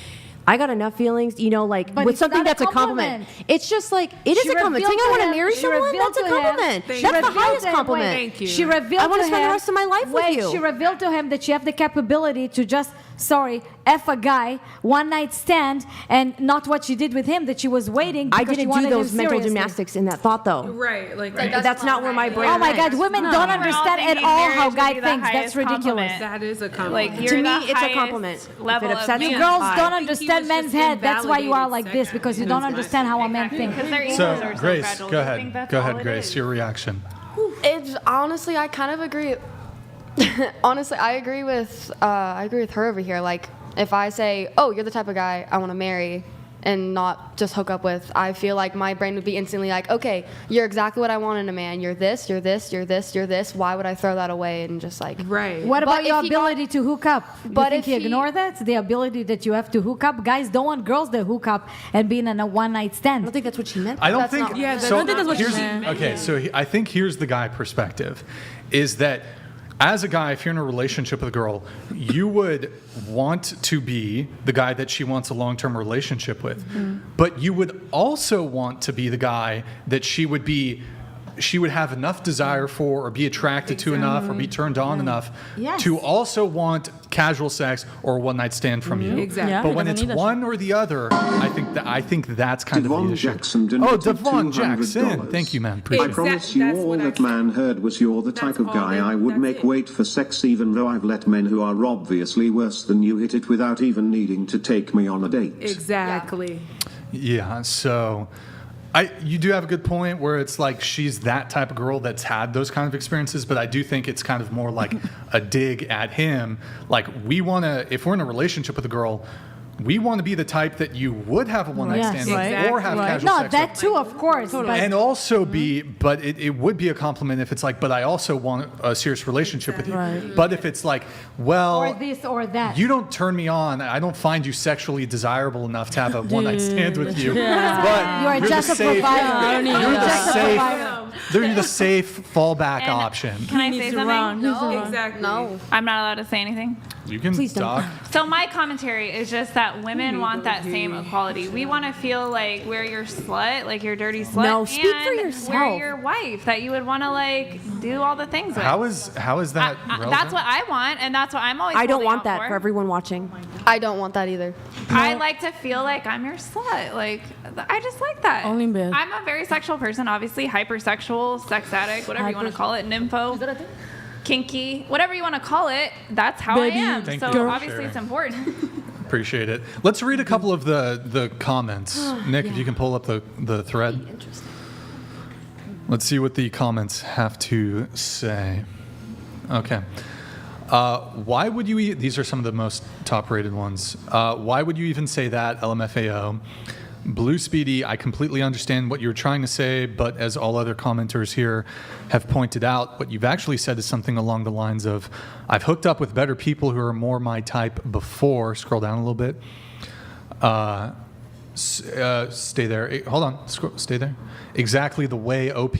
I got enough feelings, you know, like But with it's something not a that's a compliment. compliment. It's just like, it is a compliment. Saying I want to marry someone, that's a compliment. That's the highest compliment. She revealed I want to to spend the him- rest of my life with you. She revealed to him that she have the capability to just sorry, F a guy, one night stand, and not what she did with him, that she was waiting because I she didn't do wanted those him mental seriously. gymnastics in that thought, though. Right. Like that's not where my brain. Oh my God, went. women don't understand at all how guy thinks. That's ridiculous. That is a compliment. Like, you're To me, the it's a highest compliment. level If it upsets of you, man. Girls fine. don't I think he understand was men's just head. That's why you are like invalidated this, because you second. don't understand how a man thinks. Because their egos So, are so Grace, fragile. go They think ahead. that's Go all ahead, it Grace. is. Your reaction. It's honestly, I kind of agree. Honestly, I agree with her over here. Like, if I say, "Oh, you're the type of guy I want to marry," and not just hook up with, I feel like my brain would be instantly like, "Okay, you're exactly what I want in a man. You're this, you're this, you're this, you're this. Why would I throw that away?" And just like, Right. What about But your if he got- ability to hook up? But you think if you he- ignore that? The ability that you have to hook up? Guys don't want girls that hook up and being in a one-night stand. I don't think that's what she meant. I don't That's think. not- Yeah, so I don't think that's what she here's- meant. Okay, so I think here's the guy perspective, is that as a guy, if you're in a relationship with a girl, you would want to be the guy that she wants a long-term relationship with, but you would also want to be the guy that she would have enough desire for or be attracted to enough or be turned on enough Yes. to also want casual sex or a one-night stand from you. Exactly. Yeah, But he when doesn't it's need that one or the other, I think that's kind of Devon the issue. Jackson Oh, donated Devon $200. Jackson. Thank you, man. I Appreciate it. promise you That's all what I that said. man heard was you're the type of all guy I would that's make it. wait for sex, even though I've let men who are obviously worse than you hit it without even needing to take me on a date. Exactly. Yeah, so you do have a good point where it's like she's that type of girl that's had those kind of experiences, but I do think it's kind of more like a dig at him. Like, we want to, if we're in a relationship with a girl, we want to be the type that you would have a one-night Yes. stand with Exactly. or have Right. casual No, sex that with. too, of course. But And also but it would be a compliment if it's like, but I also want a serious relationship with you. Right. But if it's like, well, or this or that. you don't turn me on. I don't find you sexually desirable enough to have a one-night stand with you. Yeah. But You are you're just the a safe, provider. I don't need You're that. the Just a safe. provider. They're the safe fallback And option. Can I He say needs to something? run. no, Exactly. no. I'm not allowed to say anything. You can Please don't. talk. So my commentary is just that women want that same equality. We want to feel like we're your slut, like your dirty slut. No, speak for and yourself. We're your wife, that you would want to like do all the things with. How is that relevant? That's what I want, and that's what I'm always. I don't holding want out that for everyone watching. I don't want that either. I like to feel like I'm your slut. Like, I just like that. Only in bed. I'm a very sexual person, obviously, hypersexual, sex addict, whatever you want to call it, nympho, kinky, whatever you want to call it. That's how Baby. I am. Thank So you for obviously sharing. it's important. Appreciate it. Let's read a couple of the comments. Nick, if you can pull up the thread. Interesting. Let's see what the comments have to say. Okay. Why would you these are some of the most top-rated ones. Why would you even say that, LMFAO? Blue Speedy, I completely understand what you're trying to say, but as all other commenters here have pointed out, what you've actually said is something along the lines of, I've hooked up with better people who are more my type before. Scroll down a little bit. Stay there. Hold on. Stay there. Exactly the way OP,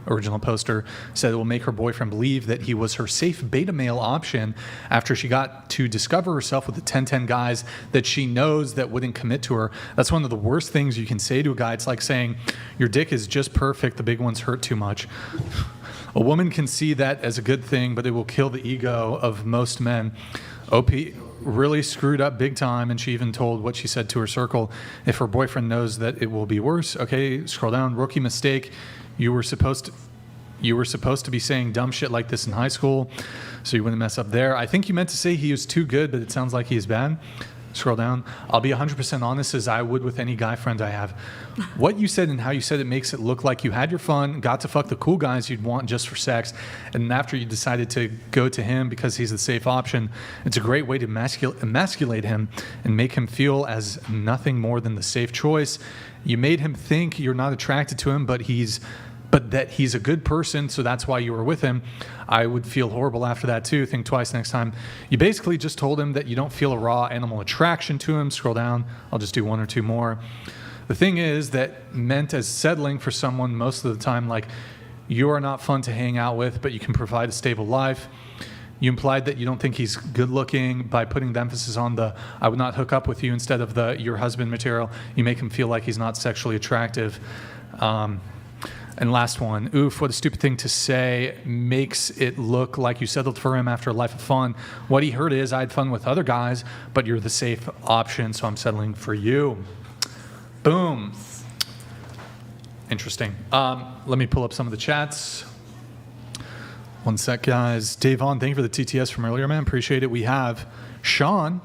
original poster, said it will make her boyfriend believe that he was her safe beta male option after she got to discover herself with the 10-10 guys that she knows that wouldn't commit to her. That's one of the worst things you can say to a guy. It's like saying, your dick is just perfect, the big ones hurt too much. A woman can see that as a good thing, but it will kill the ego of most men. OP really screwed up big time, and she even told what she said to her circle. If her boyfriend knows that it will be worse, okay, scroll down. Rookie mistake. You were supposed to be saying dumb shit like this in high school, so you wouldn't mess up there. I think you meant to say he was too good, but it sounds like he's bad. Scroll down. I'll be 100% honest as I would with any guy friend I have. What you said and how you said it makes it look like you had your fun, got to fuck the cool guys you'd want just for sex, and after you decided to go to him because he's the safe option, it's a great way to emasculate him and make him feel as nothing more than the safe choice. You made him think you're not attracted to him, but that he's a good person, so that's why you were with him. I would feel horrible after that too. Think twice next time. You basically just told him that you don't feel a raw animal attraction to him. Scroll down. I'll just do one or two more. The thing is that meant as settling for someone most of the time, like you are not fun to hang out with, but you can provide a stable life. You implied that you don't think he's good looking by putting the emphasis on the I would not hook up with you instead of the your husband material. You make him feel like he's not sexually attractive. And last one. Oof, what a stupid thing to say. Makes it look like you settled for him after a life of fun. What he heard is, I had fun with other guys, but you're the safe option, so I'm settling for you. Boom. Interesting. Let me pull up some of the chats. One sec, guys. Davon, thank you for the TTS from earlier, man. Appreciate it. We have Sean.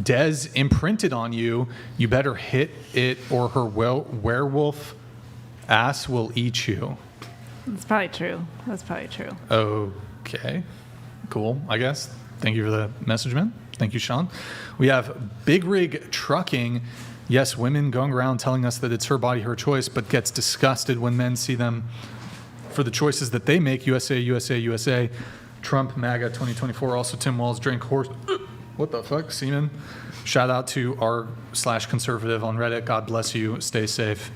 Des imprinted on you. You better hit it or her werewolf ass will eat you. That's probably true. That's probably true. Okay. Cool, I guess. Thank you for the message, man. Thank you, Sean. We have Big Rig Trucking. Yes, women going around telling us that it's her body, her choice, but gets disgusted when men see them for the choices that they make. USA, USA, USA. Trump, MAGA 2024. Also, Tim Walz, drink horse. What the fuck, semen? Shout out to r/conservative on Reddit. God bless you. Stay safe.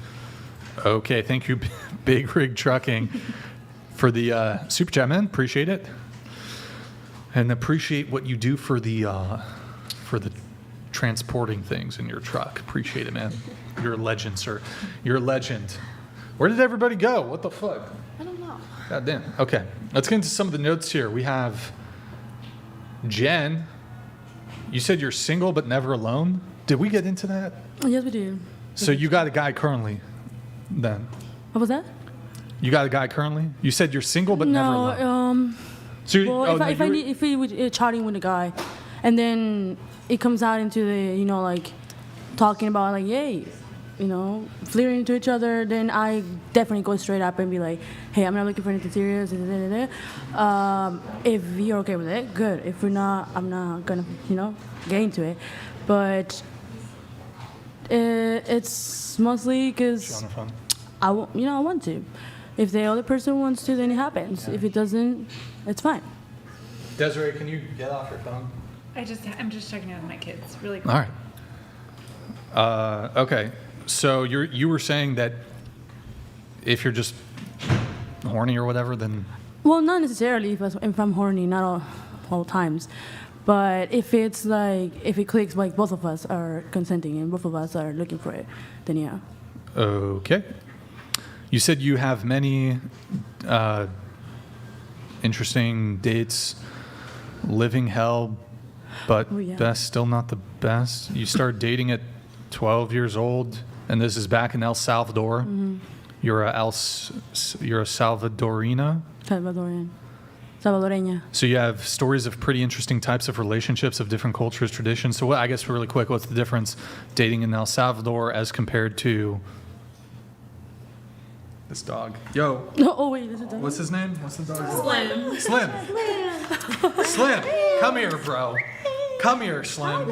Okay, thank you, Big Rig Trucking, for the super chat, man. Appreciate it, and appreciate what you do for the transporting things in your truck. Appreciate it, man. You're a legend, sir. You're a legend. Where did everybody go? What the fuck? I don't know. God damn. Okay, let's get into some of the notes here. We have Jen. You said you're single but never alone. Did we get into that? Yes, we did. So you got a guy currently, then? What was that? You got a guy currently? You said you're single but never alone. So if we were chatting with a guy, and then it comes out into the like talking about like yay, flirting to each other, then I definitely go straight up and be like, hey, I'm not looking for anything serious. If you're okay with it, good. If we're not, I'm not gonna, get into it. But it's mostly because I want to. If the other person wants to, then it happens. If it doesn't, it's fine. Desiree, can you get off your phone? I'm just checking in with my kids really quick. All right. Okay. So you were saying that if you're just horny or whatever, then... Well, not necessarily if I'm horny, not all times. But if it's like, if it clicks, like both of us are consenting and both of us are looking for it, then yeah. Okay. You said you have many interesting dates, living hell, but best, still not the best. You started dating at 12 years old, and this is back in El Salvador. Mm-hmm. You're a Salvadorina? Salvadoreña. So you have stories of pretty interesting types of relationships of different cultures, traditions. So I guess really quick, what's the difference dating in El Salvador as compared to this dog? Yo. Oh, wait, this is a dog. What's his name? What's the dog's name? Slim. Slim. Come here, bro. Come here, Slim.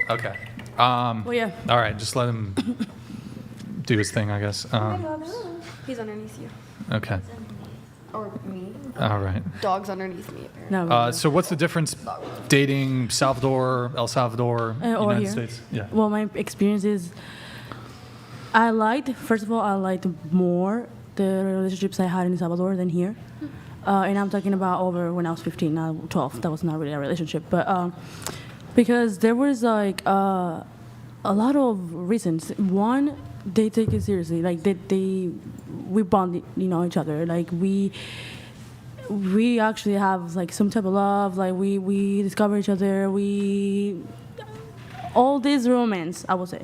Okay. Oh, yeah. All right, just let him do his thing, I guess. He's underneath you. Okay. Or me. All right. Dog's underneath me, apparently. No. So what's the difference dating Salvador, El Salvador, United here. States? Yeah. Well, my experience is first of all, I liked more the relationships I had in El Salvador than here. And I'm talking about over when I was 15, not 12. That was not really a relationship. But because there was like a lot of reasons. One, they take it seriously. Like we bond, each other. Like we actually have like some type of love. Like we discover each other. All this romance, I would say.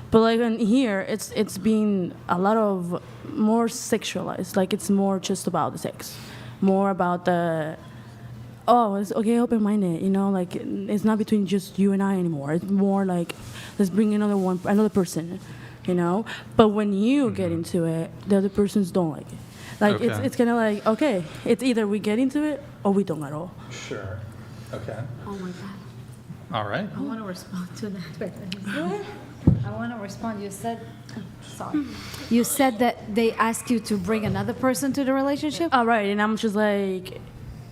But like in here, it's been a lot of more sexualized. Like it's more just about the sex, more about the. Oh, it's okay, open-minded, like it's not between just you and I anymore. It's more like, let's bring another person, But when you get into it, the other persons don't like it. Like Okay. it's kind of like, okay, it's either we get into it or we don't at all. Sure. Okay. Oh my God. All right. I want to respond to that. I want to respond. You said, sorry. You said that they ask you to bring another person to the relationship? All right, and I'm just like,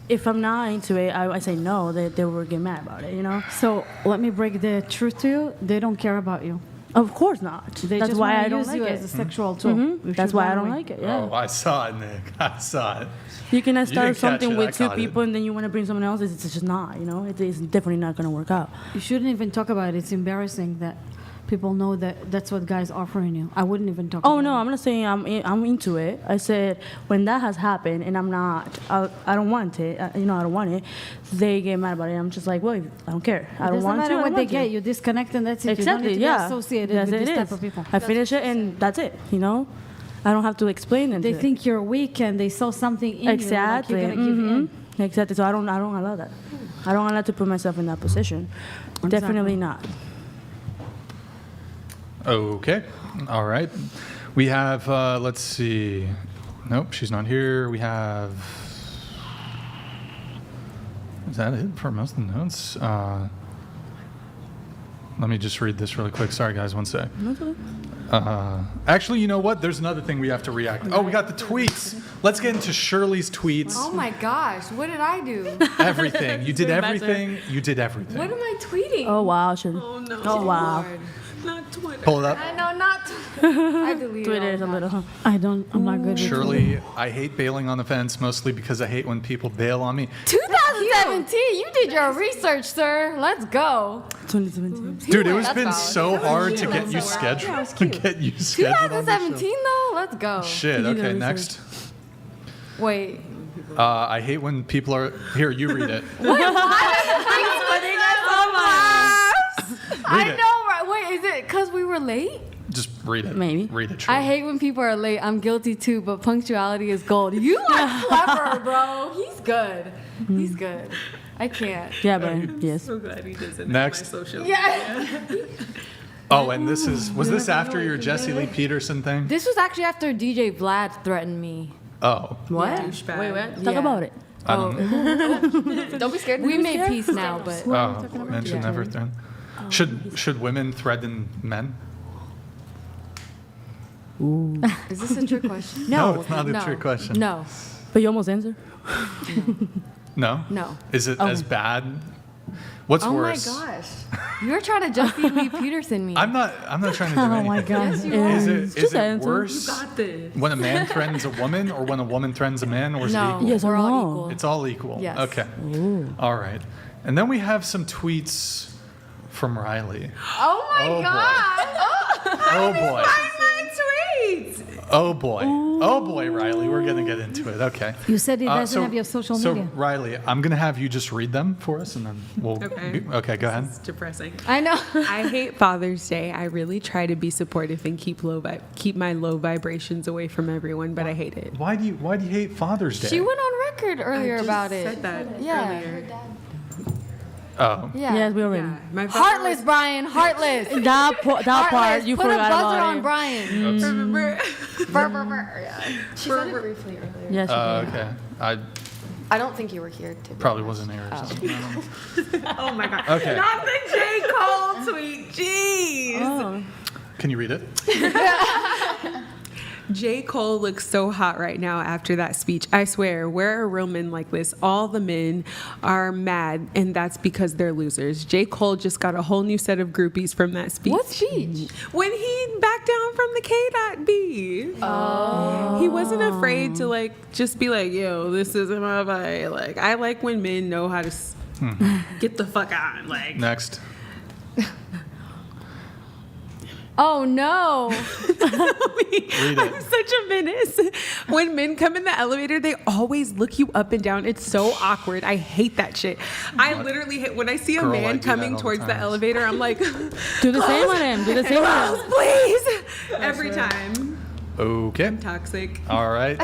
if I'm not into it, I say no. They will get mad about it, So let me break the truth to you. They don't care about you. Of course not. They That's just why wanna I don't use like you it. as a sexual tool. Mhm. You That's should why I run don't away. like it. Yeah. Oh, I saw it, Nick. I saw it. You cannot You start didn't catch something it, with I two caught it. people and then you want to bring someone else. It's just not. It is definitely not going to work out. You shouldn't even talk about it. It's embarrassing that people know that that's what guys offering you. I wouldn't even talk. Oh about no, it. I'm not saying I'm into it. I said when that has happened and I'm not, I don't want it. I don't want it. They get mad about it. I'm just like, well, I don't care. I don't want to. It doesn't matter what they get. You disconnect and that's it. Exactly. You don't need to be associated with this type of people. I finish it and that's it. I don't have to explain it. They think you're weak and they saw something in exactly. you. Like you're gonna give in. Exactly. So I don't allow that. I don't allow to put myself in that position. Exactly. Definitely not. Okay. All right. We have, let's see. Nope, she's not here. We have, is that it for most of the notes? Let me just read this really quick. Sorry, guys, one sec. Actually, you know what? There's another thing we have to react. Oh, we got the tweets. Let's get into Shirley's tweets. Oh my gosh, what did I do? Everything. You did everything. You did everything. What am I tweeting? Oh wow, Oh no. Oh wow. Not Twitter. Pull it up. I know, not I deleted Twitter all is a that. little. I'm not good with Shirley, I hate bailing on the fence mostly because I hate when people bail on me. 2017, you did your research, sir. Let's go. 2017. Dude, it was That's been valid. so hard to get you scheduled. To get you scheduled. on the show. 2017 though, let's go. Shit. Okay, next. Wait. I hate when people are here. You read it. I know, right? Wait, is it because we were late? Just read it. Maybe. Read it. I hate when people are late. I'm guilty too, but punctuality is gold. You are clever, bro. He's good. He's good. I can't. Yeah, but yes. So glad he doesn't Next. have my social Yeah. Oh, and was this after your Jesse Lee Peterson thing? This was actually after DJ Vlad threatened me. Oh. What? douchebag. Wait, what? Talk Yeah. about it. I don't know. Don't be scared. We made peace now, but Oh, mention never threaten. Should women threaten men? is this a trick question? No, it's not a trick question. No. But you almost answered. No? No. Is it as bad? What's Oh worse? my gosh. You're trying to Jesse Lee Peterson me. I'm not trying to do anything. Oh my god. Yes, you are. Is Just it answer. worse Got this. when a man threatens a woman or when a woman threatens a man, or is it No, equal? Yes or we're all no? equal. It's all equal. Yes. Okay. All right. And then we have some tweets from Riley. Oh my Oh, boy. god. Oh boy. My tweets. Oh boy. Oh boy, Riley. We're gonna get into it. Okay. You said it doesn't so- have your social So media. Riley, I'm gonna have you just read them for us, and then we'll. Okay. Okay. Go ahead. It's depressing. I know. I hate Father's Day. I really try to be supportive and keep my low vibrations away from everyone, but I hate it. Why do you hate Father's Day? She went on record earlier I just about it. said that Yeah. earlier. Oh. Yeah. Yes, we already. Yeah, my father Heartless, Brian. Heartless. That part Heartless. you Put forgot a buzzer about on it. Brian. Remember? Yeah. She said it briefly earlier. Yes. Okay. I don't think you were here. To be Probably honest. wasn't here or something. I don't know. Oh my god. Okay. Not the J. Cole tweet. Jeez. Oh. Can you read it? J. Cole looks so hot right now after that speech. I swear, where are real men like this? All the men are mad, and that's because they're losers. J. Cole just got a whole new set of groupies from that speech. What speech? When he backed down from the K.B. Oh. He wasn't afraid to just be like, yo, this isn't my vibe. Like, I like when men know how to get the fuck on. Like, Next. Oh no. Read I'm it. such a menace. When men come in the elevator, they always look you up and down. It's so awkward. I hate that shit. I literally hate when I see a Girl, I man do that coming all the towards the time. elevator. I'm like, Do the same on him. Do the same on him. please. Every time. Okay. Toxic. All right.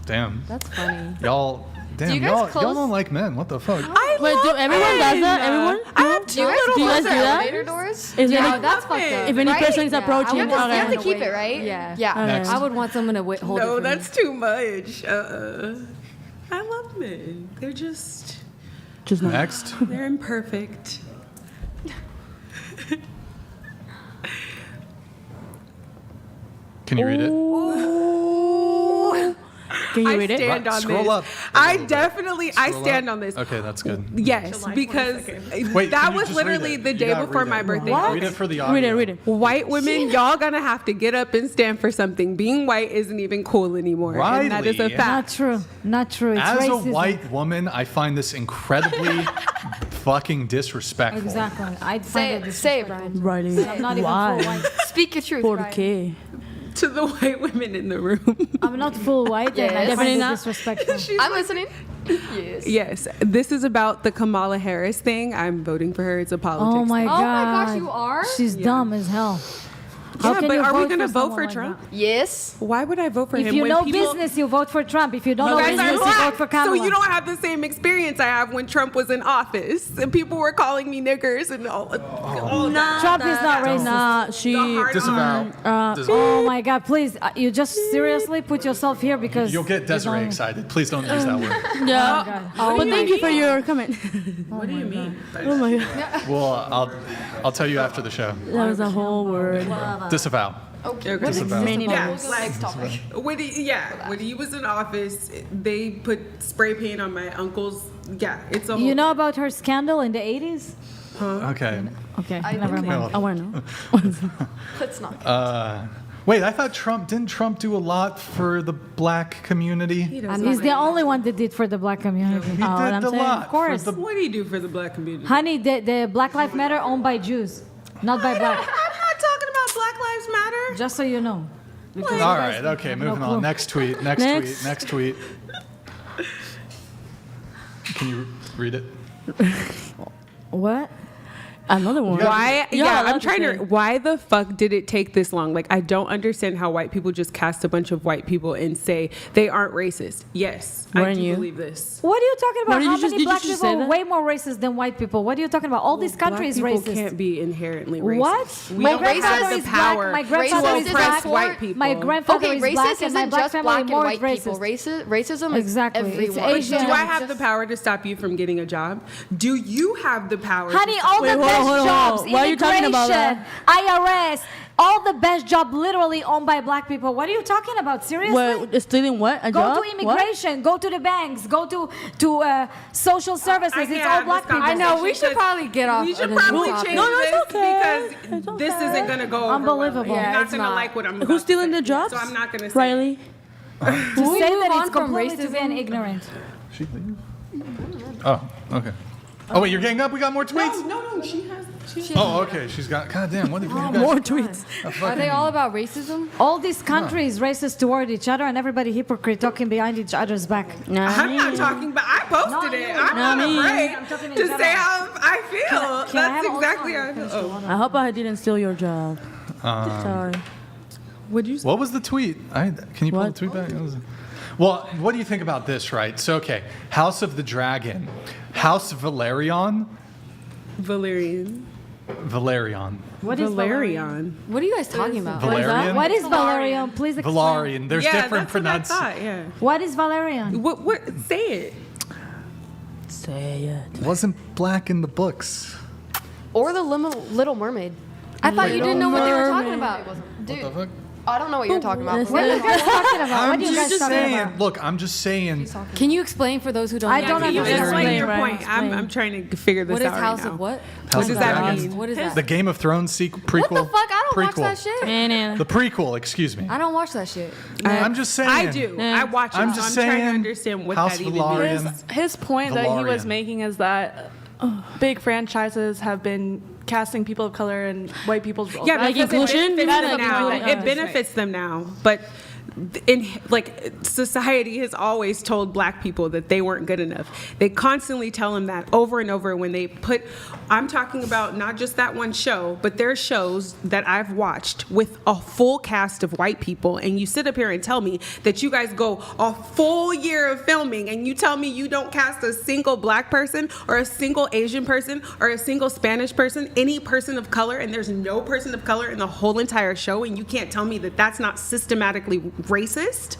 Damn. That's funny. Y'all. Damn. you guys Y'all close- don't like men. What the fuck? Wait, do everyone does that? Everyone? I have two Do you guys little Do you guys close do our that? elevator doors? Is Yeah, there that's fucked up. if any Right? person is Yeah, I approaching, would You have Okay. to keep it, right? Yeah. Yeah. Next. I would want someone to hold it No, for me. that's too much. I love men. They're just, just not. Next. they're imperfect. Can you read it? Can you I read it? stand on Scroll this. up a I little bit. definitely, I Scroll stand up. on this. Okay, that's good. Yes, because Wait, that can you was just literally read it? the You day gotta before read my it. birthday. Read it for the audio. Read it. Read it. White women, y'all gonna have to get up and stand for something. Being white isn't even cool anymore. And that is a Riley. fact. Not true. Not true. It's As racism. a white woman, I find this incredibly fucking disrespectful. Exactly. I'd find it Say it, disrespectful. Riley, I'm not even why? full white. Speak your truth, ¿Por Brian. qué? To the white women in the room. I'm not full white, and I Yes. find Definitely it not. disrespectful. I'm listening. Yes. Yes, this is about the Kamala Harris thing. I'm voting for her. It's a politics. Oh my thing. god. gosh, you are? She's dumb as hell. How Yeah, can but you are we vote gonna for vote someone for like Trump? that? Yes. Why would I vote for If him? you when know people, business, you vote for Trump. If you don't know guys business, are you black, vote for Kamala. so you don't have the same experience I have when Trump was in office, and people were calling me niggers and all. Trump is not racist. Nah, she. Disavow. Oh my God! Please, you just seriously put yourself here because You'll get Desiree don't- excited. Please don't use that word. Yeah. Oh But thank you for your comment. What do you mean? Oh my god. Well, I'll tell you after the show. That was a whole word. Disavow. Okay. Disavow. Many Yeah, words. like when he was in office, they put spray paint on my uncle's. Yeah, it's a whole. You know about her scandal in the 80s? Okay. Okay, I never think mind. I want to know. Let's not. Wait, I thought didn't Trump do a lot for the black community? He He's the only one that did for the black community. did a lot. Of course. for the- What do you do for the black community? Honey, the Black Lives Matter owned by Jews, not by black. I'm not talking about Black Lives Matter. Just so you know. Because All you guys right. Okay. have no Moving clue. on. Next tweet. Next tweet. Can you read it? What? Another one. Why? You're Yeah, allowed I'm trying say. to. Why the fuck did it take this long? Like, I don't understand how white people just cast a bunch of white people and say they aren't racist. Yes, I Weren't do you? believe this. What are you talking about? What did How you just- many did you black just people say are that? way more racist than white people? What are you talking about? All this country is Black people racist. can't be inherently racist. What? We My don't have grandfather the is power black. My grandfather Racism is is black. for white people. My grandfather Okay, is black, racist and my isn't black just family black and more white people. racist. Racism is Exactly. It's everyone. Asian. Do I have the power to stop you from getting a job? Do you have the power? Honey, to all Wait, the hold on, best hold on, jobs, hold on. Why are you talking about immigration, IRS, all the best job literally owned by black people. What are you talking about? Seriously? What, stealing what? A Go job? to immigration, go to the banks, go to social services. I It's can't all have black this people. I know, we should because probably get off. We should of this probably topic. change No, this it's okay. because this isn't gonna go over Unbelievable. well. Yeah, You're it's not gonna not. like what I'm. about Who's to stealing say, the jobs? So I'm not gonna say. Riley. To we say move that on it's from completely to be racism? an ignorant. She leave? Oh. Okay. Oh wait, you're getting up. We got more tweets. No, she has. Oh, okay. She's got. God damn. What have you guys? More tweets. Are they all about racism? All these countries racist toward each other, and everybody hypocrite talking behind each other's back. I'm not talking, but I posted it. I'm not afraid I'm talking in to general. say how I feel. Can I That's have also exactly how I a feel. finish the Oh. water? I hope I didn't steal your job. Sorry. Would you? What was the tweet? Can you pull the tweet back? Well, what do you think about this, right? So, okay, House of the Dragon, House Valerion. Valerion. What is Valerion? What are you guys talking about? Valerian? What is Valerian? Please explain. Valerian. There's Yeah, different that's what I pronunciations. thought. Yeah. What is Valerian? What? Say it. Say it. Wasn't black in the books. Or the Little Mermaid. I thought you didn't know what they were talking Mermaid. about. Dude, What the fuck? I don't know what you're talking about. What are you guys talking about? What I'm are you guys just talking saying. about? Look, I'm just saying. Can you explain for those who don't I know? don't Can you understand. explain your Right. point? I'm trying to figure this What is out House right now. of what? House What of does that Dragons. mean? What is that? The Game of Thrones prequel. What the fuck? I don't watch prequel. that shit. The prequel. Excuse me. I don't watch that shit. I'm just saying. I do. I watch it. I'm so just I'm trying to saying, understand what House that even Valerian. means. His point that he was Valerian. making is that big franchises have been casting people of color in white people's roles. Yeah, Like because inclusion? It That benefits is them now. including It us. benefits them now, but in like society has always told black people that they weren't good enough. They constantly tell them that over and over when they put. I'm talking about not just that one show, but there's shows that I've watched with a full cast of white people, and you sit up here and tell me that you guys go a full year of filming, and you tell me you don't cast a single black person or a single Asian person or a single Spanish person, any person of color, and there's no person of color in the whole entire show, and you can't tell me that that's not systematically racist.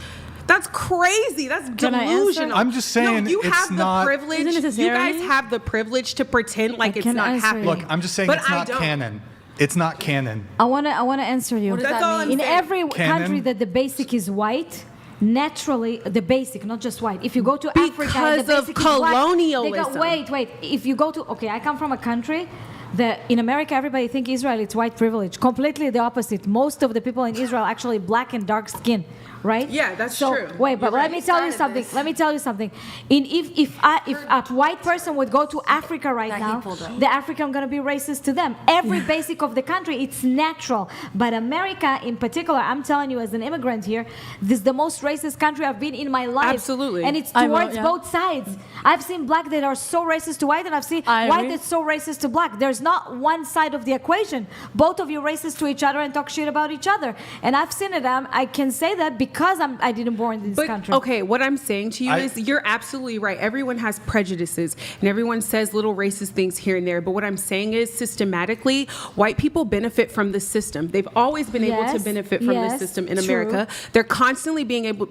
That's crazy. That's Can I answer? delusional. I'm just saying no, you it's have not- the privilege. Isn't it You necessary? guys have the privilege to pretend like it's can not answer happening. you. Look, I'm just saying But it's I not don't. canon. It's not canon. I wanna answer you. What does That's that all mean? I'm In saying. every Canon. country that the basic is white, naturally the basic, not just white. If you go to Africa, and the Because of basic is black, they colonialism. go, wait. If you go to I come from a country that in America, everybody think Israel it's white privilege. Completely the opposite. Most of the people in Israel actually black and dark skin. Right? Yeah, that's so, true. Wait, but let me tell you something. Let me tell you something. If a white person would go to Africa right now, the African gonna be racist to them. Every basic of the country, it's natural. But America, in particular, I'm telling you, as an immigrant here, this is the most racist country I've been in my life. Absolutely. And it's towards both sides. I've seen black that are so racist to white, and I've seen white that's so racist to black. There's not one side of the equation. Both of you racist to each other and talk shit about each other. And I've seen it. I can say that because I didn't born in this country. Okay, what I'm saying to you is you're absolutely right. Everyone has prejudices and everyone says little racist things here and there. But what I'm saying is systematically, white people benefit from the system. They've always been able to benefit from the system in America. They're constantly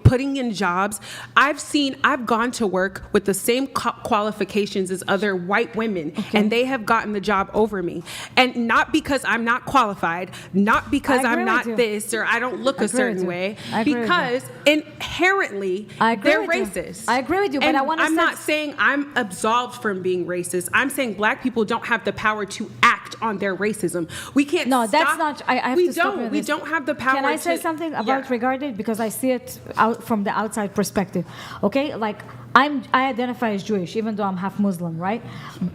putting in jobs. I've gone to work with the same qualifications as other white women, and they have gotten the job over me. And not because I'm not qualified, not because I'm not this or I don't look a certain way, because inherently they're racist. I agree with you, but I'm not saying I'm absolved from being racist. I'm saying black people don't have the power to act on their racism. We can't. No, that's not. I have to stop you on We this. don't have the power. Can I say something about regarding, because I see it out from the outside perspective? Okay, like I identify as Jewish, even though I'm half Muslim, right?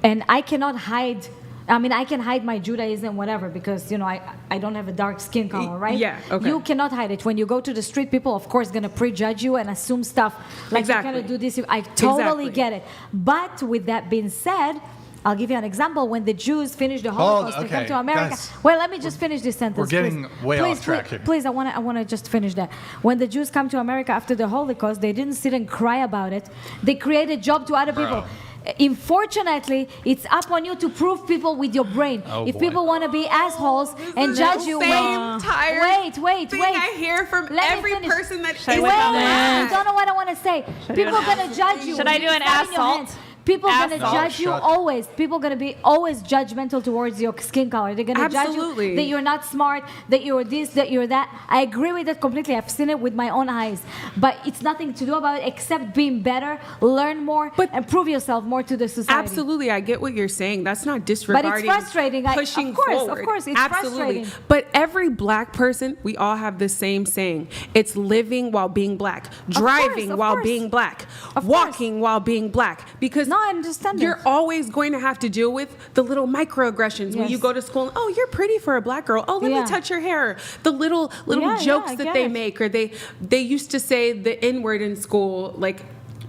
And I cannot hide. I mean, I can hide my Judaism, whatever, because, I don't have a dark skin color, right? Yeah, okay. You cannot hide it. When you go to the street, people, of course, going to prejudge you and assume stuff. Like, you're going to do this. I totally get it. But with that being said, I'll give you an example. When the Jews finished the Holocaust, they come to America. Guys, well, let me just finish this sentence. We're getting way off track here. Please, I want to just finish that. When the Jews come to America after the Holocaust, they didn't sit and cry about it. They created job to other people. Unfortunately, it's up on you to prove people with your brain. If people want to be assholes and judge you, wait. I hear from every person that is you don't know what I want to say. People are going to judge you. Should I do an assault? People are going to judge you always. People are going to be always judgmental towards your skin color. They're going to judge you that you're not smart, that you're this, that you're that. I agree with that completely. I've seen it with my own eyes. But it's nothing to do about it except being better, learn more, and prove yourself more to the society. Absolutely. I get what you're saying. That's not disregarding. But it's frustrating. Pushing forward. Of course, it's frustrating. But every black person, we all have the same saying. It's living while being black, driving while being black, walking while being black. Because I understand you're always going to have to deal with the little microaggressions when you go to school. Oh, you're pretty for a black girl. Oh, let me touch your hair. The little jokes that they make, or they used to say the N-word in school, like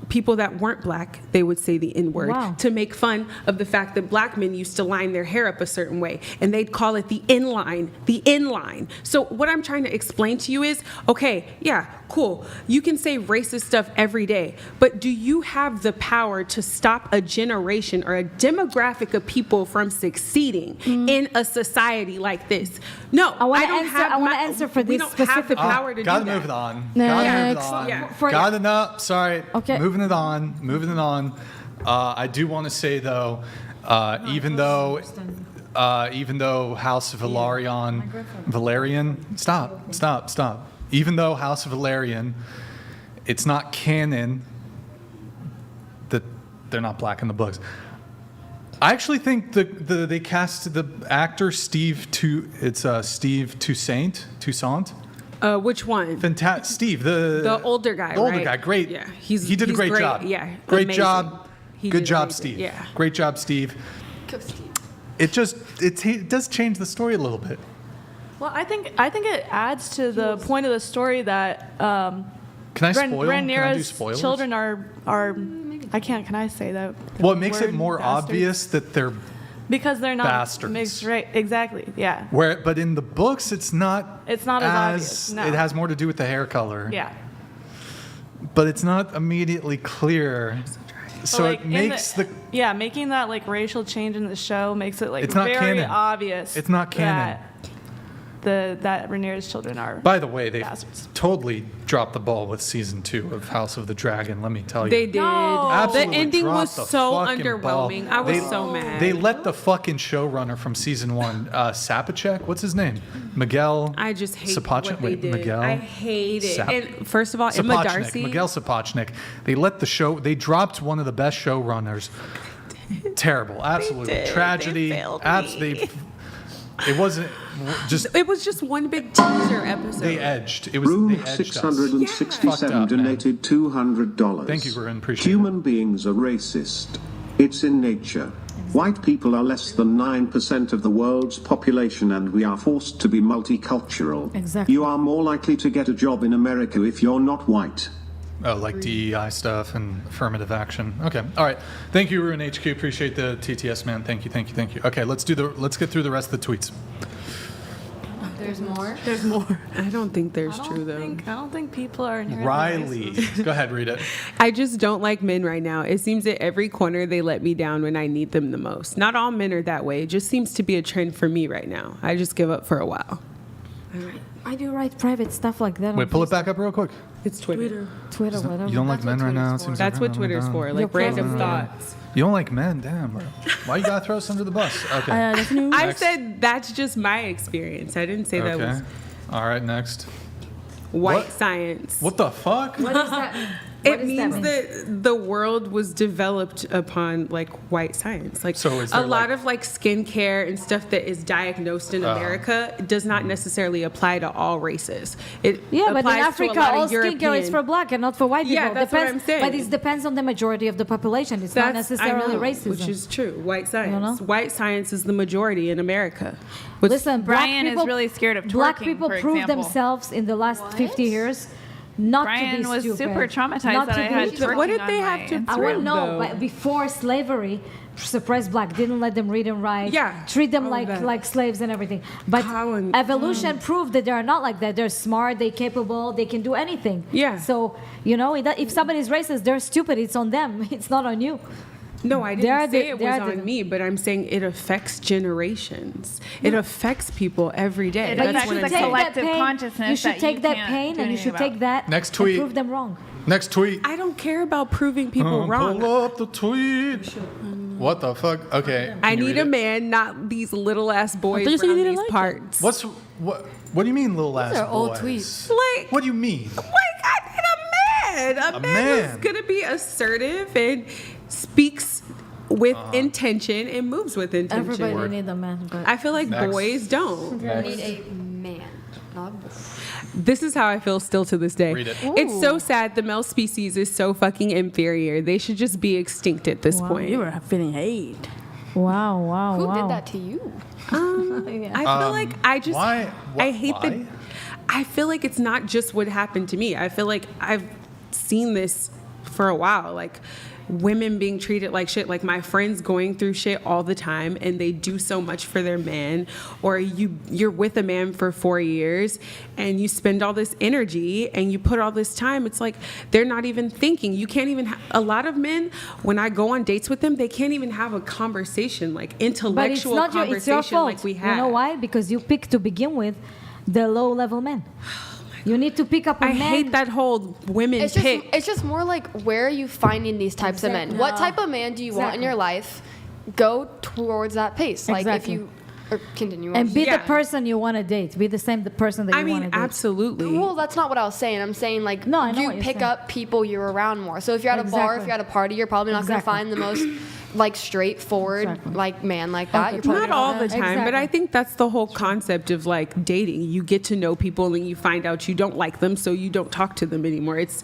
people that weren't black, they would say the N-word to make fun of the fact that black men used to line their hair up a certain way, and they'd call it the inline. So what I'm trying to explain to you is, okay, yeah, cool. You can say racist stuff every day, but do you have the power to stop a generation or a demographic of people from succeeding in a society like this? No, I want to answer for this specific. We don't have the power to do that. Gotta move it on. Gotta know. Sorry. Okay. Moving it on. I do want to say though, even though House of Valerian, stop. Even though House of Valerian, it's not canon that they're not black in the books. I actually think they cast the actor Steve Toussaint. Which one? Steve, the older guy. Great. Yeah, he did a great job. Yeah, great amazing. Job. Good job, Steve. Yeah, great job, Steve. Go, Steve. It does change the story a little bit. Well, I think it adds to the point of the story that Can I spoil? Can I do spoilers? Children are can I say that? Well, it makes it more obvious that they're because they're not bastards. Mixed, right? Exactly. Yeah. But in the books, it's not. It's not as obvious. No. It has more to do with the hair color. Yeah. But it's not immediately clear. So it makes making that like racial change in the show makes it like it's not very canon. Obvious. It's not canon. That Rhaenyra's children are. By the way, they bastards. Totally dropped the ball with season 2 of House of the Dragon. Let me tell you, they did. Absolutely the ending was so underwhelming. I was so mad. They let the fucking showrunner from season 1, Sapacek. What's his name? Miguel. I just hate Sapochnik. what they did. Miguel. I hate it. And first of all, Emma Darcy. Miguel Sapochnik. They let the show. They dropped one of the best showrunners Terrible, absolute tragedy. It wasn't just. It was just one big teaser episode. They edged. It was Room they edged 667 us. donated $200. Thank you, Corinne. Appreciate Human beings are racist. It's in nature. White people are less than 9% of the world's population, and we are forced to be multicultural. Exactly. You are more likely to get a job in America if you're not white. Oh, like DEI stuff and affirmative action. Okay, all right. Thank you, Ruin HQ. Appreciate the TTS, man. Thank you. Okay, let's get through the rest of the tweets. There's more. There's more. I don't think there's true though. I don't think people are inherently Riley, racist. go ahead, read it. I just don't like men right now. It seems at every corner they let me down when I need them the most. Not all men are that way. It just seems to be a trend for me right now. I just give up for a while. I do write private stuff like that. Wait, pull it back up real quick. It's Twitter. Twitter, whatever. You don't like men right now? It seems That's like what Twitter's for, like Your random presence. thoughts. You don't like men? Damn. Why you gotta throw us under the bus? Okay. I said that's just my experience. I didn't say that was All right, next. white science. What the fuck? What does that mean? It means that the world was developed upon like white science. Like So is a there, lot of like skincare and stuff that is diagnosed in America does not necessarily apply to all races. It Yeah, but in applies to a Africa, lot all of skincare is European- for black and not for white people. Yeah, that's what I'm saying. But it depends on the majority of the population. It's not necessarily I know, racism. which is true. White science. You know? White science is the majority in America. Which- Listen, Brian is really scared of Black twerking, people for proved example. themselves in the last 50 years not Brian to be was stupid. super traumatized not that to I be had stupid. twerking What did they on have my to Instagram. I wouldn't know, though? but before slavery, suppressed black, didn't let them read and write, treat them like slaves and everything. But evolution proved that they are not like that. They're smart, they're capable, they can do anything. Yeah. So, if somebody's racist, they're stupid. It's on them. It's not on you. No, I didn't say it was on me, but I'm saying it affects generations. It affects people every day. It That's affects what I'm the saying. collective consciousness. You should that take you that can't pain do and you anything should take about. that Next and tweet. prove them wrong. Next tweet. I don't care about proving people wrong. Pull up the tweet. What the fuck? Okay. I can you need read a it? man, not these little ass boys thought you said you around didn't these like parts. What do you mean, little ass are old boys? tweets. Like, What do you mean? I need a man. A man who's gonna be assertive and speaks with intention and moves with intention. Everybody need a man. But I feel like Next. boys don't. You need a man, not a boy. This is how I feel still to this day. Read it. It's so sad. The male species is so fucking inferior. They should just be extinct at this point. You were feeling hate. wow. Who did that to you? I feel like I just why? I hate why? that. I feel like it's not just what happened to me. I feel like I've seen this for a while. Like women being treated like shit, like my friends going through shit all the time, and they do so much for their man, or you're with a man for 4 years and you spend all this energy and you put all this time. It's like they're not even thinking. You can't even a lot of men, when I go on dates with them, they can't even have a conversation, like intellectual but it's conversation your fault. like we had. You know why? Because you picked to begin with the low level men. You need to pick up a I man. hate that whole women It's pick. just more like, where are you finding these types of men? What type of man do you want in your life? Go towards that pace. Like if Exactly. you or continue on. And be the person you want to date. Be the person that you want to date. Absolutely. Well, that's not what I was saying. I'm saying like No, I know you what you're pick saying. up people you're around more. So if you're at a bar, if Exactly. you're at a party, you're probably not going to Exactly. find the most like straightforward like man like that. You're probably Not gonna all find- the time, but I think that's the whole concept of like dating. You get to know people and then you find out you don't like them, so you don't talk to them anymore. It's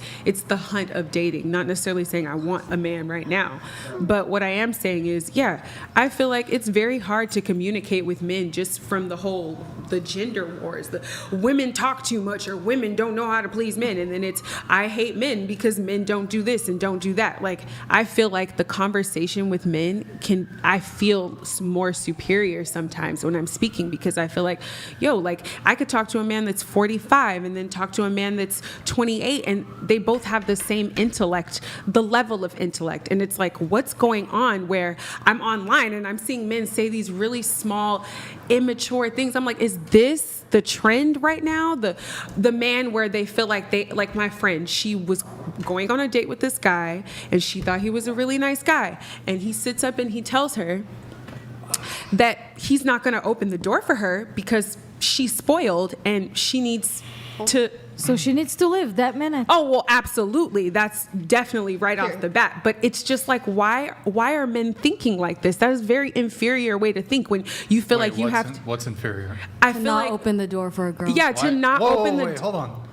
the hunt of dating, not necessarily saying I want a man right now. But what I am saying is, yeah, I feel like it's very hard to communicate with men just from the gender wars. The women talk too much or women don't know how to please men, and then it's I hate men because men don't do this and don't do that. Like I feel like the conversation with men I feel more superior sometimes when I'm speaking, because I feel like, like I could talk to a man that's 45 and then talk to a man that's 28, and they both have the same intellect, the level of intellect. And it's like, what's going on where I'm online and I'm seeing men say these really small, immature things. I'm like, is this the trend right now? The man where they feel like my friend, she was going on a date with this guy and she thought he was a really nice guy, and he sits up and he tells her that he's not going to open the door for her because she's spoiled and she needs to So she needs to live that minute. Oh, well, absolutely. That's definitely right off the bat. But it's just like, why are men thinking like this? That is a very inferior way to think when you feel like you have to. What's inferior? I feel not open the door for a girl. Yeah, to not open the door. Wait, hold on.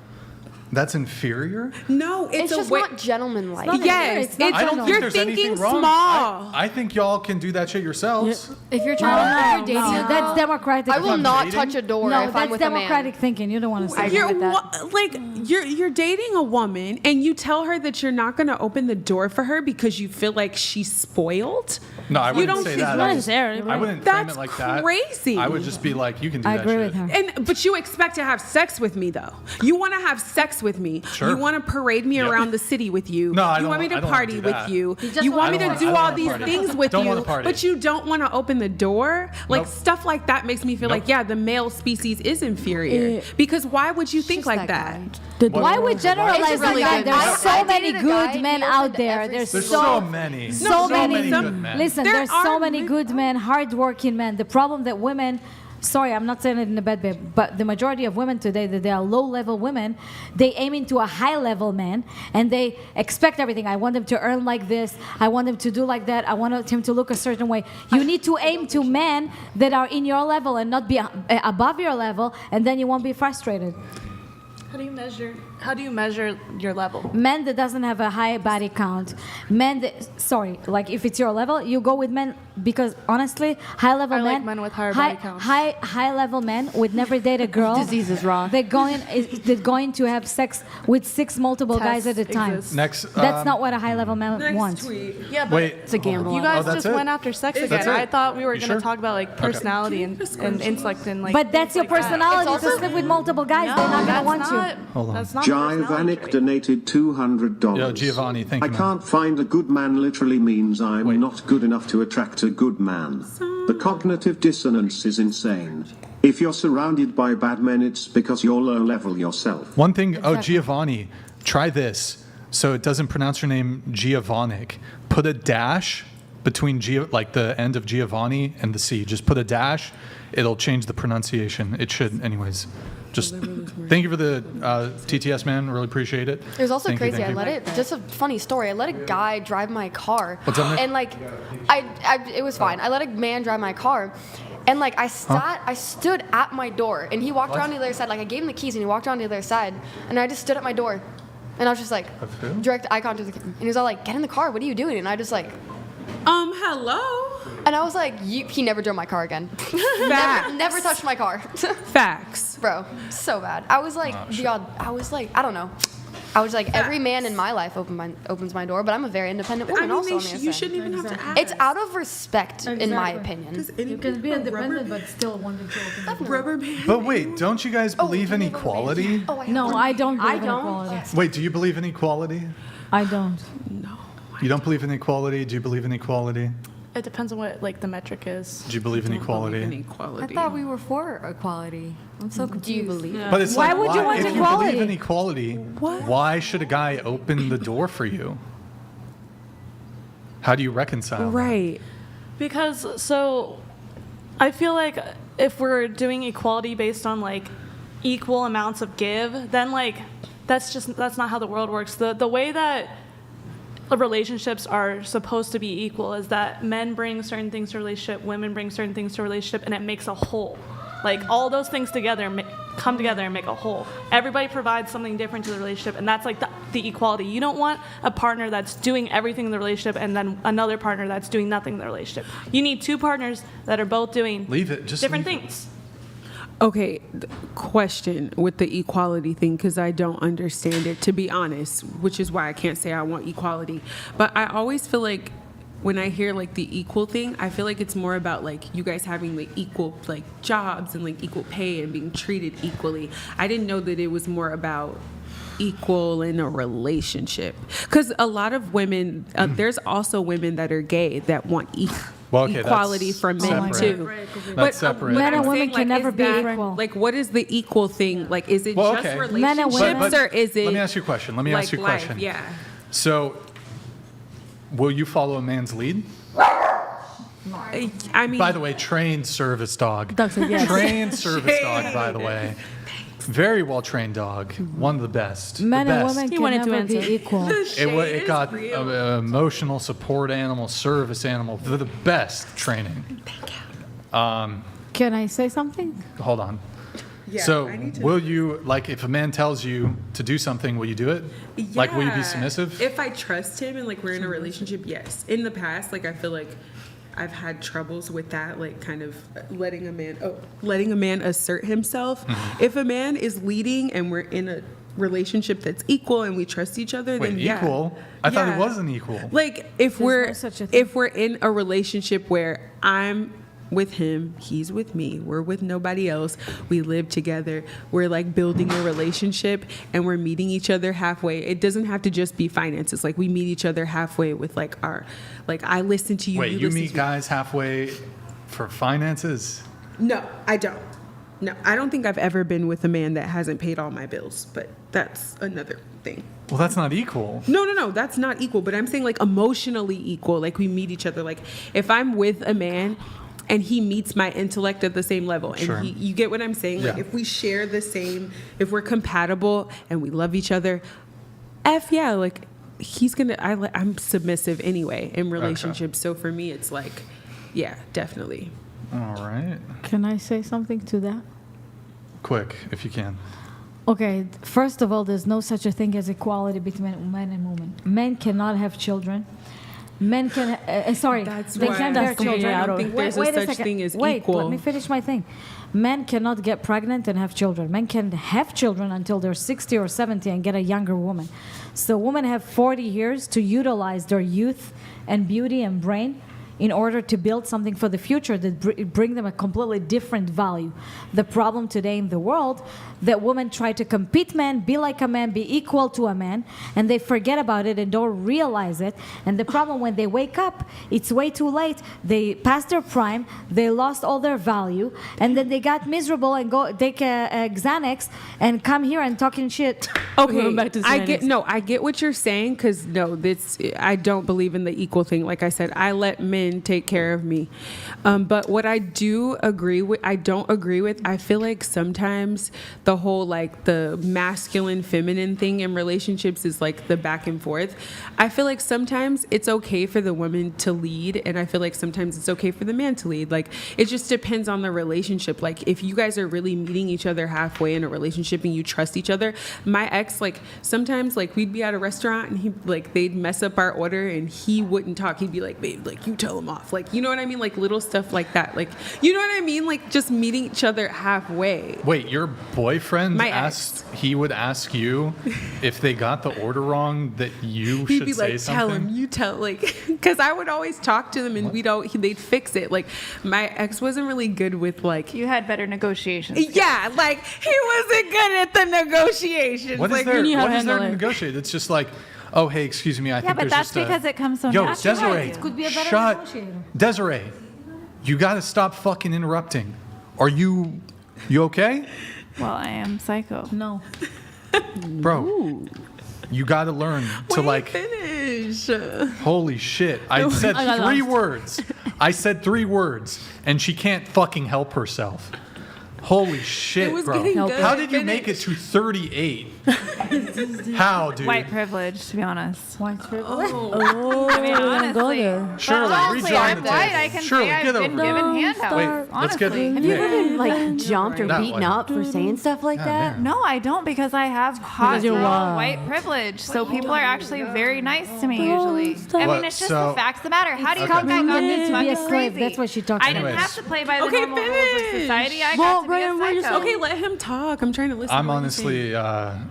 That's inferior? No, it's just not gentlemanlike. Yes, I don't think you're there's thinking anything wrong. small. I think y'all can do that shit yourselves. If you're trying to dating, That's democratic. I will I'm not dating? touch a door No, if I'm that's with a man. democratic thinking. You don't want to say You're that. you're dating a woman and you tell her that you're not going to open the door for her because you feel like she's spoiled. No, I You wouldn't don't say think- that. Not necessarily. I wouldn't frame That's it like that. crazy. I would just be like, you can do I that agree shit. with her. But you expect to have sex with me though. You want to have sex with me. Sure. You want to parade me Yep. around the city with you. No, I you don't want me want- I to don't wanna party do with that. you. just You don't want me wanna- to do I don't all wanna these party. things with Don't you, wanna party. but you don't want to open the door. Like Nope. stuff like that makes me feel Nope. like, yeah, the male species is inferior. Because why would you think like that? Why would generalize It's really like that? good. There's so I many dated a guy good and men he out opened there. every There's There's so so many. so many good men. Listen, There there's so are many good men, hardworking men. The problem that women, sorry, I'm not saying it in a bad way, but the majority of women today, that they are low-level women, they aim into a high-level man, and they expect everything. I want them to earn like this. I want them to do like that. I want him to look a certain way. You need to aim to men that are in your level and not be above your level, and then you won't be frustrated. How do you measure your level? Men that doesn't have a high body count, men that, sorry, like if it's your level, you go with men, because honestly, high level I men, like men with higher body counts. high level men would never date a girl. Disease is raw. They're going to have sex with 6 multiple guys at a time. Exists. Next. That's not what a high level man wants. Yeah, but Wait. It's a gamble. you guys that's just it? went after sex That's again. it? I thought we were You going to sure? talk about like personality and intellect and like. But that's things your like that. personality It's to also- sleep with multiple guys. No, They're not going to that's want not, you. Hold on. That's not a personality Jivanic trait. donated $200. Yo, Giovanni, thank I you, man. can't find a good man literally means I'm Wait. not good enough to attract a good man. The cognitive dissonance is insane. If you're surrounded by bad men, it's because you're low level yourself. One thing, Giovanni, try this. So it doesn't pronounce your name Giovannic. Put a dash between like the end of Giovanni and the C. Just put a dash. It'll change the pronunciation. It should, anyways. Just thank you for the TTS, man. Really appreciate it. It was also Thank you, crazy. thank I you. let it. Just a funny story. I let a guy drive my car, What's up, Nick? and like, it was fine. I let a man drive my car, and like I stood at my door, and he walked around to the other side. Like I gave him the keys, and he walked around to the other side, and I just stood at my door, and I was just like, direct eye contact, and he was all like, "Get in the car. What are you doing?" And I just like, hello. and I was like, he never drove my car again. Facts. never touched my car. Facts. Bro, so bad. I was like, I don't know. I was like, every man in my life opens my door, but I'm a very independent woman. I mean, also, you shouldn't even have to ask. It's out of respect, in my opinion. You can be independent, but still wanting to open the door. Rubber band. But wait, don't you guys believe in equality? No, I don't believe in equality. Wait, do you believe in equality? I don't. You don't believe in equality? Do you believe in equality? It depends on what like the metric is. Do you believe in equality? I thought we were for equality. I'm so confused. But it's Why like, would you want if equality? you believe in equality, why should a guy open the door for you? How do you reconcile? Right. Because so I feel like if we're doing equality based on like equal amounts of give, then like that's not how the world works. The way that relationships are supposed to be equal is that men bring certain things to a relationship, women bring certain things to a relationship, and it makes a whole. Like all those things together come together and make a whole. Everybody provides something different to the relationship, and that's like the equality. You don't want a partner that's doing everything in the relationship and then another partner that's doing nothing in the relationship. You need two partners that are both doing different things. Okay, question with the equality thing, because I don't understand it, to be honest, which is why I can't say I want equality. But I always feel like when I hear like the equal thing, I feel like it's more about like you guys having like equal like jobs and like equal pay and being treated equally. I didn't know that it was more about equal in a relationship, because a lot of women, there's also women that are gay that want equality from men too. That's separate. Men and women saying, can never is be that, equal. Like, what is the equal thing? Like, is it just relationships, Men and women. or is it? Let me ask you a question. like life? Yeah. So, will you follow a man's lead? I mean, By the way, trained service dog. Doug said yes. Trained service dog, by the way. Very well trained dog. One of the best. Men the and best. women He can wanted to never be answer. equal. It got emotional support animal, service animal. They're the best training. Can I say something? Hold on. Yeah, So I need to- will you, like, if a man tells you to do something, will you do it? Like, will you be submissive? If I trust him and like we're in a relationship, yes. In the past, like I feel like I've had troubles with that, like kind of letting a man assert himself. Mm-hmm. If a man is leading and we're in a relationship that's equal and we trust each other, Wait, then yeah. equal? I thought it Yeah. wasn't equal. Like if no such a thing. if we're in a relationship where I'm with him, he's with me, we're with nobody else, we live together, we're like building a relationship and we're meeting each other halfway. It doesn't have to just be finances. Like we meet each other halfway with like our, like I listen to you. Wait, you listen meet to guys halfway for finances? No, I don't. No, I don't think I've ever been with a man that hasn't paid all my bills, but that's another thing. Well, that's not equal. No, that's not equal, but I'm saying like emotionally equal. Like we meet each other. Like if I'm with a man and he meets my intellect at the same level, and Sure. you get what I'm saying? Like Yeah. if we share the same, if we're compatible and we love each other, yeah, like he's gonna, I'm submissive anyway in relationships. So for me, it's like, yeah, definitely. All right. Can I say something to that? Quick, if you can. Okay, first of all, there's no such a thing as equality between men and women. Men cannot have children. Men can, That's they why can't I have don't children. think there's a such thing as Wait, equal. let me finish my thing. Men cannot get pregnant and have children. Men can have children until they're 60 or 70 and get a younger woman. So women have 40 years to utilize their youth and beauty and brain in order to build something for the future that bring them a completely different value. The problem today in the world, that women try to compete men, be like a man, be equal to a man, and they forget about it and don't realize it. And the problem when they wake up, it's way too late. They passed their prime, they lost all their value, and then they got miserable and go take a Xanax and come here and talking shit. Okay, back to I Xanax. I get what you're saying because I don't believe in the equal thing. Like I said, I let men take care of me. But what I don't agree with, I feel like sometimes the whole like the masculine feminine thing in relationships is like the back and forth. I feel like sometimes it's okay for the woman to lead, and I feel like sometimes it's okay for the man to lead. Like it just depends on the relationship. Like if you guys are really meeting each other halfway in a relationship and you trust each other. My ex, like sometimes like we'd be at a restaurant and he like they'd mess up our order and he wouldn't talk. He'd be like, babe, like you tell him off. Like, you know what I mean? Like little stuff like that. Like, you know what I mean? Like just meeting each other halfway. Wait, your boyfriend My he would ask you if they got the order wrong that you He'd should be say like, something? tell him, you tell, like, because I would always talk to them and they'd fix it. Like, my ex wasn't really good with, like, You had better negotiations. yeah, like, he wasn't good at the negotiations. What is like, there, you know how what to is there to handle it. negotiate? It's just like, oh, hey, excuse me, I Yeah, think but there's that's just because it comes so Yo, natural. Desiree, It could be a better shut. negotiator. Desiree, you got to stop fucking interrupting. Are you okay? Well, I am psycho. No. Bro, you got to learn to like, finish. holy shit. I said I got 3 lost. words. I said 3 words and she can't fucking help herself. Holy shit, It was bro. getting good. How did you make it to 38? How, dude? White privilege, to be honest. White privilege. Oh, I mean, we're gonna go honestly. there. Shirley, honestly, rejoin I'm the white. table. I can Shirley, say I've get been over given it. handouts. Wait, let's get- honestly. Have you ever been like jumped or That beaten way. up for saying stuff like that? man. No, I don't because I have hot Because you're girl wild. white privilege. So people are actually very nice to me usually. I What, mean, it's just so- the facts of the matter. How do you Okay. think I got Convenient this to be a fucking slave. crazy? That's what she talks I didn't about. have to play by the Okay, normal rules of finish. society. I Well, got to Brian, be we're a just- psycho. Okay, let him talk. I'm trying to listen. I'm to what he's honestly, I'm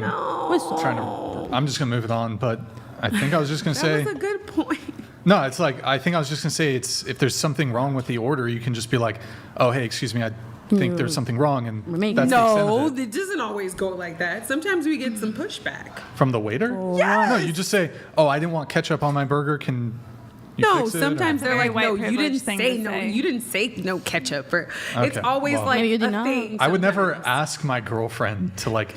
No. trying to, I'm just going to move it on, but I think I was just going to That say, was a good point. no, it's like, I think I was just going to say, it's, if there's something wrong with the order, you can just be like, oh, hey, excuse me, I think there's something wrong, and making- that's the extent No, of it. it doesn't always go like that. Sometimes we get some pushback. From the waiter? No, you just say, oh, I didn't want ketchup on my burger, can you No, fix it? Or- sometimes they're Very like, white no, you privilege didn't thing say to no. say. You didn't say no ketchup. Or it's Okay, always well. like Maybe you a did not. thing. I would never sometimes. ask my girlfriend to like,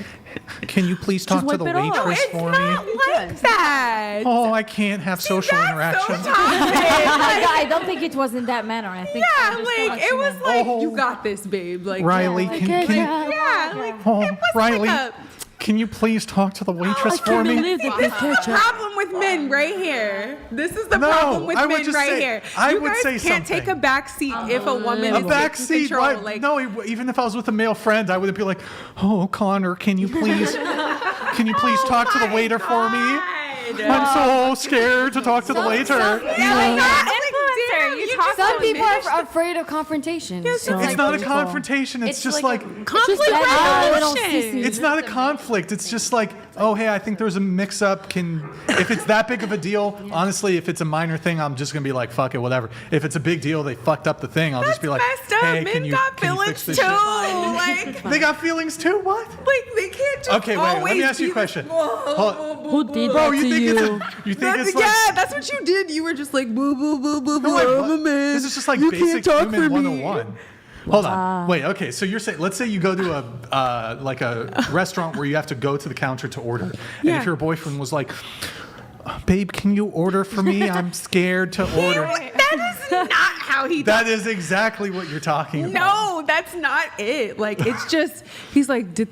can you please talk to wipe the it off. waitress It's for not me? like that. Oh, I can't have social interaction. I don't think it was in that manner. I think I Yeah, understand like what it you was meant. like Oh. you got this, babe. Like Riley, yeah, can Oh, Riley, can you please talk to the waitress for me? This is the problem with men right here. This is the problem with men right here. You guys can't take a back seat if a woman is taking control. Like, no, even if I was with a male friend, I would be like, "Oh, Connor, can you please talk to the waiter for me? I'm so scared to talk to the waiter." Some people are afraid of confrontation. It's not a confrontation. It's just like conflict resolution. It's not a conflict. It's just like, oh, hey, I think there's a mix-up. If it's that big of a deal, honestly, if it's a minor thing, I'm just gonna be like, fuck it, whatever. If it's a big deal, they fucked up the thing, I'll just be like, hey, can you fix this shit? Like, they got feelings too? What? Like, they can't just Okay, wait, let me ask you a question. Who did Bro, that to you? You think it's like... Yeah, that's what you did. You were just like, boo, boo, boo, boo, boo. I'm a man. This is just like basic human 101. Hold on. Wait, okay. So you're saying, let's say you go to a restaurant where you have to go to the counter to order. And if your boyfriend was like, babe, can you order for me? I'm scared to order. That is not how he does. That is exactly what you're talking about. No, that's not it. Like, it's just, he's like, they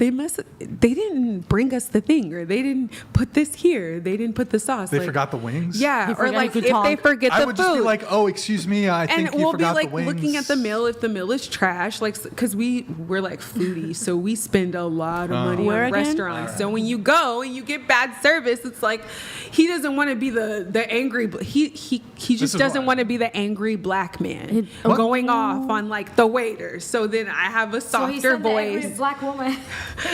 didn't bring us the thing, or they didn't put this here. They didn't put the sauce. They forgot the wings? Yeah, or like if they forget the food. I would just be like, oh, excuse me, I think you forgot the wings. And we'll be like looking at the meal if the meal is trash, like, because we're like foodies, so we spend a lot of money on restaurants. So when you go and you get bad service, it's like, he doesn't want to be the angry, he just doesn't want to be the angry black man going off on like the waiter. So then I have a softer voice. The black woman.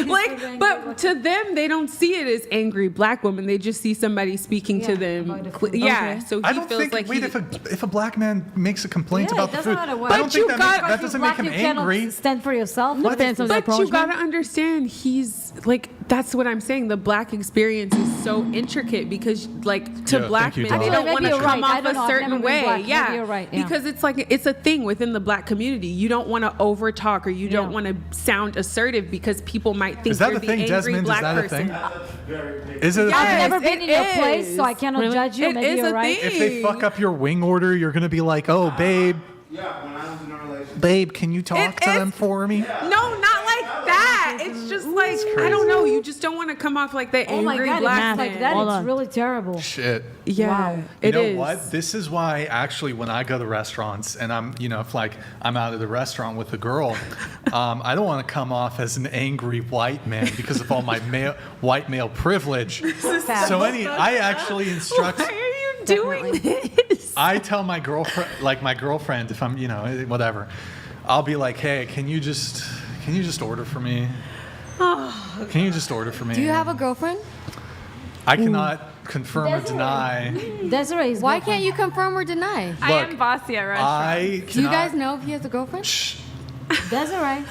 Like, but to them, they don't see it as angry black woman. They just see somebody speaking to them. Yeah. So I don't think. Wait, if a black man makes a complaint about the food, I don't think that doesn't make him angry. Stand for yourself. But you gotta understand, he's like, that's what I'm saying. The black experience is so intricate because, like, to black men, they don't want to come off a certain way. Yeah, you're right. Because it's like it's a thing within the black community. You don't want to over talk, or you don't want to sound assertive because people might think you're the angry black person. Is it? I've never been in your place, so I cannot judge you. Maybe you're right. If they fuck up your wing order, you're gonna be like, oh, babe. Yeah, when I was in a relationship. Babe, can you talk to them for me? No, not like that. It's just like, I don't know. You just don't want to come off like the angry black man. Like that. It's really terrible. Shit. Yeah, wow. You know what? This is why actually when I go to restaurants and I'm, if like I'm out of the restaurant with a girl, I don't want to come off as an angry white man because of all my white male privilege. So I actually instruct. Why are you doing this? I tell my girlfriend, if I'm, whatever, I'll be like, hey, can you just order for me? Can you just order for me? Do you have a girlfriend? I cannot confirm or deny. Desiree, why can't you confirm or deny? I am bossy at restaurants. Do you guys know if he has a girlfriend? Shh. Desiree.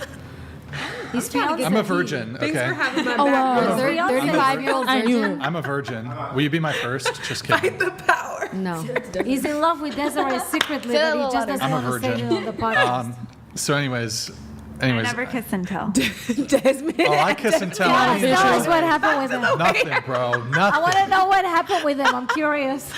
He's I'm a virgin. Okay. Thanks for having my back. 35-year-old virgin. I'm a virgin. Will you be my first? Just kidding. Fight the power. No. He's in love with Desiree secretly, but he just doesn't want to say it on the podcast. So anyways. I never kiss and tell. Desmond. Oh, I kiss and tell. Tell us what happened with him. Nothing, bro. Nothing. I want to know what happened with him. I'm curious.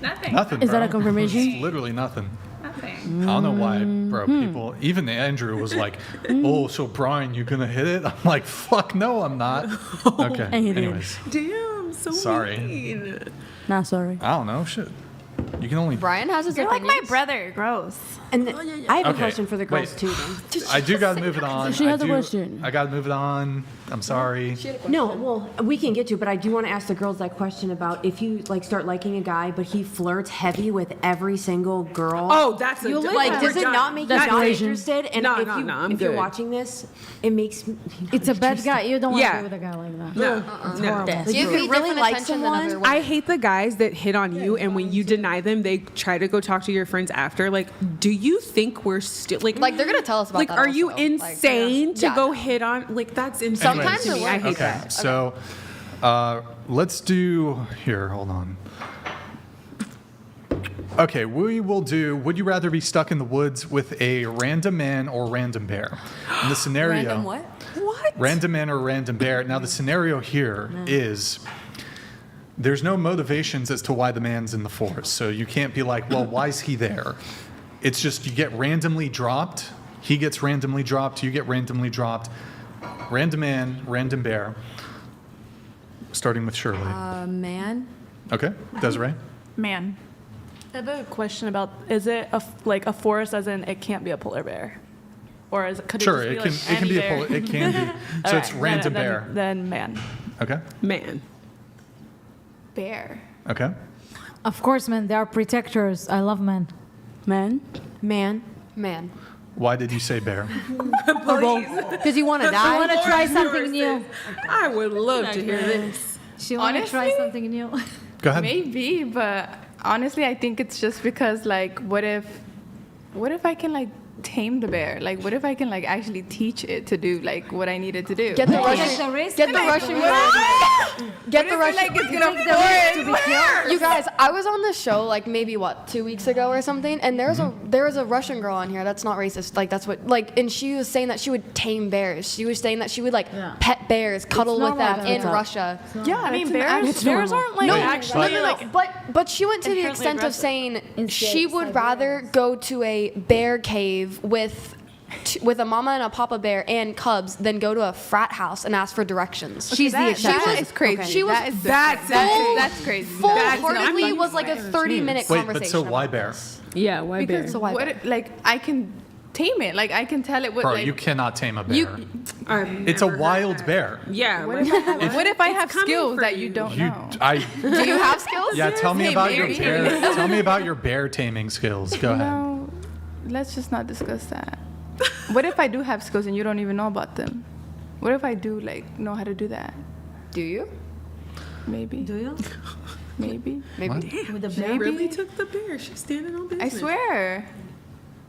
Nothing. Nothing, Is bro. that a confirmation? It's literally nothing. Nothing. I don't know why, bro. People, even Andrew was like, "Oh, so Brian, you gonna hit it?" I'm like, "Fuck no, I'm not." Okay. Anyways. Damn. So sorry. mean. Not sorry. I don't know. Shit. You can only. Brian has his You're like opinions. my brother. Gross. And I have a question for the girls wait. too. Then. I do gotta move it on. She has a question. I gotta move it on. I'm sorry. No, well, we can get to it, but I do want to ask the girls that question about if you like start liking a guy, but he flirts heavy with every single girl. Oh, that's a like. Does it not make you not interested? And if you're good. watching this, it makes me. It's a bad guy. You don't want to be with a guy like that. No. If you really like someone, I hate the guys that hit on you, and when you deny them, they try to go talk to your friends after. Like, do you think we're still like they're gonna tell us about like? that Are you also. insane to go hit on? Like, that's insane. Sometimes to me. I hate that. So, let's do here. Hold on. Okay, we will do. Would you rather be stuck in the woods with a random man or random bear? And the scenario. Random what? What? Random man or random bear. Now the scenario here is. There's no motivations as to why the man's in the forest. So you can't be like, well, why is he there? It's just you get randomly dropped He gets randomly dropped. You get randomly dropped. Random man, random bear. Starting with Shirley. Man. Okay. Desiree? Man. I have a question about, is it a force as in it can't be a polar bear? Or could it Sure, just be it can. like It can any be bear? a. It can be. So All it's right, random then- bear. Then man. Okay. Man. Bear. Okay. Of course, men. They are protectors. I love men. Man. Man. Man. Why did you say bear? Because you want to I die. want to try something new. I would love to hear this. She want to try Honestly? something new. Go ahead. Maybe, but honestly, I think it's just because like, what if I can like tame the bear? Like, what if I can like actually teach it to do like what I need it to do? Get the Take Russian. the risk. Get the Russian. Get the Russian. Like it's Take gonna the risk to be killed. You guys, I was on this show like maybe 2 weeks ago or something, and there was a Russian girl on here that's not racist. Like that's what and she was saying that she would tame bears. She was saying that she would like pet bears, cuddle with them in Russia. Yeah, I mean, It's bears aren't like Wait, actually but- like. But she went to the Inherently extent of saying she would rather go to a bear cave with a mama and a papa bear and cubs than go to a frat house and ask for directions. She's the exception. That is crazy. She was That's crazy. full-heartedly was like a 30-minute Wait, conversation. but so why about bear? this. Yeah, why bear? Because why what bear? like I can tame it. Like I can tell it what. Bro, like, you cannot tame a bear. You- It's a wild bear. Yeah. What if I have skills that you don't know? Do you have skills? Yeah, tell me Hey, about your Mary. bear. Tell me about your bear taming skills. Go ahead. No, let's just not discuss that. What if I do have skills and you don't even know about them? What if I do like know how to do that? Do you? Maybe. Do you? Maybe. Maybe. With the She baby? really took the bear. She's standing on business. I swear.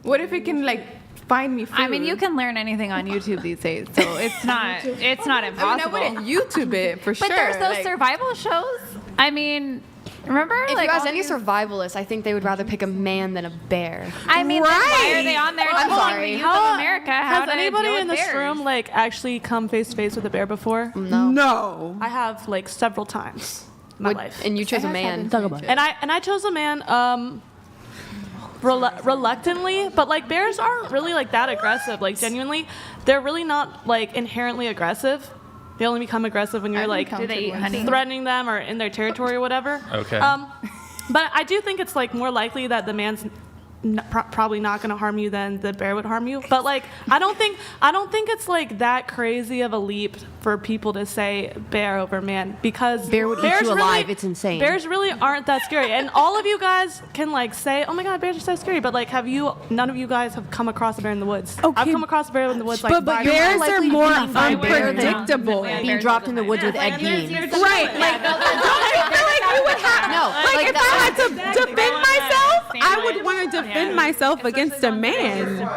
What if it can like find me food? I mean, you can learn anything on YouTube these days, so it's not impossible. I wouldn't YouTube it for sure. But there's those like, survival shows. I mean, remember? If like you ask all any these- survivalists, I think they would rather pick a man than a bear. I mean, then why are they on there I'm telling sorry. the youth of America how Has to anybody deal with in this bears? room like actually come face to face with a bear before? No. I have like several times in my life. And you chose a man. Talk about it. And I chose a man reluctantly, but like bears aren't really like that aggressive. Like genuinely, they're really not like inherently aggressive. They only become aggressive when you're like Do they eat honey? threatening them or in their territory or whatever. Okay. But I do think it's like more likely that the man's probably not going to harm you than the bear would harm you. But like I don't think it's like that crazy of a leap for people to say bear over man, because Bear would eat bears you really, alive. It's insane. Bears really aren't that scary. And all of you guys can like say, "Oh my God, bears are so scary." But like, none of you guys have come across a bear in the woods. Okay. I've come across a bear in the woods. Like, But five bears times. are more unpredictable. Yeah, Being bears dropped are in the woods with Ed Gein. Right. Like, don't you feel like you would have? No, Like, if I had to defend myself, I would want to Yeah. defend myself against a man.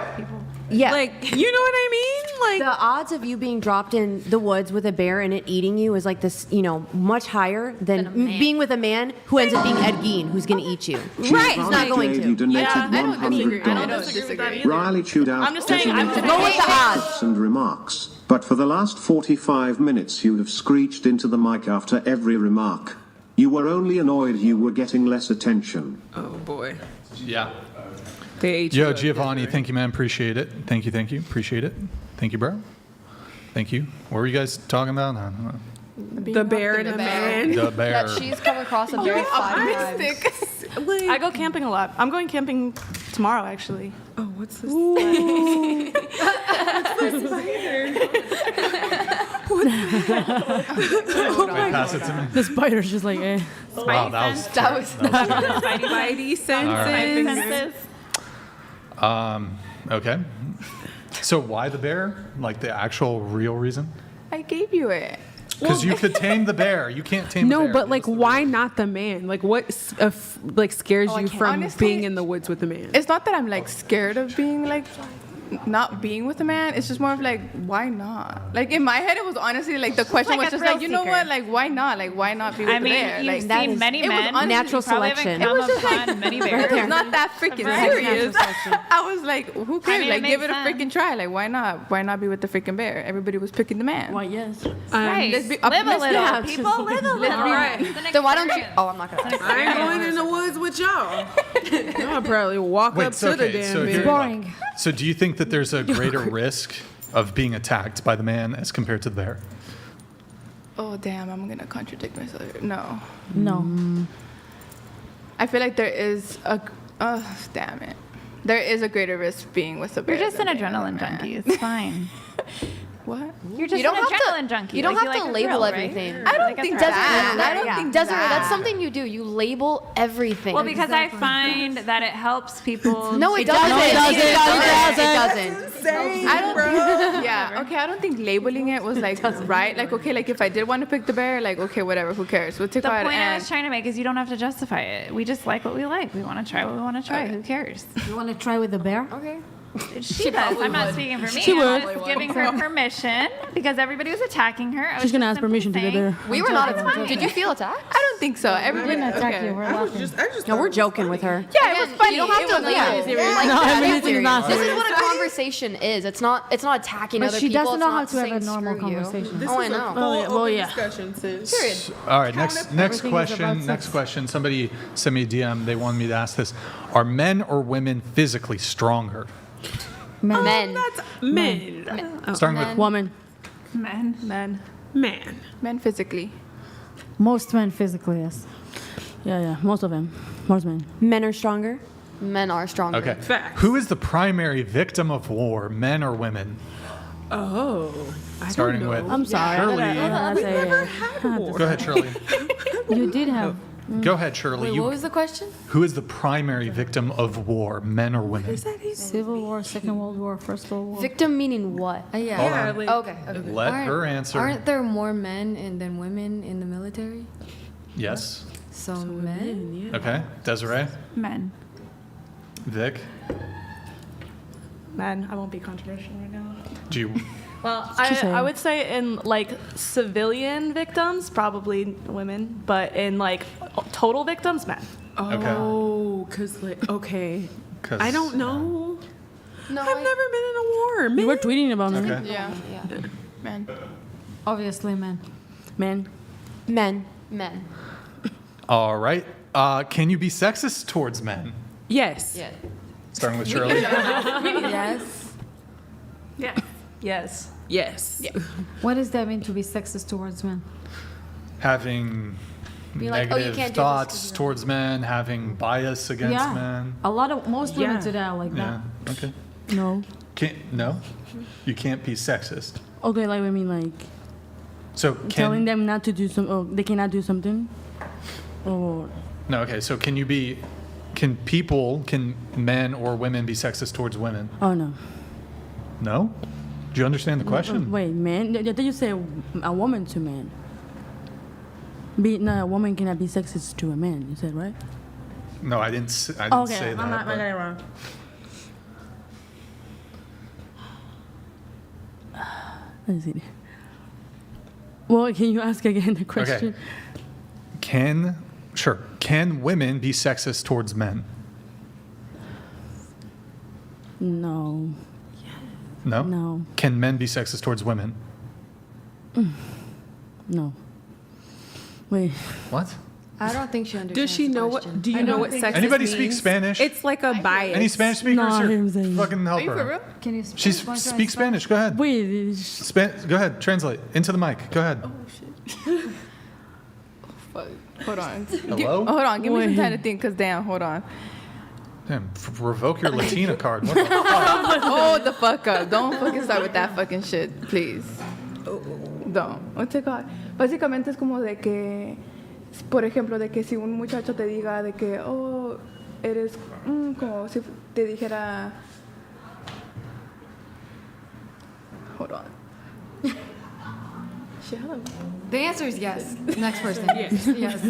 Yeah. Like, you know what I mean? Like, the odds of you being dropped in the woods with a bear and it eating you is like this, much higher than being with a man who ends up being Ed Gein, who's going to eat you. Right. He's not going You to. donated I don't disagree. I don't $100. disagree with that either. Riley chewed out I'm just saying, I'm just Go with the odds. tips and remarks, but for the last 45 minutes you have screeched into the mic after every remark. You were only annoyed you were getting less attention. oh boy. Yeah. They ate Yo, you. Giovanni, thank you, man. Appreciate it. Thank you. Appreciate it. Thank you, bro. Thank you. What were you guys talking about? I don't know. The bear and the man. The bear. That she's come across a bear 5 times. Like, I go camping a lot. I'm going camping tomorrow, actually. oh, what's this? Wait, pass it to me. The spider's just like, eh. Wow, that was Spidey senses. okay. So why the bear? Like the actual real reason? I gave you it. Because you could tame the bear. You can't tame the No, bear. but like, why not the man? Like, what scares you from Honestly, being in the woods with the man? It's not that I'm like scared of being like not being with a man. It's just more of like, why not? Like in my head, it was honestly like the question like was a just like, thrill you know seeker. what? Like why not? Like why not be with I the mean, bear? you've Like seen many it was men. honestly natural probably selection. haven't It was just come like upon many it bears. was not that freaking Right. serious. I was like, who cares? mean, it Like give it a makes freaking try. Like why not? Why not be with the freaking bear? Everybody was picking the man. Why, yes. Right. Let's be Live a optimistic. little. Yeah. People live a little. Right. It's an Then why don't you? experience. Oh, I'm not gonna. I ain't going in the woods with y'all. Y'all probably walk Wait, up so, to the okay, damn so bear. here- Boring. So do you think that there's a greater risk of being attacked by the man as compared to the bear? Oh, damn, I'm going to contradict myself. No. No. I feel like there is a... Oh, damn it. There is a greater risk being with a bear. You're just an than being adrenaline with a man. junkie. It's fine. What? You're just You don't an have to- adrenaline junkie. You don't Like, have you to like a label thrill, right? everything. I don't Like a think thrill. that. Desiree, that's something you do. You label everything. Well, because I find that it helps people. No, it doesn't. It doesn't. I don't think, yeah, okay, I don't think labeling it was like right. Like, okay, like if I did want to pick the bear, like, okay, whatever, who cares? We'll take The out point I and was trying to make is you don't have to justify it. We just like what we like. We want to try what we want to try. Who cares? You want to try with the bear? Okay. She does. I'm not speaking for me. She I'm would. just giving her permission because everybody was attacking her. I was She's gonna just ask permission to simply get there. saying- We were not. Did you feel attacked? I don't think so. Everybody, didn't attack okay. you. We're laughing. No, we're joking with her. Yeah, it was funny. You don't have It to was- label yeah. it like No, that. I mean, it's not This is serious. what a conversation is. It's not attacking But other she people. doesn't It's know how not to have a saying normal screw you. conversation. Oh, I know. Well, yeah. Discussion, sis. All right, next Everything is question. about Next sex. question. Somebody sent me a DM. They wanted me to ask this. Are men or women physically stronger? Men. Men. That's men. Starting with Men. Woman. Men. Man. Physically. Most men physically, yes. Yeah. Most of them. Most men. Men are stronger. Men are stronger. Okay. Facts. Who is the primary victim of war, men or women? Oh. I Starting don't know. with I'm sorry. Shirley. We never had war. Go ahead, Shirley. You did have. Go ahead, Shirley. Wait, You- what was the question? Who is the primary victim of war, men or women? Civil War, Second World War, First World War. Victim meaning what? Hold Yeah, on. like, Okay. Let her answer. Aren't there more men than women in the military? Yes. So men? Okay. Desiree? Men. Vic? Men, I won't be controversial right now. Do you... Well, saying. I would say in like civilian victims, probably women, but in like total victims, men. Oh, because, like, okay. 'Cause- I don't know. No, I've never been in a war. You were tweeting about me. Okay. Yeah. Men. Obviously, men. Man. Men. Men. All right. Can you be sexist towards men? Yes. Yeah. Starting with Shirley. Yes. Yeah. Yes. Yes. What does that mean to be sexist towards men? Having Be like, oh, you negative can't do this 'cause thoughts you're- towards men, having bias against Yeah. men. Most women Yeah. today are like Yeah. that. Okay. No. No? You can't be sexist. Okay, like I mean, like So telling can them not to do some. Oh, they cannot do something. Or no? Okay. So can you be? Can men or women be sexist towards women? oh no. No. Do you understand the question? Wait, man. Did you say a woman to man? No, a woman cannot be sexist to a man. You said right? No, I didn't. I didn't Okay, say that. I got but- it wrong. Let me see. Well, can you ask again the question? Can women be sexist towards men? No. No. No. Can men be sexist towards women? No. Wait. What? I don't think she understands. Does she know what? Do you know what sexist Anybody means? speak Spanish? It's like a bias. Any Spanish speakers No, here? I'm saying- Fucking help Are you her. for real? Can you She's want to try speak in Spanish. Go ahead. Wait. Go ahead. Translate into the mic. Go ahead. Fuck. Hold on. Hello? Hold on. Give me some Wait. time to think, cause damn. Hold on. Damn, revoke your Latina card. What the fuck? Hold the fuck up. Don't fucking start with that fucking shit, please. Don't. What's it called? Básicamente es como de que, por ejemplo, de que si un muchacho te diga de que, oh, eres como si te dijera. Hold on. Shut up. The answer is yes. Next person. Yes. Yes.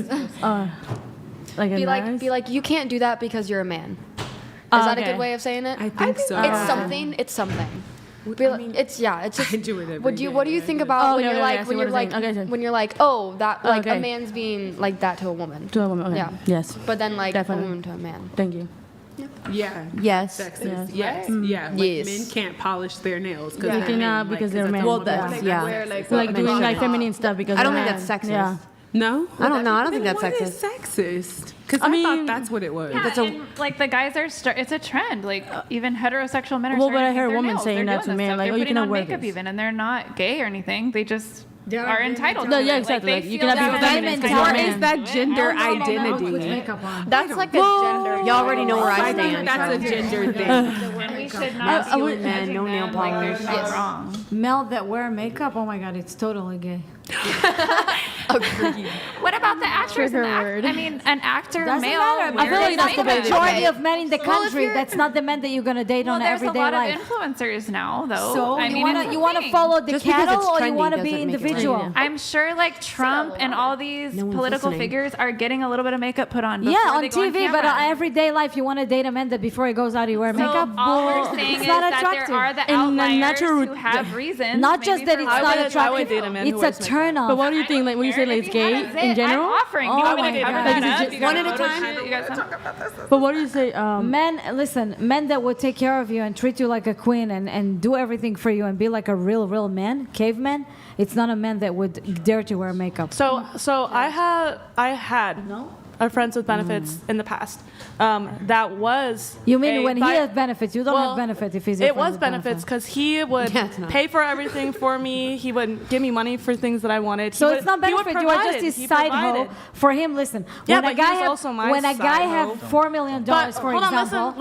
Like a nice? Be like, you can't do that because you're a man. Is that a okay. good way of saying it? I think so. It's something. It's something. Be like, it's It's just. I do it every What do you day, think I about Oh, when okay, you're okay, I like see when what you're you're like saying. Okay. when you're like, oh, that like Okay. a man's being like that to a woman. To a woman. Okay. Yeah. Yes. But then like Definitely. a woman to a man. Thank you. Yeah. Yes. Sexist. Yes. Yes. Yeah. Like Yes. men can't polish their nails They cannot because they're men. Well, Well, that's Like, yeah. wear, like, Like a doing like bikini. feminine stuff because I don't they're think men. that's sexist. Yeah. No? I don't know. I don't think that's What sexist. is sexist? Because I thought that's what it was. Yeah, and, like the guys are, it's a trend. Like even heterosexual men are. Well, but starting I to heard paint their women nails. saying They're that to doing me, this stuff. like, They're oh, you putting cannot on wear makeup this. even, and they're not gay or anything. They just They're are entitled No, to yeah, it. exactly. Like, Like, they you feel cannot be that feminine. way. Or is that gender Put identity? makeup on. That's like a gender. Y'all already know where I I think stand. that's a gender thing. And we should not Masculine men, no nail like polish. there's something wrong. Men that wear makeup, oh my God, it's totally gay. What about the actress? I mean, an actor, Doesn't male. matter. I feel wears like that's the makeup. majority of men in the country. That's not the men that you're gonna date Well, on there's a everyday lot life. of influencers now, though. So I you mean, wanna it's you a wanna thing. follow the Just because cattle, it's or you trendy wanna doesn't be make it right. individual? I'm sure like Trump and all these No one's political listening. figures are getting a little bit of makeup put on. Yeah, before on they go TV, but camera. everyday life, you want to date a man that before he goes out, he wear So makeup. all Well, we're saying it's is not that attractive. there are the In a outliers natural- who have reasons. Not just maybe that for it's why not they- attractive. I would date a man who It's a wears makeup. turn off. But what do you think? Like when you say like it's If gay you wanna in zit, general? I'm offering. Oh Do you want my me to cover God. that Like, up? You got one at a photos? time. You got some? But what do you say? Men that would take care of you and treat you like a queen and do everything for you and be like a real man, caveman. It's not a man that would dare to wear makeup. So I had a friends with benefits in the past. That was You mean a when he has benefits? You don't well, have benefit if he's a It friend was with benefits because he would Yeah, it's not. pay for everything for me. He would give me money for things that I wanted. So He it's would- not he would benefit. You are just provide his it. He side hoe. provided. For him, listen. Yeah, when but a guy he was have also my when a guy side have hoe. $4 million, But for hold example, on,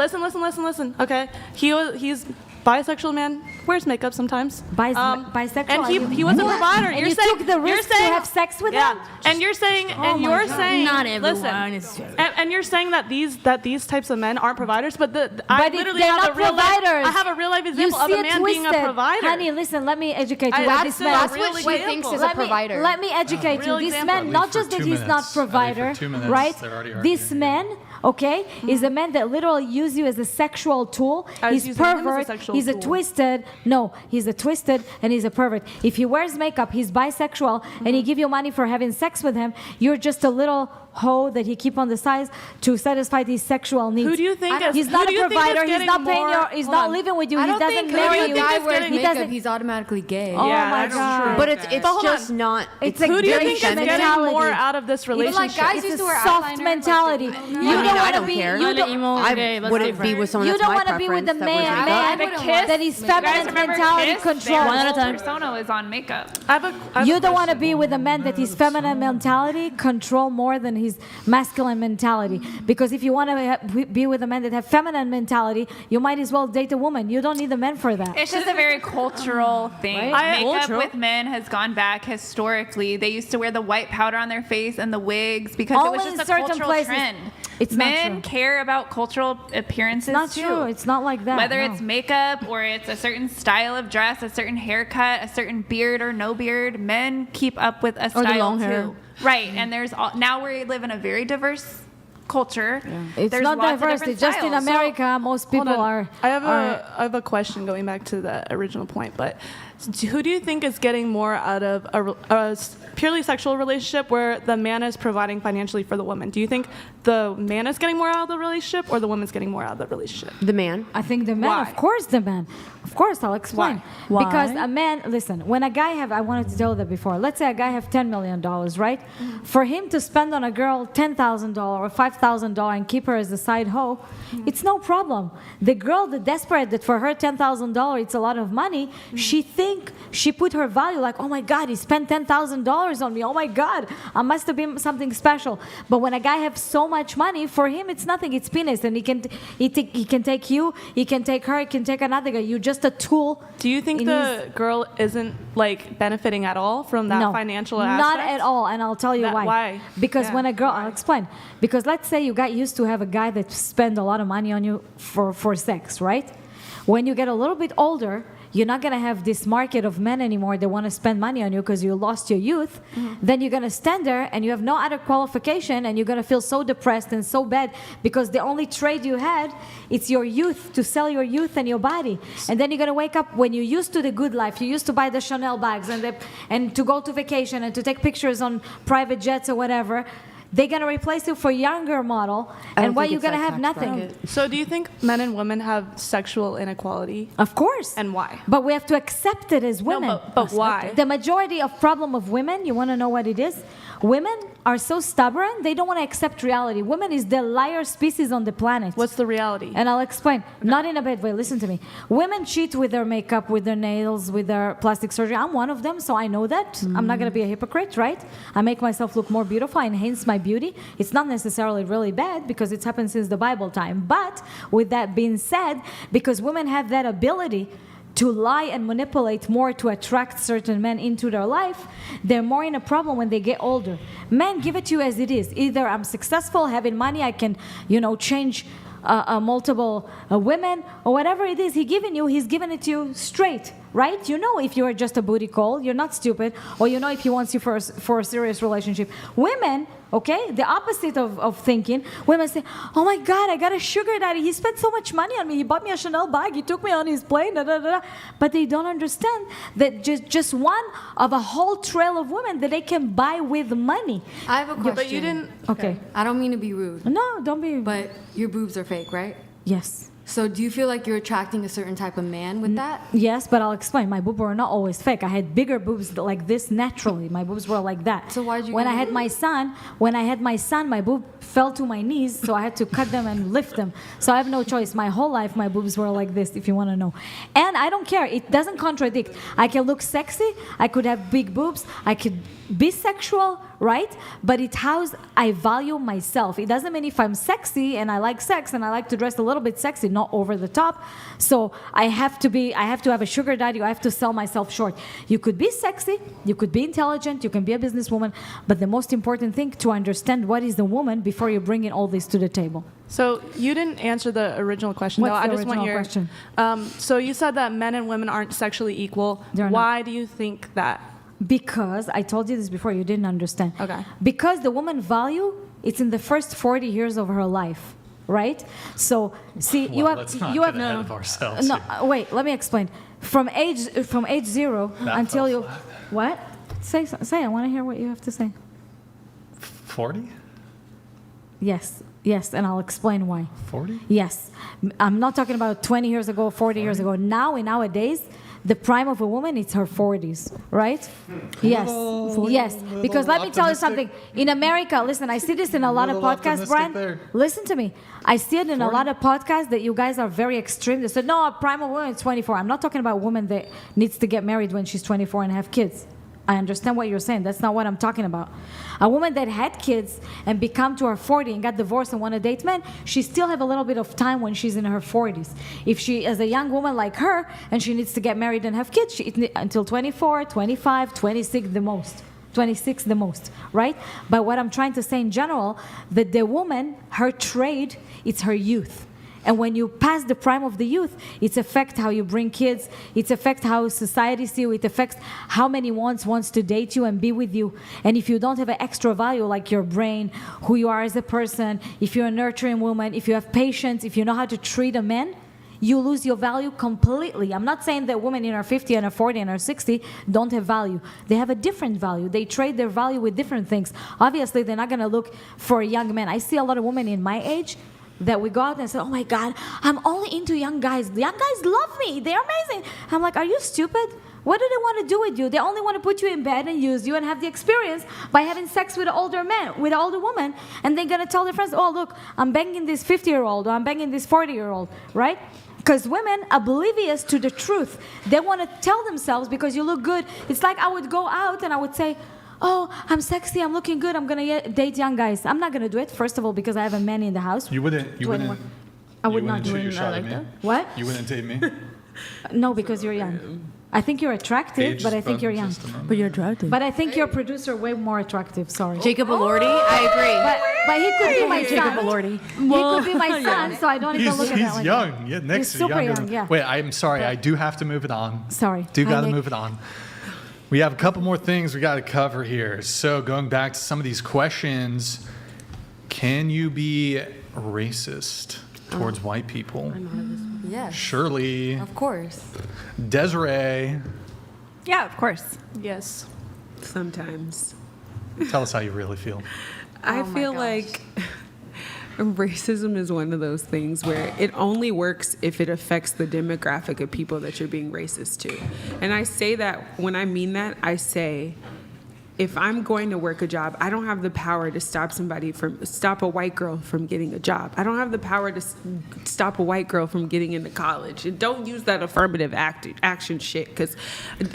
listen. Okay, he's bisexual man, wears makeup sometimes. Bisexual. and are you- he was a What? provider. And you're you saying, took the risk to have sex with him? And you're saying, Oh my God. Not everyone listen, is- and you're saying that these types of men aren't providers, but I But literally they're have not a real life. providers. I have a real life You example of see a it man being a twisted. provider. Honey, listen, let me educate you. I- This that's man. what That's what she thinks is a provider. Let me educate you. Real This example. man, not for just that 2 he's not minutes. I think for provider, 2 minutes, right? they're already This arguing. man, okay, is a man that literally uses you as a sexual tool. I was He's using him as a pervert. sexual He's a tool. twisted. No, he's a twisted and he's a pervert. If he wears makeup, he's bisexual, and he give you money for having sex with him. You're just a little hoe that he keep on the side to satisfy his sexual needs. Who do you think is? He's who not do a you think is provider. He's getting not paying more- your. He's hold not on. living with you. I He don't doesn't think marry when you. a guy is wears getting- He makeup, doesn't. he's automatically gay. Oh Yeah, my that's God. true. But it's But hold just on. not. It's a Who do you great think is getting mentality. more out of this Even relationship? like guys It's used a to wear soft eyeliner, mentality. like, You I don't mean, I want to don't be. care. You don't. emo, I gay, that's wouldn't different. be with someone You that's don't my want to be with a preference that wears man makeup. that is You guys feminine remember mentality Kiss? control. One at a time. Persona is on makeup. I have a You don't want to be question. with a man that is feminine mentality control more than his masculine mentality. Because if you want to be with a man that have feminine mentality, you might as well date a woman. You don't need a man for that. It's just a very cultural thing. Right? Makeup Cultural. with men has gone back historically. They used to wear the white powder on their face and the wigs because Only it was in just a certain cultural places. trend. It's not Men true. care about cultural appearances It's not too. true. It's not like that. Whether no. it's makeup or it's a certain style of dress, a certain haircut, a certain beard or no beard, men keep up with a Or the style long too. hair. Right, and there's now we live in a very diverse culture. It's There's not lots of diverse. different It's just in styles. America, most people Hold on. are. I have a question going back to the original point, but who do you think is getting more out of a purely sexual relationship where the man is providing financially for the woman? Do you think the man is getting more out of the relationship or the woman's getting more out of the relationship? The man. I think the man, Why? of course, the man. Of course, I'll explain. Why? Because a man, listen, when a guy have, I wanted to tell you that before. Let's say a guy have $10 million, right? For him to spend on a girl $10,000 or $5,000 and keep her as a side hoe, it's no problem. The girl, the desperate that for her $10,000, it's a lot of money. She put her value like, oh my God, he spent $10,000 on me. Oh my God, I must have been something special. But when a guy have so much money, for him it's nothing. It's penis, and he can take you, he can take her, he can take another guy. You're just a tool. Do you think in the girl isn't like benefiting at all from that No, financial aspect? not at all, and I'll tell you That- why. why? Because Yeah, when a girl, I'll explain. Because let's say you got used to have a guy that spend a lot of money on you for sex, right? When you get a little bit older, you're not going to have this market of men anymore that want to spend money on you because you lost your youth. Then you're going to stand there and you have no other qualification, and you're going to feel so depressed and so bad because the only trade you had, it's your youth, to sell your youth and your body. And then you're going to wake up when you're used to the good life. You used to buy the Chanel bags and to go to vacation and to take pictures on private jets or whatever. they're gonna replace you for younger model, and why you're gonna have nothing? So do you think men and women have sexual inequality? Of course. And why? But we have to accept it as women. but why? The majority of problem of women, you want to know what it is? Women are so stubborn, they don't want to accept reality. Women is the liar species on the planet. What's the reality? And I'll explain. Not in a bad way. Listen to me. Women cheat with their makeup, with their nails, with their plastic surgery. I'm one of them, so I know that. I'm not going to be a hypocrite, right? I make myself look more beautiful. I enhance my beauty. It's not necessarily really bad because it's happened since the Bible time. But with that being said, because women have that ability to lie and manipulate more to attract certain men into their life, they're more in a problem when they get older. Men give it to you as it is. Either I'm successful, having money, I can, change multiple women, or whatever it is he's giving it to you straight, right? You know if you're just a booty call, you're not stupid, or you know if he wants you for a serious relationship. Women, okay, the opposite of thinking, women say, oh my God, I got a sugar daddy. He spent so much money on me. He bought me a Chanel bag. He took me on his plane, da, da, da. But they don't understand that just one of a whole trail of women that they can buy with money. I have a question. But you didn't... Okay. I don't mean to be rude. No, don't be... But your boobs are fake, right? Yes. So do you feel like you're attracting a certain type of man with that? Yes, but I'll explain. My boobs were not always fake. I had bigger boobs like this naturally. My boobs were like that. So why'd you when I had my son, my boob fell to my knees, so I had to cut them and lift them. So I have no choice. My whole life, my boobs were like this, if you want to know. And I don't care. It doesn't contradict. I can look sexy. I could have big boobs. I could be sexual, right? But it's how I value myself. It doesn't mean if I'm sexy and I like sex and I like to dress a little bit sexy, not over the top. So I have to have a sugar daddy. I have to sell myself short. You could be sexy. You could be intelligent. You can be a businesswoman. But the most important thing to understand what is the woman before you bring in all this to the table. So you didn't answer the original question, What's though. the I just want your question? So you said that men and women aren't sexually equal. Why do you think that? Because I told you this before, you didn't understand. Okay. Because the woman value, it's in the first 40 years of her life, right? So see, Let's not get ahead of ourselves. No, here. wait. Let me explain. From age 0 until you, what? Say. I want to hear what you have to say. 40? Yes, and I'll explain why. 40? Yes. I'm not talking about 20 years ago, 40 years ago. Nowadays, the prime of a woman, it's her 40s, right? Yes. Because let me tell you something. In America, listen, I see this in a lot of podcasts, Brian. Listen to me. I see it in a lot of podcasts that you guys are very extreme. They said, no, a prime of a woman is 24. I'm not talking about a woman that needs to get married when she's 24 and have kids. I understand what you're saying. That's not what I'm talking about. A woman that had kids and become to her 40 and got divorced and want to date men, she still have a little bit of time when she's in her 40s. If she is a young woman like her and she needs to get married and have kids, until 24, 25, 26 the most. 26 the most, right? But what I'm trying to say in general, that the woman, her trade, it's her youth. And when you pass the prime of the youth, it affects how you bring kids. It affects how society sees you. It affects how many wants to date you and be with you. And if you don't have an extra value like your brain, who you are as a person, if you're a nurturing woman, if you have patience, if you know how to treat a man, you lose your value completely. I'm not saying that women in her 50 and her 40 and her 60 don't have value. They have a different value. They trade their value with different things. Obviously, they're not going to look for a young man. I see a lot of women in my age that we go out and say, oh my God, I'm only into young guys. The young guys love me. They're amazing. I'm like, are you stupid? What do they want to do with you? They only want to put you in bed and use you and have the experience by having sex with an older man, with an older woman. And they're going to tell their friends, oh, look, I'm banging this 50-year-old or I'm banging this 40-year-old, right? Because women are oblivious to the truth. They want to tell themselves because you look good. It's like I would go out and I would say, oh, I'm sexy, I'm looking good, I'm going to date young guys. I'm not going to do it, first of all, because I have a man in the house. I would not do it like that. What? You wouldn't date me? No, because you're young. I think you're attractive, but I think you're young. But you're attractive. But I think your producer way more attractive, sorry. Jacob Elordi, I agree. But he could be my son. Jacob Elordi. He could be my son, so I don't even look at that He's young. Yeah, next he's to super younger. young, yeah. Wait, I'm sorry. I do have to move it on. Sorry. Got to move it on. We have a couple more things we got to cover here. So going back to some of these questions, can you be racist towards white people? Yes. Surely. Of course. Desiree. Yeah, of course. Yes. Sometimes. Tell us how you really feel. I feel like racism is one of those things where it only works if it affects the demographic of people that you're being racist to. And I say that, when I mean that, I say, if I'm going to work a job, I don't have the power to stop a white girl from getting a job. I don't have the power to stop a white girl from getting into college. And don't use that affirmative action shit, because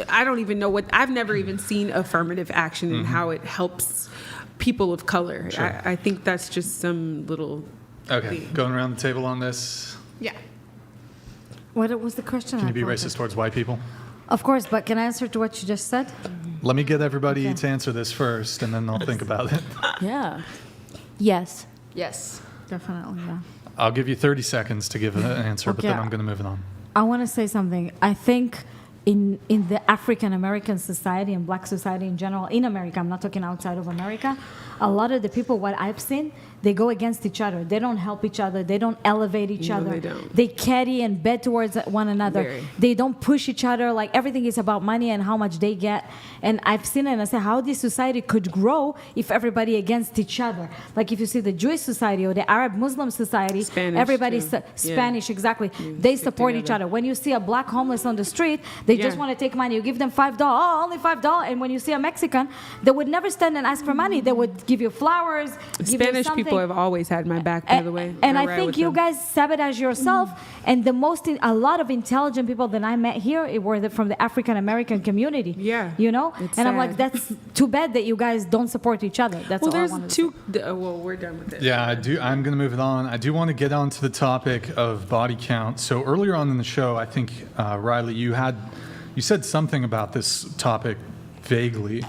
I don't even know I've never even seen affirmative action and how it helps people of color. Sure. I think that's just some little thing. Going around the table on this. Yeah. What was the question? Can you be racist towards white people? Of course, but can I answer to what you just said? Let me get everybody to answer this first, and then they'll think about it. Yeah. Yes. Yes. Definitely, yeah. I'll give you 30 seconds to give an answer, but Okay. then I'm going to move it on. I want to say something. I think in the African American society and black society in general, in America, I'm not talking outside of America, a lot of the people, what I've seen, they go against each other. They don't help each other. They don't elevate each other. They don't. They caddy and bet towards one another. Very. They don't push each other. Like, everything is about money and how much they get. And I've seen it and I say, how this society could grow if everybody against each other. Like, if you see the Jewish society or the Arab Muslim society, Spanish, everybody's too. Spanish, exactly. Yeah, they stick support each together. other. When you see a black homeless on the street, they just Yeah. want to take money. You give them $5. Oh, only $5. And when you see a Mexican, they would never stand and ask for money. They would give you flowers, give you Spanish something. people have always had my back, by the way. And I ride think with you them. guys sabotage yourself. And a lot of intelligent people that I met here were from the African American community. Yeah. You know? It's And I'm like, sad. that's too bad that you guys don't support each other. That's Well, all I there's wanted to two. Well, we're done with it. Yeah, I do. I'm going to move it on. I do want to get on to the topic of body count. So earlier on in the show, I think, Riley, you said something about this topic vaguely.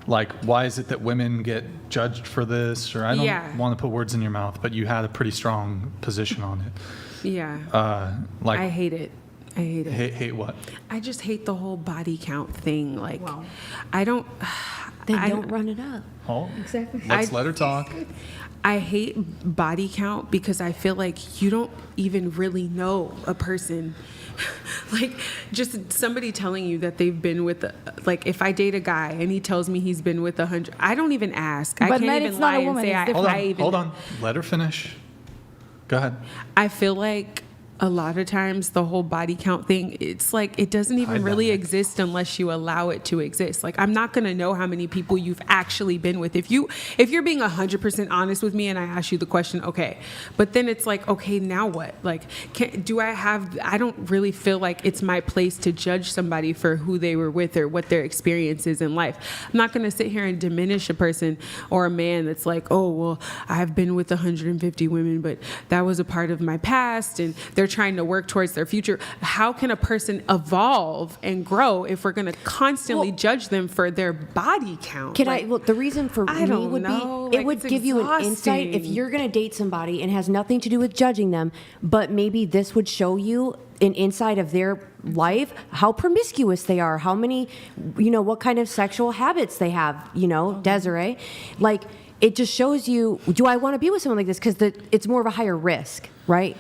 Like, why is it that women get judged for this? Or I don't want to put words in your mouth, but you had a pretty strong position on it. Yeah. I hate it. I hate it. Hate what? I just hate the whole body count thing. Like, I don't. Then don't run it up. Oh, exactly. Let's let her talk. I hate body count because I feel like you don't even really know a person. Like, just somebody telling you that they've been with, like, if I date a guy and he tells me he's been with 100, I don't even ask. I can't even lie and say Hold on. Let her finish. Go ahead. I feel like a lot of times the whole body count thing, it's like it doesn't even really exist unless you allow it to exist. Like, I'm not going to know how many people you've actually been with. If you're being 100% honest with me and I ask you the question, okay. But then it's like, okay, now what? Like, I don't really feel like it's my place to judge somebody for who they were with or what their experience is in life. I'm not going to sit here and diminish a person or a man that's like, oh, well, I've been with 150 women, but that was a part of my past and they're trying to work towards their future. How can a person evolve and grow if we're going to constantly judge them for their body count? The reason for me would be, it would give you an insight if you're going to date somebody and it has nothing to do with judging them, but maybe this would show you an insight of their life, how promiscuous they are, how many, what kind of sexual habits they have, Desiree. Like, it just shows you, do I want to be with someone like this? Because it's more of a higher risk, right?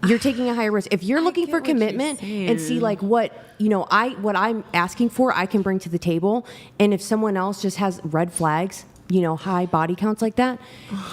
You're taking a higher risk. If you're looking for commitment and see like what I'm asking for, I can bring to the table. And if someone else just has red flags, high body counts like that,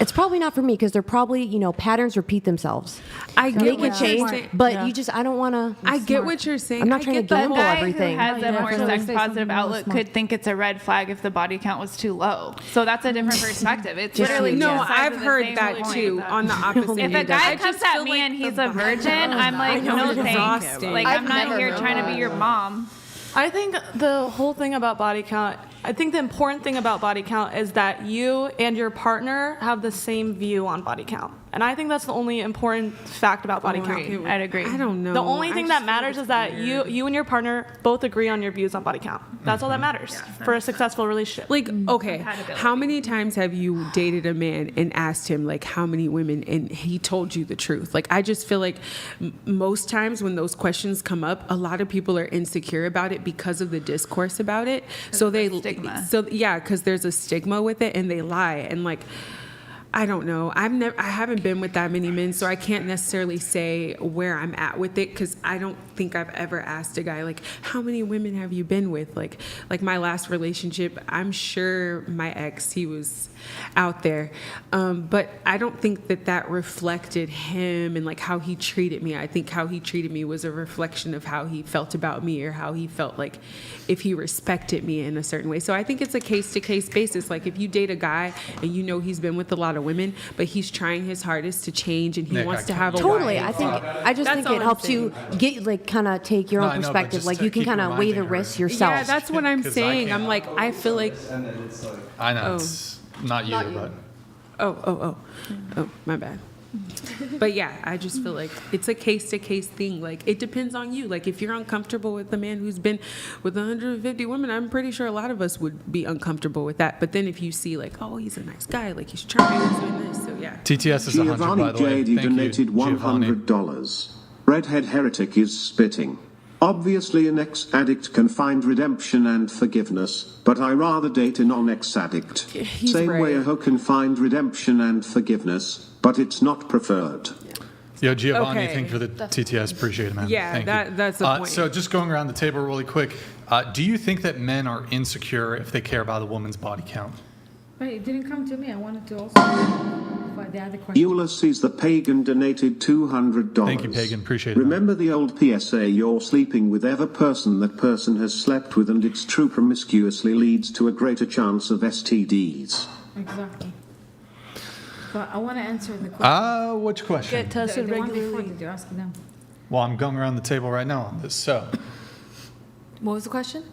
it's probably not for me because they're probably, patterns repeat themselves. I get they can what you're change, saying. but I don't want to. I get what you're saying. I'm not trying to gamble everything. Who has a more sex positive outlook could think it's a red flag if the body count was too low. So that's a different perspective. It's literally no. two sides I've of the heard same that coin. too. On the opposite. If a guy comes at me and he's a virgin, I'm like, no thanks. Like, I'm not here trying to be your mom. I think the whole thing about body count, I think the important thing about body count is that you and your partner have the same view on body count. And I think that's the only important fact about body count. I'd agree. I don't know. The only thing that matters is that you and your partner both agree on your views on body count. That's all that matters for a successful relationship. Like, okay, how many times have you dated a man and asked him like how many women and he told you the truth? Like, I just feel like most times when those questions come up, a lot of people are insecure about it because of the discourse about it. So because there's a stigma with it and they lie and like, I don't know. I haven't been with that many men, so I can't necessarily say where I'm at with it because I don't think I've ever asked a guy, like, how many women have you been with? Like my last relationship, I'm sure my ex, he was out there. But I don't think that reflected him and like how he treated me. I think how he treated me was a reflection of how he felt about me, or how he felt like if he respected me in a certain way. So I think it's a case-to-case basis. Like if you date a guy and you know he's been with a lot of women, but he's trying his hardest to change and he wants to have a totally. wife. I just think it helps you get like kind of take your own perspective. Like you can kind of weigh the risks yourself. Yeah, that's what I'm saying. I'm like, I feel like. I know it's not you, but. Oh, my bad. But yeah, I just feel like it's a case-to-case thing. Like it depends on you. Like if you're uncomfortable with a man who's been with 150 women, I'm pretty sure a lot of us would be uncomfortable with that. But then if you see like, oh, he's a nice guy, like he's charming, he's doing this, so yeah. TTS is 100, by the way. Giovanni Thank donated you, Giovanni. $100. Redhead heretic is spitting. Obviously an ex-addict can find redemption and forgiveness, but I rather date a non-ex-addict. Same way a hoe can find redemption and forgiveness, but it's not preferred. Yo, Giovanni, thank you for the TTS. Appreciate it, man. Yeah, Thank you. that's the point. So just going around the table really quick, do you think that men are insecure if they care about a woman's body count? Wait, it didn't come to me. I wanted to also find the other question. Ulysses the Pagan donated $200. Thank you, Pagan. Appreciate it. Remember the old PSA, you're sleeping with every person that person has slept with, and it's true promiscuously leads to a greater chance of STDs. Exactly. But I want to answer the question. Which question? Get tested The one before, regularly. did you ask them? Well, I'm going around the table right now on this. So, What was the question?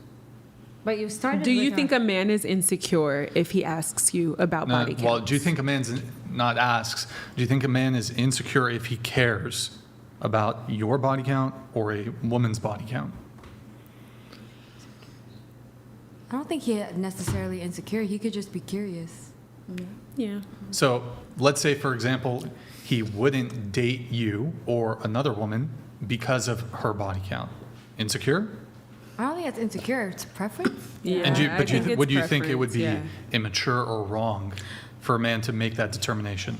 But you started. Do you with think a man is insecure if he asks you about body count? well, do you think a man's not asks? Do you think a man is insecure if he cares about your body count or a woman's body count? I don't think he necessarily insecure. He could just be curious. Yeah. So, let's say, for example, he wouldn't date you or another woman because of her body count. Insecure? I don't think it's insecure. It's preference. Yeah. And would you think it would be preference, immature or wrong for a man to make that determination?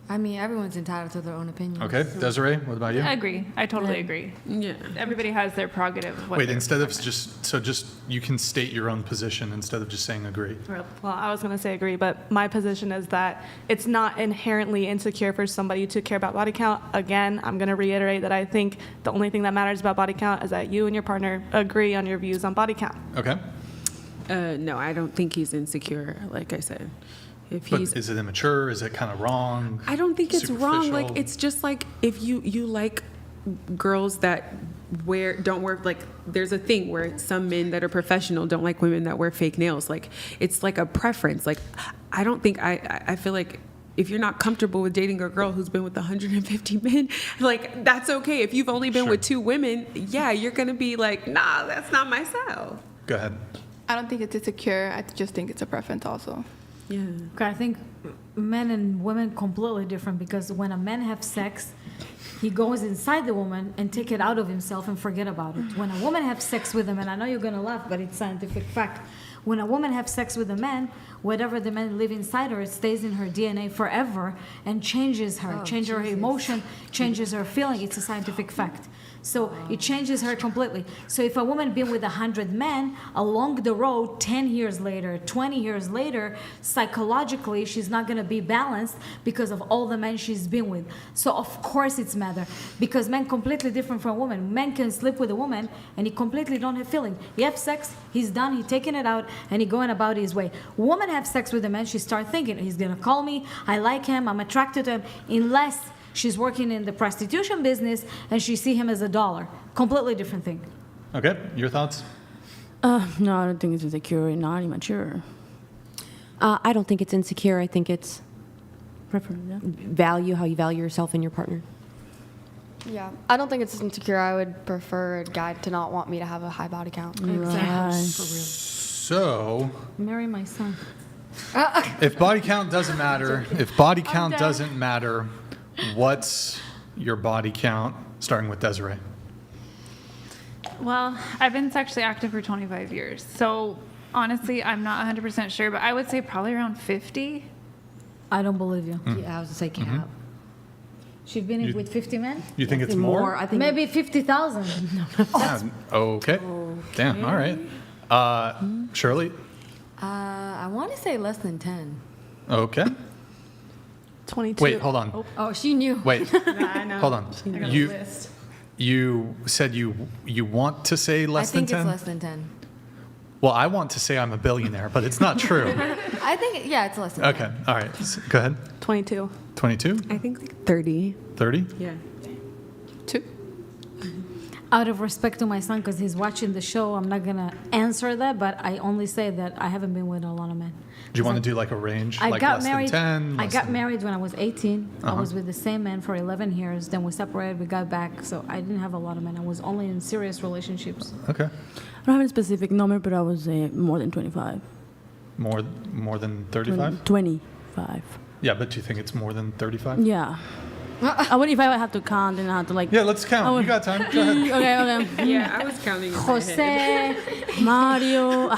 I mean, everyone's entitled to their own opinion. Okay, Desiree, what about you? I agree. I totally agree. Yeah. Everybody has their prerogative. of what Wait, their instead of preference just you can state your own position instead of just saying agree. Well, I was going to say agree, but my position is that it's not inherently insecure for somebody to care about body count. Again, I'm going to reiterate that I think the only thing that matters about body count is that you and your partner agree on your views on body count. Okay. No, I don't think he's insecure, like I said. But is it immature? Is it kind of wrong? I don't think it's wrong. Like superficial? it's just like if you like girls that don't wear, like there's a thing where some men that are professional don't like women that wear fake nails. Like it's like a preference. Like I don't think I feel like if you're not comfortable with dating a girl who's been with 150 men, like that's okay. If you've only been with 2 women, yeah, you're gonna be like, nah, that's not my style. Go ahead. I don't think it's insecure. I just think it's a preference also. Yeah. Okay, I think men and women completely different, because when a man have sex, he goes inside the woman and take it out of himself and forget about it. When a woman have sex with a man, I know you're gonna laugh, but it's scientific fact. When a woman have sex with a man, whatever the man live inside her, it stays in her DNA forever and changes her, changes her emotion, changes her feeling. It's a scientific fact. So it changes her completely. So if a woman been with 100 men, along the road, 10 years later, 20 years later, psychologically, she's not going to be balanced because of all the men she's been with. So of course it's matter, because men completely different from women. Men can sleep with a woman and he completely don't have feeling. He have sex, he's done, he taking it out, and he going about his way. Woman have sex with a man, she start thinking, he's going to call me, I like him, I'm attracted to him, unless she's working in the prostitution business and she see him as a dollar. Completely different thing. Okay, your thoughts? No, I don't think it's insecure and not immature. I don't think it's insecure. I think it's Preference, yeah. value, how you value yourself and your partner. Yeah, I don't think it's insecure. I would prefer a guy to not want me to have a high body count. Exactly. So, Marry my son. if body count doesn't matter, what's your body count, starting with Desiree? Well, I've been sexually active for 25 years. So honestly, I'm not 100% sure, but I would say probably around 50. I don't believe you. Yeah, I was going to say cap. She's been You- with 50 men? You think it's more? I think Maybe 50,000. Okay. Damn. All right. Shirley. I want to say less than 10. Okay. 22. Wait, hold on. Oh, she knew. Wait. I know. Hold on. I got a You list. you said you want to say I less than think 10? it's less than 10. Well, I want to say I'm a billionaire, but it's not true. I think, yeah, it's less than Okay. All right. Go ahead. 22. 22? I think like 30. 30? Yeah. 2. Out of respect to my son, because he's watching the show, I'm not gonna answer that. But I only say that I haven't been with a lot of men. Do you want to do like a range? I like got less married. than 10? I less got than- married when I was 18. I Uh-huh. was with the same man for 11 years. Then we separated. We got back. So I didn't have a lot of men. I was only in serious relationships. Okay. I don't have a specific number, but I would say more than 25. More than 35? 25. Yeah, but do you think it's more than 35? Yeah. I would, if I have to count, then I have to like. Yeah, let's count. You got time. Go ahead. Okay. Yeah, I was counting. in my head. Jose, Mario. It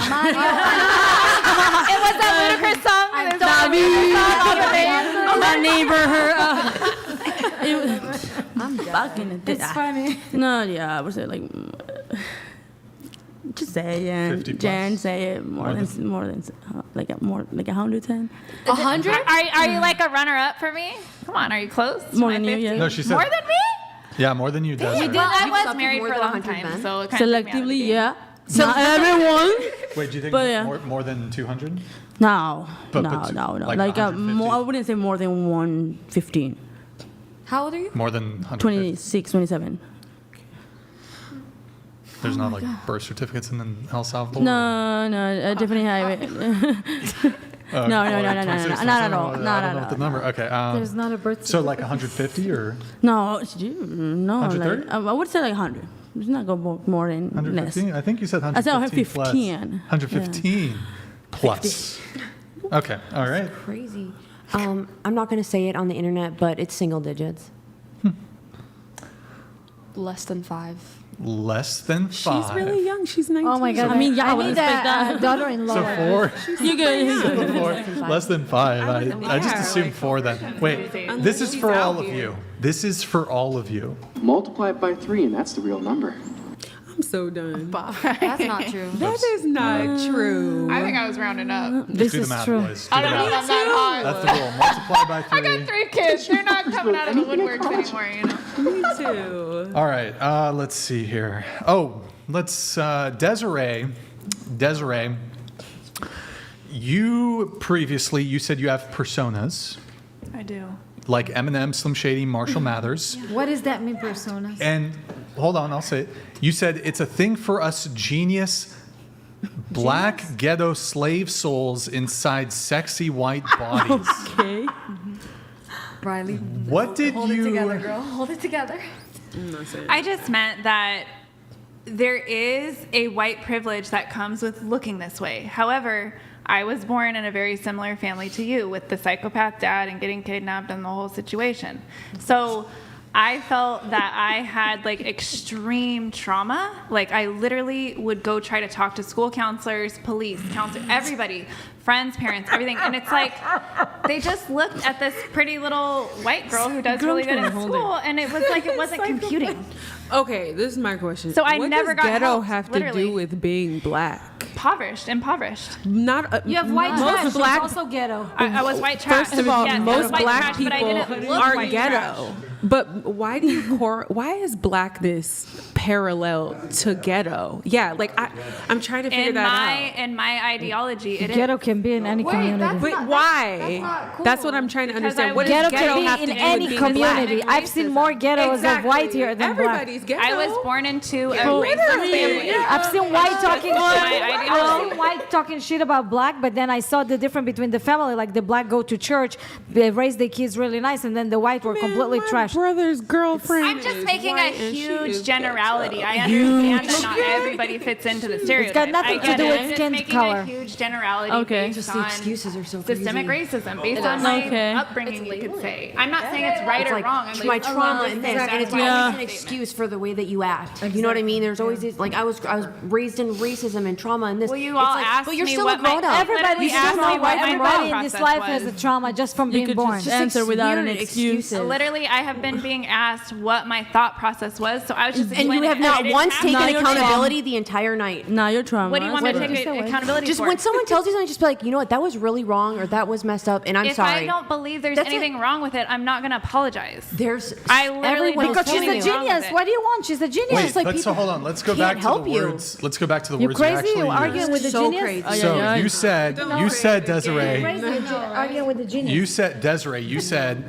was that ludicrous song. My neighbor, I'm back in the day. it's funny. No, yeah, I would say like. Just say it, 50 plus. Jen. Say it more than 110. 100? Are you like a runner-up for me? Come on, are you close? to More my than you, 50? yeah. No, she said. More than me? Yeah, more than you, Desiree. Well, I You've was slept married with for a more long than 100 time, men? so it kind of took me out of the Selectively, game. yeah. Not everyone. Wait, do you think But, yeah. more than 200? No, But no. like Like, 150? more, I wouldn't say more than 115. How old are you? More than 150? 26, 27. There's not like birth certificates in El Salvador? No, I definitely have it. Oh, No, like 26, not at all. 27? Not I at don't all. know what the number. Okay. There's not a birth So like 150 or No, no. 130? Like, I would say like 100. It's not go more than less. 115? I think you said I said 115 plus. 115. 115 plus. Okay. All right. Crazy. I'm not going to say it on the internet, but it's single digits. Less than 5. Less than 5. She's really young. She's 19. Oh my God! I mean, yeah, I would need expect a that. daughter-in-law. So 4. You good? So 4. Less than 5. I just assumed 4 then. Wait, this is for all of you. This is for all of you. Multiply it by 3, and that's the real number. I'm so done. That's not true. That is not true. I think I was rounding up. Just do the math, boys. Do I the don't know if math. I'm that high. That's the rule. Multiply by 3. I got 3 kids. They're not coming out of the woodworks anymore, you know. Me too. All right, let's see here. Oh, let's Desiree, you said you have personas I do. like Eminem, Slim Shady, Marshall Mathers. What does that mean, personas? And hold on, I'll say it. You said it's a thing for us genius black ghetto slave souls inside sexy white bodies. Okay. Riley. What did Hold you it together, girl. Hold it together. I just meant that there is a white privilege that comes with looking this way. However, I was born in a very similar family to you with the psychopath dad and getting kidnapped and the whole situation. So I felt that I had like extreme trauma. Like I literally would go try to talk to school counselors, police, counselors, everybody, friends, parents, everything. And it's like they just looked at this pretty little white girl who does really good in school, and it was like it wasn't computing. Okay, this is my question. So I what never does got ghetto help, have literally. to do with being black? Impoverished. Not You have white most trash. black. It's also ghetto. I was white trash. First of all, Yes, I was most white black trash, but I people didn't look are white ghetto. trash. But why do you why is blackness parallel to ghetto? Yeah, like I'm trying to figure that out. In my ideology, it Ghetto is. can be in any community. But why? That's what I'm trying to understand. What Ghetto does ghetto can have be to in do with any being community. black? I've seen more ghettos of white here than Everybody's black. ghetto. I was born into a Literally. racist family. I've seen white talking. my I've seen white talking shit about black, but then I saw the difference between the family. Like the black go to church, they raise their kids really nice, and then the white were completely my trash. brother's girlfriend. I'm just is making a white and she is huge generality. ghetto. I understand that not everybody fits into the stereotype. got nothing I to get do it. with I'm just skin making color. a huge generality Okay. based Just the on excuses are so systemic crazy. racism, based on my Okay. upbringing, you could say. I'm not saying it's right It's or like wrong. I'm my like, trauma and this, exactly. and it's Yeah. always an excuse for the way that you act. You know what I mean? There's always this, like I was raised in racism and trauma and this. Well, you It's all like, asked but you're me still what a my- grown up. Everybody You still asked me know what my everybody thought in this process life was. has a trauma just from You being could born. just answer without an Literally, I have been being asked what my thought process was, so I was just And you have not once taken accountability the entire night. Now you're traumatized. What do you want me to take accountability Just for? when someone tells you something, just be like, you know what, that was really wrong, or that was messed up, and I'm if sorry. I don't believe there's That's anything wrong with it, I'm not going to apologize. I literally because she's a genius. What do you want? She's a genius. Wait, so hold on. Let's go back to the words. Let's go back to the words you crazy? actually You're arguing with the genius? So you said Desiree. Arguing with the genius. You said Desiree. You said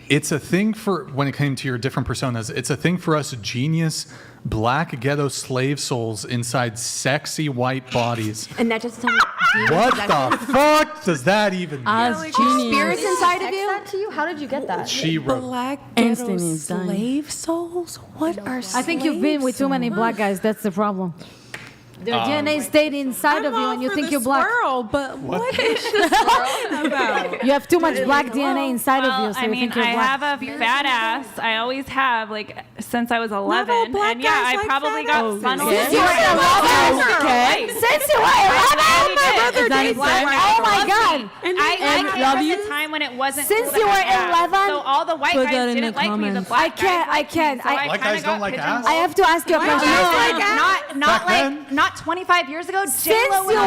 it's a thing for when it came to your different personas. It's a thing for us genius black ghetto slave souls inside sexy white bodies. And that doesn't sound What the fuck does that even mean? Spirits inside of you? To you? How did you get that? She wrote. Black ghetto slave souls? What are I think you've been with too many black guys. That's the problem. Their DNA stayed inside of you, and you think you're black. But what is she talking about? You have too much black DNA inside of you, so I you mean, think you're I black. have a fat ass. I always have, like, since I was 11. all black And yeah, guys I like probably fat got asses. funneled. Since you were 11? Okay. Since you were 11? Oh my God. I came from the time when it wasn't Since cool you to were have ass. 11? So all the white Put that guys in didn't the like me. The comments. black I guys can't. White guys don't like ass? I have to ask you a question. Not 25 years ago. Since you were 11, you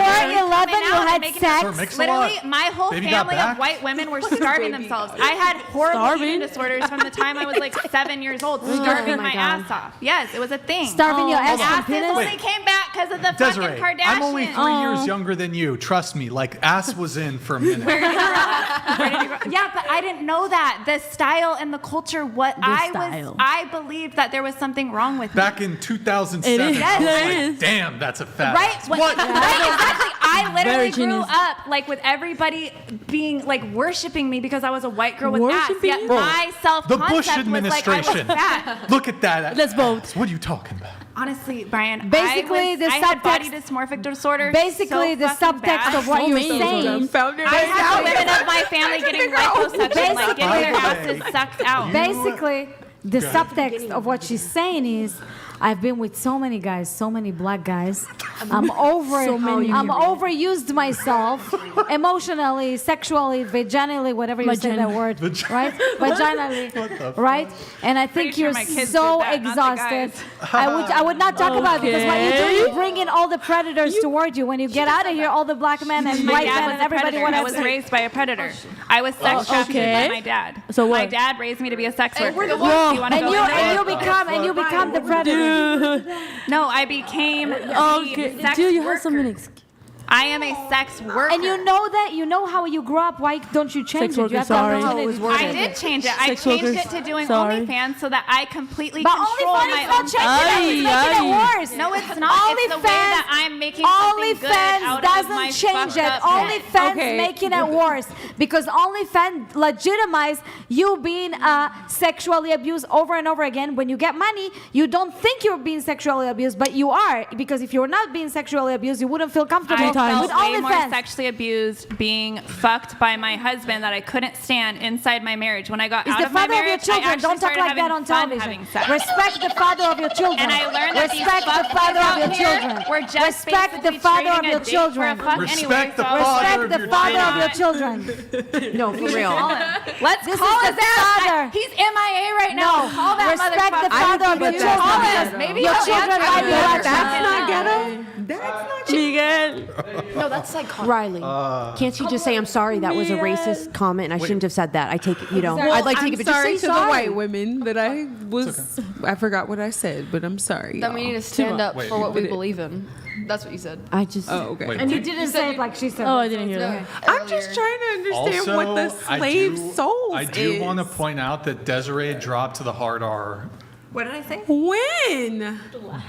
had sex. Literally, my whole Baby got family back? of white women were starving themselves. I had horrible eating disorders from the time I was like 7 years old, starving my ass off. Yes, it was a thing. Starving your ass and Asses penis? only came back because of the Desiree, fucking Kardashians. I'm only 3 years younger than you. Trust me. Like, ass was in for a minute. Yeah, but I didn't know that. The style and the culture, I believed that there was something wrong with me. Back in 2007, It is. I was Yes. like, damn, that's a fat Right? ass. Right, exactly. I literally Very grew genius. up like with everybody being like worshiping me because I was a white girl with ass. Worshiping Yet you? my The self-concept Bush was like I was administration. fat. Look at that. Let's vote. What are you talking about? Honestly, Brian, Basically, I had body subtext. dysmorphic disorder. Basically, the subtext of what you're saying. I had women of my family getting liposuction, like getting their asses sucked out. Basically, the subtext of what she's saying is, I've been with so many guys, so many black guys. I'm overused myself emotionally, sexually, vaginally, whatever you say that word, right? Vaginally, right? And I think Pretty sure you're my kids so did that, not the exhausted. guys. I would not talk about it because what you do, Okay. you bring in all the predators toward you. When you get out of here, all the black men and My white dad men was and a everybody predator. I wants was raised by a predator. I was sex trafficked okay. by my dad. So what? My dad raised me to be a sex worker. Do you Whoa. want to go into it? and you become the predator. No, I became Okay. the sex Do you worker. have something? I am a sex worker. And you know that, you know how you grew up. Why don't you change Sex it? worker, You have sorry. the opportunity. I did change it. I Sex changed workers, it to doing sorry. OnlyFans so that I completely But control OnlyFans my is not own. changing it. It's making it worse. No, it's not. It's the way that I'm making something good OnlyFans out of my doesn't change fucked it. up head. OnlyFans making it worse because OnlyFans legitimize you being sexually abused over and over again. When you get money, you don't think you're being sexually abused, but you are, because if you're not being sexually abused, you wouldn't feel comfortable I felt with way more OnlyFans. sexually abused being fucked by my husband that I couldn't stand inside my marriage. When I got Is out the of my father of your marriage, I children. actually Don't talk started like having that on fun television. having sex. Respect the father of your children. And I learned that Respect these the father of fuckboys your out here children. were just Respect the basically father of trading your a date for a children. fuck Respect anyway, the so I was father Respect of the your father of children. your children. No, for real. Let's This call is his the father. ass. He's MIA right now. No, Call that respect the motherfucker. father of your children. Call him. Maybe Your he'll children answer might be you. watching. That's not ghetto. Miguel. No, that's psychotic. Riley, can't you just say, I'm sorry, that was a racist comment, and I shouldn't have said that. I take it, I'd like to take it, but just sorry say to sorry. the white women that I was. I forgot what I said, but I'm sorry. That we need to stand up Wait, for what we did it. believe in. That's what you said. I just. Oh, okay. Wait, And you didn't say it like she said. Oh, I didn't hear that. I'm just trying to understand what the slave souls I do is. want to point out that Desiree dropped to the hard R. What did I say? When?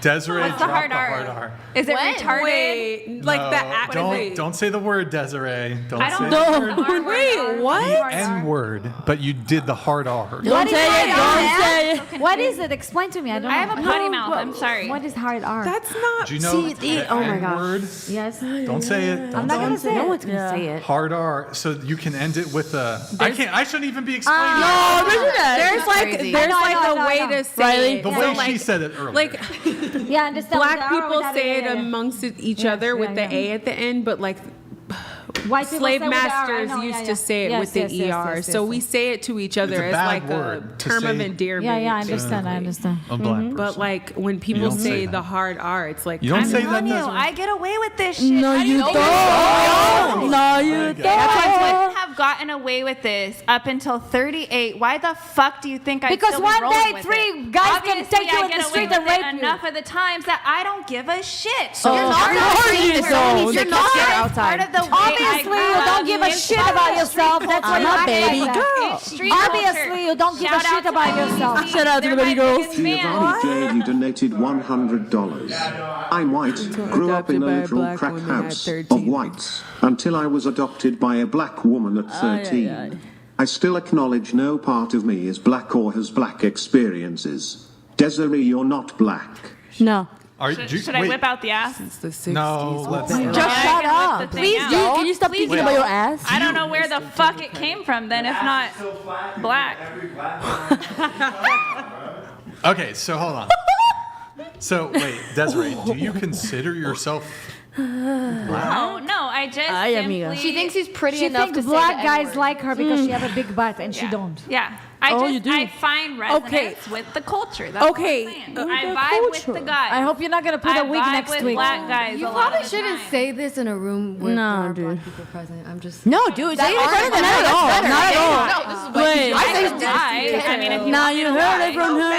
Desiree What's the dropped hard the R? hard R. Is it When? retarded? Wait, like No, the act. don't say the word, Desiree. Don't I say don't the know. Wait, what? N word, but you did the hard R. Don't say it. Don't say it. What is it? Explain to me. I don't know. I have a potty mouth. I'm sorry. What is hard R? That's not. Do you know See, the oh my N gosh. word? Yes. Don't say it. I'm not gonna say No it. one's gonna say it. Hard R, so you can end it with a. I can't. I shouldn't even be explaining. No, listen to that. There's like crazy. there's I know, like I a know, way I know. to say Riley? it. the So, way like, she said it earlier. like Yeah, I understand. black with the R people without say it, it amongst each other with the A at the end, but like White people slave say with the R. I masters know, used yeah, to say it yes, with the yes, yes, ER. yes, So yes, we yes. say it to each other as like a term of endearment. Yeah, I understand. I understand. A black But like when people don't say say that. the hard R, it's like You don't I'm say that, telling you, Desiree. I get away with this shit. No, How do you think don't. No, you I don't. would have gotten away with this up until 38. Why the fuck do you think I Because still one be rolling day with 3 it? guys can Obviously, take you I in get the away street with and it rape you. enough of the times that I don't give a shit. So you're not You're not part of the way Obviously, you don't give a shit about yourself. That's why I'm you're a acting baby like girl. that. Obviously, you don't give a shit about yourself. Shout out to the baby girls. Giovanni J, you donated $100. I'm white, grew up in a literal crack house of whites until I was adopted by a black woman at 13. I still acknowledge no part of me is black or has black experiences. Desiree, you're not black. No. Should I whip out the ass? No, let's Just not. shut up. Please do. Can you stop thinking about your ass? I don't know where the fuck it came from then, if not black. Okay, so hold on. So wait, Desiree, do you consider yourself black? No, I just Ay, simply... amiga. She thinks he's pretty She enough thinks to black say the guys N-word. like her because she have a big butt and she don't. Yeah. You do. I find resonance Okay. with the culture. That's Okay. what I'm saying. I vibe with the guys. I hope you're not gonna put I a wig vibe next with week. black guys You a lot probably of the shouldn't time. say this in a room where No, there are dude. black people present. I'm just No, dude, say it in front of them. Not at all. That's better. Not at all. No, this is what Wait. I can lie. I mean, if you Now want me you to heard lie. it from her.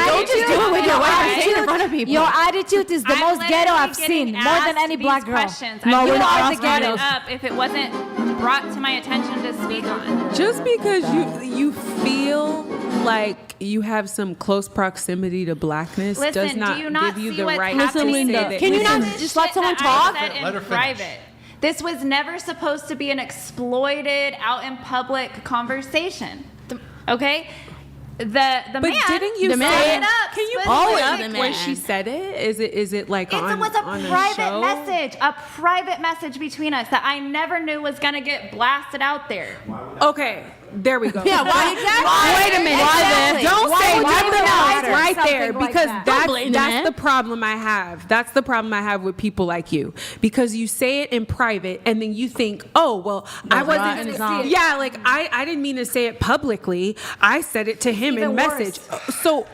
Don't just do it with your wife. Say it in front of people. Your attitude is the I'm most ghetto literally I've seen, getting more than asked any these black girl. questions. No, I we're would not not asking brought it those. up if it wasn't brought to my attention to speak on. Just because you feel like you have some close proximity to blackness does Listen, not do you not give you see the what's right happening? to Linda, say that. can you not This is just let shit someone that talk? I said Let her in finish. private. This was never supposed to be an exploited out in public conversation. Okay? The But man, didn't you the say man it? up Can you specifically- pull it up when she said it? Is it like It on was a on private show? message, a private message between us that I never knew was gonna get blasted out there. Okay, there we go. Yeah, why exactly? Wait a minute. Exactly. Don't Why say would you nothing lie else to right something there like because that? Don't blame the that's man. the problem I have. That's the problem I have with people like you because you say it in private and then you think, oh well, I That's wasn't. right, and it's not. Yeah, like I didn't mean to say it publicly. I said it to him in Even message. So.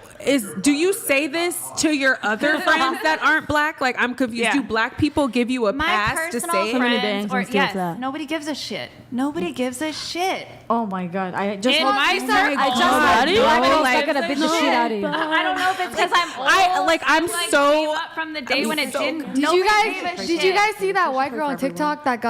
Do you say this to your other friends that aren't black? Like I'm confused. Yeah. Do black people give you a My pass to personal say it? friends, or and stuff yes, like that. nobody gives a shit. Nobody gives a shit. Oh my God! I just In hope my circle, I just hope no, black girls like- are gonna beat the shit out of you. I don't know if it's because I'm old. I'm so- gave up from the day when it didn't. Did nobody you guys gave a did shit. you guys see that white girl on TikTok that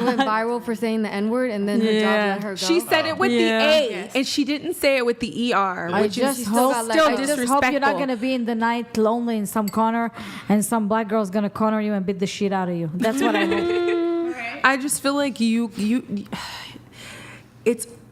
went viral for saying the N-word and then her job let her go? She said it with Yeah. the A, and she didn't say it with the ER, I which just is hope, still I just hope you're not disrespectful. gonna be in the night lonely in some corner, and some black girl's gonna corner you and beat the shit out of you. That's what I hope. I just feel like you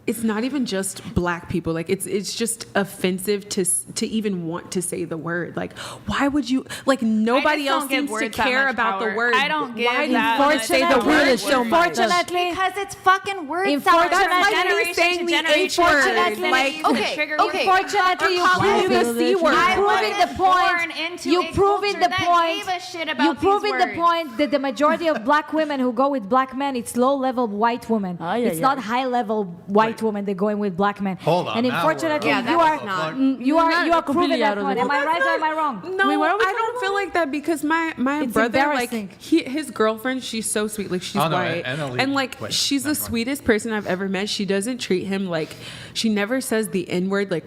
it's not even just black people. Like it's just offensive to even want to say the word. Like why would you? Like nobody else don't give seems to words that care much about power. the word. I don't give Why do you that want to much say the power. word so much? Unfortunately, Because it's fucking words. Unfortunately- that That's from like me generation saying to the generation. H word. Unfortunately, Like, you can okay, trigger okay. you. Unfortunately, you calling you the C word. I proving the wasn't born point. into You a proving culture the that point. gave a shit about You proving these the words. point that the majority of black women who go with black men, it's low-level white women. It's not high-level white women. They're going with black men. Hold on, And now unfortunately, we're- Yeah, you that's are not- you are Not proving completely that out of point. the Am I book. right or am I wrong? No, Wait, where are we I don't feel like that because my It's brother, like embarrassing. his girlfriend, she's so sweet. Like she's Oh, no, white, NLE and like wait, she's the never mind. sweetest person I've ever met. She doesn't treat him like she never says the N word. Like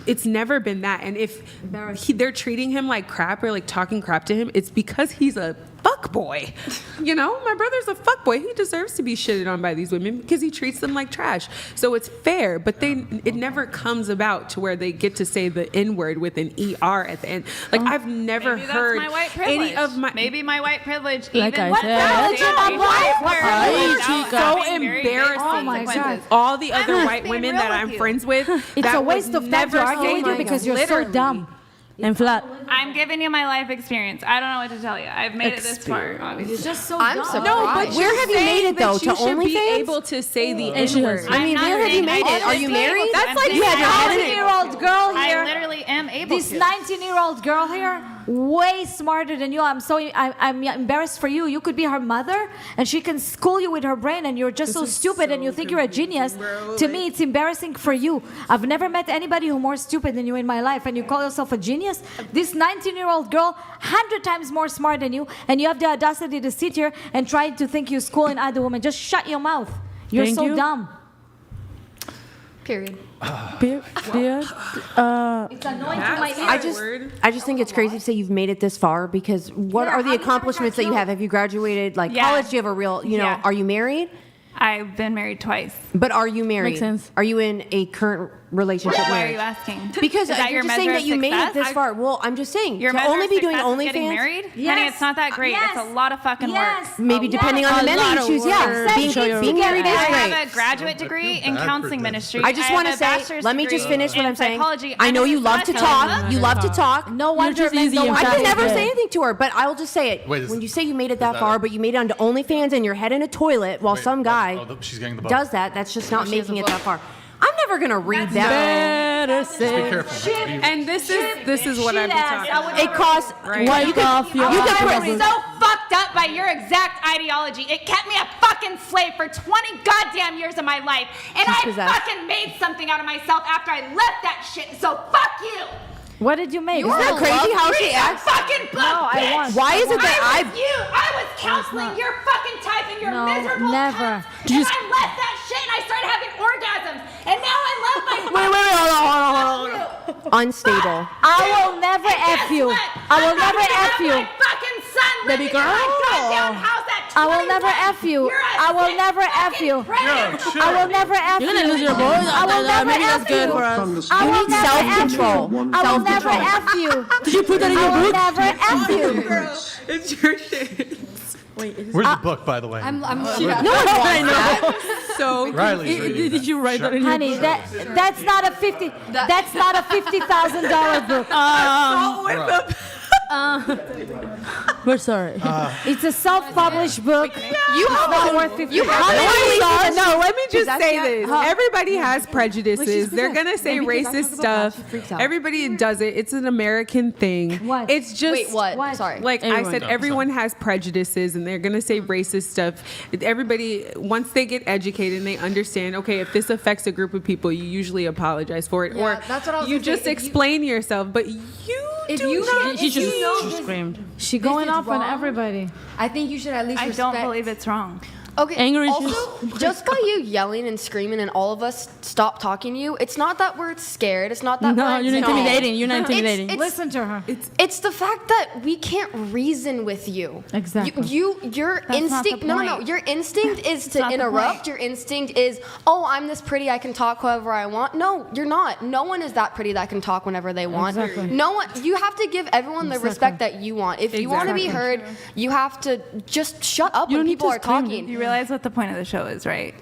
it's never been that. And if they're treating him like crap or like talking crap to him, it's because he's a fuck boy. You know, my brother's a fuck boy. He deserves to be shitted on by these women because he treats them like trash. So it's fair, but it never comes about to where they get to say the N word with an ER at the end. Like I've never Maybe heard that's my white privilege. any of my Maybe my white privilege. Like even I with said. that Privilege am I same black? white Ay, privilege chica. without so having very big embarrassing. Oh my consequences. God. All the other just white being women real that with I'm you. friends with, It's that a waste would of time to never argue say with you that. because you're so Literally. dumb. And flat. I'm giving you my life experience. I don't know what to tell you. I've made it this far, obviously. You're just so I'm dumb. surprised. No, but Where have you made it though? To you should be OnlyFans? able to say the And she N has. word. I mean, I'm not where have you saying made I it? Are you should be married? able to. That's I'm like saying you have I your literally- own- 19-year-old girl I here. literally am able This to. 19-year-old girl here way smarter than you. I'm embarrassed for you. You could be her mother, and she can school you with her brain, and you're just so stupid, and you think you're a genius. To me, it's embarrassing for you. I've never met anybody who's more stupid than you in my life, and you call yourself a genius? This 19-year-old girl, 100 times more smart than you, and you have the audacity to sit here and try to think you're schooling other women. Just shut your mouth. You're Thank so you. dumb. Period. It's annoying to my ears. I just think it's crazy to say you've made it this far, because what are the accomplishments that you have? Have you graduated college? Do you have a real, are you married? I've been married twice. But are you married? Makes sense. Are you in a current relationship? Why are marriage? you asking? Because Is that you're your just saying measure that of you made it success? this far. Well, I'm just saying Your to measure only of be doing success is OnlyFans. getting married? Yes. Honey, it's not that great. Yes. It's a lot of fucking work. Maybe depending on the men that you choose. Yeah, being married is I great. have a graduate degree in counseling ministry. I just want to say, let me just finish what I'm saying. I know you love to talk. You love to talk. No wonder men don't I want can to never do say it. anything to her, but I will just say it. When you say you made it that far, but you made it onto OnlyFans and your head in a toilet while some guy she's getting the book. does that's just not making it that far. I'm never gonna read that. Just be careful. And this is what I'm talking about. It costs. Right. You could so fucked up by your exact ideology. It kept me a fucking slave for 20 goddamn years of my life, and She's I possessed. fucking made something out of myself after I left that shit. So fuck you. What did you make? Isn't that crazy how she Read acts? your fucking book, No, I bitch. won't. Why is it that I was you? I was counseling your fucking type and your No, miserable never. cunts, and I left that shit and I started having orgasms, and now I love my. Hold on. Unstable. I will never F you. I will never F you. Fucking son Baby living in my girl. goddamn house at I will never 21. F you. You're a I will sick never F fucking you. predator. I will never F you. You're gonna lose your voice. I will never Maybe F that's good you. for us. I You will need never F self-control. you. I will never F you. Did you put that in I your will book? never F you. It's your shit. Where's the book, by the way? I'm No one wants that. So Riley's reading Did you write that in your Honey, book? that's not a $50,000 book. We're sorry. It's a self-published book. You It's not worth $50,000. No, let me just that's say not- this. huh? Everybody has prejudices. They're gonna say Maybe because I racist talk about stuff. she freaks out. Everybody does it. It's an American thing. What? It's just Wait, what? What? Sorry. like Everyone I said, does. everyone has prejudices, and they're gonna say racist stuff. Everybody, once they get educated and they understand, okay, if this affects a group of people, you usually apologize for it, Yeah, or that's what I was you gonna say. just If you- explain yourself. But you If do you not. She if you know just this- screamed. She this going is off on wrong, everybody. I think you should at least I respect. don't believe it's wrong. Okay. Anger also, issues. just by you yelling and screaming and all of us stop talking to you, it's not that we're scared. It's not that No, we're you're intimidating. You're not It's- intimidating. It's, Listen to her. it's the fact that we can't reason with you. Exactly. Your That's not instinct. the No, point. your instinct is to not the interrupt. point. Your instinct is, oh, I'm this pretty. I can talk however I want. No, you're not. No one is that pretty that can talk whenever they want. Exactly. No one. You have to give everyone the respect that you want. If you want to be heard, you have to just shut up You when don't need people to are scream. talking. You realize what the point of the show is, right?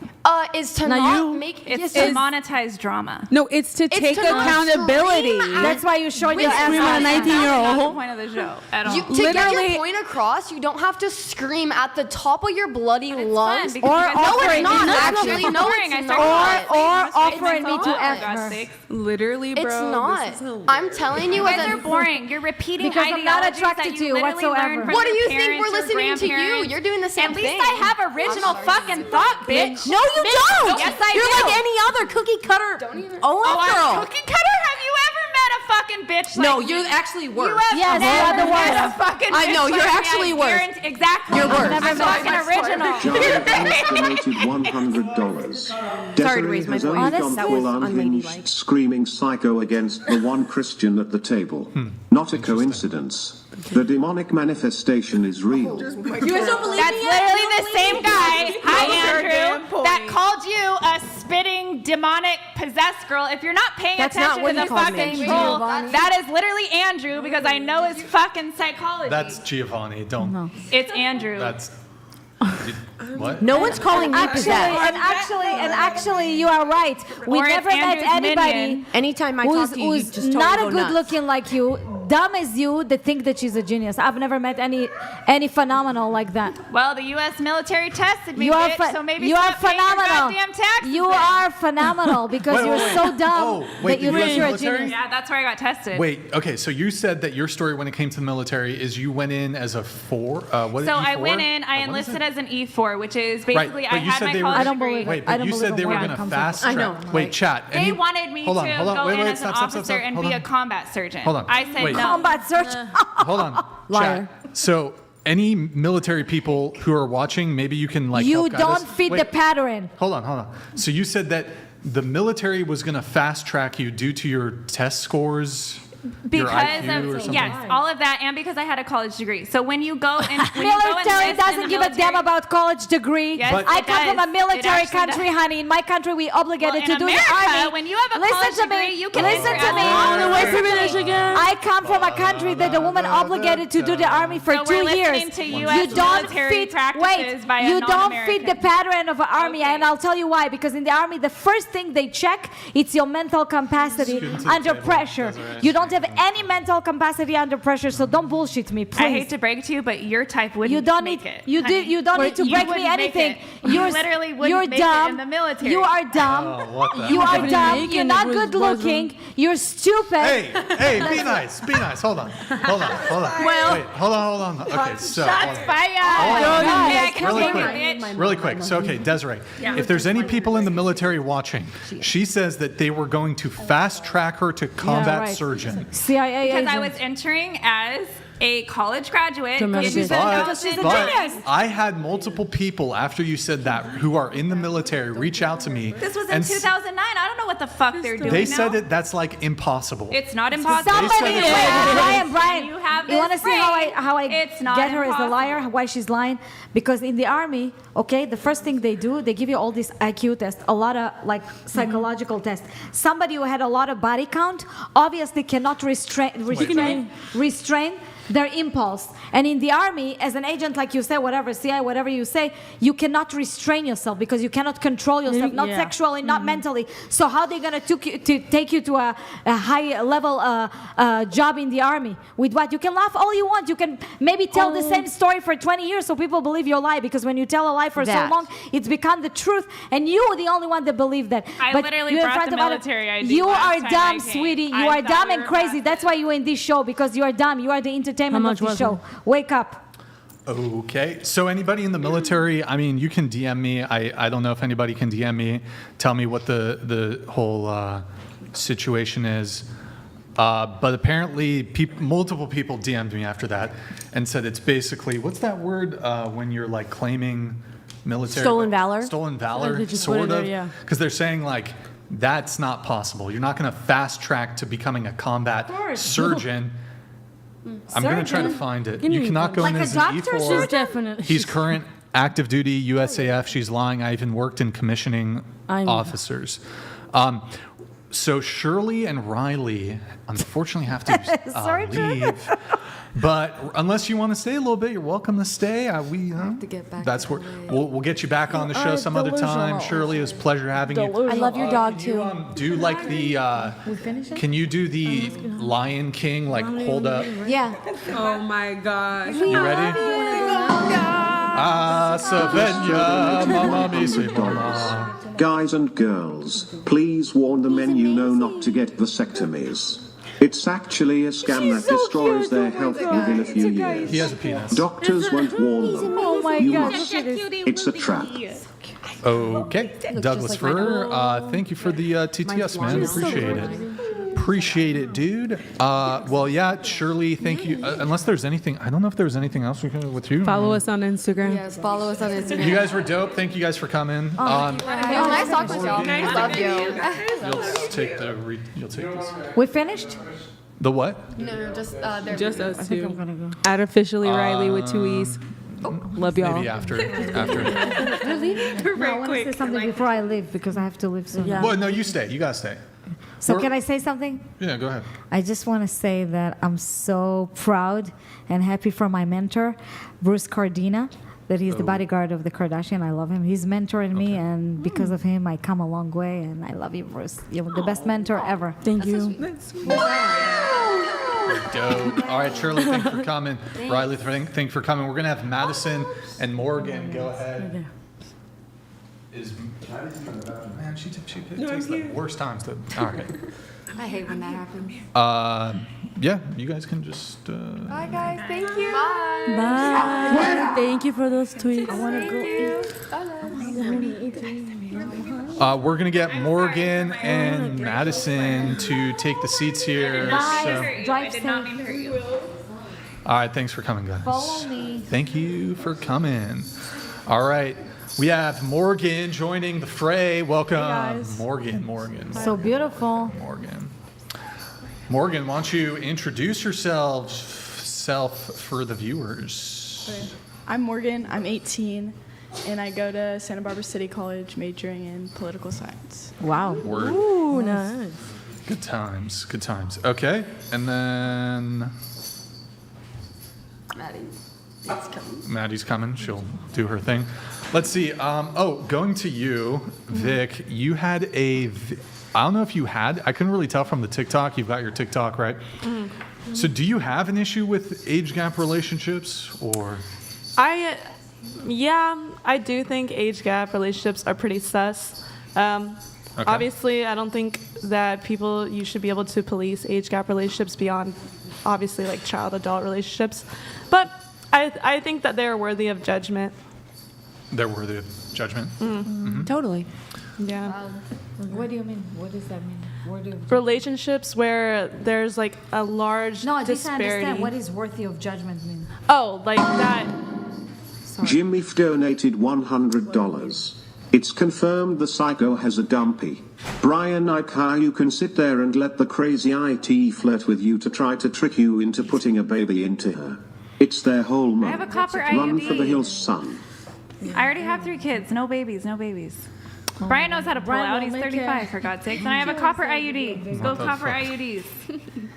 Is to Now not you- make It's yes, to monetize drama. No, it's to take to not accountability. scream at- That's why you showed your ass. Scream at a out. 19-year-old. That's not the point of the show at all. You, to get Literally- your point across, you don't have to scream at the top of your bloody lungs. because Or you guys no, offer it's it. not No, actually. No, boring. I it's started not. Or It's offering me so to hot, F for God's her. sake. Literally, bro. It's this not. is hilarious. I'm telling you, You guys as are a boring. You're repeating Because I'm not ideologies attracted that to you literally whatsoever. learned from What do your you think parents we're or listening to you? grandparents. You're doing the same At thing. least I have original fucking thought, bitch. No, you don't. Yes, I You're do. like any other cookie cutter Oh, girl. I'm cookie cutter? Have you ever met a fucking bitch like No, me? you're actually worse. You have Yes, never you are the met worst. a fucking I bitch know, you're like me. actually I worse. guarantee- Exactly. You're worse. I'm fucking original. John has donated $100. Sorry to Desiree raise my has voice. only gone Honestly, full that was unhinged, unladylike. screaming psycho against the one Christian at the table. Not a coincidence. The demonic manifestation is real. You guys don't believe That's me literally yet? the same guy, hi damn Andrew, point. that called you a spitting, demonic, possessed girl. If you're not paying That's not attention what to the he called fucking me. troll, Giovanni. that is literally Andrew because I know his fucking psychology. That's Giovanni. Don't. It's Andrew. That's. What? No one's calling me Actually, possessed. and actually, you are right. We Or it's never met Andrew's anybody minion. Anytime I who's, talk to you, you who's just totally not go a good nuts. looking like you dumb as you that think that she's a genius. I've never met any phenomenal like that. Well, the U.S. military tested me, You are bitch, so maybe you are stop paying your phenomenal. goddamn taxes. You then. are phenomenal because you're so dumb wait, that you the think US you're a military? genius. Yeah, that's where I got tested. Wait, okay, so you said that your story when it came to the military is you went in as a what? So I E4? went in, I What is enlisted it? as an E4, which is basically but I you had said my they were- college I don't degree. believe it. Wait, I but don't you believe said they it. were Yeah, going it to comes fast with- track. Wait, chat. They wanted me hold on, to hold on, go wait, in wait, as stop, an stop, stop, officer stop, and hold be on. a combat surgeon. Hold on. I said Wait. no. Combat search. Hold on. Liar. Chat. So any military people who are watching, maybe you can like You help guide don't us. fit the Wait, pattern. Hold on. So you said that the military was going to fast track you due to your test scores. Your Because IQ or of something? yes, all of that, and because I had a college degree. So when you go and when you go Military enlist in doesn't the give a damn military- about college degree. Yes, But- I it come from does. a military It actually country, does. honey. In my country, we obligated Well, to in do America, the army. when you have a listen college to me. degree, you can listen enter to me. as a Listen to finish me. again. I come from a country that the woman obligated to do the army for So 2 we're years. listening to US military practices by a you don't fit non-American. the pattern of an army, and I'll tell you why. Because in the army, the first thing they check it's your mental capacity Scoot to the under table, pressure. Desiree. You don't have any mental capacity under pressure, so don't bullshit me, please. I hate to break it to you, but your type wouldn't You don't make need it. you honey. do you don't need to You break me wouldn't make anything. it. You literally wouldn't you're make dumb. it in the military. You are dumb. Oh, what the You hell? are wouldn't dumb. make You're it not if it was good looking. You're stupid. Hey, be nice. Hold on. Well- Wait, hold on. Okay, so Shots fired. Oh, Yeah, I can really take quick. it, bitch. Really quick. So, okay, Desiree, if there's any people in the military watching, she says that they were going to fast track her to combat right. surgeon. CIA Because I agent. was entering as a college graduate. Tremendous. in She's a- 2009. genius. I had multiple people after you said that who are in the military reach out to me. This was in and 2009. I don't know what the fuck they're doing They now. said that that's like impossible. It's not impossible. Somebody, They said wait, it. Brian, You have you want to this see how I brain. It's not get her as a impossible. liar? Why she's lying? Because in the army, okay, the first thing they do, they give you all these IQ tests, a lot of like psychological tests. Somebody who had a lot of body count obviously cannot restrain their impulse. And in the army, as an agent, like you say, whatever, CIA, whatever you say, you cannot restrain yourself because you cannot control yourself, not Yeah. sexually, not mentally. So how are they going to take you to a high level job in the army? With what? You can laugh all you want. You can maybe tell the same story for 20 years so people believe your lie, because when you tell a lie for so That. long, it's become the truth. And you are the only one that believe that. I But literally you're in brought front the of other- military ID You last are time dumb, I came. sweetie. You I are thought dumb we and were crazy. classmates. That's why you're in this show, because you are dumb. You are the entertainment How of much this was show. Wake up. Okay, so anybody in the military, I mean, you can DM me. I don't know if anybody can DM me. Tell me what the whole situation is. But apparently, multiple people DM'd me after that and said it's basically, what's that word when you're like claiming military? Stolen valor? Stolen They valor, just put sort it there, of. yeah. Because they're saying like, that's not possible. You're not going to fast track to becoming a combat surgeon. I'm going to try to find it. Can You you cannot go in Like as a an doctor E4. surgeon? Definitely. He's current active duty USAF. She's lying. I even worked in commissioning officers. So Shirley and Riley, unfortunately, have to Sorry, leave. But unless you want to stay a little bit, you're welcome to stay. We have to get back that's to where LA. we'll get you back on the show some other time. Shirley, it was a pleasure having you. I love your dog too. Do like the. Can you do the Lion King? Like hold up. Yeah. Oh my gosh. You ready? Ah, Savenya, mama mi sweet mama. Guys and girls, please warn the men you know not to get vasectomies. It's actually a scam that destroys their health within a few years. He has a penis. Doctors won't warn them. Oh my You God. must. It's a trap. Okay, Douglas Fur, thank you for the TTS, man. Appreciate it. Appreciate it, dude. Well, yeah, Shirley, thank you. Unless there's anything, I don't know if there's anything else we can do with you. Follow us on Instagram. Yes, follow us on Instagram. You guys were dope. Thank you guys for coming. Nice talking with y'all. Love you. You'll take you'll take this. We finished? The what? No, just Just us two. I'm gonna go. Artificially Riley with 2 E's. Love y'all. Maybe after. Really? No, I want to say something before I leave because I have to leave soon. Well, no, you stay. You gotta stay. So can I say something? Yeah, go ahead. I just want to say that I'm so proud and happy for my mentor, Bruce Cardina, that he's the bodyguard of the Kardashian. I love him. He's mentoring me, and because of him, I come a long way. And I love you, Bruce. You're the best mentor ever. Thank you. Dope. All right, Shirley, thanks for coming. Riley, thanks for coming. We're going to have Madison and Morgan go ahead. Man, she takes the worst times to. All right. I hate when that happens. Yeah, you guys can just. Bye, guys. Thank you. Bye. Thank you for those tweets. I want to go. We're gonna get Morgan and Madison to take the seats here. Drive did not mean to hurt you. All right, thanks for coming, guys. Follow me. Thank you for coming. All right, we have Morgan joining the fray. Welcome, guys. Morgan. So beautiful. Morgan, why don't you introduce yourself for the viewers? Okay. I'm Morgan. I'm 18, and I go to Santa Barbara City College, majoring in political science. Wow. Word. Ooh, nice. Good times. Okay, and then Maddie's coming. She'll do her thing. Let's see. Going to you, Vic. You had I don't know if you had. I couldn't really tell from the TikTok. You've got your TikTok, right? Mm-hmm. So do you have an issue with age gap relationships, or? I do think age gap relationships are pretty sus. Obviously, I don't think that you should be able to police age gap relationships beyond, obviously, like child-adult relationships. But I think that they're worthy of judgment. They're worthy of judgment? Mm-hmm. Totally. Yeah. What do you mean? What does that mean? Relationships where there's like a large disparity. No, I just understand what is worthy of judgment mean. Oh, like that. Jimmy donated $100. It's confirmed the psycho has a dumpy. Brian, like how you can sit there and let the crazy IT flirt with you to try to trick you into putting a baby into her. It's their whole I have a copper IUD. Run for the hills, son. I already have 3 kids. No babies. Brian knows how to pull out. He's 35, for God's sake. And I have a copper IUD. Let's go copper IUDs.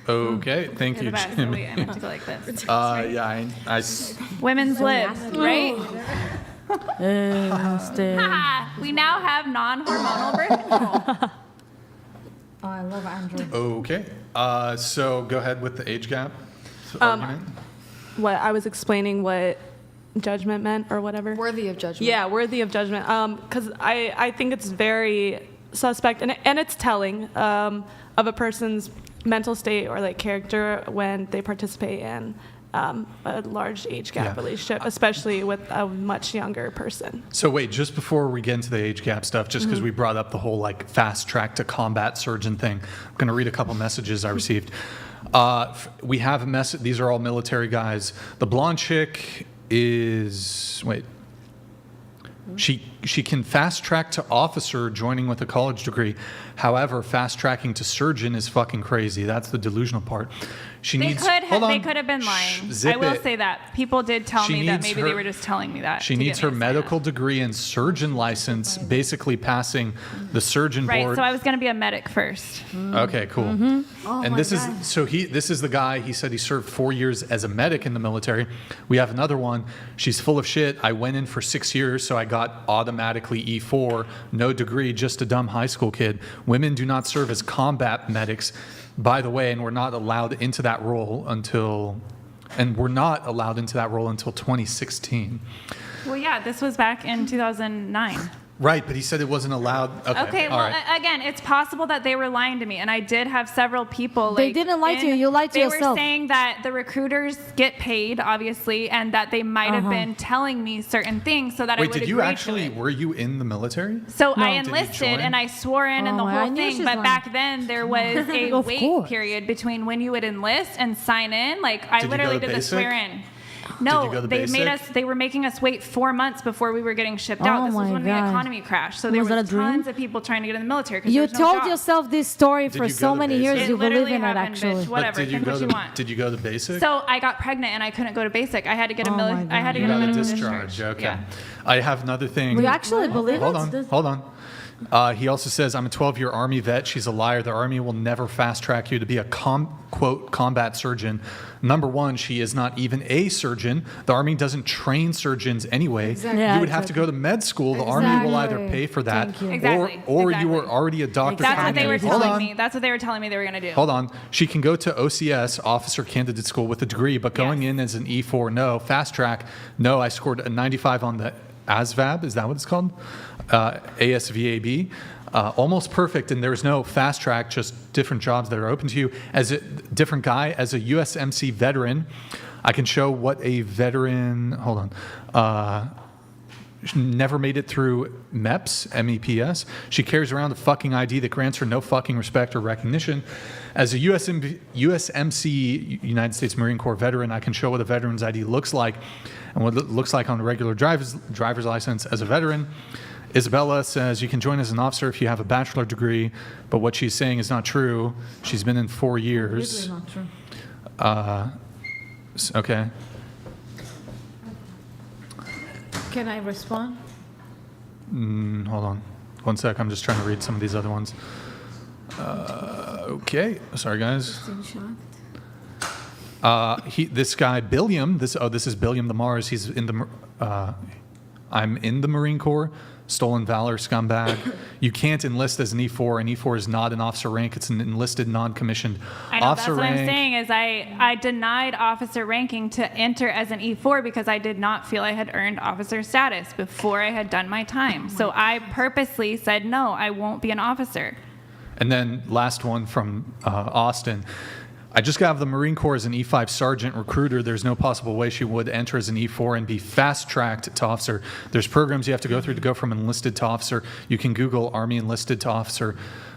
Okay, thank you, Jimmy. Wait, I have to go like this. I Women's libs, right? Stay. We now have non-hormonal birth control. Oh, I love Andrew. Okay, so go ahead with the age gap argument. What I was explaining what judgment meant or whatever. Worthy of judgment. Yeah, worthy of judgment. Because I think it's very suspect and it's telling of a person's mental state or like character when they participate in a large age gap relationship, especially with a much younger person. So wait, just before we get into the age gap stuff, just because we brought up the whole like fast track to combat surgeon thing, I'm going to read a couple messages I received. We have a message. These are all military guys. The blonde chick is she can fast track to officer joining with a college degree. However, fast tracking to surgeon is fucking crazy. That's the delusional part. They could have been lying. I will say that. People did tell me that maybe they were just telling me that. She needs her medical degree and surgeon license, basically passing the surgeon board. Right, so I was going to be a medic first. Okay, cool. Oh And this is the guy, he said he served 4 years as a medic in the military. We have another one. She's full of shit. I went in for 6 years, so I got automatically E4, no degree, just a dumb high school kid. Women do not serve as combat medics, by the way, and we're not allowed into that role until 2016. Well, yeah, this was back in 2009. Right, but he said it wasn't allowed. Okay, well, again, it's possible that they were lying to me, and I did have several people. They didn't lie to you. You lied to yourself. They were saying that the recruiters get paid, obviously, and that they might have been telling me certain things so that I would agree to it. Wait, did you actually, were you in the military? So I enlisted, and I swore in and the whole thing, but back then there was a wait period between when you would enlist and sign in. Like, I literally did the swear in. No, they were making us wait 4 months before we were getting shipped out. This was when the economy crashed. So there was tons of people trying to get in the military. You told yourself this story for so many years. You believe in it, actually. Bitch. Whatever. Think what you want. Did you go to basic? So I got pregnant and I couldn't go to basic. I had to get a medical discharge. Okay. Yeah. I have another thing. We actually believe Hold on. He also says, I'm a 12-year Army vet. She's a liar. The Army will never fast-track you to be a, quote, combat surgeon. Number one, she is not even a surgeon. The Army doesn't train surgeons anyway. Exactly. You would have to go to med school. The Army will either pay for that, or you were already a doctor. That's what they were telling me. That's what they were telling me they were going to do. Hold on. She can go to OCS, Officer Candidate School, with a degree, but going in as an E4, no. Fast track, no. I scored a 95 on the ASVAB. Is that what it's called? ASVAB. Almost perfect, and there's no fast track, just different jobs that are open to you. As a different guy, as a USMC veteran, I can show what a veteran, hold on, never made it through MEPS, MEPS. She carries around a fucking ID that grants her no fucking respect or recognition. As a USMC, United States Marine Corps veteran, I can show what a veteran's ID looks like and what it looks like on a regular driver's license. As a veteran, Isabella says you can join as an officer if you have a bachelor degree, but what she's saying is not true. She's been in 4 years. Really not true. Okay. Can I respond? Hold on. 1 sec. I'm just trying to read some of these other ones. Okay. Sorry, guys. This guy, Billiam, this is Billiam the Mars. He's in the, I'm in the Marine Corps. Stolen valor, scumbag. You can't enlist as an E4. An E4 is not an officer rank. It's an enlisted, non-commissioned I know, officer that's what rank. I'm saying is I denied officer ranking to enter as an E4 because I did not feel I had earned officer status before I had done my time. So I purposely said, no, I won't be an officer. And then last one from Austin. I just got out of the Marine Corps as an E5 sergeant recruiter. There's no possible way she would enter as an E4 and be fast-tracked to officer. There's programs you have to go through to go from enlisted to officer. You can Google Army enlisted to officer.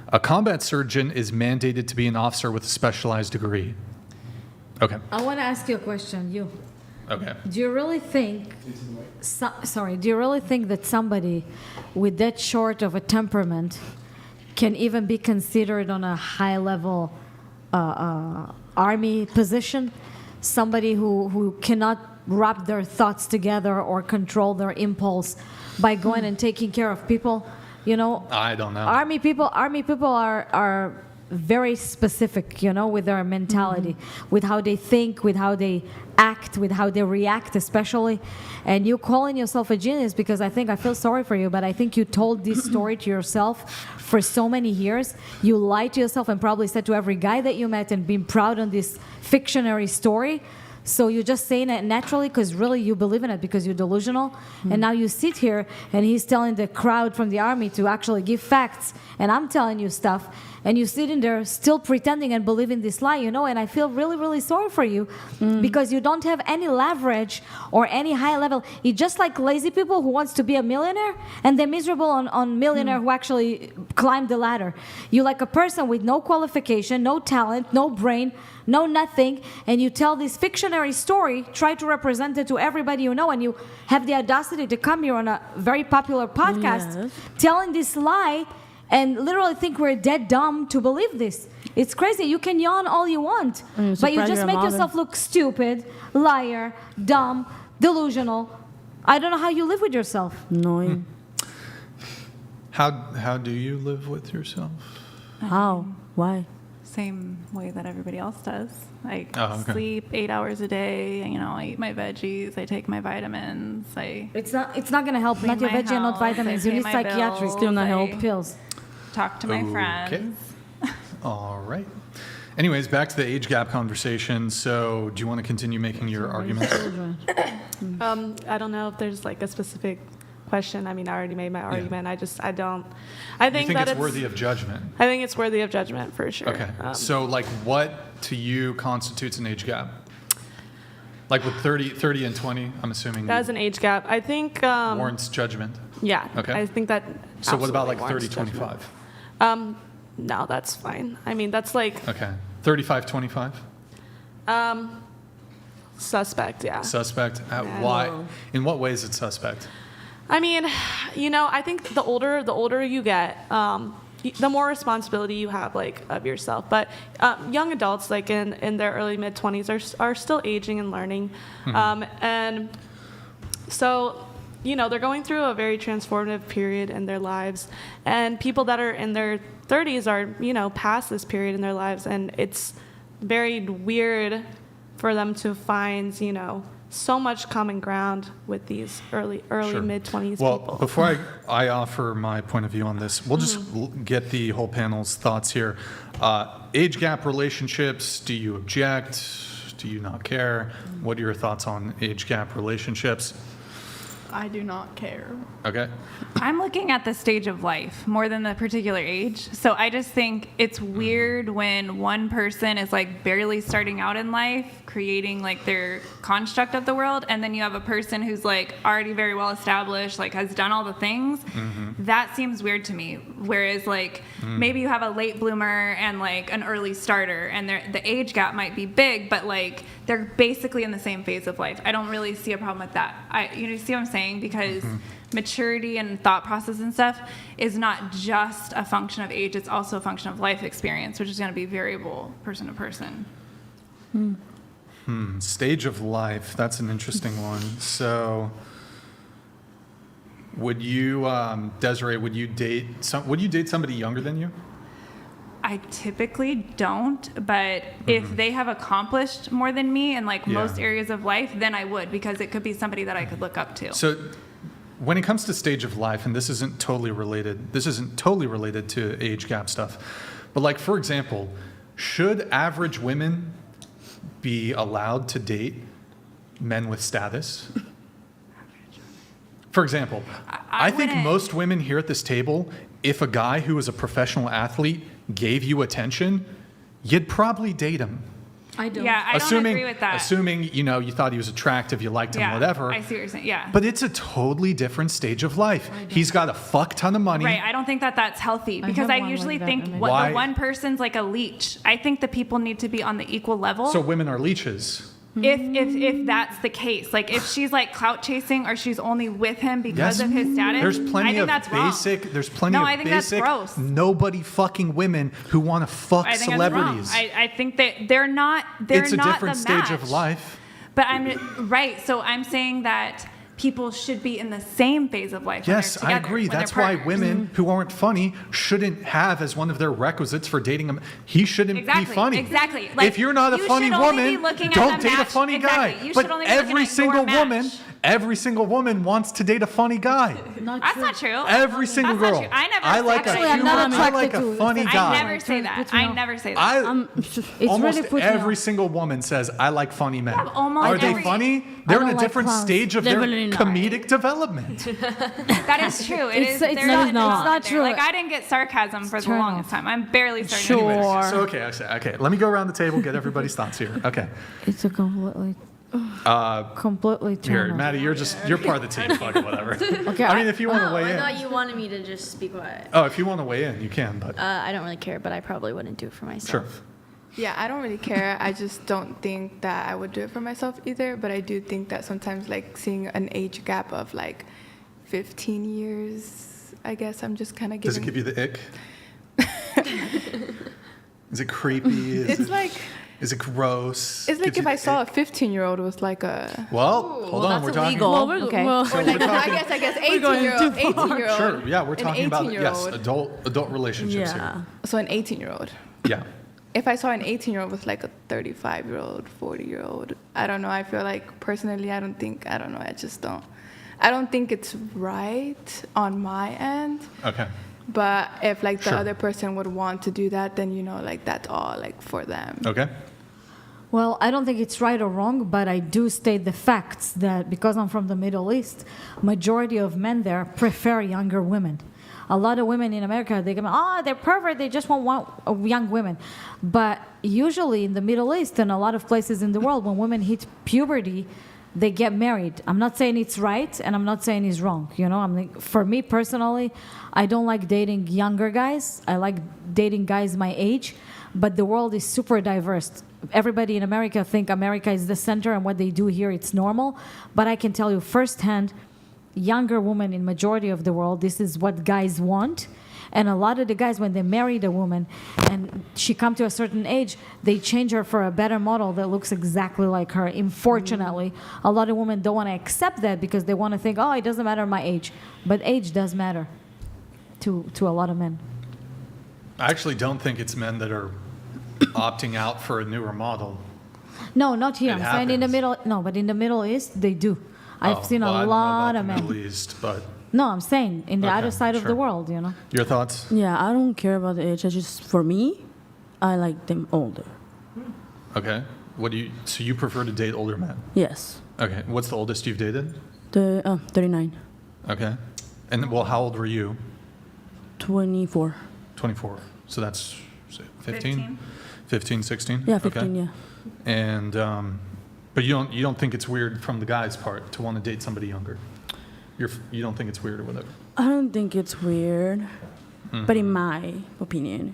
A combat surgeon is mandated to be an officer with a specialized degree. Okay. I want to ask you a question. You. Okay. Do you really think? Do you really think that somebody with that short of a temperament can even be considered on a high-level army position? Somebody who cannot wrap their thoughts together or control their impulse by going and taking care of people, you know? I don't know. Army people are very specific, you know, with their mentality, with how they think, with how they act, with how they react, especially. And you calling yourself a genius because I feel sorry for you, but I think you told this story to yourself for so many years. You lied to yourself and probably said to every guy that you met and being proud on this fictionary story. So you're just saying it naturally because really you believe in it because you're delusional. And now you sit here and he's telling the crowd from the army to actually give facts. And I'm telling you stuff. And you're sitting there still pretending and believing this lie, you know. And I feel really, really sorry for you because you don't have any leverage or any high level. It's just like lazy people who wants to be a millionaire and they're miserable on millionaire who actually climbed the ladder. You're like a person with no qualification, no talent, no brain, no nothing, and you tell this fictionary story, try to represent it to everybody you know, and you have the audacity to come here on a very popular podcast telling this lie and literally think we're dead dumb to believe this. It's crazy. You can yawn all you want, but you just make yourself look stupid, liar, dumb, delusional. I don't know how you live with yourself. Annoying. How do you live with yourself? How? Why? Same way that everybody else does. I okay. sleep 8 hours a day. You know, I eat my veggies. I take my vitamins. It's not gonna help. Not your veggie and not vitamins. You need psychiatric. Still not help. Pills. Talk to my friends. All right. Anyways, back to the age gap conversation. So, do you want to continue making your arguments? I don't know if there's like a specific question. I mean, I already made my argument. I think you that it's worthy of judgment? I think it's worthy of judgment for sure. Okay. So, like, what to you constitutes an age gap? Like with 30 and 20, I'm assuming. That's an age gap. I think warrants judgment. Yeah. Okay. I think that. So what about like warrants 30, 25? No, that's fine. I mean, that's like. Okay. 35, 25? Suspect, yeah. Suspect. Why? In what ways it's suspect? I mean, you know, I think the older you get, the more responsibility you have, like, of yourself. But young adults, like in their early mid-20s, are still aging and learning, and so they're going through a very transformative period in their lives, and people that are in their 30s are, past this period in their lives, and it's very weird for them to find, so much common ground with these early mid-20s people. Well, before I offer my point of view on this, we'll just get the whole panel's thoughts here. Age gap relationships, do you object? Do you not care? What are your thoughts on age gap relationships? I do not care. Okay. I'm looking at the stage of life more than the particular age. So I just think it's weird when one person is like barely starting out in life, creating like their construct of the world, and then you have a person who's like already very well established, like has done all the things. That seems weird to me. Whereas like maybe you have a late bloomer and like an early starter, and the age gap might be big, but like they're basically in the same phase of life. I don't really see a problem with that. You see what I'm saying? Because maturity and thought process and stuff is not just a function of age, it's also a function of life experience, which is going to be variable person to person. Stage of life, that's an interesting one. So would you, Desiree, would you date somebody younger than you? I typically don't, but if they have accomplished more than me in like most areas of life, then I would, because it could be somebody that I could look up to. So when it comes to stage of life, and this isn't totally related to age gap stuff, but like, for example, should average women be allowed to date men with status? For example, I think most women here at this table, if a guy who is a professional athlete gave you attention, you'd probably date him. I don't. Yeah, I don't agree with that. Assuming, you thought he was attractive, you liked him, whatever. I see what you're saying, yeah. But it's a totally different stage of life. He's got a fuck ton of money. Right, I don't think that that's healthy, because I usually think the one person's like a leech. I think the people need to be on the equal level. So women are leeches. If that's the case, like if she's like clout chasing or she's only with him because of his status, there's plenty of basic. There's plenty of basic. That's gross. Nobody fucking women who want to fuck celebrities. I think that they're not. It's a different stage of life. But I'm right. So I'm saying that people should be in the same phase of life. Yes, I agree. That's why women who aren't funny shouldn't have as one of their requisites for dating him. He shouldn't be funny. Exactly. Like, if you're not a funny woman, don't date a funny guy. But every single woman wants to date a funny guy. That's not true. Every single girl. I like a funny guy. I never say that. I never say that. Almost every single woman says, I like funny men. Are they funny? They're in a different stage of their comedic development. That is true. It's not true. Like, I didn't get sarcasm for the longest time. I'm barely starting to. Anyways, so okay. Let me go around the table, get everybody's thoughts here. Okay. It's a completely here, Maddie, you're part of the team. Fuck it, whatever. Okay. I mean, if you want to weigh in. I thought you wanted me to just be quiet. Oh, if you want to weigh in, you can. But I don't really care, but I probably wouldn't do it for myself. Sure. Yeah, I don't really care. I just don't think that I would do it for myself either. But I do think that sometimes, like, seeing an age gap of like 15 years, I guess I'm just kind of giving. Does it give you the ick? Is it creepy? Is it gross? It's like if I saw a 15-year-old with like a. Well, hold on, we're talking. Okay. Or like, I guess 18-year-old. 18-year-old. Sure. Yeah, we're talking about adult relationships here. So an 18-year-old. Yeah. If I saw an 18-year-old with like a 35-year-old, 40-year-old, I don't know. I feel like personally, I don't think it's right on my end. Okay. But if like the other person would want to do that, then like that's all like for them. Okay. Well, I don't think it's right or wrong, but I do state the facts that because I'm from the Middle East, majority of men there prefer younger women. A lot of women in America, they go, they're pervert, they just want young women. But usually in the Middle East and a lot of places in the world, when women hit puberty, they get married. I'm not saying it's right, and I'm not saying it's wrong. For me personally, I don't like dating younger guys. I like dating guys my age, but the world is super diverse. Everybody in America think America is the center, and what they do here, it's normal. But I can tell you firsthand, younger women in majority of the world, this is what guys want. And a lot of the guys, when they marry the woman and she come to a certain age, they change her for a better model that looks exactly like her. Unfortunately, a lot of women don't want to accept that because they want to think, oh, it doesn't matter my age. But age does matter to a lot of men. I actually don't think it's men that are opting out for a newer model. No, not here. It I'm saying in the happens. Middle. No, but in the Middle East, they do. I've seen well, I a don't know lot about of the men. Middle East, but No, I'm saying in the Okay, other side of sure. the world, you know. your thoughts? Yeah, I don't care about the age. I just, for me, I like them older. Okay. So you prefer to date older men? Yes. Okay. What's the oldest you've dated? 39. Okay. And well, how old were you? 24. 24. So that's 15? 15, 16? Yeah, 15, yeah. And but you don't think it's weird from the guy's part to want to date somebody younger? You don't think it's weird or whatever? I don't think it's weird, Mhm. but in my opinion,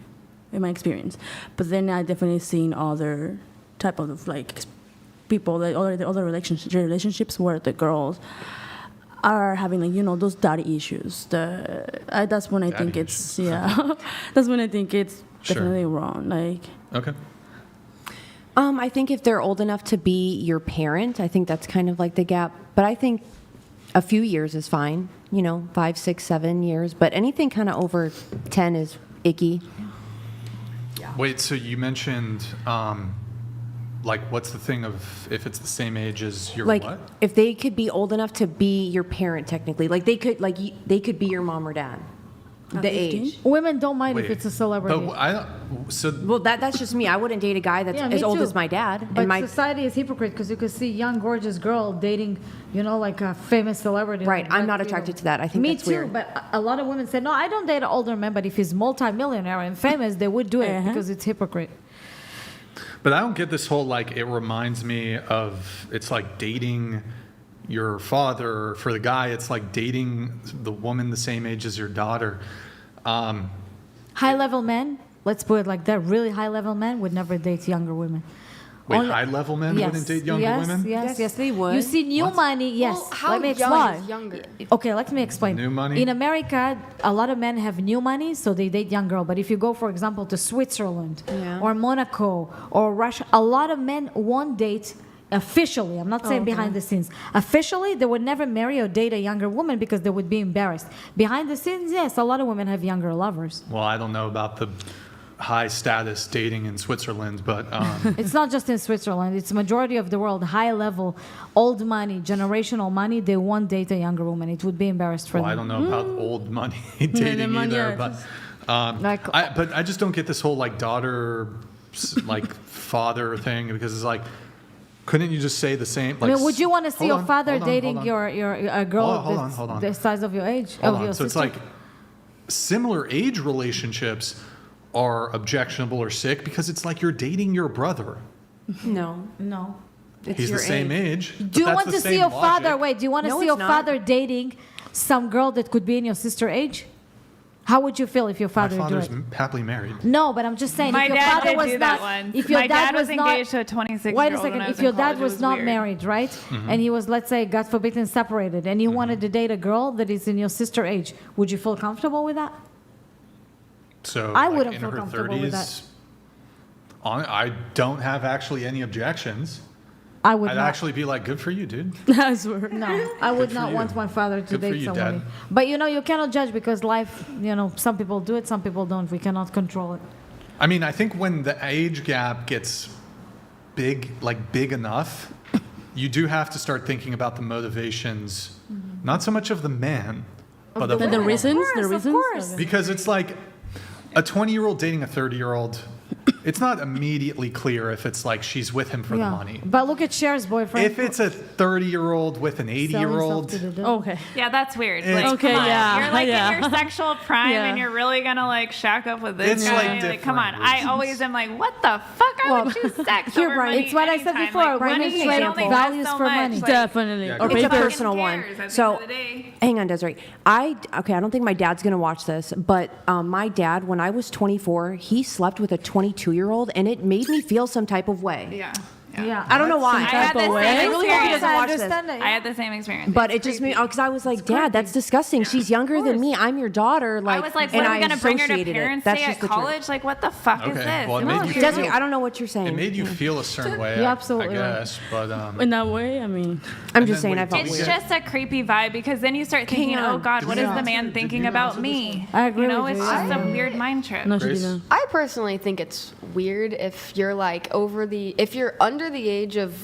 in my experience. But then I definitely seen other type of like people, like other relationships where the girls are having like those daddy issues. That's when I Daddy think it's that's when I think it's definitely wrong. Like Okay. I think if they're old enough to be your parent, I think that's kind of like the gap. But I think a few years is fine, 5, 6, 7 years. But anything kind of over 10 is icky. Wait, so you mentioned like what's the thing of if it's the same age as your Like what? if they could be old enough to be your parent technically, like they could be your mom or dad. The age. Women don't mind if Wait, it's a celebrity. But well, that's just me. I wouldn't date a guy that's Yeah, me as old too. as my dad. But and society is hypocrite because you could see young, gorgeous girl dating, like a famous celebrity. Right, like I'm that, not attracted to that. I think Me that's too, weird. but a lot of women say, no, I don't date an older man, but if he's multimillionaire and famous, they would do it because it's hypocrite. But I don't get this whole like it reminds me of it's like dating your father. For the guy, it's like dating the woman the same age as your daughter. High-level men, let's put it like that, really high-level men would never date younger women. Wait, high-level men wouldn't date younger women? Yes, they would. You see new money, yes. Well, how let me young explain. is younger? Okay, let me explain. New money? In America, a lot of men have new money, so they date young girl. But if you go, for example, to Switzerland or Monaco or Russia, a lot of men won't date officially. I'm not saying behind the scenes. Officially, they would never marry or date a younger woman because they would be embarrassed. Behind the scenes, yes, a lot of women have younger lovers. Well, I don't know about the high status dating in Switzerland, but It's not just in Switzerland. It's majority of the world, high level, old money, generational money. They won't date a younger woman. It would be embarrassed for well, them. I don't know about old money dating either. But but I just don't get this whole like daughter, like father thing because it's like. Couldn't you just say the same? Like, would you want to see your father dating hold your a girl hold on. the size of your age? Hold of on. your So sister? it's like similar age relationships are objectionable or sick because it's like you're dating your brother. No. He's the same age. Do you want to see your father? Wait, do you want to No, see it's your not. father dating some girl that could be in your sister age? How would you feel if your My father did father's it? happily married. No, but I'm just saying. My if your dad father did was do not, that once. if your My dad dad was not, engaged to a 26-year-old wait a when second. I was If in your dad college, it was was not weird. married, right, and he was, let's say, God forbid, separated, and he wanted to date a girl that is in your sister age, would you feel comfortable with that? So I like, wouldn't in feel her comfortable with 30s, I don't have actually any objections. I would I'd not. actually be like, good for you, dude. I swear. No, I would Good for not you. want my father to Good for date you, somebody. Dad. But you cannot judge because life, some people do it, some people don't. We cannot control it. I mean, I think when the age gap gets big enough, you do have to start thinking about the motivations, not so much of the man, but of The reasons? Of course. because it's like a 20-year-old dating a 30-year-old. It's not immediately clear if it's like she's with him for the money. But look at Cher's boyfriend. If it's a 30-year-old with an 80-year-old, Okay. Yeah, that's weird. It's- Like, Okay, come on. yeah, You're like yeah. in your sexual prime Yeah. and you're really gonna like shack up with this It's, guy. like, Come on. different I always am like, what the fuck? I would choose sex here, over Brian, money it's what I said anytime. before. Like, Women money trade only values costs so for much. money. Like, Definitely. Yeah, Or It's a paper. personal one. cares at the end So, of the day? hang on, Desiree. I don't think my dad's gonna watch this, but my dad, when I was 24, he slept with a 22-year-old, and it made me feel some type of way. Yeah. Yeah. I don't know why. I had the same I really hope he experience. doesn't watch this. I had the same experience. But it just made because I was like, Dad, that's disgusting. She's younger than me. I'm your daughter. Like, I was like, and what are we I gonna bring her to associated it. parents' That's day just at the truth. college? Like, what the fuck is Okay, this? well, it made you Desiree, feel- I don't know what you're saying. It made you feel a certain way. You're I absolutely right. guess, but In that way, I mean, I'm just saying I felt It's weird. just a creepy vibe because then you start thinking, oh God, what is the man thinking about me? I agree You know, with it's you, just yeah. a weird mind trip. no, she didn't. I personally think it's weird if you're like if you're under the age of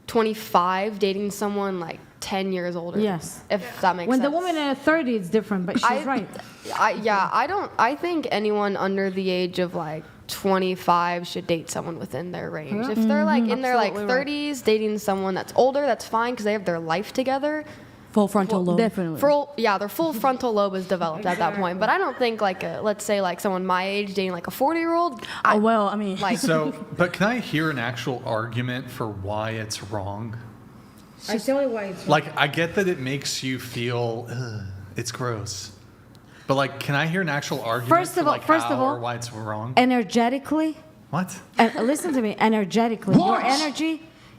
25 dating someone like 10 years older. Yes. If that makes When sense. the woman in her 30s, it's different, but she's right. I think anyone under the age of like 25 should date someone within their range. If they're like in their like 30s dating someone that's older, that's fine because they have their life together. Full frontal lobe. Definitely. Their full frontal lobe is developed at that point. But I don't think like let's say like someone my age dating like a 40-year-old. Well, I mean, like So, but can I hear an actual argument for why it's wrong? I tell you why it's Like, I get that it makes you feel, it's gross. But like, can I hear an actual argument First for of all- like first how of all, or why it's wrong? energetically. What? Listen to me, energetically.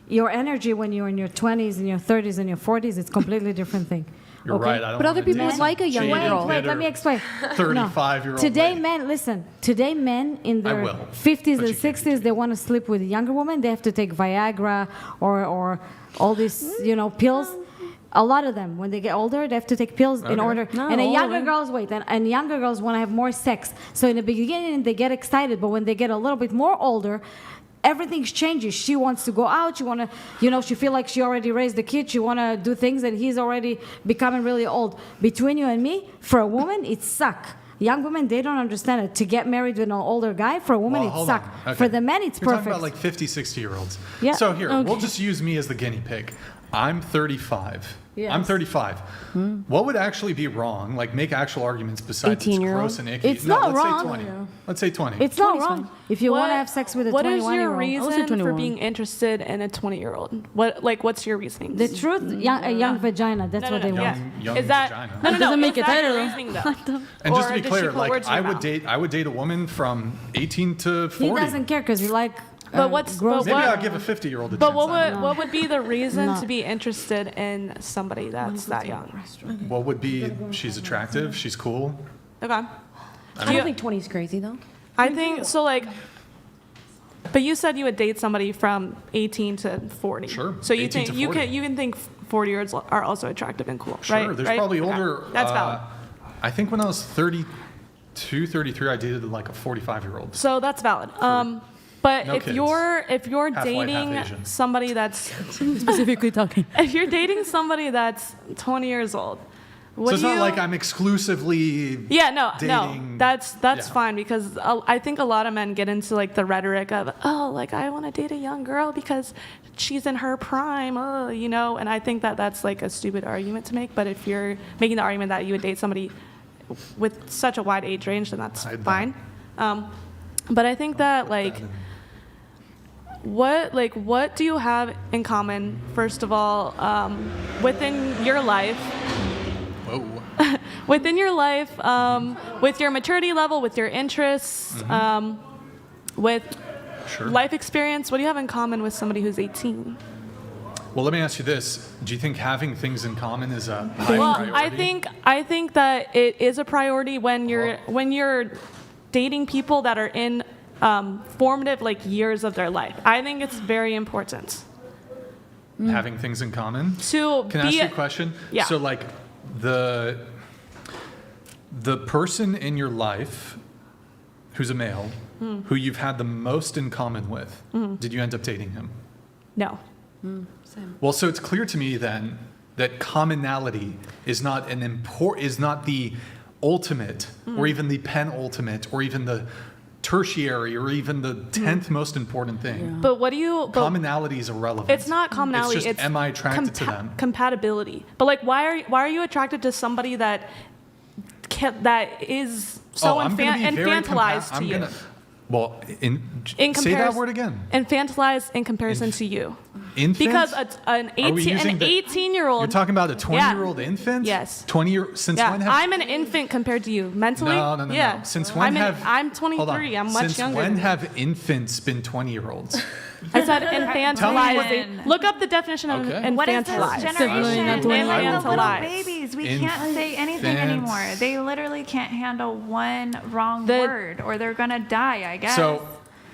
Your energy when you're in your 20s and your 30s and your 40s, it's completely different thing. You're okay? right. I don't But other wanna people date would like a young jaded, girl. Wait, bitter let me explain. 35-year-old Today, lady. men, listen. Today, men in their will, 50s but and 60s, they want to sleep with a younger woman. They have to take Viagra or all these, pills. A lot of them, when they get older, they have to take pills in order. Not And all younger of them. girls, and younger girls want to have more sex. So in the beginning, they get excited, but when they get a little bit more older, everything's changes. She wants to go out. She want to, she feel like she already raised the kid. She want to do things, and he's already becoming really old. Between you and me, for a woman, it suck. Young women, they don't understand it. To get married with an older guy, for a woman, Well, it hold suck. on. Okay. For the men, it's You're perfect. talking about like 50, 60-year-olds. Yeah. So here, Okay. we'll just use me as the guinea pig. I'm 35. Yes. I'm 35. What would actually be wrong? Like, make actual arguments besides it's 18-year-old? gross and icky. It's no, not let's wrong. say 20. Let's say 20. It's not wrong. If you want to have sex with a What is your 21-year-old. reason for 21. being interested in a 20-year-old? What's your reasoning? The truth, a young vagina, that's what they want. Young Is that vagina. no? It doesn't make is it that better, your though. reasoning, though? And just to Or be did she clear, put like words in your I would date a woman from 18 to 40. He doesn't care because he like But what's gross. Maybe what- I'll give a 50-year-old a But chance. what would be the reason No. to be interested in somebody that's that young? What would be, she's attractive, she's cool. Okay. I don't think 20 is crazy though. I think so. Like, but you said you would date somebody from 18 to 40. Sure, So you 18 think to you 40. can think 40-year-olds are also attractive and cool, Sure, right? there's Right? probably Okay. older. That's valid. I think when I was 32, 33, I dated like a 45-year-old. So that's valid. But No if kids. you're Half white, half dating Asian. somebody that's specifically talking. if you're dating somebody that's 20 years old, what So it's do not you, like I'm exclusively Yeah, no, dating. that's Yeah. fine because I think a lot of men get into like the rhetoric of like I want to date a young girl because she's in her prime, and I think that's like a stupid argument to make. But if you're making the argument that you would date somebody with such a wide age range, then that's fine. But I think that like. What do you have in common, first of all, within your life? Whoa. Within your life, with your maturity level, with your interests, with Sure. life experience, what do you have in common with somebody who's 18? Well, let me ask you this: do you think having things in common is a high Well, priority? I think that it is a priority when you're dating people that are in formative years of their life. I think it's very important. Having things in common. To Can I ask be you a question? Yeah. So like the person in your life who's a male, who you've had the most in common with, did you end up dating him? No. Well, so it's clear to me then that commonality is not the ultimate, or even the penultimate, or even the tertiary, or even the 10th most important thing. But what do you? But Commonality is irrelevant. it's not commonality. It's just, am I attracted to them? Compatibility. But why are you attracted to somebody that is so I'm gonna be very infantilized to you? Well, In say that word again. Infantilized in comparison to you. Infant? Because an 18-year-old. You're talking about a 20-year-old infant? Yes. 20-year. Since when have? I'm an infant compared to you mentally. No. Yeah. Since when I'm 23. I'm much Since younger. when have infants been 20-year-olds? I said infantilizing. Look up the definition of infantilized. What is this generation? They're like the little Infantilized. babies. We can't say anything anymore. They literally can't handle one wrong word, or they're gonna die, I guess. So,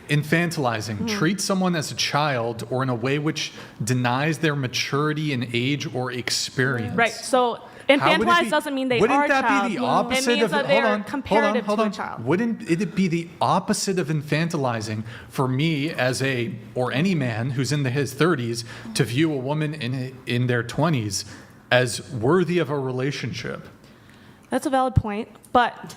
infantilizing, treat someone as a child or in a way which denies their maturity in age or experience. Right. So infantilized doesn't mean they are a child. Wouldn't that be the opposite it means of that they're comparative to a child. Wouldn't it be the opposite of infantilizing for me as or any man who's in his 30s to view a woman in their 20s as worthy of a relationship? That's a valid point, but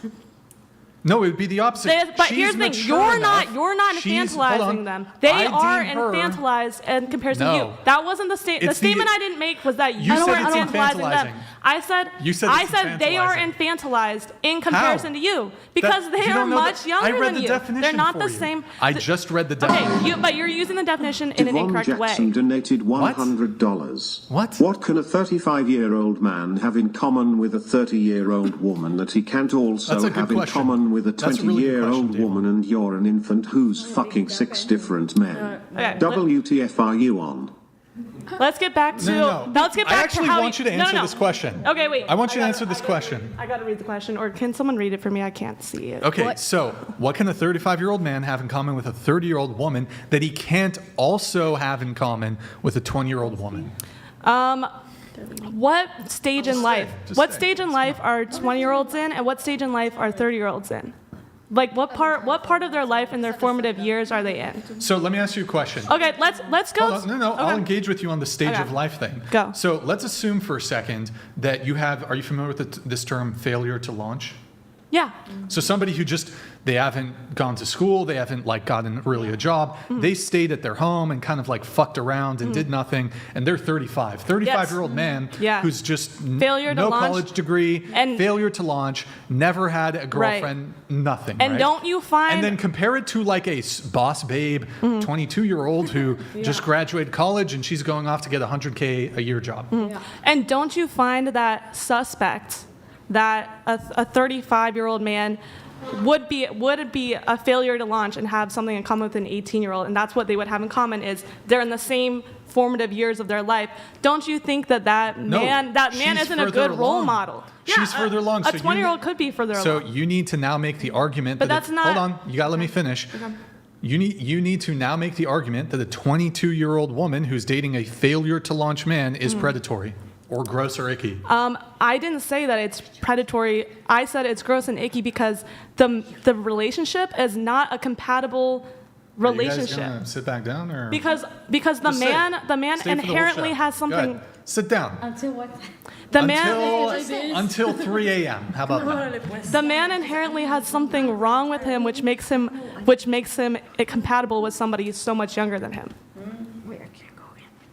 no, it would be the opposite. But here's the thing: you're not infantilizing them. They are infantilized in comparison to you. That wasn't the statement. The statement I didn't make was that you were infantilizing them. I said they are infantilized in comparison to you because they are much younger than you. They're not the same. I just read the definition. Okay, but you're using the definition in an incorrect way. Jackson donated $100. What can a 35-year-old man have in common with a 30-year-old woman that he can't also have in common with a 20-year-old woman and you're an infant who's fucking 6 different men? WTF are you on? Let's get back to. No. Let's get back I actually to how want you to answer this question. Okay, wait. I want you to answer this question. I got to read the question, or can someone read it for me? I can't see it. Okay, so what can a 35-year-old man have in common with a 30-year-old woman that he can't also have in common with a 20-year-old woman? What stage in life? What stage in life are 20-year-olds in, and what stage in life are 30-year-olds in? Like what part of their life in their formative years are they in? So let me ask you a question. Okay, let's go. Hold on. No, okay. I'll engage with you on the stage of life thing. Go. So let's assume for a second that are you familiar with this term failure to launch? Yeah. So somebody who they haven't gone to school, they haven't gotten really a job, they stayed at their home and kind of fucked around and did nothing, and they're 35. 35-year-old man who's just failure to no launch, college degree, and failure to launch, never had a girlfriend, nothing. And right? don't you find... And then compare it to a boss babe, 22-year-old who just graduated college and she's going off to get a $100K a year job. And don't you find that suspect that a 35-year-old man would be a failure to launch and have something in common with an 18-year-old, and that's what they would have in common is they're in the same formative years of their life. Don't you think that man isn't a good role model? She's further along. A 20-year-old could be further along. So you need to now make the argument but that's not. Hold on, you gotta let me finish. Okay. You need to now make the argument that a 22-year-old woman who's dating a failure to launch man is predatory. Or gross or icky? I didn't say that it's predatory. I said it's gross and icky because the relationship is not a compatible relationship. Are you guys gonna sit back down or? Because the man inherently has something. Sit down. Until what? Until 3 a.m. How about that? The man inherently has something wrong with him, which makes him compatible with somebody who's so much younger than him.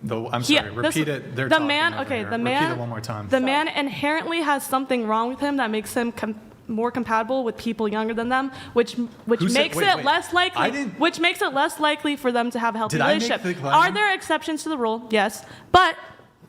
I'm sorry. Repeat it. They're talking over here. Repeat it one more time. The man inherently has something wrong with him that makes him more compatible with people younger than them, which makes it less likely for them to have a healthy relationship. Are there exceptions to the rule? Yes, but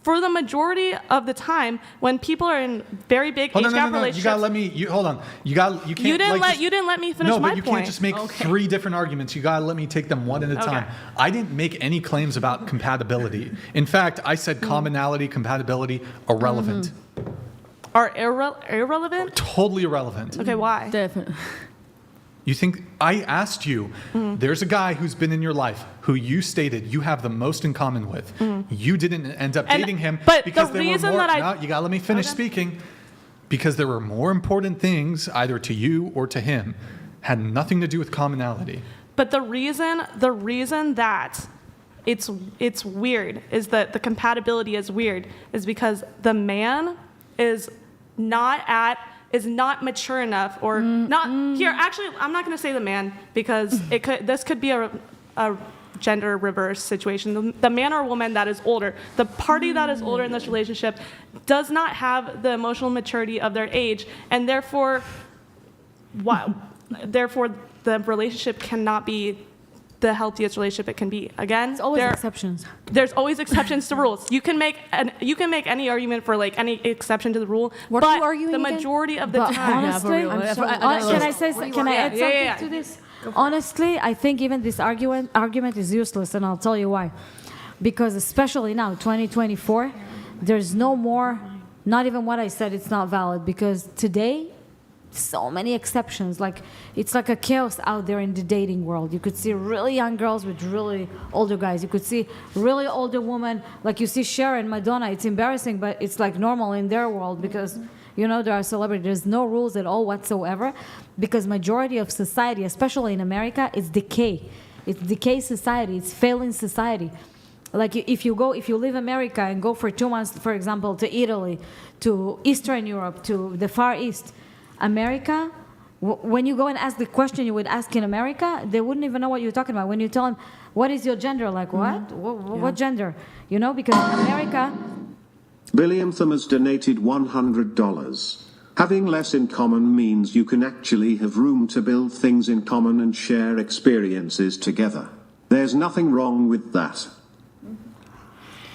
for the majority of the time, when people are in very big age gap relationships, you gotta let me. Hold on. You can't. You didn't let me finish my point. No, but you can't just make 3 different arguments. You gotta let me take them one at a time. I didn't make any claims about compatibility. In fact, I said commonality, compatibility, irrelevant. Are irrelevant? Totally irrelevant. Okay, why? Definitely. You think I asked you? There's a guy who's been in your life who you stated you have the most in common with. You didn't end up dating him because there were more. No, you gotta let me finish speaking. Because there were more important things, either to you or to him, had nothing to do with commonality. But the reason that it's weird is that the compatibility is weird is because the man is not mature enough or not here. Actually, I'm not going to say the man because this could be a gender reverse situation. The man or woman that is older, the party that is older in this relationship does not have the emotional maturity of their age, and therefore, therefore the relationship cannot be the healthiest relationship it can be. Again, There's always exceptions. There's always exceptions to rules. You can make any argument for like any exception to the rule, What but are you arguing the again? majority of the But time. honestly, can I add something to this? Honestly, I think even this argument is useless, and I'll tell you why. Because especially now, 2024, there's no more, not even what I said, it's not valid. Because today, so many exceptions. Like, it's like a chaos out there in the dating world. You could see really young girls with really older guys. You could see really older women, like you see Cher and Madonna. It's embarrassing, but it's like normal in their world because, you know, there are celebrities. There's no rules at all whatsoever because majority of society, especially in America, is decay. It's decay society. It's failing society. Like if you leave America and go for 2 months, for example, to Italy, to Eastern Europe, to the Far East, America, when you go and ask the question you would ask in America, they wouldn't even know what you're talking about. When you tell them, what is your gender? Like, what? What gender? You know, because in America... Billy Anthem has donated $100. Having less in common means you can actually have room to build things in common and share experiences together. There's nothing wrong with that.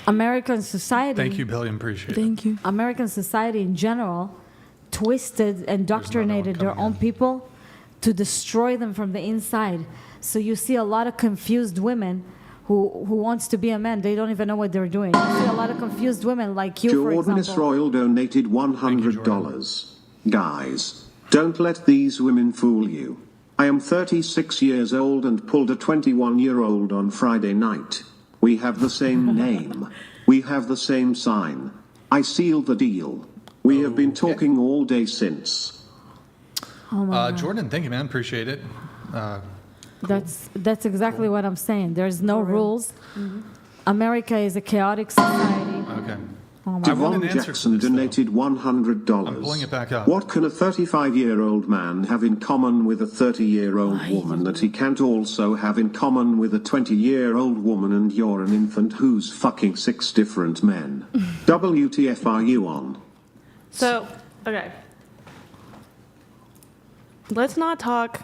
American society... Thank you, Billy. Appreciate it. Thank you. American society in general twisted and indoctrinated their own people to destroy them from the inside. So you see a lot of confused women who wants to be a man. They don't even know what they're doing. You see a lot of confused women like you, for Jordanis example. Royal donated $100. Guys, don't let these women fool you. I am 36 years old and pulled a 21-year-old on Friday night. We have the same name. We have the same sign. I sealed the deal. We have been talking all day since. Jordan, thank you, man. Appreciate it. That's exactly what I'm saying. There's no rules. America is a chaotic society. Okay. Devon Jackson donated $100. I'm pulling it back up. What can a 35-year-old man have in common with a 30-year-old woman that he can't also have in common with a 20-year-old woman and you're an infant who's fucking 6 different men? WTF are you on? So, okay. Let's not talk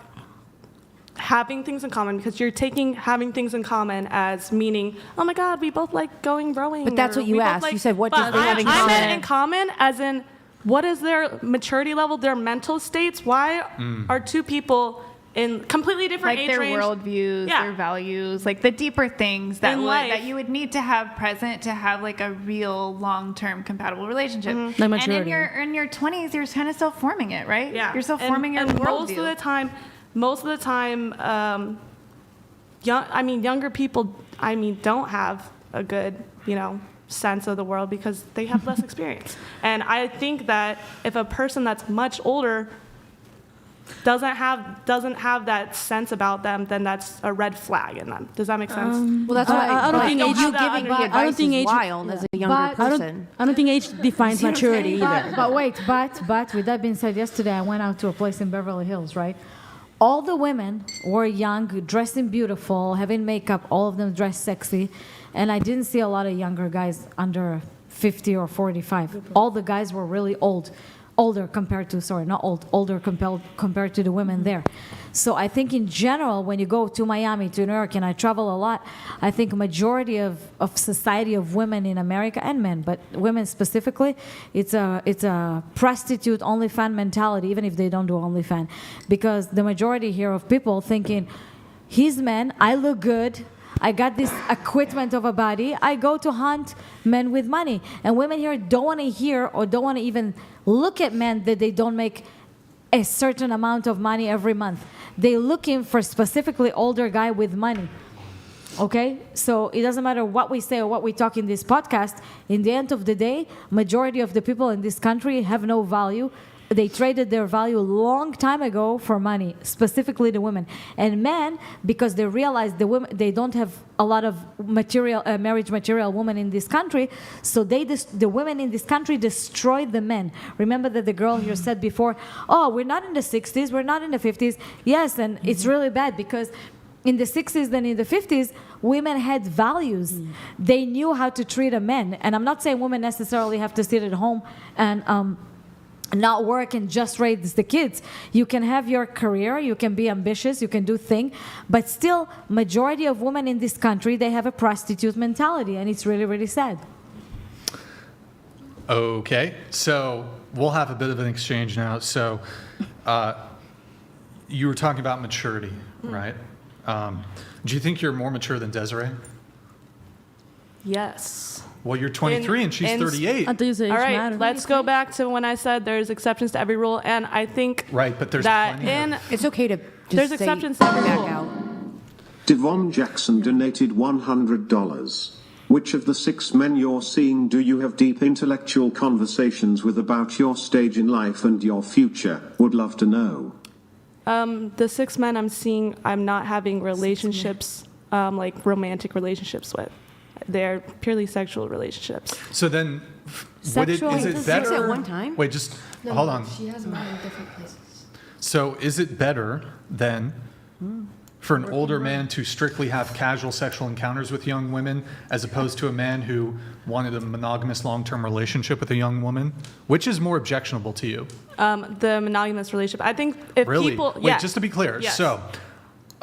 having things in common because you're taking having things in common as meaning, oh my God, we both like going rowing. But that's what you asked. You said, what does they have in common? I meant in common as in, what is their maturity level, their mental states? Why are two people in completely different like age their range? worldviews, their values, like the deeper things that you would need to have present to have like a real long-term compatible relationship. Like and maturity. in your 20s, you're kind of still forming it, right? Yeah, you're still forming your worldview. Most of the time, younger people, don't have a good, sense of the world because they have less experience. And I think that if a person that's much older doesn't have that sense about them, then that's a red flag in them. Does that make sense? Well, that's why I don't think age. I don't think age wild as a younger person. I don't think age defines maturity either. But wait, but with that being said, yesterday I went out to a place in Beverly Hills, right? All the women were young, dressing beautiful, having makeup, all of them dressed sexy. And I didn't see a lot of younger guys under 50 or 45. All the guys were really older compared to the women there. So I think in general, when you go to Miami, to New York, and I travel a lot, I think majority of society of women in America and men, but women specifically, it's a prostitute OnlyFans mentality, even if they don't do OnlyFans, because the majority here of people thinking, he's man, I look good, I got this equipment of a body, I go to hunt men with money. And women here don't want to hear or don't want to even look at men that they don't make a certain amount of money every month. They're looking for specifically older guy with money. Okay? So it doesn't matter what we say or what we talk in this podcast. In the end of the day, majority of the people in this country have no value. They traded their value a long time ago for money, specifically the women. And men, because they realize the women, they don't have a lot of marriage material women in this country, so the women in this country destroy the men. Remember that the girl here said before, oh, we're not in the 60s, we're not in the 50s. Yes, and it's really bad because in the 60s and in the 50s, women had values. They knew how to treat a man. And I'm not saying women necessarily have to sit at home and not work and just raise the kids. You can have your career, you can be ambitious, you can do things, but still, majority of women in this country, they have a prostitute mentality, and it's really, really sad. Okay, so we'll have a bit of an exchange now. So you were talking about maturity, right? Do you think you're more mature than Desiree? Yes. Well, you're 23 and she's 38. All right, let's go back to when I said there's exceptions to every rule, and I think right, but there's that in it's okay to just there's exceptions to every rule. Devon Jackson donated $100. Which of the 6 men you're seeing do you have deep intellectual conversations with about your stage in life and your future? Would love to know. The 6 men I'm seeing, I'm not having relationships, like romantic relationships with. They're purely sexual relationships. So then, is it better? 6 at one time? Wait, just hold on. She has mine in different places. So is it better then for an older man to strictly have casual sexual encounters with young women as opposed to a man who wanted a monogamous long-term relationship with a young woman? Which is more objectionable to you? The monogamous relationship. I think if really? people... Wait, just to be clear. Yes. So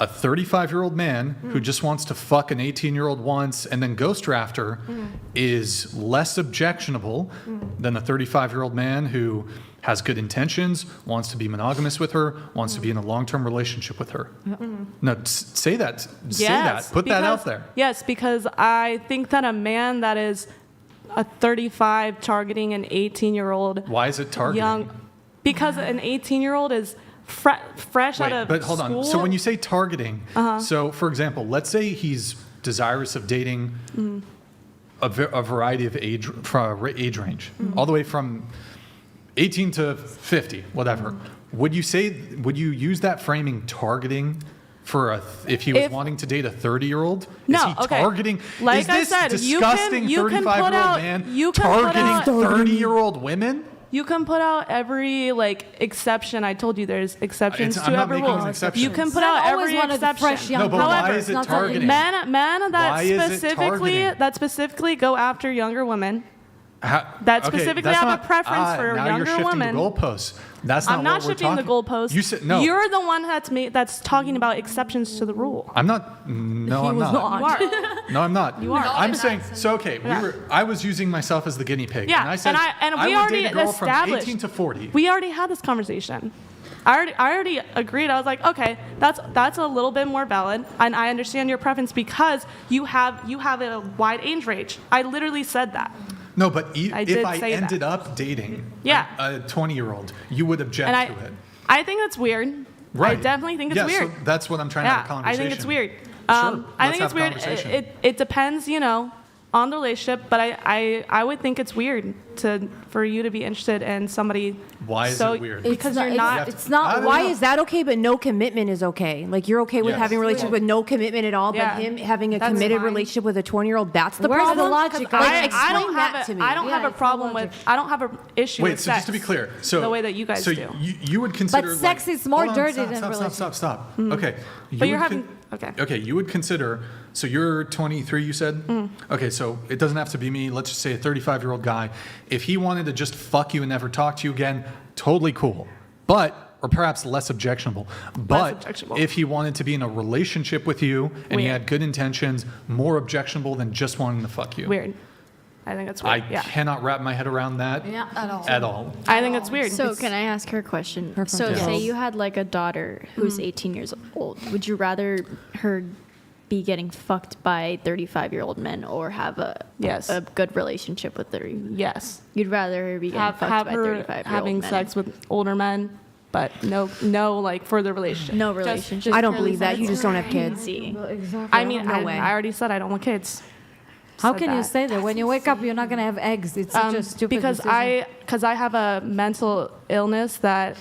a 35-year-old man who just wants to fuck an 18-year-old once and then ghost her after is less objectionable than a 35-year-old man who has good intentions, wants to be monogamous with her, wants to be in a long-term relationship with her. No, say that. Say that. Put that out there. Yes, because I think that a man that is a 35 targeting an 18-year-old... Why is it targeting? Because an 18-year-old is... fresh out of but hold school. on. So when you say targeting, so for example, let's say he's desirous of dating a variety of age range, all the way from 18 to 50, whatever. Would you use that framing targeting for if he was wanting to date a 30-year-old? No, is he targeting? Like is this I said, disgusting 35-year-old man targeting 30-year-old women? You can put out every exception. I told you there's exceptions to every rule. You can put out every exception. No, but however, why is it targeting? Men that specifically go after younger women. That specifically have a preference for now younger you're shifting women. The goalposts. That's not I'm not what we're shifting the goalposts. You said no. You're the one that's talking about exceptions to the rule. I'm not. No, I'm not. You are. No, I'm not. You are. I'm saying so. Okay, I was using myself as the guinea pig. Yeah, and I said and we I would already date a girl established from 18 to 40. We already had this conversation. I already agreed. I was like, okay, that's a little bit more valid, and I understand your preference because you have a wide age range. I literally said that. No, but if I ended that. up dating a 20-year-old, you would object to it. I think that's weird. Right. I definitely think it's weird. So that's what I'm trying to have a conversation. I think it's weird. Sure, I think it's weird. It depends, on the relationship, but I would think it's weird for you to be interested in somebody. Why is it weird? Because you're not. It's not. Why is that okay? But no commitment is okay. Like you're okay with having a relationship with no commitment at all, but him having a committed relationship with a 20-year-old, that's the problem. Where's the logic? I don't have a problem with. I don't have an issue with so sex. just to be clear, so the way that you guys do. So you would consider. But sex is more dirty than relationship. Stop. Okay. But you're having. Okay. Okay, you would consider, so you're 23, you said? Okay, so it doesn't have to be me. Let's just say a 35-year-old guy. If he wanted to just fuck you and never talk to you again, totally cool. Or perhaps less objectionable. But if he wanted to be in a relationship with you and he had good intentions, more objectionable than just wanting to fuck you. Weird. I think it's weird. I cannot wrap my head around that at all. I think it's weird. So can I ask her a question? So say you had a daughter who's 18 years old. Would you rather her be getting fucked by 35-year-old men or have a good relationship with 30? Yes. You'd rather her be getting fucked by 35-year-old men. Having sex with older men, but no further relationship. No relationship. I don't believe that. You just don't have kids. Exactly. I mean, I already said I don't want kids. How can you say that? When you wake up, you're not going to have eggs. It's such a stupid because decision. I have a mental illness that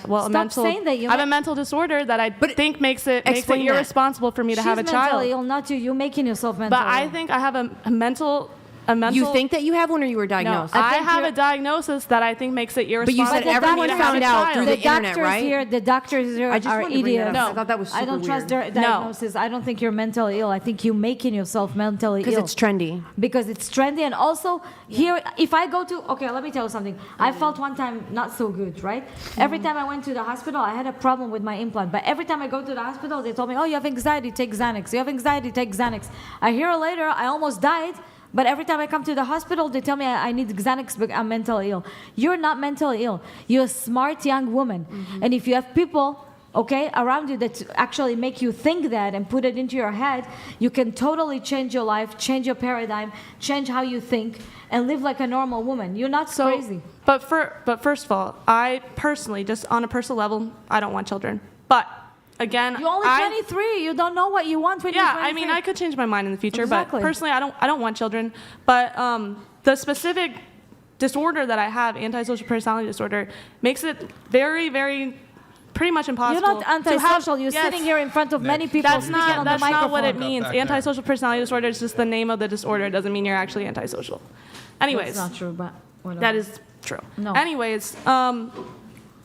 saying that. I have a mental disorder that I think makes it irresponsible for me to have a child. She's mentally ill, not you. You're making yourself mentally ill. But I think I have a mental a mental. You think that you have one, or you were diagnosed? No, I have a diagnosis that I think makes it irresponsible. But you said everyone found out through the internet, right? The doctors here I just are wanted to bring that idiots. up. I thought that was super I don't trust weird. their diagnosis. I don't think you're mentally ill. I think you're making yourself mentally ill. Because it's trendy. Because it's trendy. And also, here, if I go to, okay, let me tell you something. I felt one time not so good, right? Every time I went to the hospital, I had a problem with my implant. But every time I go to the hospital, they told me, oh, you have anxiety, take Xanax. You have anxiety, take Xanax. A year later, I almost died. But every time I come to the hospital, they tell me I need Xanax, but I'm mentally ill. You're not mentally ill. You're a smart young woman. And if you have people, okay, around you that actually make you think that and put it into your head, you can totally change your life, change your paradigm, change how you think, and live like a normal woman. You're not crazy. But first of all, I personally, just on a personal level, I don't want children. But again, you're only 23. You don't know what you want when you're 23. I mean, I could change my mind in the future, Exactly. but personally, I don't want children. But the specific disorder that I have, antisocial personality disorder, makes it very, very, pretty much impossible. You're not antisocial. You're sitting here in front of many people. That's not what it microphone. means. Antisocial personality disorder is just the name of the disorder. It doesn't mean you're actually antisocial. Anyways, That's not true, but whatever. that is true. No. Anyways,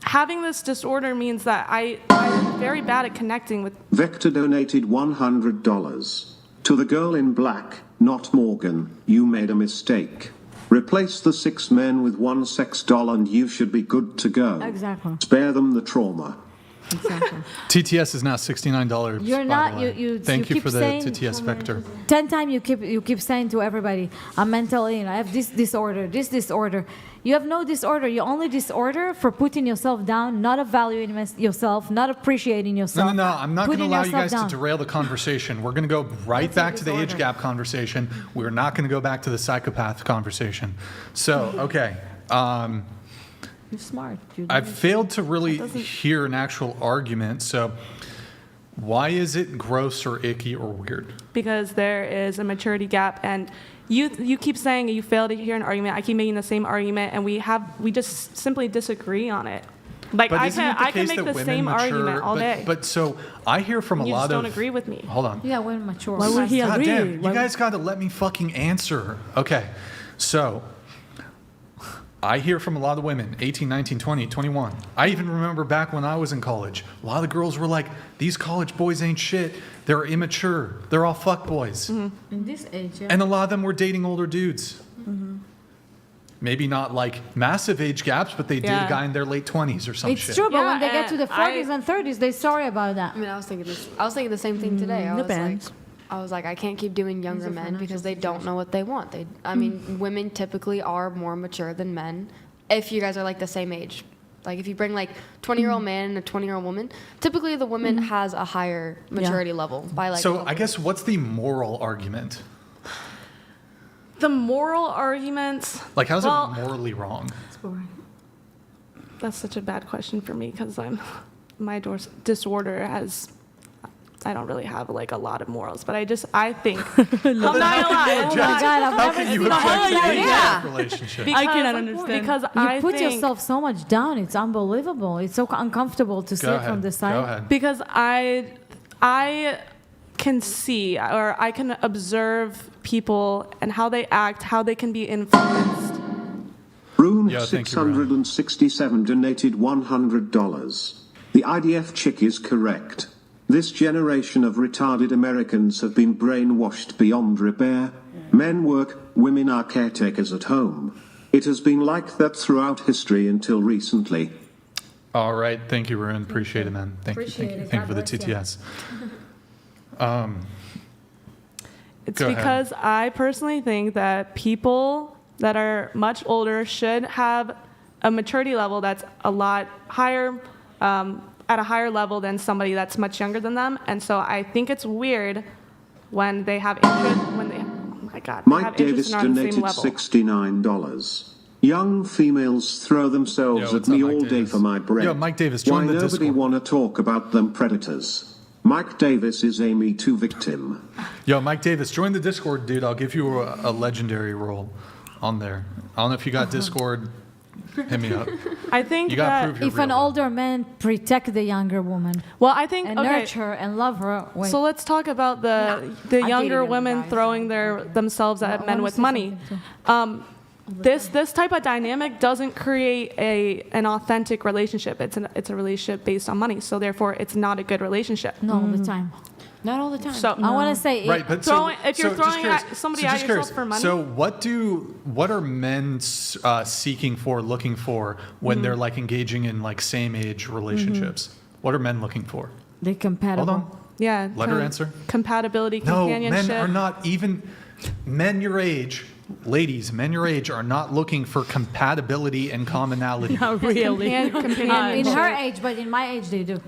having this disorder means that I'm very bad at connecting with. Vector donated $100. To the girl in black, not Morgan, you made a mistake. Replace the 6 men with 1 sex doll and you should be good to go. Exactly. Spare them the trauma. Exactly. TTS is now $69. You're by not. the way. Thank you keep for the saying, TTS Vector. 10 times you keep saying to everybody, I'm mentally ill. I have this disorder, this disorder. You have no disorder. You only disorder for putting yourself down, not evaluating yourself, not appreciating yourself. No. I'm not going to putting allow you yourself guys down. to derail the conversation. We're going to go right back to the age gap conversation. We're not going to go back to the psychopath conversation. So, okay. You're smart. I've failed to really hear an actual argument. So, why is it gross or icky or weird? Because there is a maturity gap, and you keep saying you fail to hear an argument. I keep making the same argument, and we just simply disagree on it. Like But I isn't it can case make that the women same mature, argument all day. But so I hear from a You lot just don't of. agree with me. Hold on. Yeah, we're mature. Why would he God agree? damn, you guys got to let me fucking answer. Okay, so I hear from a lot of women, 18, 19, 20, 21. I even remember back when I was in college, a lot of the girls were like, these college boys ain't shit. They're immature. They're all fuck boys. Mm-hmm. In this age, yeah. And a lot of them were dating older dudes. Mm-hmm. Maybe not like massive age gaps, but they date a guy in their late 20s or some It's shit. true, but when they get to the 40s and 30s, they're sorry about that. I mean, I was thinking the same thing today. Depends. I was like, I can't keep doing younger men because they don't know what they want. I mean, women typically are more mature than men. If you guys are like the same age, like if you bring like 20-year-old man and a 20-year-old woman, typically the woman has a higher maturity level by like. So I guess what's the moral argument? The moral arguments. Like, how's it morally wrong? That's such a bad question for me because my disorder has. I don't really have like a lot of morals, but I think I'm not gonna lie. Oh my God, I've never seen a relationship. I cannot understand because you put yourself so much down. It's unbelievable. It's so uncomfortable to see it from the side. Go ahead. Because I can see or I can observe people and how they act, how they can be influenced. Rune 667 donated $100. The IDF chick is correct. This generation of retarded Americans have been brainwashed beyond repair. Men work, women are caretakers at home. It has been like that throughout history until recently. All right. Thank you, Rune. Appreciate it, man. Thank you for the TTS. It's because I personally think that people that are much older should have a maturity level that's a lot higher, at a higher level than somebody that's much younger than them. And so I think it's weird when they have interest, oh my God, Mike Davis donated $69. Young females throw themselves at me all day for my bread. Yo, Mike Davis, Why join the nobody Discord. want to talk about them predators? Mike Davis is a Me Too victim. Yo, Mike Davis, join the Discord, dude. I'll give you a legendary role on there. I don't know if you got Discord Hit me up. I think you gotta that prove you're If real. an older man protect the younger woman well, I think and okay. nurture and love her. Wait. So let's talk about the younger women throwing themselves at men with money. This type of dynamic doesn't create an authentic relationship. It's a relationship based on money. So therefore, it's not a good relationship. Not all the time. Not all the time. So I want to say right, but if you're throwing somebody at yourself for money. So what are men seeking for, looking for when they're like engaging in like same age relationships? What are men looking for? They're compatible. Hold on. Yeah. Let her answer. Compatibility, No, companionship. men are not even men your age. Ladies, men your age are not looking for compatibility and commonality. Not really. In her age, but in my age, they do.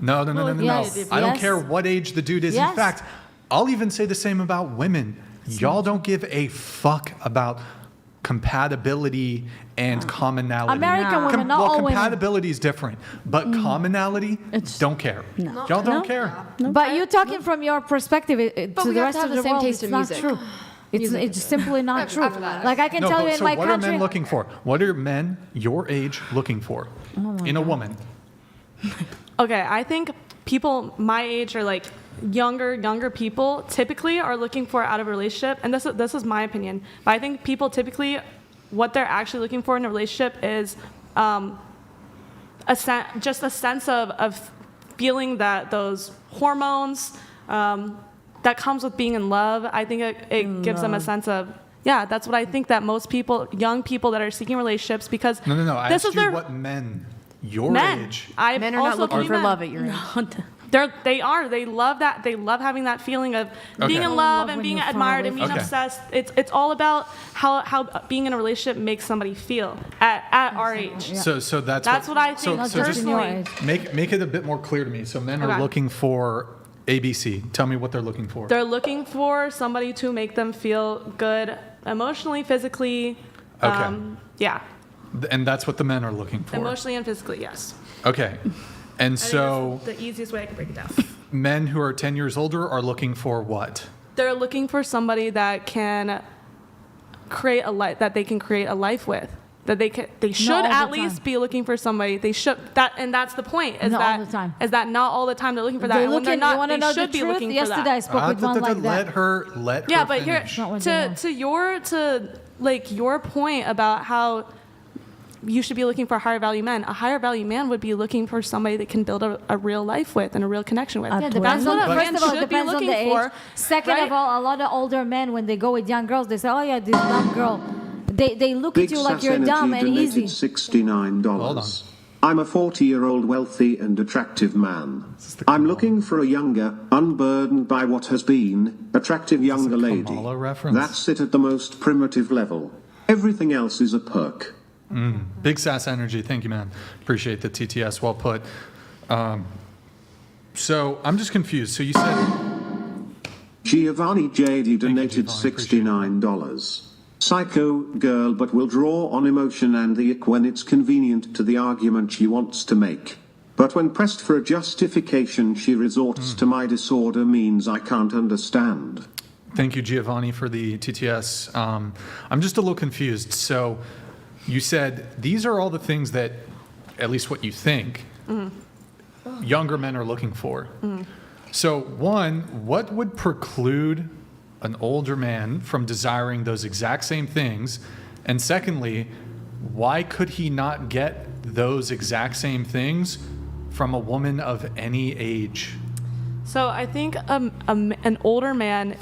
No. Yes. I don't Yes. care what age the dude is. Yes. In fact, I'll even say the same about women. Y'all don't give a fuck about compatibility and commonality. American women, not all women. Compatibility is different, but commonality, don't care. No. Y'all don't care. But you're talking from your perspective But to we the have rest to have of the the same world. taste It's in not music. true. It's simply not true. Like I can No, tell but you in so my what country. are men looking for? What are men your age looking for in a woman? Okay, I think people my age are like younger people typically are looking for out of a relationship, and this is my opinion, but I think people typically what they're actually looking for in a relationship is just a sense of feeling that those hormones that comes with being in love. I think it gives them a sense of that's what I think that most people, young people that are seeking relationships, because No. I this asked is you their what men your men. age. Men are not looking for love at your age. They love that. They love having that feeling of being in love and being admired and being obsessed. It's all about how being in a relationship makes somebody feel at our age. So that's what I think personally. Make it a bit more clear to me. So men are looking for ABC. Tell me what they're looking for. They're looking for somebody to make them feel good emotionally, physically. Okay. Yeah. And that's what the men are looking for. Emotionally and physically, yes. Okay. And so the easiest way I can break it down. Men who are 10 years older are looking for what? They're looking for somebody that can create a life that they can create a life with. That they should at least be looking for somebody. They should and that's the point. Is Not that all the time. Is that not all the time they're looking for that? They're And when looking, they're you not, want to they know should the be truth? looking for Yesterday that. I spoke with one like that. Let Yeah, her but finish. to your point about how you should be looking for higher value men. A higher value man would be looking for somebody that can build a real life with and a real connection with. Yeah, That's depends what on, a man first of all, should be depends on looking the age. for. Second right? of all, a lot of older men, when they go with young girls, they say, "Oh yeah, this dumb girl." They look Big at you like Sass you're Energy dumb and donated easy. $69. I'm a 40-year-old wealthy and attractive man. I'm looking for a younger, unburdened by what has been, attractive younger lady. That's it at the most primitive level. Everything else is a perk. Big Sass Energy. Thank you, man. Appreciate the TTS. Well put. So I'm just confused. So you said Giovanni JD donated $69. Psycho girl but will draw on emotion and the ick when it's convenient to the argument she wants to make. But when pressed for a justification she resorts to my disorder means I can't understand. Thank you, Giovanni, for the TTS. I'm just a little confused. So you said these are all the things that, at least what you think, younger men are looking for. So one, what would preclude an older man from desiring those exact same things? And secondly, why could he not get those exact same things from a woman of any age? So I think an older man.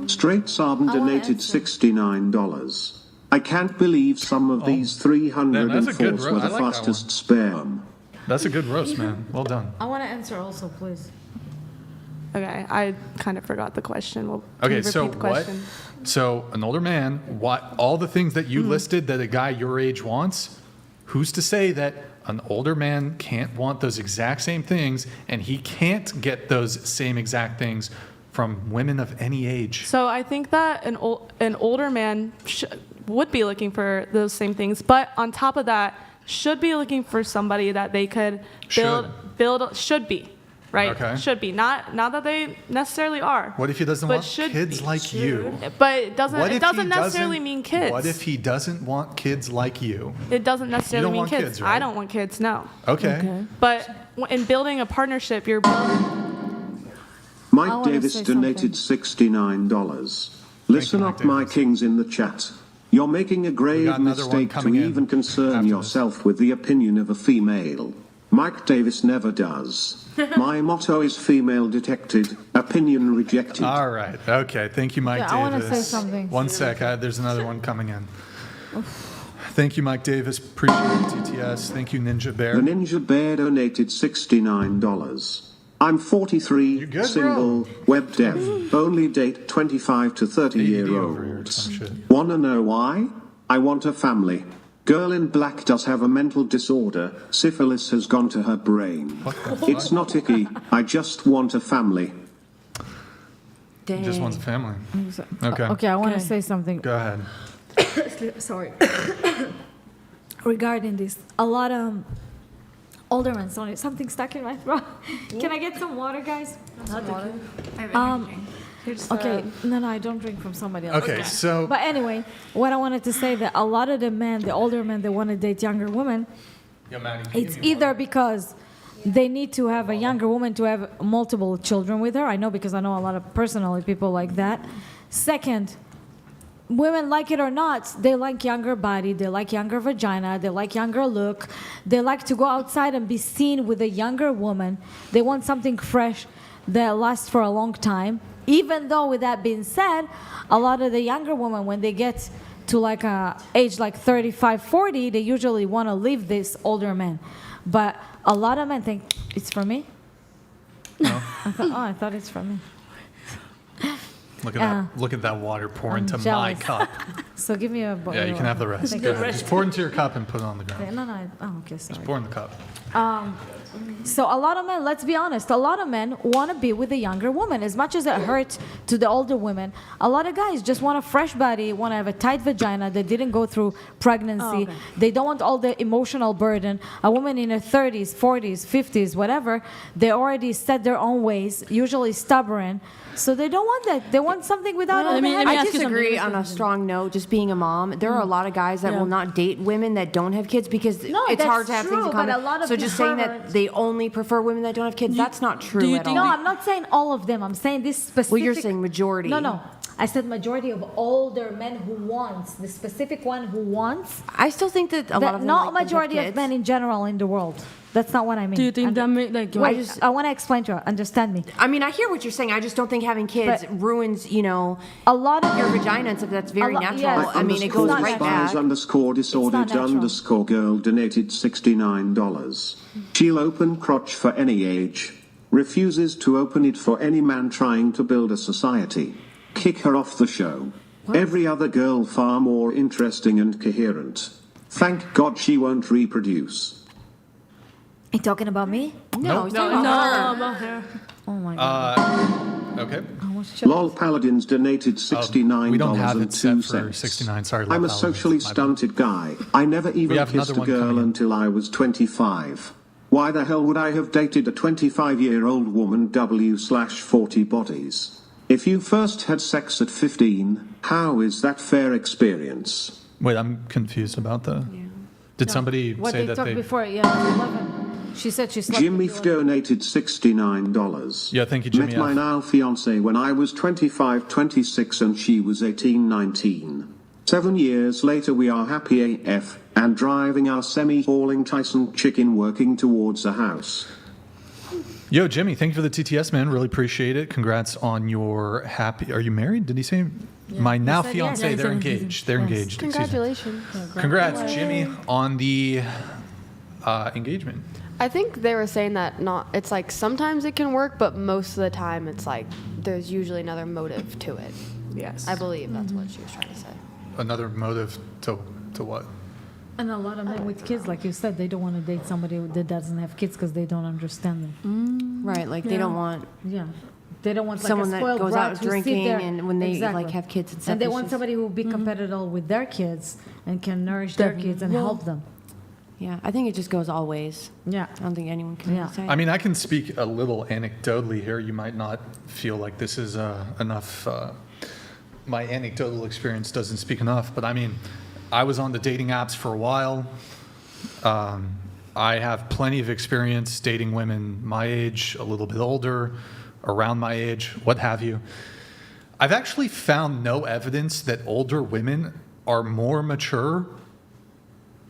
Straight Sarban donated $69. I can't believe some of these 304s were the fastest sperm. That's a good roast, man. Well done. I want to answer also, please. Okay, I kind of forgot the question. Can Okay, you so repeat the question? So an older man, all the things that you listed that a guy your age wants, who's to say that an older man can't want those exact same things and he can't get those same exact things from women of any age? So I think that an older man would be looking for those same things, but on top of that, should be looking for somebody that they could build. Should be. right? Okay. Should be. Not that they necessarily are. What if he doesn't but want should kids be. like you? But it doesn't What if he necessarily doesn't- mean kids. What if he doesn't want kids like you? It doesn't necessarily don't mean want kids. kids, right? I don't want kids, no. Okay. But in building a partnership, you're building. I Mike wanna Davis say donated $69. Listen up, my kings in the chat. You're making a grave got another one mistake to coming in even concern yourself with the opinion of a female. Mike Davis never does. My motto is female detected, opinion rejected. All right. Okay. Thank you, Mike Yeah, I Davis. wanna say something. One sec. There's another one coming in. Thank you, Mike Davis. Appreciate it, TTS. Thank you, Ninja Bear. The Ninja Bear donated $69. I'm 43, good, single, web dev, only date 25 to 30-year-olds. Wanna know why? I want a family. Girl in black does have a mental disorder. Syphilis has gone to her brain. It's not icky. I just want a family. He just wants a family. Okay. Okay, I want to say something. Go ahead. Sorry. Regarding this, a lot of older men. Sorry, something stuck in my throat. Can I get some water, guys? Water. Okay, no, I don't drink from somebody else. Okay, so- But anyway, what I wanted to say that a lot of the men, the older men, they want to date younger women. Yo, Maddie, can you It's give me either because they need to have a younger woman to have multiple children with her. I know because I know a lot of personally people like that. Second, women, like it or not, they like younger body, they like younger vagina, they like younger look. They like to go outside and be seen with a younger woman. They want something fresh that lasts for a long time. Even though, with that being said, a lot of the younger women, when they get to like a age like 35, 40, they usually want to leave this older man. But a lot of men think, it's for me? No. I thought it's for me. Look at that! Look at that water pour into my jealous. cup. So give me a bottle. Yeah, you can have the rest. Thank Go you. ahead. Just pour it into your cup and put it on the ground. Okay, sorry. Just pour in the cup. So a lot of men, let's be honest, a lot of men want to be with a younger woman. As much as it hurts to the older women, a lot of guys just want a fresh body, want to have a tight vagina that didn't go through pregnancy. They don't want all the emotional burden. A woman in her 30s, 40s, 50s, whatever, they already set their own ways, usually stubborn. So they don't want that. They want something without all the I disagree on a strong note. Just being a mom, there are a lot of guys that will not date women that don't have kids because it's that's hard to have things true, in but common. a lot of So just saying that they only prefer women that don't have kids, that's not true at all. No, I'm not saying all of them. I'm saying this specific. Well, you're saying majority. No. I said majority of older men who wants, the specific one who wants. I still think that a lot of them not like them to have majority of kids. men in general in the world. That's not what I mean. Do you think that I want to explain to her. Understand me. I mean, I hear what you're saying. I just don't think having kids ruins, a lot of your vagina and stuff. That's very natural. yes. I mean, it goes right back. _disordered_girl donated $69. She'll open crotch for any age. Refuses to open it for any man trying to build a society. Kick her off the show. Every other girl far more interesting and coherent. Thank God she won't reproduce. You talking about me? No, he's talking about about her. Oh my God. Okay. LOL Paladins donated $69 we don't have and it set 2 for cents. 69. Sorry, I'm a Lol socially Paladins. My bad. stunted guy. I never even have kissed another a one coming girl in. until I was 25. Why the hell would I have dated a 25-year-old woman W/40 bodies? If you first had sex at 15, how is that fair experience? Wait, I'm confused about the. Did somebody What say they that talked they? before? Yeah, 11. She said she slept. Jimmy with donated $69. Yeah, thank you, Jimmy Met my F. now fiance when I was 25, 26 and she was 18, 19. 7 years later we are happy AF and driving our semi-hauling Tyson chicken working towards a house. Yo, Jimmy, thank you for the TTS, man. Really appreciate it. Congrats on your happy. Are you married? Did he say? My now said yes. fiance. Yeah, he they're said engaged. They're yes. engaged. Excuse me. Congratulations. Congrats, Jimmy, on the engagement. I think they were saying that it's like sometimes it can work, but most of the time it's like there's usually another motive to it. Yes. I believe that's what she was trying to say. Another motive to what? And a lot of men with kids, like you said, they don't want to date somebody that doesn't have kids because they don't understand them. Right, like they don't want. Yeah. They don't want like someone a that spoiled goes brat out who sit drinking there- and when they Exactly. like have kids and stuff. And they it's want just- somebody who will be compatible with their kids and can nourish their kids and help them. Yeah, I think it just goes all ways. Yeah. I don't think anyone can really say. I mean, I can speak a little anecdotally here. You might not feel like this is enough. My anecdotal experience doesn't speak enough, but I mean, I was on the dating apps for a while. I have plenty of experience dating women my age, a little bit older, around my age, what have you. I've actually found no evidence that older women are more mature,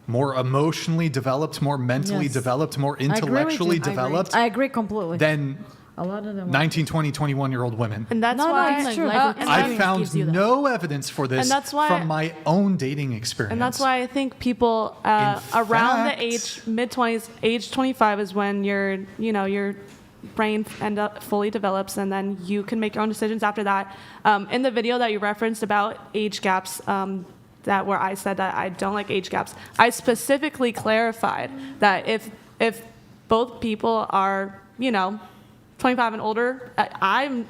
more emotionally developed, more mentally developed, more intellectually developed. I agree completely. Than a lot of them 19, 20, 21-year-old women. And that's why it's true. I found no evidence for this And that's why- from my own dating experience. And that's why I think people around the age mid-20s, age 25 is when your brain fully develops, and then you can make your own decisions after that. In the video that you referenced about age gaps, where I said that I don't like age gaps, I specifically clarified that if both people are 25 and older, you can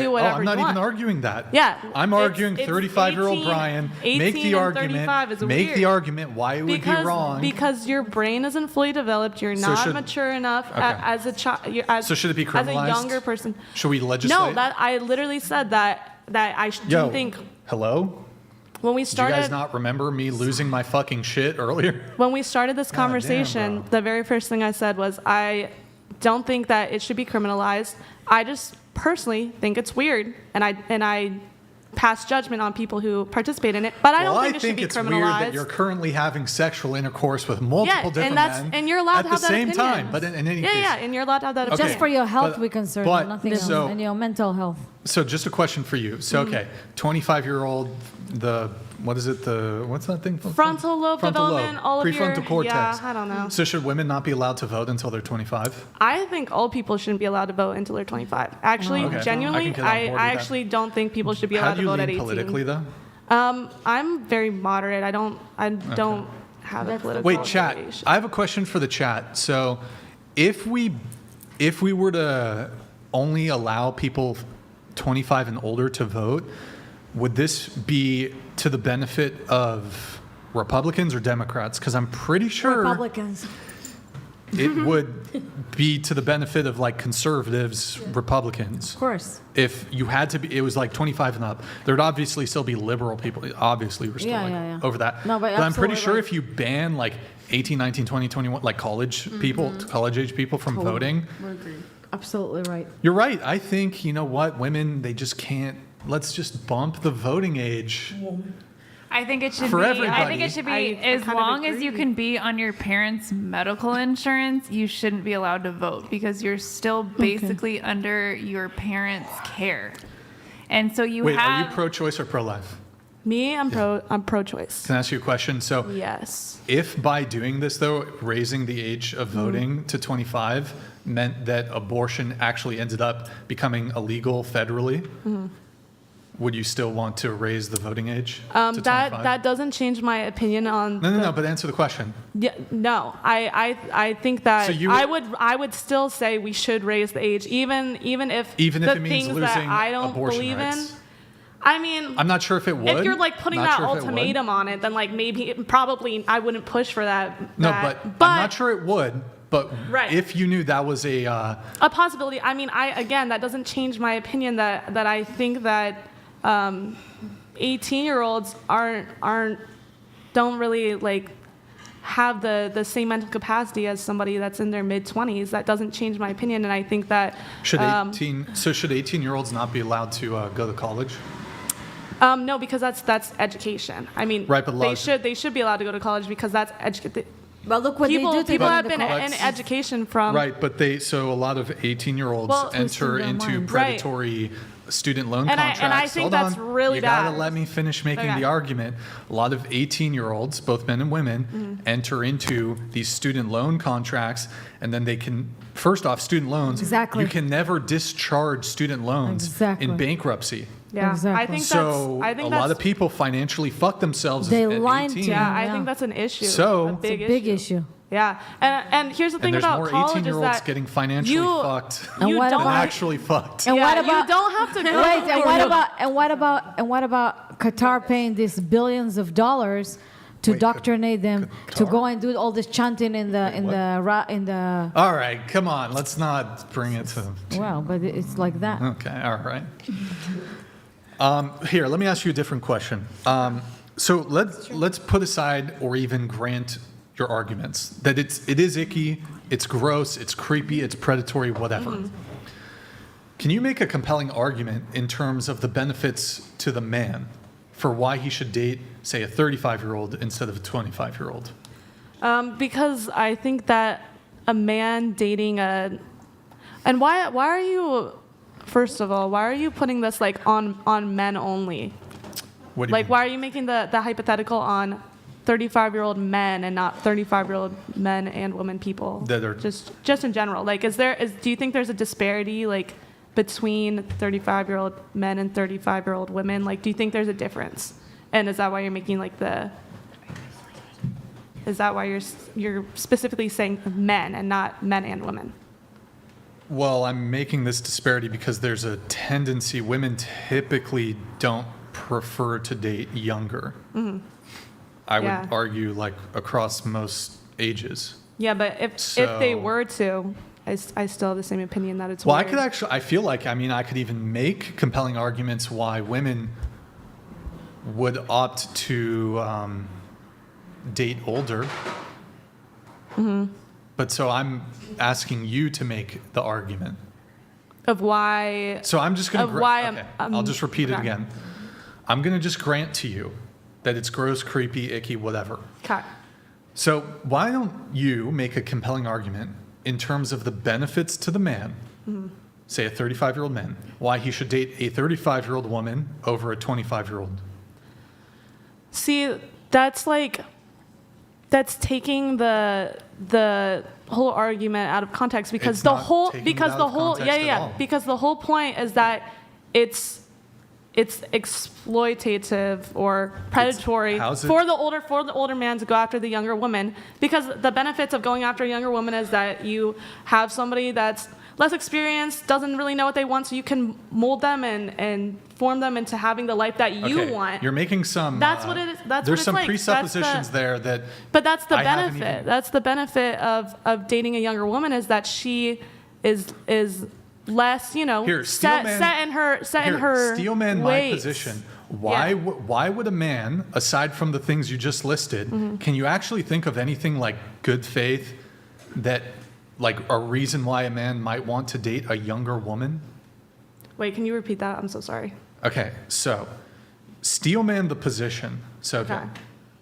do whatever I'm not you even want. arguing that. Yeah. I'm arguing 35-year-old Brian. Make the argument. Why it would be wrong. Because your brain isn't fully developed. You're not mature enough as a child. So should it be criminalized? As a younger person. Should we legislate? No, I literally said that I didn't think. Hello? When we started, do you guys not remember me losing my fucking shit earlier? When we started this conversation, the very first thing I said was, I don't think that it should be criminalized. I just personally think it's weird, and I pass judgment on people who participate in it. But I don't think it should be criminalized. I think it's weird that you're currently having sexual intercourse with multiple different men and you're allowed to have that at the same opinion. time. But in any case, and you're allowed to have that opinion. Just for your health, we're concerned, nothing else, and your mental health. So just a question for you. So, 25-year-old, what's that thing? Frontal lobe development, all of your prefrontal cortex. Yeah, I don't know. So should women not be allowed to vote until they're 25? I think all people shouldn't be allowed to vote until they're 25. Actually, genuinely, I actually don't think people should be allowed to vote at 18. How do you lean politically, though? I'm very moderate. I don't have a political. Wait, chat. I have a question for the chat. So, if we were to only allow people 25 and older to vote, would this be to the benefit of Republicans or Democrats? Because I'm pretty sure Republicans. it would be to the benefit of conservatives, Republicans. Of course. If you had to be, it was 25 and up. There'd obviously still be liberal people. Obviously, we're still over that. No, but I'm pretty sure right. if you ban 18, 19, 20, 21, college people, college-age people from voting. Absolutely right. You're right. I think, you know what, women, they just can't. Let's just bump the voting age. I think it should For be. everybody. I think it should be as long as you can be on your parents' medical insurance. You shouldn't be allowed to vote because you're still basically under your parents' care, and so you Wait, have. are you pro-choice or pro-life? Me, I'm pro-choice. Can I ask you a question? So, yes. If by doing this, though, raising the age of voting to 25 meant that abortion actually ended up becoming illegal federally, would you still want to raise the voting age to 25? That doesn't change my opinion on. No. But answer the question. Yeah, no. I think that So I would still say we should raise the age, even if the it means things losing that I don't abortion believe rights. in. I mean, I'm not sure if it would. If you're putting Not that sure if it ultimatum on it, then probably I wouldn't push for that. No, but I'm not sure it would. But if you knew that was a possibility, I mean, that doesn't change my opinion that I think that 18-year-olds don't really have the same mental capacity as somebody that's in their mid-20s. That doesn't change my opinion, and I think that should 18-year-olds not be allowed to go to college? No, because that's education. I mean, right, but they should be allowed to go to college because that's education. But look what people they do. People have been in education from but a lot of 18-year-olds enter into predatory student loan contracts. And I think that's really bad. You gotta let me finish making the argument. A lot of 18-year-olds, both men and women, enter into these student loan contracts, and then they can. First off, student loans. Exactly. You can never discharge student loans in bankruptcy. Yeah, exactly. I think so. A lot of people financially fuck themselves at 18. Yeah, I think that's an issue. So a big issue. Yeah, and here's the thing about college is that there's more 18-year-olds getting financially fucked than actually fucked. And what about? You don't have to go. Wait, and what about Qatar paying these billions of dollars to indoctrinate them to go and do all this chanting in the. All right, come on. Let's not bring it to. Well, but it's like that. Okay, all right. Here, let me ask you a different question. So let's put aside or even grant your arguments that it is icky, it's gross, it's creepy, it's predatory, whatever. Mm-hmm. Can you make a compelling argument in terms of the benefits to the man for why he should date, say, a 35-year-old instead of a 25-year-old? Because I think that a man dating and why are you, first of all, why are you putting this like on men only? What do you mean? Why are you making the hypothetical on 35-year-old men and not 35-year-old men and women people? That are just in general. Like, do you think there's a disparity like between 35-year-old men and 35-year-old women? Like, do you think there's a difference? And is that why you're making like is that why you're specifically saying men and not men and women? Well, I'm making this disparity because there's a tendency, women typically don't prefer to date younger. Mm-hmm. I would argue like across most ages. Yeah, but if they were to, I still have the same opinion that it's weird. I feel like, I could even make compelling arguments why women would opt to date older. Mm-hmm. But so I'm asking you to make the argument. Of why. So I'm just going to. Why I'll just repeat it again. I'm going to just grant to you that it's gross, creepy, icky, whatever. Okay. So why don't you make a compelling argument in terms of the benefits to the man, say a 35-year-old man, why he should date a 35-year-old woman over a 25-year-old? See, that's taking the whole argument out of context because the whole point is that it's exploitative or predatory for the older man to go after the younger woman, because the benefits of going after a younger woman is that you have somebody that's less experienced, doesn't really know what they want, so you can mold them and form them into having the life that you want. You're making some. That's what it is. That's there's what it's some like. presuppositions there that. But that's the benefit. That's the benefit of dating a younger woman, is that she is less, set in her Steelman, ways. my position. Why would a man, aside from the things you just listed, can you actually think of anything like good faith that, like a reason why a man might want to date a younger woman? Wait, can you repeat that? I'm so sorry. Okay, so steelman the position.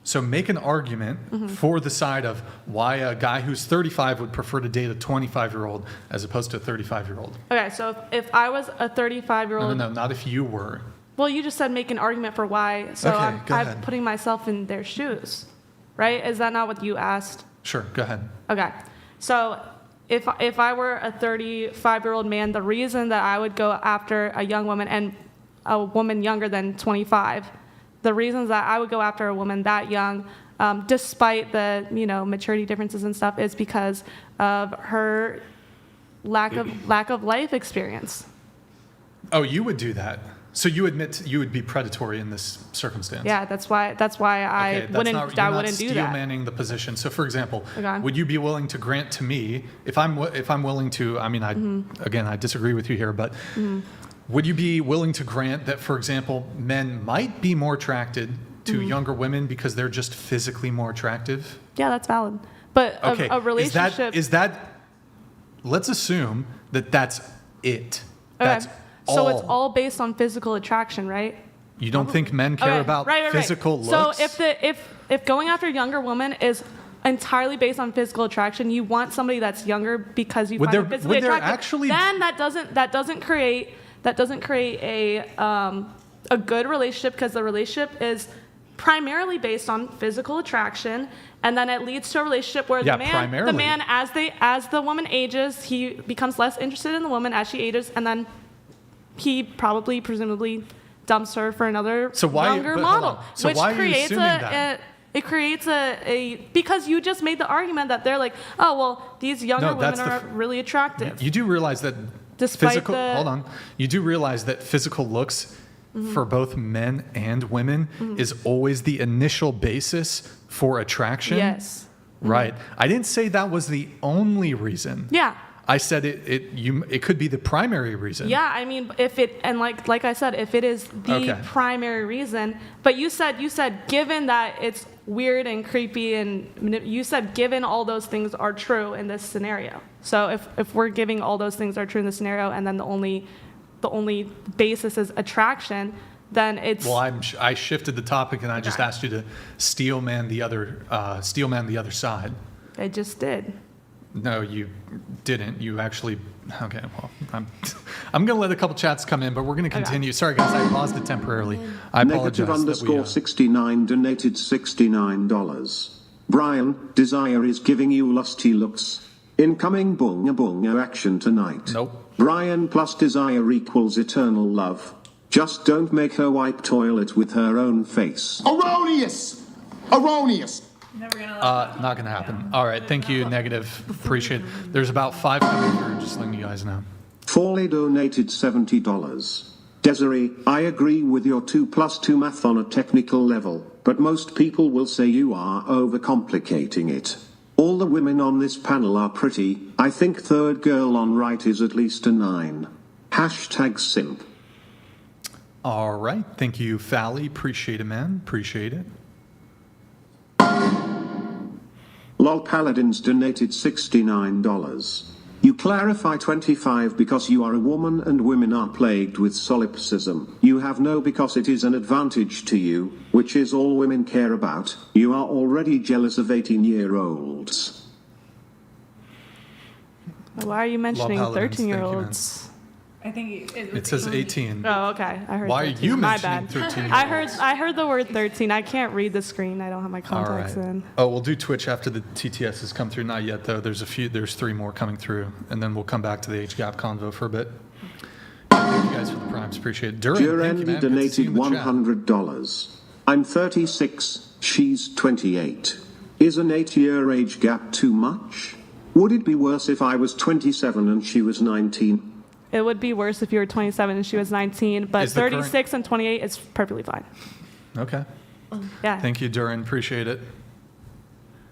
So make an argument for the side of why a guy who's 35 would prefer to date a 25-year-old as opposed to a 35-year-old. Okay, so if I was a 35-year-old... No, not if you were. Well, you just said make an argument for why, so I'm putting myself in their shoes, right? Is that not what you asked? Sure, go ahead. Okay, so if I were a 35-year-old man, the reason that I would go after a young woman and a woman younger than 25, the reasons that I would go after a woman that young, despite the maturity differences and stuff, is because of her lack of life experience. Oh, you would do that. So you admit you would be predatory in this circumstance. Yeah, that's why I wouldn't do that. Steelmanning the position. So, for example, would you be willing to grant to me if I'm willing to? I mean, I disagree with you here, but would you be willing to grant that, for example, men might be more attracted to younger women because they're just physically more attractive? Yeah, that's valid. But a relationship is that? Let's assume that that's it. Okay. That's so it's all based on physical attraction, right? You don't think men care about physical looks? So if going after a younger woman is entirely based on physical attraction, you want somebody that's younger because you find them physically attractive. Then that doesn't create a good relationship, because the relationship is primarily based on physical attraction, and then it leads to a relationship where the man as the woman ages, he becomes less interested in the woman as she ages, and then he presumably dumps her for another younger model. So why are you assuming that? It creates because you just made the argument that they're like, oh well, these younger women are really attractive. You do realize that Despite you do realize that physical looks for both men and women is always the initial basis for attraction. Yes. Right. I didn't say that was the only reason. Yeah. I said it could be the primary reason. Yeah, I mean, if it, and like I said, if it is the primary reason, but you said given that it's weird and creepy, and you said given all those things are true in this scenario. So if we're giving all those things are true in this scenario, and then the only basis is attraction, then it's. Well, I shifted the topic, and I just asked you to steel man the other side. I just did. No, you didn't. You actually. Okay, well, I'm going to let a couple chats come in, but we're going to continue. Sorry, guys, I paused it temporarily. I apologize. Negative_69 donated $69. Brian, Desire is giving you lusty looks. Incoming bunga bunga action tonight. Nope. Brian plus Desire equals eternal love. Just don't make her wipe toilet with her own face. Erroneous! Erroneous! Not gonna happen. All right, thank you, Negative. Appreciate it. There's about 5 coming through, just letting you guys know. Forley donated $70. Desiree, I agree with your 2 + 2 math on a technical level, but most people will say you are overcomplicating it. All the women on this panel are pretty. I think third girl on right is at least a 9. #simp. All right, thank you, Fally. Appreciate it, man. Appreciate it. Lol Paladins donated $69. You clarify 25 because you are a woman and women are plagued with solipsism. You have no because it is an advantage to you, which is all women care about. You are already jealous of 18-year-olds. Why are you mentioning 13-year-olds? I think it says 18. Oh, okay. I heard. Why 13. are you My mentioning bad. 13? I heard the word 13. I can't read the screen. I don't have my All contacts right. in. Oh, we'll do Twitch after the TTS has come through. Not yet, though. There's 3 more coming through, and then we'll come back to the age gap convo for a bit. Thank you guys for the primes. Appreciate it. Durandy donated $100. I'm 36. She's 28. Is an 8-year age gap too much? Would it be worse if I was 27 and she was 19? It would be worse if you were 27 and she was 19, but 36 and 28 is perfectly fine. Okay. Yeah. Thank you, Duran. Appreciate it.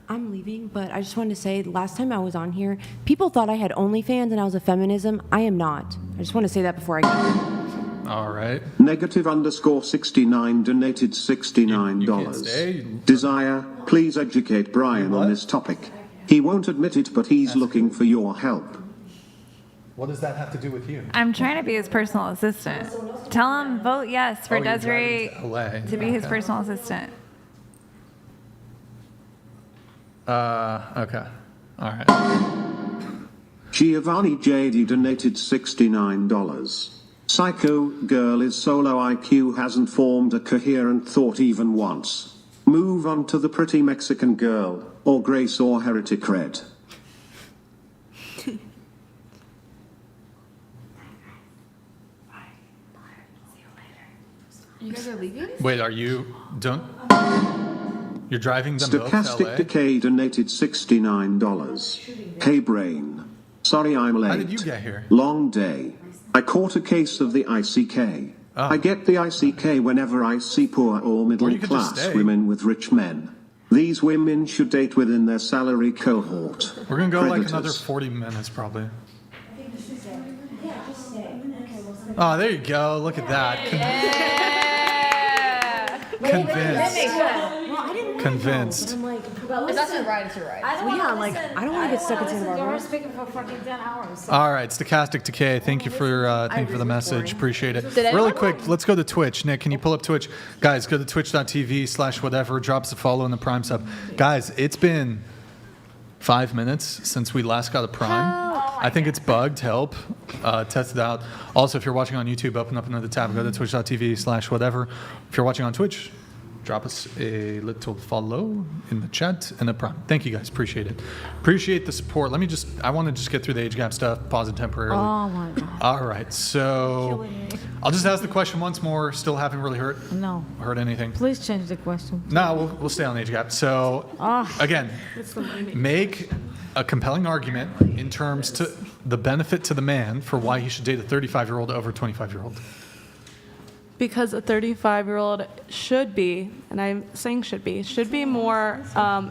I'm leaving, but I just wanted to say, last time I was on here, people thought I had OnlyFans and I was a feminism. I am not. I just want to say that before I go. All right. Negative_69 donated $69. Desire, please educate Brian on this topic. He won't admit it, but he's looking for your help. What does that have to do with you? I'm trying to be his personal assistant. Tell him vote yes for Desiree to be his personal assistant. Okay. All right. Giovanni JD donated $69. Psycho girl is solo IQ hasn't formed a coherent thought even once. Move on to the pretty Mexican girl, or Grace or Heretic Red. You guys are leaving? Wait, you're driving them both to Stochastic LA? Decay donated $69. Hey brain. Sorry I'm late. How did you get here? Long day. I caught a case of the ICK. Oh. I get the ICK whenever I see poor or middle class women with rich men. These women should date within their salary cohort. We're going to go like Predators. another 40 minutes probably. Oh, there you go. Look at that. Convinced. If that's your right, it's your right. I don't want to I don't want to get stuck in Santa Barbara. You're speaking for fucking 10 hours. All right, Stochastic Decay. Thank you for the message. Appreciate it. Did Really anyone- quick, let's go to Twitch. Nick, can you pull up Twitch? Guys, go to twitch.tv/whatever. Drop us a follow in the Prime sub. Guys, it's been 5 minutes since we last got a Prime. I think it's bugged. Help. Test it out. Also, if you're watching on YouTube, open up another tab. Go to twitch.tv/whatever. If you're watching on Twitch, drop us a little follow in the chat and a Prime. Thank you guys. Appreciate it. Appreciate the support. I want to just get through the age gap stuff, pause it temporarily. Oh my God. All right. So I'll just ask the question once more. Still haven't really heard anything. Please change the question. No, we'll stay on age gap. So again, make a compelling argument in terms to the benefit to the man for why he should date a 35-year-old over a 25-year-old. Because a 35-year-old should be, and I'm saying should be more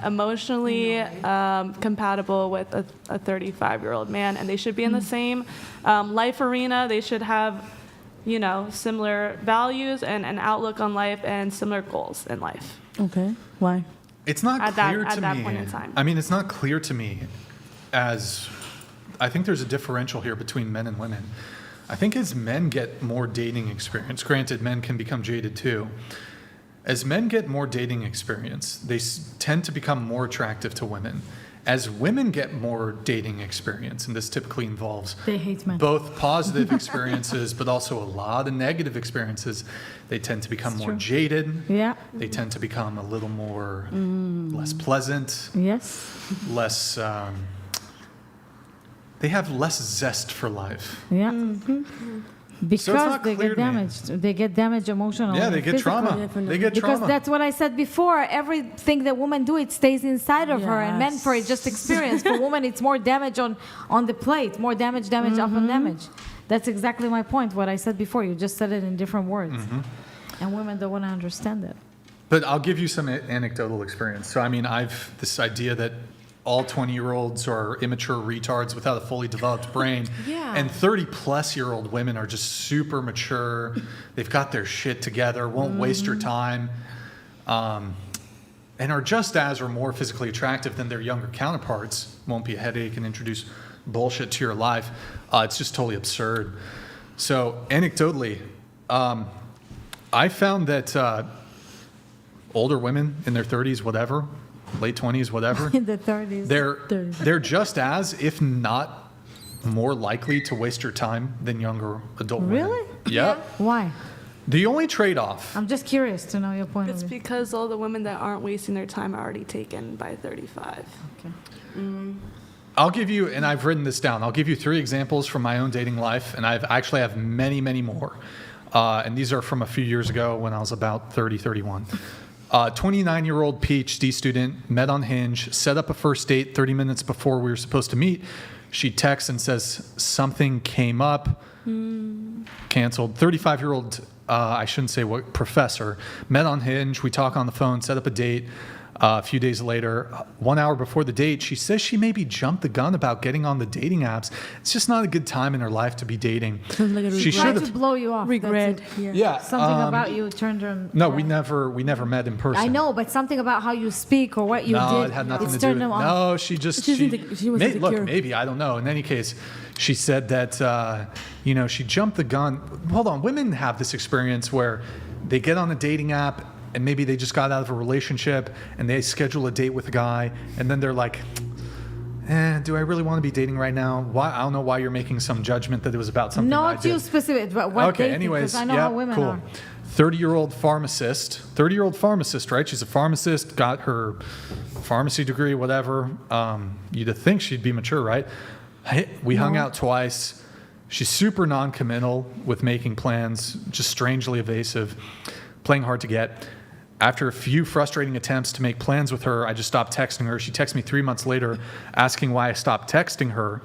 emotionally compatible with a 35-year-old man, and they should be in the same life arena. They should have, similar values and an outlook on life and similar goals in life. Okay, why? It's not clear to me. At that point in time. I mean, it's not clear to me as I think there's a differential here between men and women. I think as men get more dating experience, granted, men can become jaded too. As men get more dating experience, they tend to become more attractive to women. As women get more dating experience, and this typically involves they hate men. Both positive experiences, but also a lot of negative experiences, they tend to become more jaded. Yeah. They tend to become a little more less pleasant. Yes. Less. They have less zest for life. Yeah. Because they clear get to me. damaged. They get damaged emotionally. Yeah, they get trauma. They get trauma. Because that's what I said before. Everything that women do, it stays inside of her. And men, for it, just experience. For women, it's more damage on the plate. More damage, upon damage. That's exactly my point, what I said before. You just said it in different words. And women don't want to understand it. But I'll give you some anecdotal experience. So, I mean, I've this idea that all 20-year-olds are immature retards without a fully developed brain. Yeah. And 30-plus-year-old women are just super mature. They've got their shit together, won't waste your time, and are just as or more physically attractive than their younger counterparts. Won't be a headache and introduce bullshit to your life. It's just totally absurd. So anecdotally, I found that older women in their 30s, whatever, late 20s, whatever. In the 30s. They're just as, if not more likely to waste your time than younger adult women. Really? Yep. Why? The only trade-off. I'm just curious to know your point It's of view. because all the women that aren't wasting their time are already taken by 35. Okay. I'll give you, and I've written this down, I'll give you 3 examples from my own dating life, and I actually have many, many more. And these are from a few years ago when I was about 30, 31. 29-year-old PhD student, met on Hinge, set up a first date 30 minutes before we were supposed to meet. She texts and says, something came up, canceled. 35-year-old, I shouldn't say what, professor, met on Hinge. We talk on the phone, set up a date. A few days later, 1 hour before the date, she says she maybe jumped the gun about getting on the dating apps. It's just not a good time in her life to be dating. She tried to blow you off. Regret. Yeah. Something about you turned her. No, we never met in person. I know, but something about how you speak or what you did. No, it had nothing to do with it. No, she just. She was insecure. Look, maybe, I don't know. In any case, she said that, she jumped the gun. Hold on. Women have this experience where they get on a dating app and maybe they just got out of a relationship and they schedule a date with a guy and then they're like, do I really want to be dating right now? Why? I don't know why you're making some judgment that it was about something I Not did. you specific, but what Okay, dating, anyways, because I know how women are. 30-year-old pharmacist, right? She's a pharmacist, got her pharmacy degree, whatever. You'd think she'd be mature, right? We hung out twice. She's super non-committal with making plans, just strangely evasive, playing hard to get. After a few frustrating attempts to make plans with her, I just stopped texting her. She texted me 3 months later asking why I stopped texting her.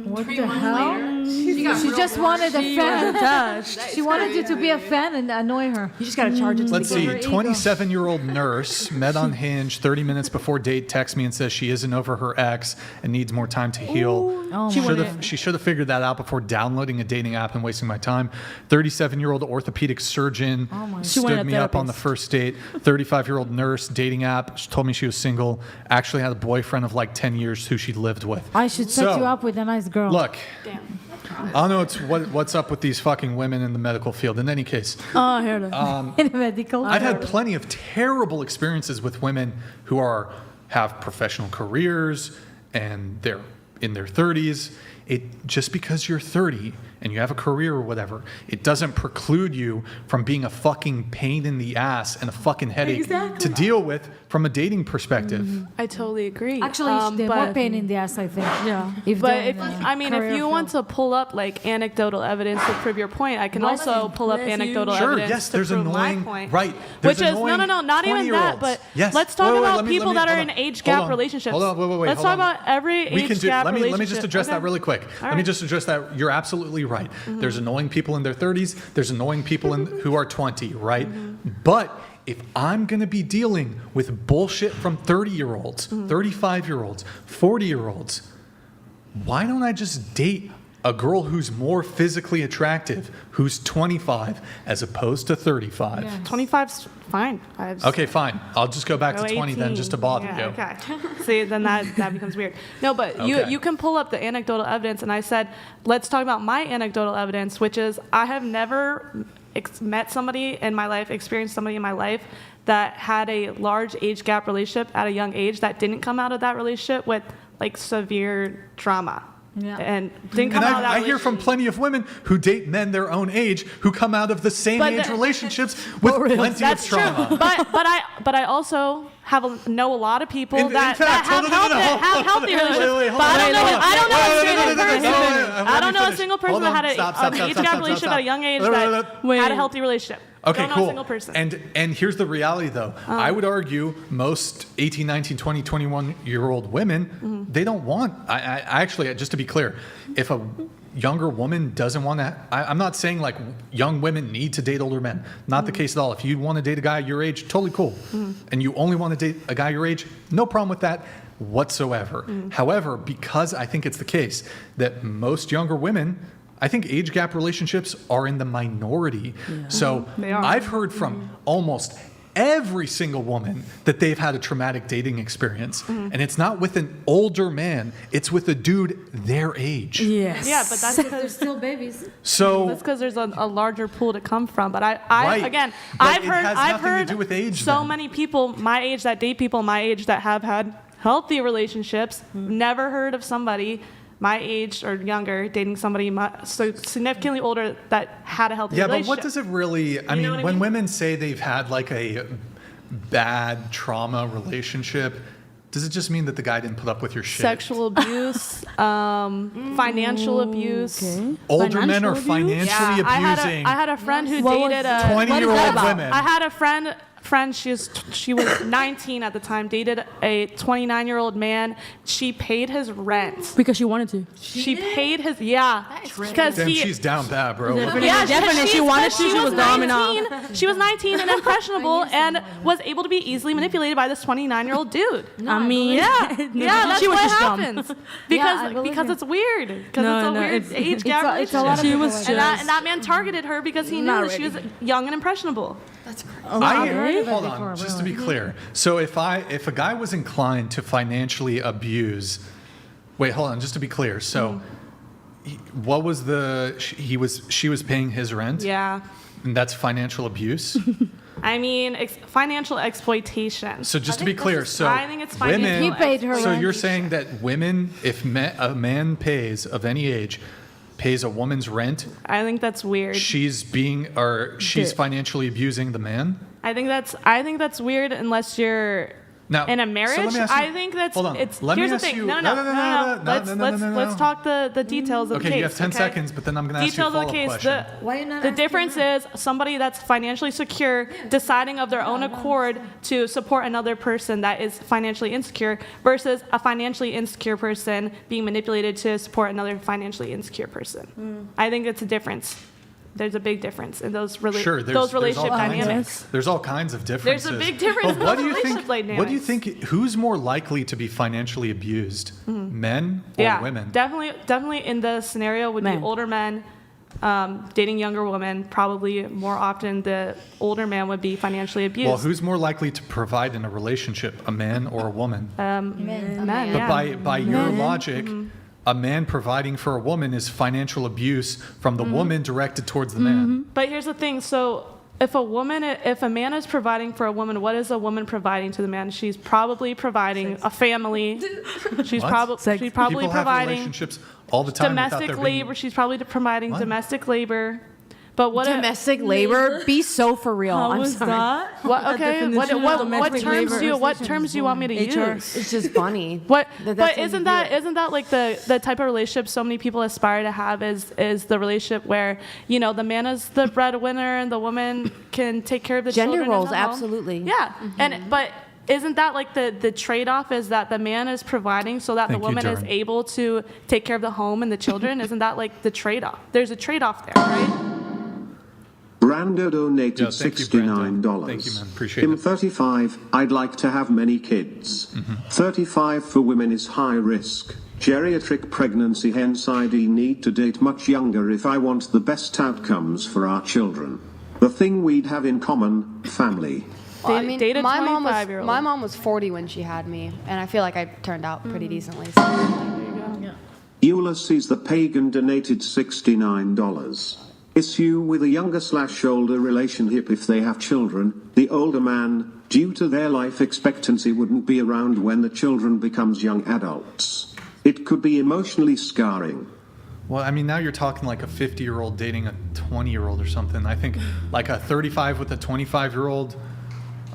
What the hell? She just wanted a fan. She wanted you to be a fan and annoy her. You just got to charge it to Let's see, 27-year-old nurse met on Hinge 30 minutes before date, texts me and says she isn't over her ex and needs more time to heal. Oh, She should have figured that out before downloading a dating app and wasting my time. 37-year-old orthopedic surgeon stood me up on the first date. 35-year-old nurse, dating app. She told me she was single. Actually had a boyfriend of like 10 years who she lived with. I should set you up with a nice girl. Look, I don't know what's up with these fucking women in the medical field. In any case, I heard it. In medical. I've had plenty of terrible experiences with women who have professional careers and they're in their 30s. Just because you're 30 and you have a career or whatever, it doesn't preclude you from being a fucking pain in the ass and a fucking headache to deal with from a dating perspective. I totally agree. Actually, they're more pain in the ass, I think. Yeah. If if you want to pull up like anecdotal evidence to prove your point, I can also pull up anecdotal evidence to prove my point. Right. Which is not even that, but let's talk about people that are in age gap relationships. Hold on, wait. Let's talk about every age gap relationship. Let me just address that really quick. quick. Let me just address that. You're absolutely right. There's annoying people in their 30s. There's annoying people who are 20, right? But if I'm going to be dealing with bullshit from 30-year-olds, 35-year-olds, 40-year-olds, why don't I just date a girl who's more physically attractive, who's 25 as opposed to 35? 25's fine. Okay, fine. I'll just go back to 20 then, just to bother you. Okay. See, then that becomes weird. No, but you can pull up the anecdotal evidence, and I said, let's talk about my anecdotal evidence, which is I have never met somebody in my life, experienced somebody in my life that had a large age gap relationship at a young age that didn't come out of that relationship with like severe trauma. And didn't come out of that I hear from plenty of women who date men their own age who come out of the same age relationships with plenty of trauma. True. But I also know a lot of people that have healthy relationships. I don't know a single person that had an age gap relationship at a young age that had a healthy relationship. Okay, don't know cool. a single person. And here's the reality, though. I would argue most 18, 19, 20, 21-year-old women, they don't want... I actually, just to be clear, if a younger woman doesn't want to... I'm not saying, like, young women need to date older men. Not the case at all. If you want to date a guy your age, totally cool. And you only want to date a guy your age, no problem with that whatsoever. However, because I think it's the case that most younger women... I think age gap relationships are in the minority. So I've heard from almost every single woman that they've had a traumatic dating experience. And it's not with an older man, it's with a dude their age. Yes. Yeah, but that's because they're still babies. So that's because there's a larger pool to come from. But I've heard to do with age, so many people my age that date people my age that have had healthy relationships. Never heard of somebody my age or younger dating somebody so significantly older that had a healthy relationship. But what does it really... I mean, when women say they've had like a bad trauma relationship, does it just mean that the guy didn't put up with your shit? Sexual abuse, financial abuse. Older men are financially abusing. I had a friend who dated a 20-year-old women. I had a friend she was 19 at the time, dated a 29-year-old man. She paid his rent because she wanted to. She paid his because she's down bad, bro. Definitely. She wanted to. She was 19. She was 19 and impressionable and was able to be easily manipulated by this 29-year-old dude. I mean, that's she was what just happens because it's weird. Because it's a weird age gap relationship. She was just, and that man targeted her because he knew that she was young and impressionable. That's crazy. Hold on, just to be clear. So if a guy was inclined to financially abuse, wait, hold on, just to be clear. So, what was she was paying his rent? Yeah. And that's financial abuse. I mean, financial exploitation. So just to be clear, I think it's financial. He paid her So rent. you're saying that women, if a man pays of any age, pays a woman's rent, I think that's weird. she's financially abusing the man? I think that's weird unless you're Now, in a marriage. so let me ask you- I think that's hold on. Let me here's the ask thing. you- No. Let's talk the details of the case. Okay, you have 10 okay? seconds, but then I'm going to ask you a Details of the follow-up case. question. Why are you not The asking difference is somebody that's financially secure deciding of their own accord to support another person that is financially insecure versus a financially insecure person being manipulated to support another financially insecure person. I think it's a difference. There's a big difference in those relationship dynamics. There's all kinds of differences. There's a big difference in But those relationship dynamics. what do you think? Who's more likely to be financially abused, men or women? Definitely in the scenario would be older men dating younger women. Probably more often the older man would be financially abused. Well, who's more likely to provide in a relationship, a man or a woman? Men. But by your logic, a man providing for a woman is financial abuse from the woman directed towards the man. But here's the thing. So if a man is providing for a woman, what is a woman providing to the man? She's probably providing a family. She's probably People have providing relationships all the time domestic labor. She's probably providing domestic labor. But what domestic labor? Be so for real. I'm sorry. That? What? Okay. What terms do you want me to use? It's just funny. But isn't that like the type of relationship so many people aspire to have is the relationship where the man is the breadwinner and the woman can take care of the gender children roles? in the home? Absolutely. Yeah. But isn't that like the trade-off is that the man is providing so that the woman is able to take care of the home and the children? Isn't that like the trade-off? There's a trade-off there, right? Brando donated $69. Thank you, man. Appreciate I'm it. 35. I'd like to have many kids. 35 for women is high risk. Geriatric pregnancy, hence I need to date much younger if I want the best outcomes for our children. The thing we'd have in common, family. I mean, dated my 25-year-old. mom was 40 when she had me, and I feel like I turned out pretty decently. So. Ulysses the Pagan donated $69. Issue with a younger/older relationship if they have children. The older man, due to their life expectancy, wouldn't be around when the children becomes young adults. It could be emotionally scarring. Well, I mean, now you're talking like a 50-year-old dating a 20-year-old or something. I think like a 35 with a 25-year-old,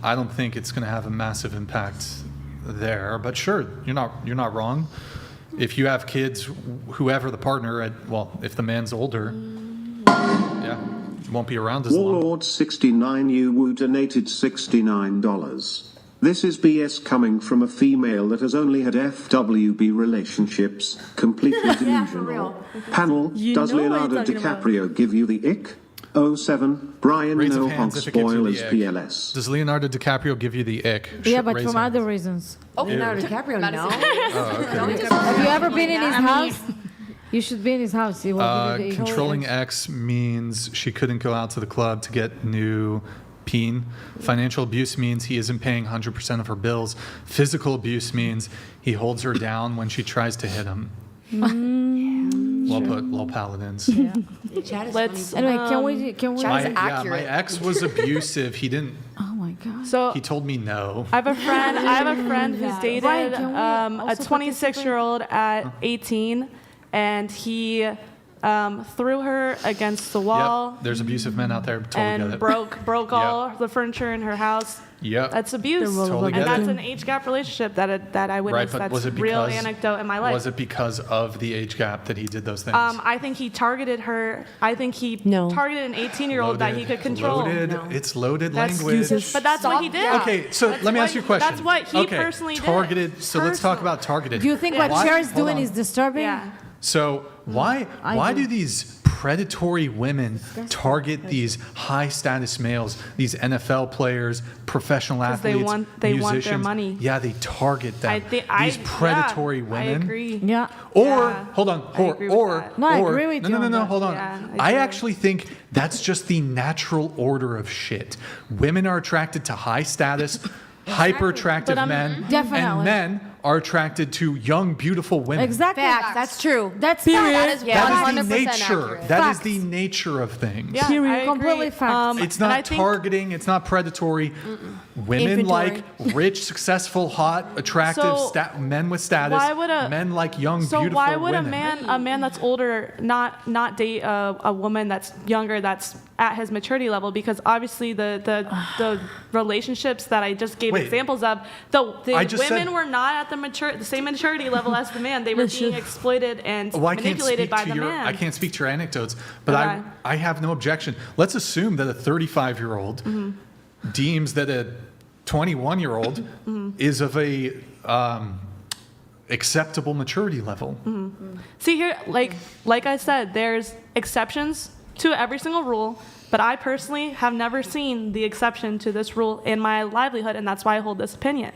I don't think it's going to have a massive impact there. But sure, you're not wrong. If you have kids, whoever the partner, if the man's older, yeah, won't be around as long. Warlord 69 you donated $69. This is BS coming from a female that has only had FWB relationships, completely delusional. Panel, does Leonardo DiCaprio give you the ick? 07, Brian Raise no of hands honk if it gives you spoilers the ick. PLS. Does Leonardo DiCaprio give you the ick? Yeah, but Raise from hands. other reasons. Oh, Leonardo DiCaprio, no. Have you ever been in his house? You should be in his house. He will give you the Controlling X means she couldn't go out to the club to get new peen. Financial abuse means he isn't paying 100% of her bills. Physical abuse means he holds her down when she tries to hit him. Well put, lol paladins. Yeah. Anyway, can we? My ex was abusive. He didn't. Oh my god. So he told me no. I have a friend who's dated a 26-year-old at 18, and he threw her against the wall. Yep. There's abusive men out there. Totally and get it. broke all the furniture in her house. Yep. That's abuse. Totally and get that's it. an age gap relationship that I witnessed. Right, but that's was it real because, anecdote in my life. Was it because of the age gap that he did those things? I think he targeted her. I think he targeted an 18-year-old that he could control. It's loaded That's language. But that's what he did. Okay, so let me ask you a question. That's what he personally targeted, did. So let's talk about targeted. Do you think what Cher's doing is disturbing? Yeah. So why do these predatory women target these high status males, these NFL players, professional athletes, they want musicians? their money. Yeah, they target them. These predatory women. I agree. Yeah. Or hold on. I agree with you. No. Hold on. I actually think that's just the natural order of shit. Women are attracted to high status, hyper attractive men, Definitely. and men are attracted to young, beautiful women. Exactly. Facts. That's true. That's That is That is the 100% nature. accurate. That is the nature of things. Yeah, I completely agree. facts. It's not targeting. It's not predatory. Women like rich, successful, hot, attractive men with status. Men like young, beautiful women. So why would a man that's older not date a woman that's younger, that's at his maturity level? Because obviously the relationships that I just gave examples of, the women were not at the same maturity level as the man. They were being exploited and manipulated by the man. I can't speak to your anecdotes, but I have no objection. Let's assume that a 35-year-old deems that a 21-year-old is of a acceptable maturity level. See here, like I said, there's exceptions to every single rule, but I personally have never seen the exception to this rule in my livelihood, and that's why I hold this opinion.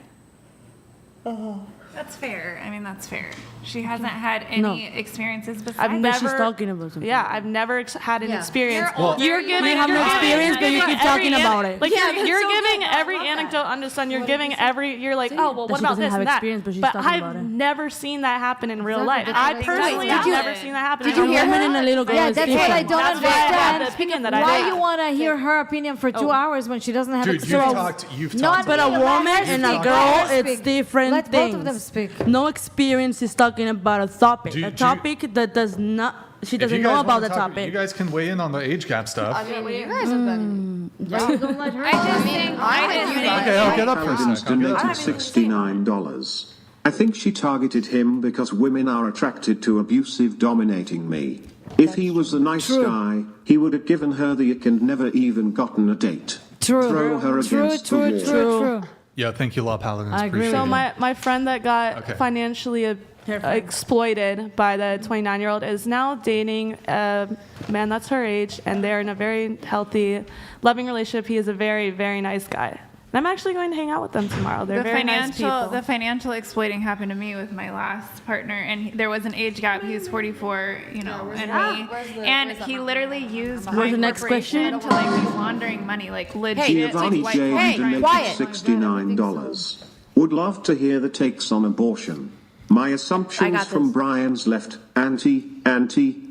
That's fair. I mean, that's fair. She hasn't had any experiences besides. I've never. She's talking about something. Yeah, I've never had an experience. You're giving. You have no experience, but you keep talking about it. Like you're giving every anecdote under the sun. You're giving every. You're like, oh well, what about this and that? But I've never seen that happen in real life. I personally have never seen that happen. Did you hear her? In a little girl Yeah, that's what I don't understand. The opinion that I Why have. you want to hear her opinion for 2 hours when she doesn't have experience? You've talked. But a woman and a girl, it's different Let things. both of them speak. No experience is talking about a topic. Do you- A topic that does not. She If doesn't you know guys about wanna the talk, topic. You guys can weigh in on the age gap stuff. I mean, you guys have been. Don't let her. Okay, I'll get up for a Paladins second. donated $69. I think she targeted him because women are attracted to abusive dominating me. If he was a nice guy, he would have given her the ick and never even gotten a date. True. Throw her against the wall. True. Yeah, thank you, Law Paladins. I agree. So Appreciate it. my friend that got Okay. financially exploited by the 29-year-old is now dating a man that's her age, and they're in a very healthy, loving relationship. He is a very, very nice guy. And I'm actually going to hang out with them tomorrow. They're very nice people. The financial exploiting happened to me with my last partner, and there was an age gap. He was 44, and me, and he literally used my the next corporation to like be laundering money, like legit. Giovanni like, J. white donated quiet. $69. Would love to hear the takes on abortion. My assumptions from Brian's left: anti,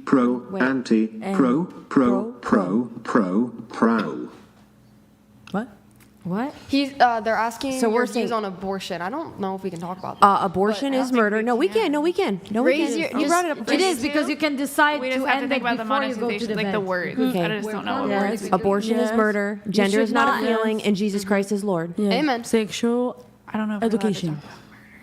pro, pro. What? They're asking So we're your saying- views on abortion. I don't know if we can talk about that. Abortion is murder. No, we can. No, we can. No, we Raise can. your- You brought it up. It is because you can decide We to just have to end think it about the before you go to monetization, the like the bed. words. Okay. I just don't know what Yes. words. we Abortion is Yes. murder. You Gender should is not a not- feeling, and Jesus Christ is Lord. Yeah. Amen. Sexual I don't know if we're allowed to education. talk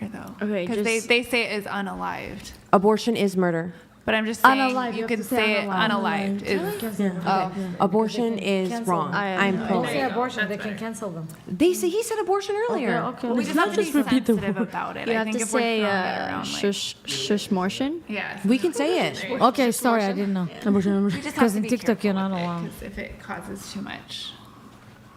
about murder, though. Okay, Because just- they say it is unalived. Abortion is murder. But I'm just saying Unalived, you you can have to say say it unalived. unalived. Abortion is wrong. I'm pro. Say abortion, they can cancel them. He said abortion earlier. Okay. We just have to be repeat the sensitive word. about it. You I have think to if we're say throwing it around, like, shushmortion. yes. We can say it. Okay, sorry, I didn't know. We just have Because to in be TikTok you're careful not with it, allowed. 'cause if it causes too much.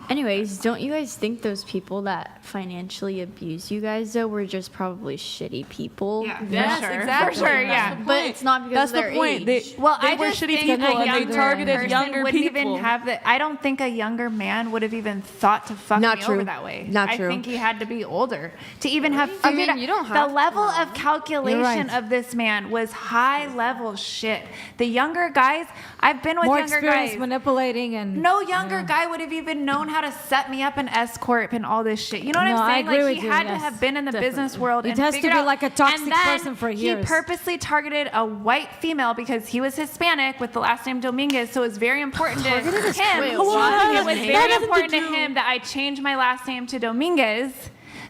Anyways, don't you guys think those people that financially abuse you guys though were just probably shitty people? Yeah, Yes, for sure. exactly. For sure, yeah. But it's not because That's of their the point. age. Well, They I were just shitty think people, a and they younger targeted person younger wouldn't people. even have the. I don't think a younger man would have even thought to fuck Not me true. over that way. Not I true. think he had to be older to even have I figured mean, out. you don't the have level of calculation of this man was high level shit. The younger guys, I've been with More younger experience guys. manipulating and No younger guy would have even known how to set me up an escort and all this shit. You know what No, I'm I saying? agree Like with he you, had to yes, have been in the business world. It and has to figured be out- like a toxic and then person for years. He purposely targeted a white female because he was Hispanic with the last name Dominguez. So it was very important to him. Wait, It was what? very important to him that I changed my last name to Dominguez.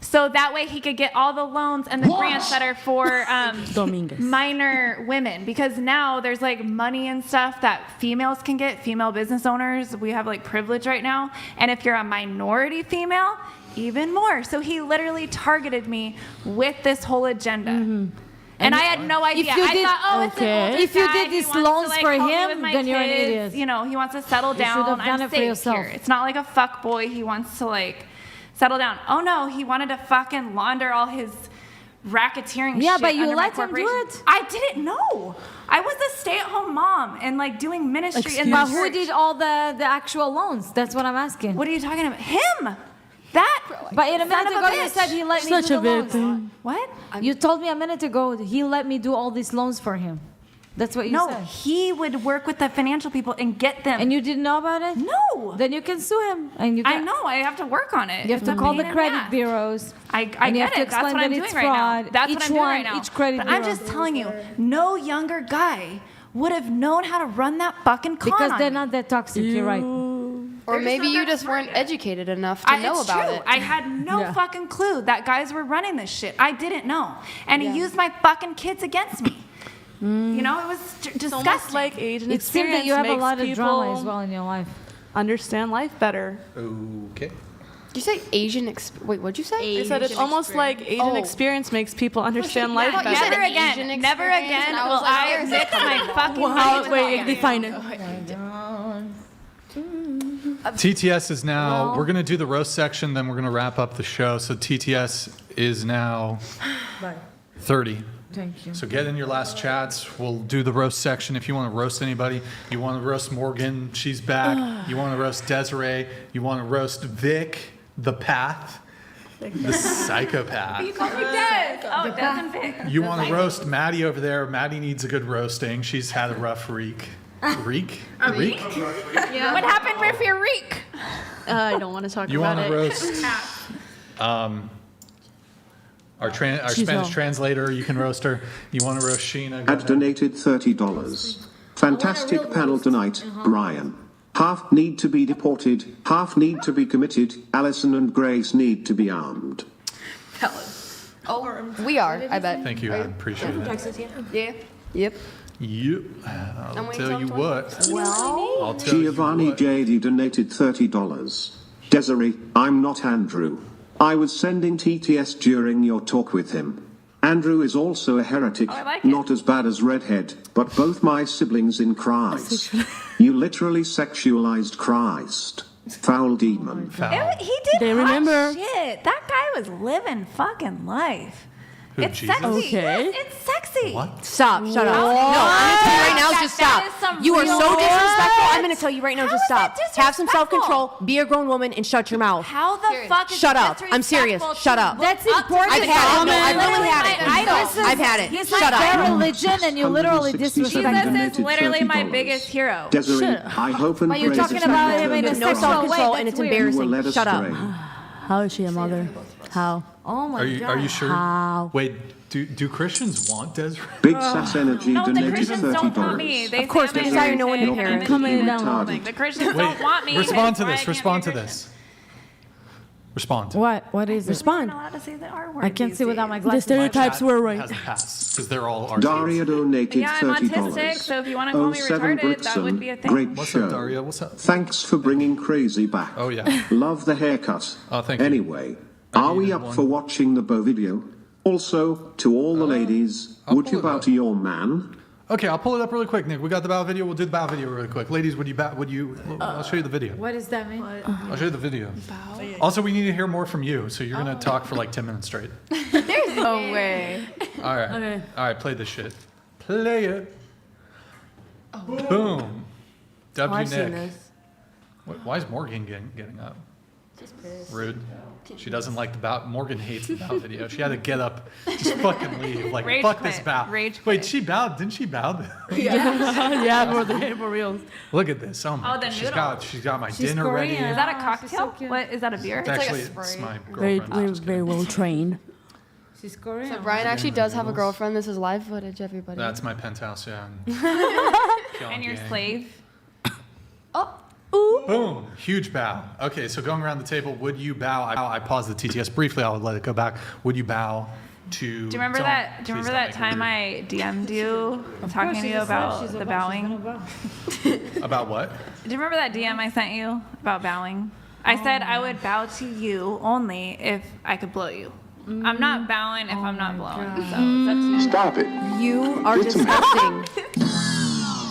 So that way he could get all the loans and the grants that are for Dominguez. minor women. Because now there's like money and stuff that females can get, female business owners. We have like privilege right now. And if you're a minority female, even more. So he literally targeted me with this whole agenda. And I had no idea. If you I did- thought, oh, it's an okay. older If you guy. did He these wants to, loans like, for help me him, with my then you're an kids. idiot. You know, he wants to settle You should down. have done I'm it for safe yourself. here. It's not like a fuck boy. He wants to like settle down. Oh no, he wanted to fucking launder all his racketeering Yeah, shit but you under my let him do corporation. it? I didn't know. I was a stay-at-home mom and like doing ministry in the But who church. did all the actual loans? That's what I'm asking. What are you talking about? Him. That. But in a son minute of a ago you bitch. said he let me Such do a the loans. victim. What? You told me a minute ago he let me do all these loans for him. That's what you No, said. he would work with the financial people and get them. And you didn't know about it? No. Then you can sue him. And you I know. I have to work on it. You have It's to a call pain the in credit ass. bureaus. I and you get have to it. That's explain what that I'm it's doing right now. fraud. That's each what I'm doing one, right now. each credit But I'm bureau. just telling you, no younger guy would have known how to run that fucking con Because on they're me. not that toxic. You're right. Or maybe you just weren't educated enough to know it's about true. it. I had no fucking clue that guys were running this shit. I didn't know. And he used my fucking kids against me. You know, it was disgusting. It's almost like age and It seems experience that you have a makes lot of drama people as well in your life. understand life better. Okay. Did you say Asian wait, what'd you say? I said it's almost like Asian experience makes people understand life thought you better. said Never Asian again. Never experience, again and I will was like, I where is this mix coming my from? fucking Wow, money wait, with define it. TTS is now, we're going to do the roast section, then we're going to wrap up the show. So TTS is now 30. Thank you. So get in your last chats. We'll do the roast section. If you want to roast anybody, you want to roast Morgan, she's back. You want to roast Desiree. You want to roast Vic, the Path, the Psychopath. You call me Des. Oh, Des and Vic. You want to roast Maddie over there. Maddie needs a good roasting. She's had a rough week. Reek? Reek? Yeah. What happened with your reek? I don't want to talk You about want to it. roast our Spanish translator, you can roast her. You want to roast Shina? Had donated $30. Fantastic panel tonight, Brian. Half need to be deported, half need to be committed. Alison and Grace need to be armed. Oh, we are, I bet. Thank you, I appreciate it. Yeah. Yep. Yep. I'll tell you what. I'll tell you Giovanni what. J.D. donated $30. Desiree, I'm not Andrew. I was sending TTS during your talk with him. Andrew is also a heretic, not as bad as Redhead, but both my siblings in Christ. You literally sexualized Christ. Foul demon. He did They hot remember. shit. That guy was living fucking life. Who, It's Jesus? sexy. Okay. Yes, it's sexy. What? Stop. Shut up. No, I'm going to tell you right now, just stop. That is some You are real- so disrespectful. I'm What? going to tell you right now, How just is that stop. Have some disrespectful? self-control. Be a grown woman and shut your mouth. How the fuck is Shut it up. I'm serious. disrespectful Shut to up. That's look up important. to I've had it. No, I someone? really had it. Literally I've had it. He's Shut like their up. religion, and you literally disrespect him. Jesus is literally my biggest hero. Desiree, I hope and But you're pray talking that about you him in a return No to sexual Christ. self-control, way. and it's That's weird. You were embarrassing. led Shut up. astray. How is she a mother? How? Oh my God. Are you sure? How? Wait, do Christians want Desiree? Big Sass Energy No, the donated Christians don't want me. $30. They Of course, say I'm we desire no one to innocent, parent. and I'm Coming innocent. down. Like, the Christians Wait, don't want me. respond to That's why I this. can't Respond be to a this. Respond. What is it? Respond. I'm not allowed to say the R word. I can't these see without my days. The glasses. stereotypes were right. Hasn't passed because they're all artists. Daria donated Yeah, I'm autistic, $30. so if you want to call me 07 retarded, that would be a Brixan, thing. great What's show. up, Daria? What's up? Thanks for bringing crazy back. Oh, yeah. Love the haircut. Oh, thank you. Anyway, I are we needed up one. for watching the Bo video? Also, to all the ladies, I'll would pull you it bow up. to your man? Okay, I'll pull it up really quick, Nick. We got the bow video. We'll do the bow video really quick. Ladies, would you bow? I'll show you the video. What does that mean? I'll show you the video. Also, we need to hear more from you, so you're gonna talk for like 10 minutes straight. There's no way. All right. Okay. All right, play this shit. Play it. Boom. W I've seen Nick. this. Why is Morgan getting up? Rude. She doesn't like the bow. Morgan hates the bow video. She had to get up, just fucking leave. Like, Rage fuck quit. this bow. Rage Wait, quit. she bowed. Didn't she bow? Yeah, for real. Look at this. Oh my. Oh, the she's noodle. got my She's dinner Korean. ready. Is that a Oh, cocktail? she's so cute. What is that? A beer? It's like a actually spray. it's my Very, girlfriend. Just very kidding. well trained. She's Korean. So Brian actually does have a girlfriend. This is live footage, everybody. That's my penthouse, yeah. And your slave. Boom. Huge bow. Okay, so going around the table, would you bow? I paused the TTS briefly. I'll let it go back. Would you bow to? Do you remember that? Do you remember that time I DM'd you talking to you about the bowing? About what? Do you remember that DM I sent you about bowing? I said I would bow to you only if I could blow you. I'm not bowing if I'm not blowing. So it's up to you. Stop it. You are disgusting.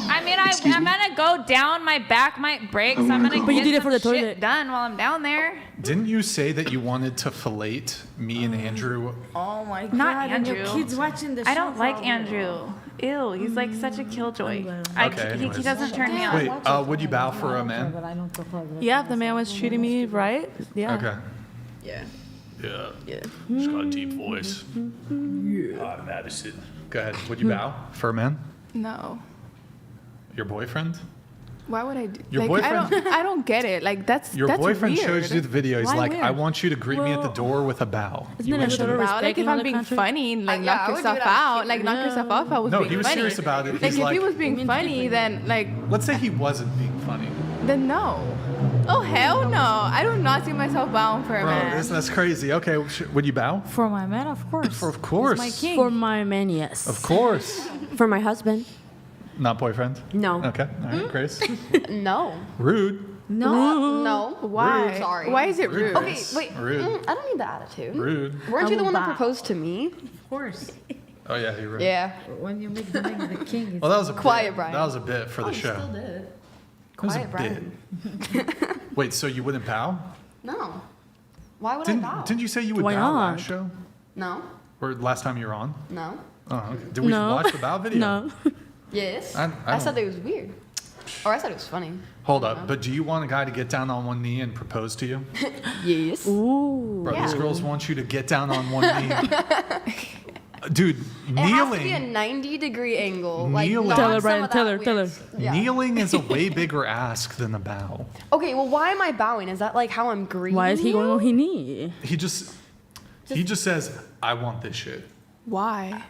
I mean, I'm gonna go down. My back might break, so I'm gonna But you get did it some for the shit toilet. done while I'm down there. Didn't you say that you wanted to fillet me and Andrew? Oh my God. Not and Andrew. your kids watching the show. I don't like probably. Andrew. Ew, he's like such a killjoy. Okay, He anyways. doesn't turn me on. Wait, would you bow for a man? Yeah, if the man was treating me right, yeah. Okay. Yeah. Yeah. Yeah. She's got a deep voice. Yeah. Madison. Go ahead. Would you bow for a man? No. Your boyfriend? Why would I do? Your like, boyfriend- I don't get it. Like that's Your that's boyfriend weird. shows you the video. He's Why like, weird? I want you to greet me at the door with a bow. Isn't You it a wouldn't sort do of that? Wow, like if respecting I'm the being country? funny, like Yeah, I knock would do yourself that out, shit. like knock yourself off. I was No, being he was funny. serious about it. Like He's if like, he was being funny, then like let's say he wasn't being funny. then no. Oh hell no! I do not see myself bowing for a Bro, man. that's crazy. Okay, would you bow? For my man, of course. Of course. He's my king. For my man, yes. Of course. For my husband. Not boyfriend? No. Okay. All right, Grace. No. Rude. No. Why? Sorry. Why is it rude? Okay, wait. Rude. I don't need the attitude. Rude. Weren't you the one that Bow. proposed to me? Of course. Oh yeah, you're rude. Yeah. When you make the king, it's Well, that was a Quiet, bit. Brian. That was a bit for the show. Still did. That was a Quiet, Brian. bit. Wait, so you wouldn't bow? No. Why would I bow? Didn't you say you would Why bow not? last show? No. Or last time you were on? No. Oh, okay. Did we No. watch the bow video? No. Yes. I I said don't- it was weird. Or I said it was funny. Hold up, but do you want a guy to get down on one knee and propose to you? Yes. Ooh. Bro, these Yeah. girls want you to get down on one knee. Dude, It has to be a kneeling. 90-degree angle. Like, Kneeling. not Tell her, some Brian. of Tell that her. Tell her. weird- Yeah. Kneeling is a way bigger ask than a bow. Okay, well, why am I bowing? Is that like how I'm greeting Why is he you? going on his knee? He just says, I want this shit. Why?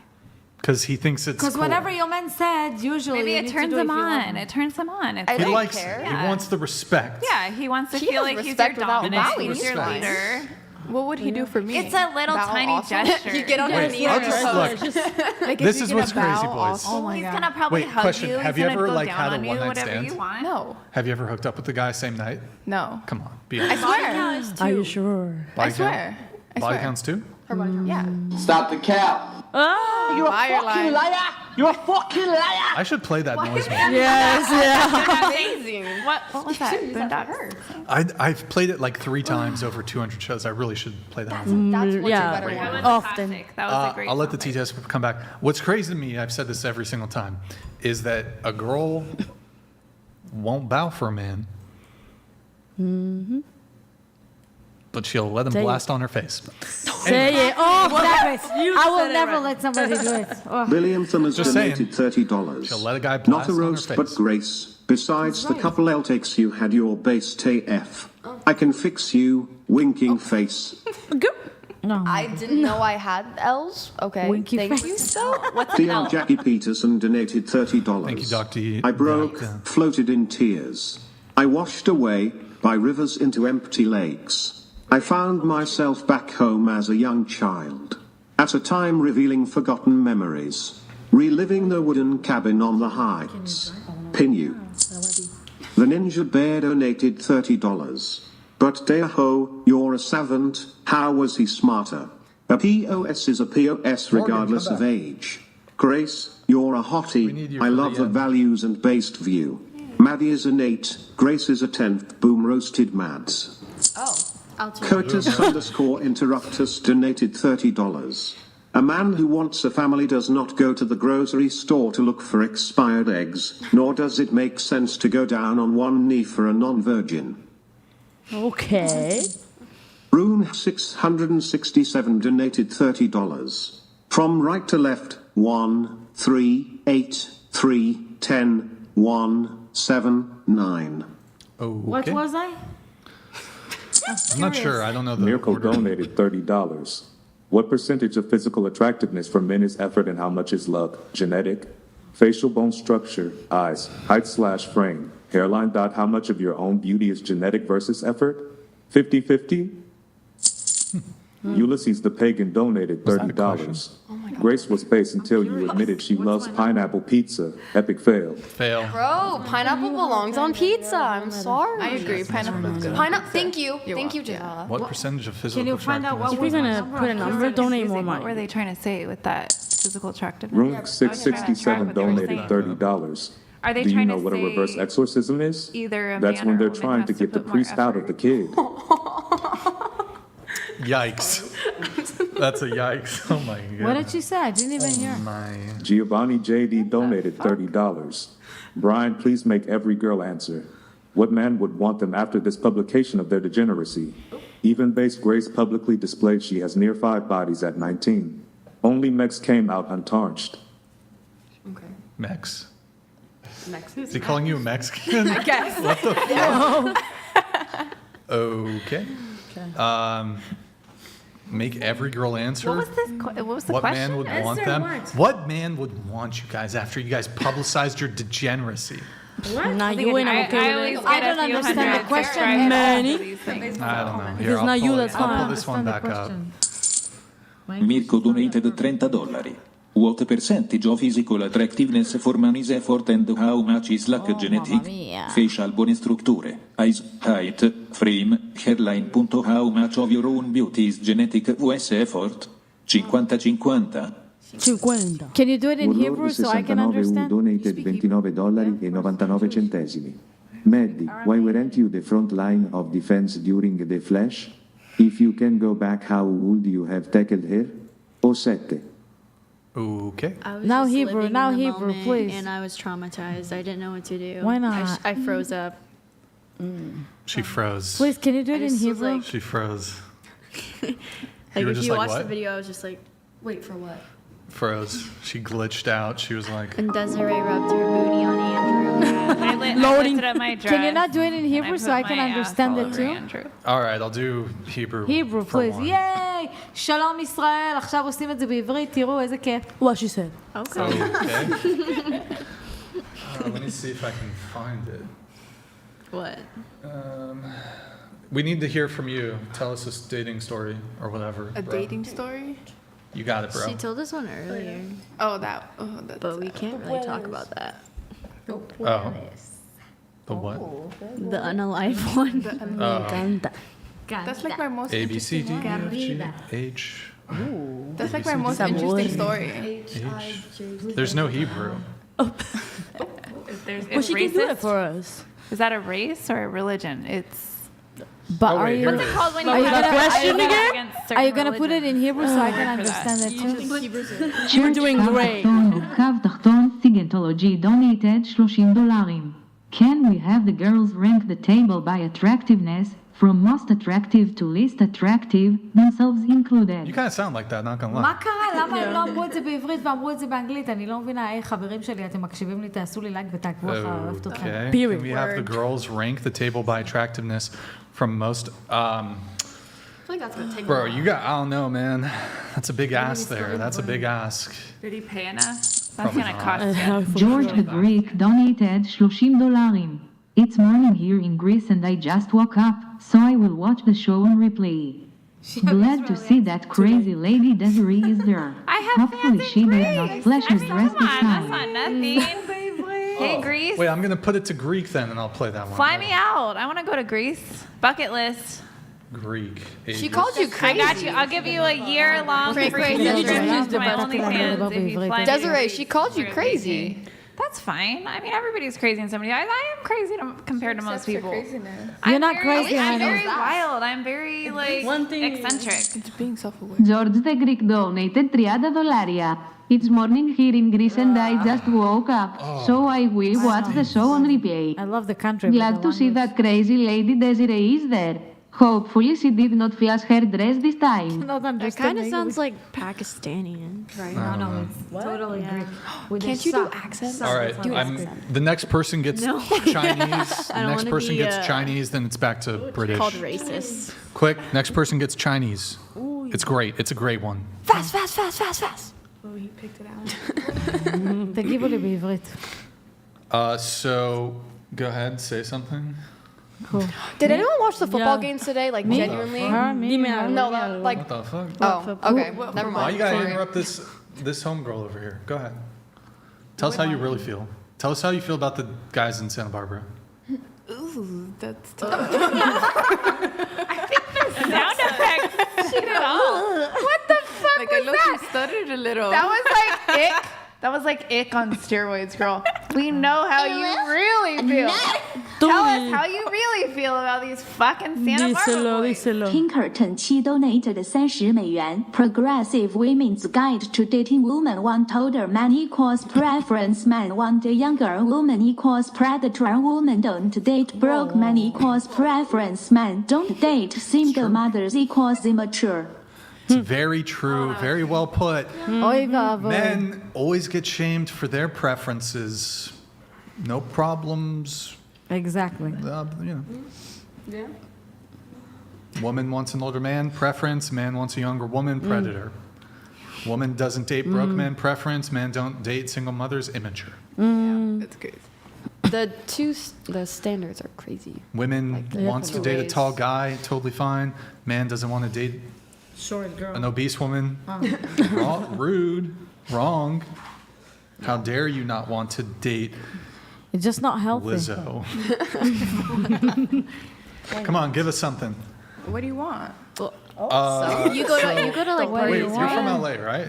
Because he thinks it's Because cool. whatever your man said, usually Maybe you it need to turns do him if you want on. him. It turns him on. It's He don't likes care. it. Yeah. He wants the respect. Yeah, he wants to He feel has like he's your respect without dominant, bowing. he's your Respect. leader. What would he do for me? It's a little Bow tiny also? gesture. You get on Wait, your knees. I'll just look. Like, This if is you what's get a bow crazy, boys. also- Oh my God. He's gonna probably Wait, hug question. you. Have He's you gonna ever go like down had a on you, one night whatever stand? you want. No. Have you ever hooked up with the guy same night? No. Come on, be I honest. swear. Are you sure? Body I swear. I Body swear. counts too? Her body count. Yeah. Stop the cap. Oh, You're a fucking liar. You're a fucking liar. I should play that noise. Man. yes, yeah. Amazing. What was that? Boondocks? I've played it like 3 times over 200 shows. I really should play that. That's what's yeah. a better That one. was Often. classic. That was a great I'll let the topic. T-test come back. What's crazy to me, I've said this every single time, is that a girl won't bow for a man, but she'll let him Say blast on her face. Say it. Oh, exactly. You I will said it never right. let somebody do it. Oh. Billy Infam has Just donated saying. $30. She'll let a guy Not blast a on her roast, but face. grace. Besides the couple L takes you had your base TF. I can fix you, winking face. No. I didn't know I had L's. Okay. Winky Thank you. face. So, what's an Dear L? Jackie Peterson donated $30. Thank you, Dr. I broke, Yeah. floated in tears. I washed away by rivers into empty lakes. I found myself back home as a young child. At a time revealing forgotten memories. Reliving the wooden cabin on the heights. Pin you. The Ninja Bear donated $30. But Deho, you're a savant. How was he smarter? A POS is a POS regardless come of back. age. Grace, you're a We hottie. need you I for love the the end. values and based view. Maddie is an 8. Grace is a 10th. Boom roasted Mads. Oh. Curtis _ Interruptus donated $30. A man who wants a family does not go to the grocery store to look for expired eggs, nor does it make sense to go down on one knee for a non-virgin. Okay. Rune 667 donated $30. From right to left, 1, 3, 8, 3, 10, 1, 7, 9. What was I? I'm not sure. I don't know the Mirko order. donated $30. What percentage of physical attractiveness for men is effort and how much is luck? Genetic? Facial bone structure, eyes, height/frame, hairline. How much of your own beauty is genetic versus effort? 50-50? Ulysses the Pagan donated $30. Grace was base until you admitted she loves pineapple pizza. Epic fail. Fail. Bro, pineapple belongs on pizza. I'm sorry. I agree. Pineapple is good. Pineapple. Thank you. Thank you, Jada. What percentage of physical Can you find out attractiveness? what If you're gonna put a number, donate more What were money. they trying to say with that physical attractiveness? Room I was trying to track 667 what they were donated saying. $30. Are they Do you trying know to what a say reverse exorcism is? either a That's man when or they're a woman trying has to to get the put more priest out of effort? the kid. Yikes. That's a yikes. Oh my god. What did she say? I didn't even hear. My. Giovanni JD donated $30. Brian, please make every girl answer. What man would want them after this publication of their degeneracy? Even base Grace publicly displayed she has near 5 bodies at 19. Only Mex came out untarnished. Okay. Mex. Next. Is he calling you a Mexican? I guess. What the fuck? Okay. Make every girl answer. What was this? What was the What question? man would want Answer them? what? What man would want you guys after you guys publicized your degeneracy? What? Not you and I'm okay with it. I don't understand the question. Many. I don't know. If Here, it's I'll not you, pull, that's I'll pull fine. this one back up. Mirko donated $30. What percentage of physical attractiveness for man is effort and how much is luck genetic? Facial bone structure, eyes, height, frame, hairline. How much of your own beauty is genetic vs effort? 50-50. 50. Can you do it in Warlord Hebrew so I can 69 understand? donated $29.99. Maddie, why weren't you the front line of defense during the Flash? If you can go back, how would you have tackled her? O 7. Okay. I was Now just Hebrew, living now in the Hebrew, moment, please. And I was traumatized. I didn't know what to do. Why not? I froze up. She froze. Please, can you do it I in just was Hebrew? like- She froze. Like were if just you like, watch what? the video, I was just like, Wait, for what? Froze. She glitched out. She was like, and Desiree rubbed her booty on Andrew. I lifted up my dress. Can you not do it in and Hebrew put so I can my ass understand all it over too? Andrew. all right, I'll do Hebrew. Hebrew, for please. one. ייי! שלום ישראל, עכשיו עושים את זה בעברית, תראו איזה כיף. What she said. Okay. Let me see if I can find it. What? We need to hear from you. Tell us this dating story or whatever. A bro. dating story? You got it, bro. She told us one earlier. Oh, that's but we can't really talk about that. Oh. The what? The unalive one. That's like my most A, B, C, D, E, F, G, interesting H. That's like my most interesting story. There's no Hebrew. There's, Well, she can do it for us. Is that a race or a religion? It's. But Oh, are wait, you? here it is. Called when Are you you have gonna a question argument again? against Are you certain gonna put it in Hebrew so I can understand it too? You're doing great. קו תחתון Scientology donated $30. Can we have the girls rank the table by attractiveness, from most attractive to least attractive, themselves included? You kind of sound like that, not gonna lie. מה קרה? למה הם לא אמרו את זה בעברית ואמרו את זה באנגלית? אני לא מבינה. היי, חברים שלי, אתם מקשיבים לי, תעשו לי לייק ותעקבו אחר, אוהבת אתכם. Okay. Can we have the girls rank the table by attractiveness from most? I think that's gonna take Bro, you got, I don't know, man. That's a big ask there. That's a big ask. Did he pay enough? That's Probably gonna not. cost you. George the Greek donated $30. It's morning here in Greece and I just woke up, so I will watch the show on replay. Glad to see that crazy lady Desiree is there. I have Hopefully she does not flash her dress this That's time. not nothing. Hey, Greece. Wait, I'm gonna put it to Greek then, and I'll play that one. Fly me out. I want to go to Greece. Bucket list. Greek. She called you crazy. I got you. I'll give you a year-long free access to my OnlyFans if you fly me to Desiree, Greece she called you for a crazy. vacation. That's fine. I mean, everybody's crazy in somebody. I am crazy compared to most people. You're not crazy, I'm honey. very wild. I'm very eccentric. It's being self-aware. George the Greek donated $30. It's morning here in Greece and I just woke up, so I will watch the show on replay. I love the country. Glad to see that crazy lady Desiree is there. Hopefully she did not flash her dress this time. That kind of sounds like Pakistani, right? No, it's totally Greek. With Can't a you do sock. accents? All right, the next person gets No. Chinese. I The don't next wanna person be, gets Chinese, then it's back to British. Called racist. Quick, next person gets Chinese. It's great. It's a great one. Fast, fast, fast, fast, fast. Oh, he picked it out. תגיבו לי בעברית. So go ahead, say something. Cool. Did anyone watch the football Yeah. games today? Like Me? genuinely? Me? No, like. What the fuck? Oh, okay. Never Why mind. you gotta Sorry. interrupt this homegirl over here? Go ahead. Tell us how you really feel. Tell us how you feel about the guys in Santa Barbara. Ooh, that's tough. Sound effects. She did all. What the fuck Like, was I looked, that? you stuttered a little. That was like ick. That was like ick on steroids, girl. We know how you really feel. Tell us how you really feel about these fucking Santa Barbara boys. Pinkerton 7 donated $30. Progressive Women's Guide to Dating Woman want older man equals preference man want a younger woman equals predator woman don't date broke man equals preference man don't date single mothers equals immature. It's very true. Very well put. Men always get shamed for their preferences. No problems. Exactly. Yeah. Woman wants an older man, preference. Man wants a younger woman, predator. Woman doesn't date broke men, preference. Man don't date single mothers, immature. That's good. The standards are crazy. Women wants to date a tall guy, totally fine. Man doesn't want to date Short girl. an obese woman. Rude. Wrong. How dare you not want to date It's just not healthy. Lizzo? Come on, give us something. What do you want? You go to like Wait, parties. you're from LA, right?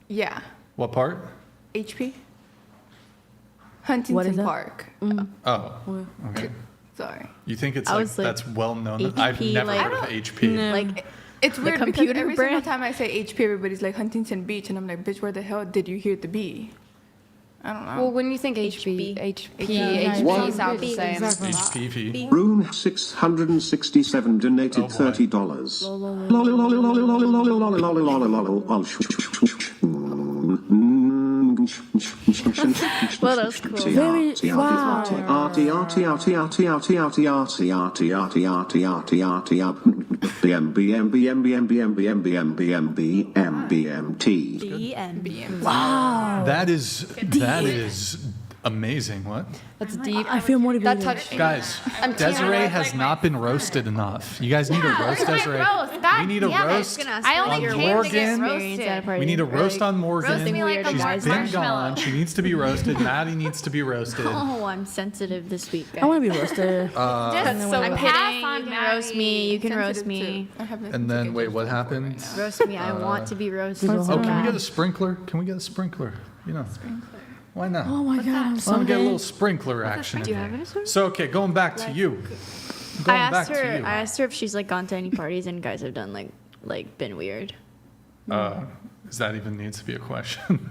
Yeah. What part? HP? Huntington What is that? Park. Oh, okay. Sorry. You think it's I like was like, that's well known? HP, I've never like- heard of HP. Like, it's The weird because computer every brand? single time I say HP, everybody's like Huntington Beach, and I'm like, bitch, where the hell did you hear the B? I don't know. Well, when you think HP Yeah, HP sounds the same. HPV. Room 667 donated $30. Well, that's cool. Wow. That is Amazing. What? That's deep. I feel motivated. That touched me. Guys, I'm Desiree has not been roasted enough. You guys need a roast, Desiree. We need a roast I only on came to get Morgan. roasted. We need a roast on Morgan. Roast me like a She's been gone. She needs to be roasted. Maddie needs to be roasted. Oh, I'm sensitive this week. I want to be roasted. I'm so kidding. pass You on can roast me. You can roast me. And then, wait, what happened? Roast me. I want to be roasted. Oh, so can we bad. get a sprinkler? Can we get a sprinkler? You know. Why not? Oh my God, I'm Why so don't we get a gay. little sprinkler action? Do you in have there? any sort of- So, okay, going back to you. I Going back asked to her. you. I asked her if she's like gone to any parties and guys have done like been weird. Does that even need to be a question?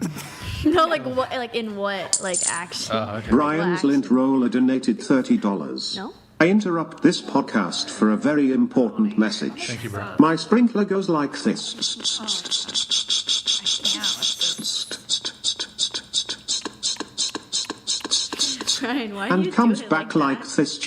No, like what? Like in what? Like action? Okay. Brian's Lint Roller donated $30. No? I interrupt this podcast for a very important message. Thank you, Brian. My sprinkler goes like this. Brian, why do And you comes do it back like this.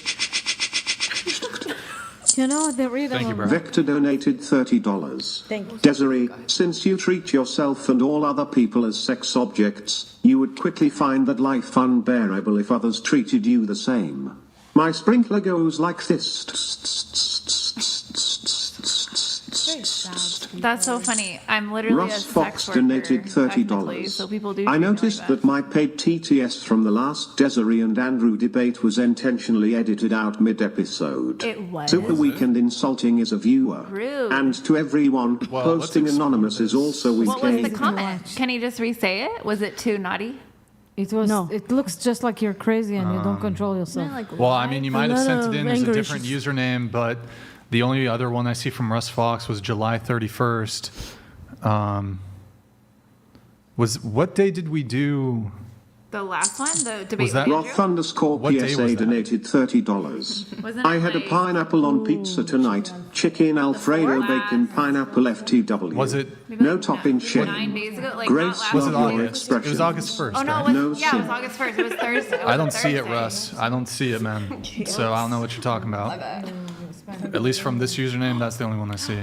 You know, the rhythm. Thank you, of- bro. Victor donated $30. Thank you. Desiree, since you treat yourself and all other people as sex objects, you would quickly find that life unbearable if others treated you the same. My sprinkler goes like this. That's so funny. I'm literally Russ a Fox sex worker, donated technically, $30. so people do I treat me noticed like that my paid TTS from the last Desiree and Andrew debate was intentionally edited out mid-episode. It was? Super Weekend insulting is a viewer. Rude. And to everyone, posting anonymous is also What was the weekend. comment? Can you just re-say it? Was it too naughty? It was. No. It looks just like you're crazy and you don't control yourself. Well, I mean, you might have lot sent it of in as a anger different issues. username, but the only other one I see from Russ Fox was July 31st. Was what day did we do? The last one, the debate Was that- with Roth Andrew? underscore What day PSA was that? donated $30. Wasn't I it had a like- pineapple on pizza tonight. Chicken Alfredo bacon pineapple FTW. Was it? No topping shit. 9 days ago? Like Grace, not last Was it love week. your August? It was expressions. August 1st. Oh no, right? it was, No yeah, it was sin. August 1st. It was Thursday. It I was don't see it, Thursday. Russ. I don't see it, man. So I don't know what you're talking about. At least from this username, that's the only one I see.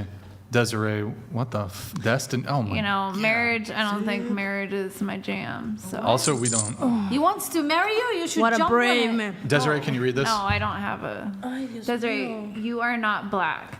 Desiree, what the Destin? Oh my. You know, marriage. I don't think marriage is my jam. So Also, we don't. He wants to marry you. You should What a jump brave on it. man. Desiree, can you read this? no, I don't have a. Desiree, you are not black.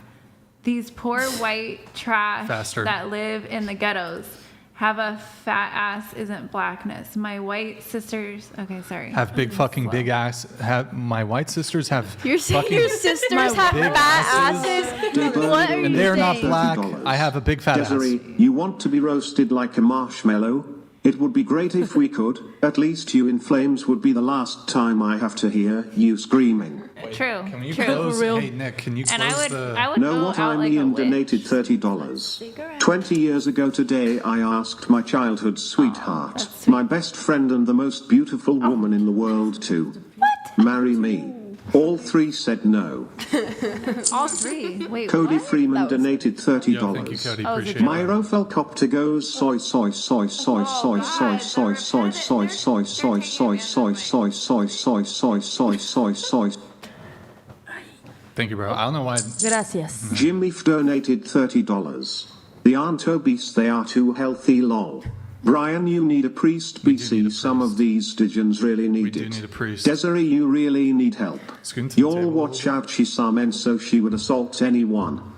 These poor white trash Faster. that live in the ghettos have a fat ass isn't blackness. My white sisters. Okay, sorry. Have big fucking big ass. Have my white sisters have You're saying fucking your sisters have big fat asses? asses? What are you and they're not saying? black. I have a big fat Desiree, ass. you want to be roasted like a marshmallow? It would be great if we could. At least you in flames would be the last time I have to hear you screaming. True. Can you true. close? Hey Nick, can you close And I would, the? I would Know go what out I like mean? a witch. Donated $30. 20 years ago today, I asked my childhood sweetheart, my best friend and the most beautiful woman in the world to marry me. All three said no. All three. Wait, Cody what? Freeman donated $30. Yo, thank you, Cody. Oh, is it Appreciate My it. Rofelcopter goes soy soy soy soy soy soy soy soy soy soy soy soy soy soy soy soy soy soy soy. Thank you, bro. I don't know why. Gracias. Jim Leaf donated $30. They aren't obese, they are too healthy, lol. Brian, you need a priest. BC, some of these digens really need do it. need a priest. Desiree, you really need help. Scoot to the Y'all table. watch out, she's some and so she would assault anyone.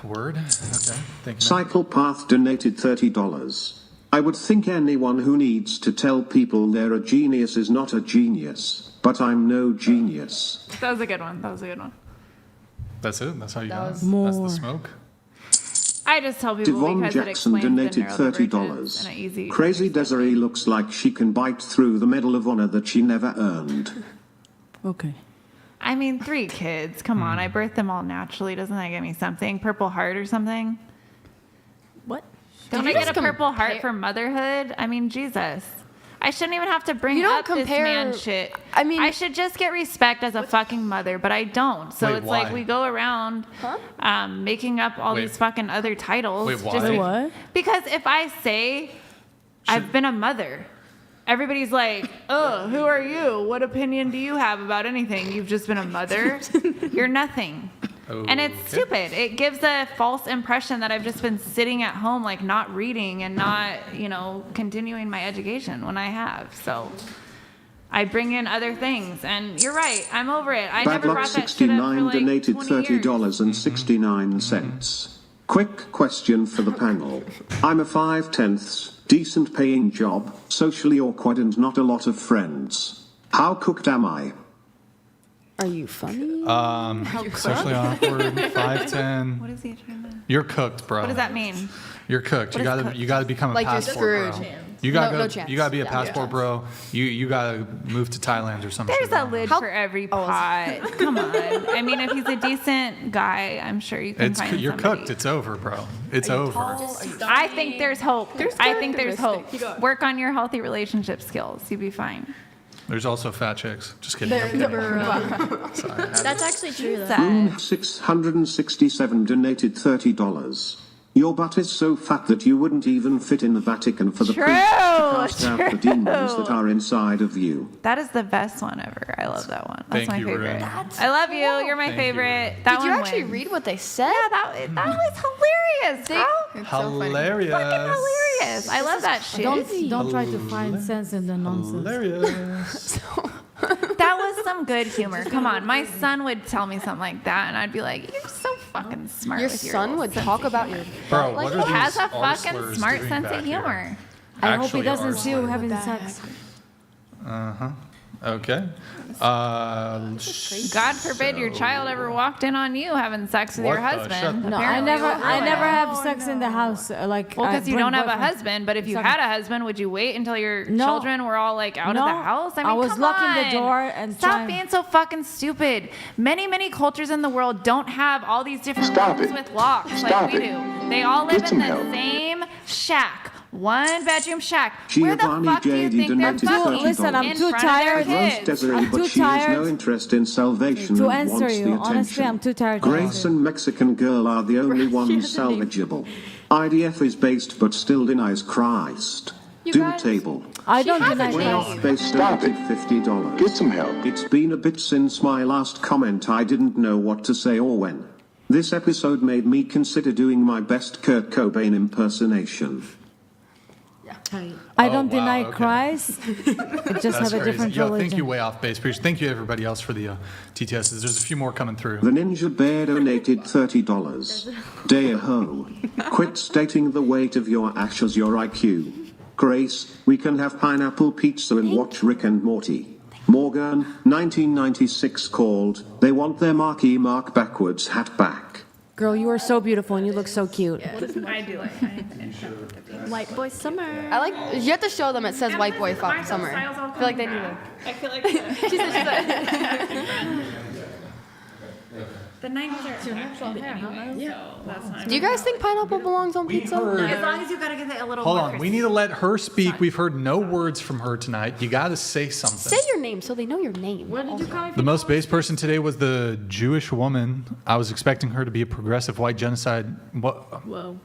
Word. Okay. Thank you. Man. Psychopath donated $30. I would think anyone who needs to tell people they're a genius is not a genius, but I'm no genius. That was a good one. That was a good one. That's it. That's how you got it. That's More. the smoke. I just tell people Devon because it Jackson explains donated the neurodivergence in an $30. easy. Crazy Desiree looks like she can bite through the Medal of Honor that she never earned. Okay. I mean, 3 kids. Come Hmm. on, I birthed them all naturally. Doesn't that give me something? Purple Heart or something? What? Don't Did I you get a just Purple Heart compare- for motherhood? I mean, Jesus. I shouldn't even have to bring You don't up this compare- man shit. I mean- I should just get respect as a fucking mother, but I don't. So Wait, it's why? like we go around making up all Wait. these fucking other titles. Wait, why? just- Wait, what? Because if I say I've been a mother, everybody's like, oh, who are you? What opinion do you have about anything? You've just been a mother. You're nothing. And it's stupid. It gives a false impression that I've just been sitting at home, like not reading and not, continuing my education when I have. So I bring in other things, and you're right. I'm over it. I never brought that shit up for like donated 20 years. $30.69. Quick question for the panel. I'm a 5/10, decent paying job, socially awkward and not a lot of friends. How cooked am I? Are you funny? Socially awkward, 5'10". What is he trying to... You're cooked, bro. What does that mean? You're cooked. You gotta become a Like you're passport screwed. bro. You gotta No chance. You gotta be a Yeah. passport bro. You gotta move to Thailand or something. There's a lid for every pot. Come on. I mean, if he's a decent guy, I'm sure you can find You're somebody. cooked. It's over, bro. It's over. I think there's hope. I think there's hope. characteristic. Work on your healthy relationship skills. You'll be fine. There's also fat chicks. Just kidding. I'm kidding. Sorry. That's actually true, though. Boom 667 donated $30. Your butt is so fat that you wouldn't even fit in the Vatican for the True, priest to cast out the true. demons that are inside of you. That is the best one ever. I love that one. That's Thank my you, favorite. Ren. I love you. You're my Thank you, favorite. That Did you one actually wins. read what they said? Yeah, that was hilarious, bro. Hilarious. Fucking hilarious. I love that shit. Don't try to find sense in the nonsense. Hilarious. That was some good humor. Come on, my son would tell me something like that, and I'd be like, "You're so fucking smart." Your with your son little would sense talk of about humor. your Bro, Like, what he are has these a fucking arslers smart doing sense back of here? humor. I hope he Actually doesn't see you arslers. having sex. Okay. God forbid your child ever walked in on you having sex with What your the husband. shut the- No, Apparently I it was never like- have sex in the house. Like, Well, I because you bring don't have a boyfriend. husband, but if you Exactly. had a husband, would you wait until your No. children were all like out of No. the house? I mean, was come locking the on. door and stop trying- being so fucking stupid. Many cultures in the world don't have all these different Stop rooms it. with locks Stop like we it. do. They all live Get in some the help. same shack. One bedroom shack. Where the Giovanni fuck do you J.D. think they're donated fucking? Listen, I'm in too front of their tired. Roast kids. Desiree, I'm but too she has tired no interest in salvation to and answer wants the you. attention. Honestly, I'm too tired to Grace answer. and Mexican girl are the only ones salvageable. IDF is based but still denies Christ. You Do guys- table. I don't deny Way Christ. off base donated $50. Get some help. It's been a bit since my last comment. I didn't know what to say or when. This episode made me consider doing my best Kurt Cobain impersonation. I don't wow, deny okay. Christ. I just That's have a crazy. different Yo, religion. thank you way off base. Thank you everybody else for the TTSs. There's a few more coming through. The Ninja Bear donated $30. Day-ho. Quit stating the weight of your ashes, your IQ. Grace, we can have pineapple pizza and watch Rick and Morty. Morgan, 1996 called, they want their Marky Mark backwards hat back. Girl, you are so beautiful and you look so cute. I do like White boy summer. I like. You have to show them it says white boy summer. I feel like they need it. I feel like She said. the 90s are actual hair, huh? So that's not Do you guys think pineapple belongs on pizza? As long as you gotta get it a little Hold more on. We crispy. need to let her speak. We've heard no words from her tonight. You got to say something. Say your name so they know your name. Where did you come The most base person today was the Jewish woman. I was expecting her to be a progressive white genocide. What? Whoa.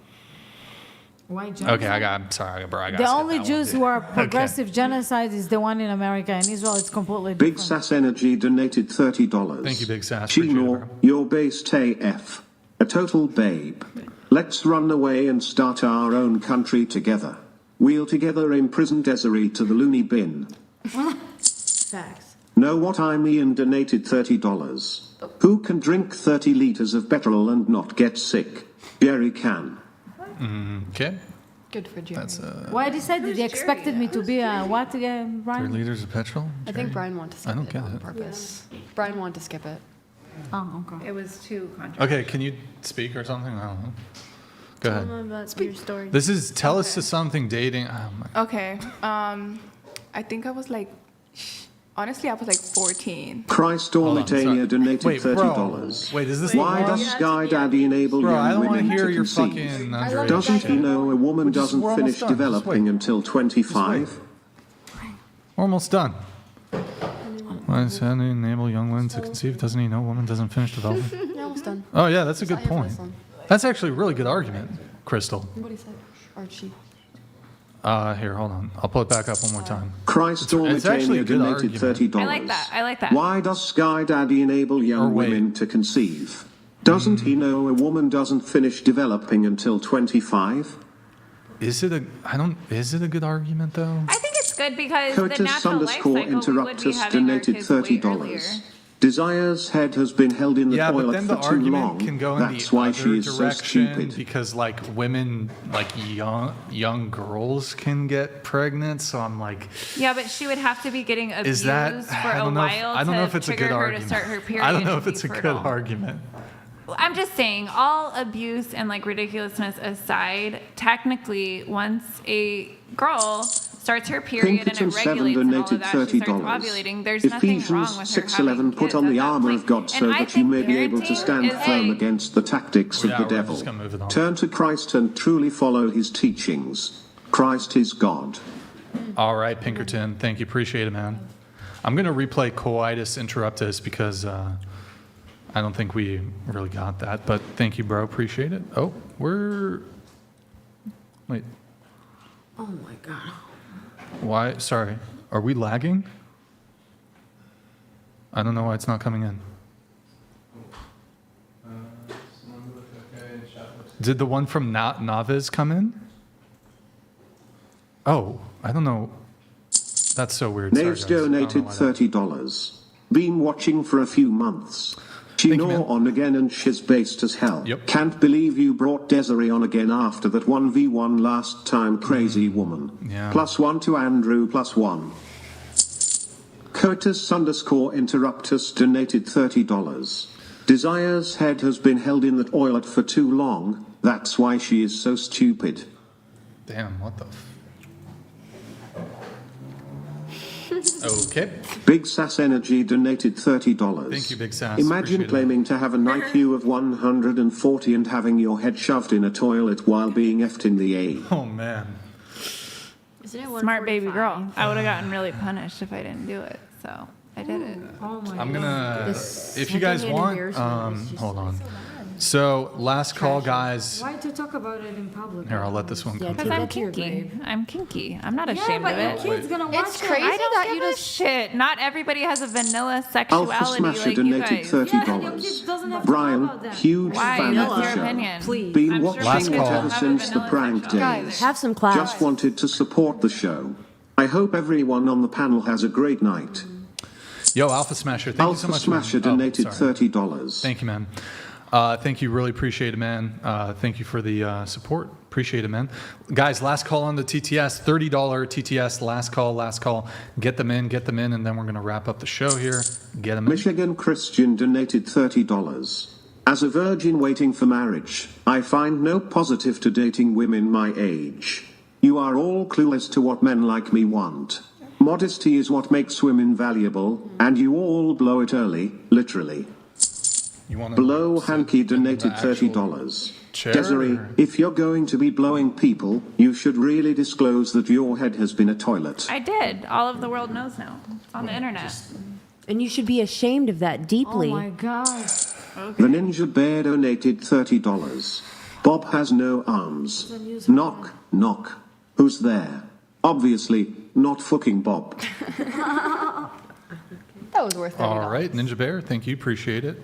White Okay, I'm sorry, bro. I got The only Jews who are progressive genocide is the one in America. In Israel, it's completely Big different. Sass Energy donated $30. Thank you, Big Sass. Appreciate it, Chino, your base AF. A total babe. Let's run away and start our own country together. We'll together imprison Desiree to the loony bin. Facts. Know what I mean? Donated $30. Who can drink 30 liters of petrol and not get sick? Jerry can. Okay. Good for Jerry. That's Why decided they expected me to be a what again, 3 Ryan? liters of petrol. I think Brian wanted to skip I don't it get on it. purpose. Brian wanted to skip it. Oh, okay. It was too controversial. Okay, can you speak or something? I don't know. Go Tell ahead. them about your story. This is tell us something dating. Oh my. Okay. I think I was like, honestly, I was like 14. Christ Hold on, sorry. Ormitania donated Wait, bro. $30. Wait, is this Why the does wrong- Sky Daddy enable Bro, I young don't want to women hear to your conceive? fucking underage Doesn't shit. he know a woman We're doesn't almost finish done. Just developing wait. until 25? We're almost done. Why does that enable young women to conceive? Doesn't he know a woman doesn't finish developing? Yeah, almost done. Oh yeah, that's a good Sorry for point. this one. That's actually a really good argument, Crystal. What he said? Archie. Here, hold on. I'll pull it back up one more time. Christ It's actually a Ormitania good donated argument. $30. I like that. I like that. Why does Sky Daddy enable young Or wait. women to conceive? Doesn't he know a woman doesn't finish developing until 25? Is it a good argument though? I think it's good because the Cotus natural life cycle we would be Interruptus having our donated kids way earlier. $30. Desire's head has been held in the Yeah, but toilet then for the too argument long. can go in That's the why other she is so direction stupid. because like women, like young girls can get pregnant. So I'm like, Yeah, but she would have to be getting abused is that? for I a don't know. while I don't know to if it's a trigger good her argument. to start her period. I don't know and if be it's a good fertile. argument. I'm just saying, all abuse and like ridiculousness aside, technically, once a girl starts her period and it Pinkerton 7 regulates and all of donated that, she starts $30. ovulating. There's nothing wrong Ephesians with her 6:11 having put kids on at the that armor point. of God so And I that you think may be able to parenting stand is firm against the tactics of Yeah, the we're devil. just gonna move it on. Turn to Christ and truly follow his teachings. Christ is God. All right, Pinkerton. Thank you. Appreciate it, man. I'm going to replay Coitus Interruptus because I don't think we really got that. But thank you, bro. Appreciate it. Oh, wait. Oh my God. Why? Sorry. Are we lagging? I don't know why it's not coming in. Did the one from Naviz come in? Oh, I don't know. That's so weird. Sorry, Naves guys. I don't know donated why that- $30. Been watching for a few months. Shina on again and she's based as hell. Can't believe you brought Desiree on again after that 1v1 last time, crazy woman. Yeah. +1 to Andrew +1. Cotus _interruptus donated $30. Desire's head has been held in the toilet for too long. That's why she is so stupid. Damn, what the Okay. Big Sass Energy donated $30. Thank you, Big Sass. Imagine Appreciate it. claiming to have an IQ of 140 and having your head shoved in a toilet while being effed in the A. Oh, man. Smart baby girl. I would have gotten really punished if I didn't do it. So I did it. Oh my I'm gonna, if you guys want, hold on. So last call, guys. Why to talk about it in public? Here, I'll let this one come Because through. I'm kinky. I'm kinky. I'm not ashamed but of your it. kid's gonna watch It's it. crazy I don't that you just shit. Not everybody has a vanilla sexuality Alpha Smasher like you donated guys. $30. Brian, huge Why? fan That's of the your show. opinion. Please. Been I'm sure watching people it ever have a since the vanilla prank sexuality. days. Have some class. Just wanted to support the show. I hope everyone on the panel has a great night. Yo, Alpha Smasher, thank you so Alpha much. Smasher man. donated sorry. $30. Thank you, man. Thank you. Really appreciate it, man. Thank you for the support. Appreciate it, man. Guys, last call on the TTS. $30 TTS. Last call. Get them in, and then we're going to wrap up the show here. Get them in. Michigan Christian donated $30. As a virgin waiting for marriage, I find no positive to dating women my age. You are all clueless to what men like me want. Modesty is what makes women valuable, and you all blow it early, literally. Blow Hanky donated $30. chair, Desiree, or- if you're going to be blowing people, you should really disclose that your head has been a toilet. I did. All of the world knows now. It's on the internet. And you should be ashamed of that deeply. Oh my God. The Ninja Bear donated $30. Bob has no arms. Knock, knock. Who's there? Obviously, not fucking Bob. That was worth it. All right, Ninja Bear, thank you. Appreciate it.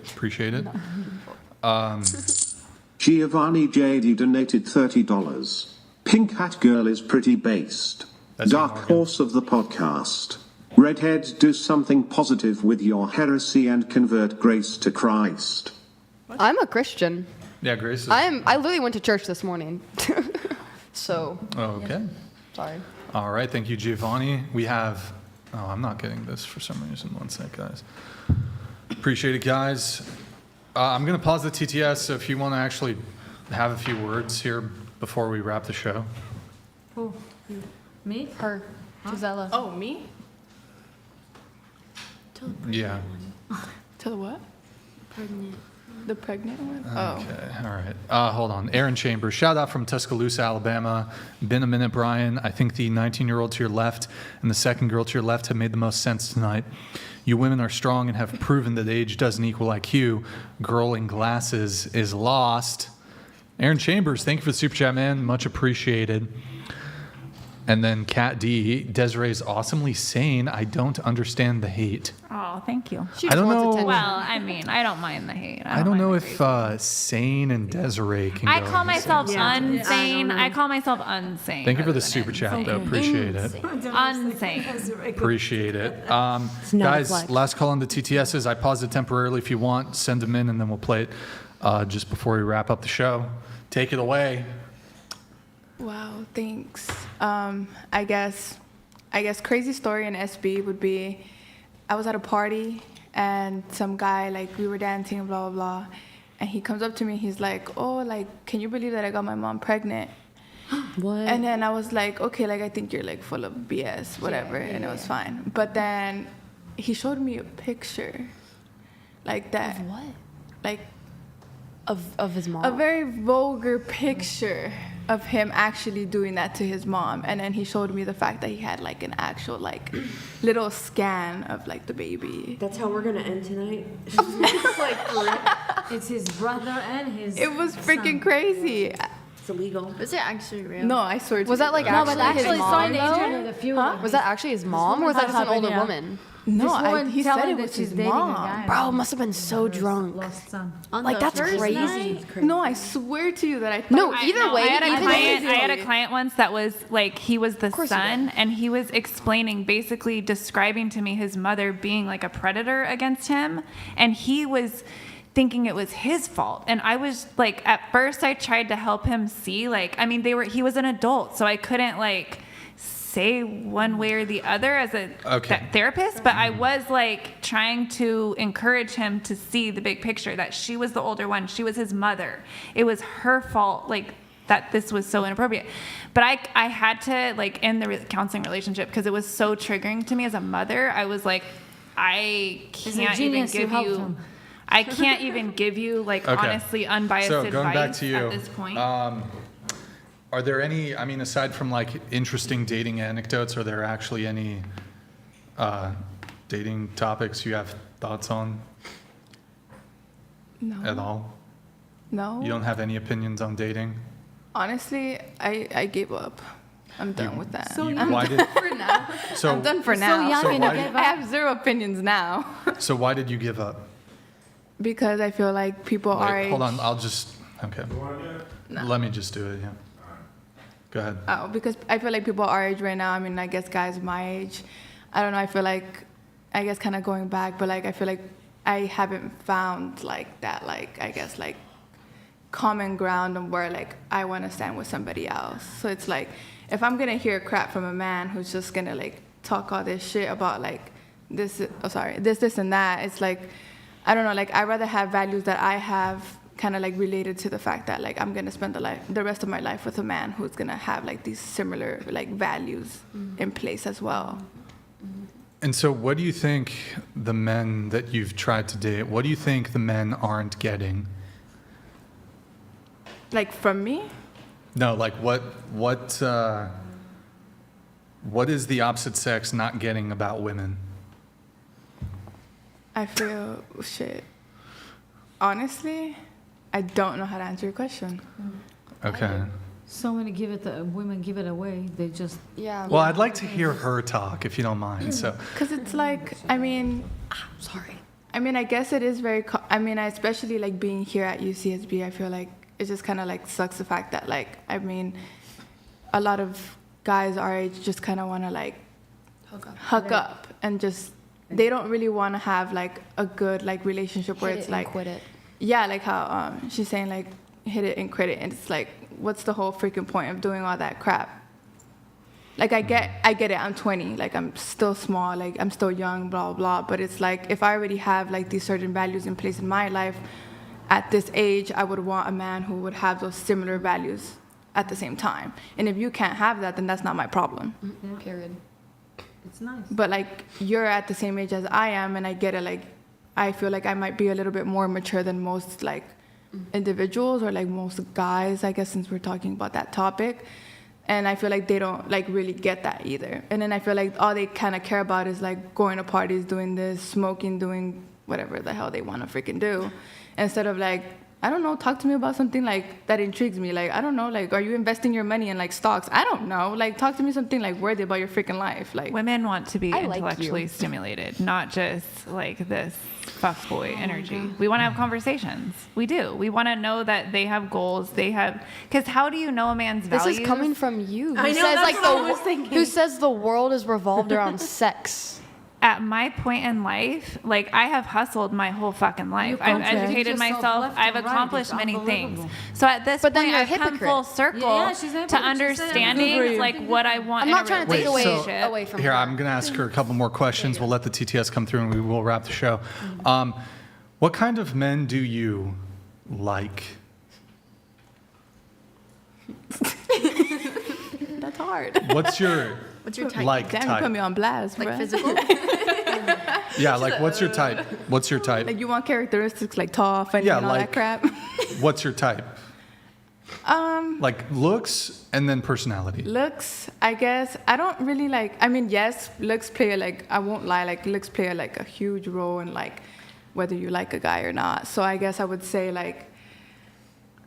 Giovanni JD donated $30. Pink Hat Girl is pretty based. Dark Horse of the podcast. Redheads, do something positive with your heresy and convert Grace to Christ. I'm a Christian. Yeah, Grace is. I literally went to church this morning. So. Okay. Sorry. All right, thank you, Giovanni. We have. Oh, I'm not getting this for some reason. One sec, guys. Appreciate it, guys. I'm going to pause the TTS, so if you want to actually have a few words here before we wrap the show. Who? Me? Her. Gisela. Oh, me? Yeah. To the what? Pregnant. The pregnant one? Okay, all right. Hold on. Aaron Chambers, shout out from Tuscaloosa, Alabama. Been a minute, Brian. I think the 19-year-old to your left and the second girl to your left have made the most sense tonight. You women are strong and have proven that age doesn't equal IQ. Girl in glasses is lost. Aaron Chambers, thank you for the super chat, man. Much appreciated. And then Kat D, Desiree's awesomely sane. I don't understand the hate. Oh, thank you. I don't know. Well, I mean, I don't mind the hate. I don't know if sane and Desiree can I go call in the myself same unsane. I call myself unsane. Thank you for the super chat, though. Appreciate it. Unsane. Appreciate it. not a Guys, flex. last call on the TTSs. I paused it temporarily. If you want, send them in, and then we'll play it just before we wrap up the show. Take it away. Wow, thanks. I guess crazy story in SB would be, I was at a party and some guy, like, we were dancing, blah, blah, blah. And he comes up to me, he's like, oh, like, can you believe that I got my mom pregnant? What? And then I was like, okay, like, I think you're, like, full of BS, whatever, and it was fine. But then he showed me a picture like that. Of what? Like, Of his mom? a very vulgar picture of him actually doing that to his mom. And then he showed me the fact that he had like an actual like little scan of like the baby. That's how we're gonna end tonight. It's his brother and his. It was freaking crazy. It's illegal. Was it actually real? No, I swear to Was you. that like No, but actually his actually, saw mom? in the though? internet a few. Huh? Was that actually his mom, or was that just an older Yeah. woman? No, This woman he said telling it that was she's his dating a mom. guy. Bro, must have been so drunk. Lost son. Like, that's crazy. No, I swear to you that I thought. No, either way, I had a either client. way. I had a client once that was like, he was the son, and he was explaining, basically describing to me his mother being like a predator against him, and he was thinking it was his fault. And I was like, at first I tried to help him see, like, I mean, he was an adult, so I couldn't like say one way or the other as a therapist, but I was like trying to encourage him to see the big picture, that she was the older one, she was his mother, it was her fault, like that this was so inappropriate. But I had to like end the counseling relationship because it was so triggering to me as a mother. I was like, I can't even give you I can't even give you like honestly unbiased so going advice back to you, at this point. Are there any, I mean, aside from like interesting dating anecdotes, are there actually any dating topics you have thoughts on No. at all? No. You don't have any opinions on dating? Honestly, I gave up. I'm done with that. So I'm why done did- for now. So- I'm done for So now. young So and you why- gave I have zero opinions now So why did you give up? because I feel like people our Wait, age. hold on, I'll just, okay. Let me just do it, yeah. Go ahead. Oh, because I feel like people our age right now, I mean, I guess guys my age, I don't know, I feel like, I guess kind of going back, but like I feel like I haven't found like that, like, I guess like common ground on where like I want to stand with somebody else. So it's like, if I'm going to hear crap from a man who's just going to like talk all this shit about like this and that, it's like, I don't know, like I'd rather have values that I have kind of like related to the fact that like I'm gonna spend the rest of my life with a man who's gonna have like these similar like values in place as well. And so what do you think the men that you've tried to date, what do you think the men aren't getting? Like from me? No, like what is the opposite sex not getting about women? I feel shit. Honestly, I don't know how to answer your question. Okay. So many women give it away. They just Well, I'd like to hear her talk if you don't mind. So Because it's like, I mean, sorry. I mean, I guess it is very, I mean, especially like being here at UCSB, I feel like it just kind of like sucks the fact that like, I mean, a lot of guys our age just kind of want to like hook up and just, they don't really want to have like a good like relationship where Hit it's it like, and quit it. Yeah, like how she's saying like hit it and quit it, and it's like, what's the whole freaking point of doing all that crap? Like I get it. I'm 20. Like I'm still small. Like I'm still young. Blah blah. But it's like if I already have like these certain values in place in my life, at this age, I would want a man who would have those similar values at the same time. And if you can't have that, then that's not my problem. Period. It's nice. But like you're at the same age as I am, and I get it. Like I feel like I might be a little bit more mature than most like individuals or like most guys, I guess, since we're talking about that topic. And I feel like they don't like really get that either. And then I feel like all they kind of care about is like going to parties, doing this, smoking, doing whatever the hell they want to freaking do, instead of like I don't know, talk to me about something like that intrigues me. Like, I don't know, like, are you investing your money in like stocks? I don't know. Like, talk to me something like worthy about your freaking life. Like, women want to be I like intellectually you. stimulated, not just like this fuckboy energy. We want to have conversations. We do. We want to know that they have goals. They have, because how do you know a man's This values? is coming from you. I Who know, says that's like what I was thinking. who says the world is revolved around sex? At my point in life, like I have hustled my whole fucking life. I've educated myself. I've accomplished many things. So at this But then point, you're a I've come hypocrite. full circle Yeah, she's a hypocrite. to She said understanding hypocrite. like what I want. I'm in not a trying to take relationship. away from Here, her. I'm going to ask her a couple more questions. We'll let the TTS come through and we will wrap the show. What kind of men do you like? that's hard. What's your type? like Damn, you type? put me on blast, Like bruh. physical? Yeah, like what's your type? What's your type? Like, you want characteristics like tall, funny, Yeah, and all like- that crap? What's your type? Like looks and then personality. Looks, I guess. I don't really like, I mean, yes, looks play like, I won't lie, like looks play like a huge role in like whether you like a guy or not. So I guess I would say like,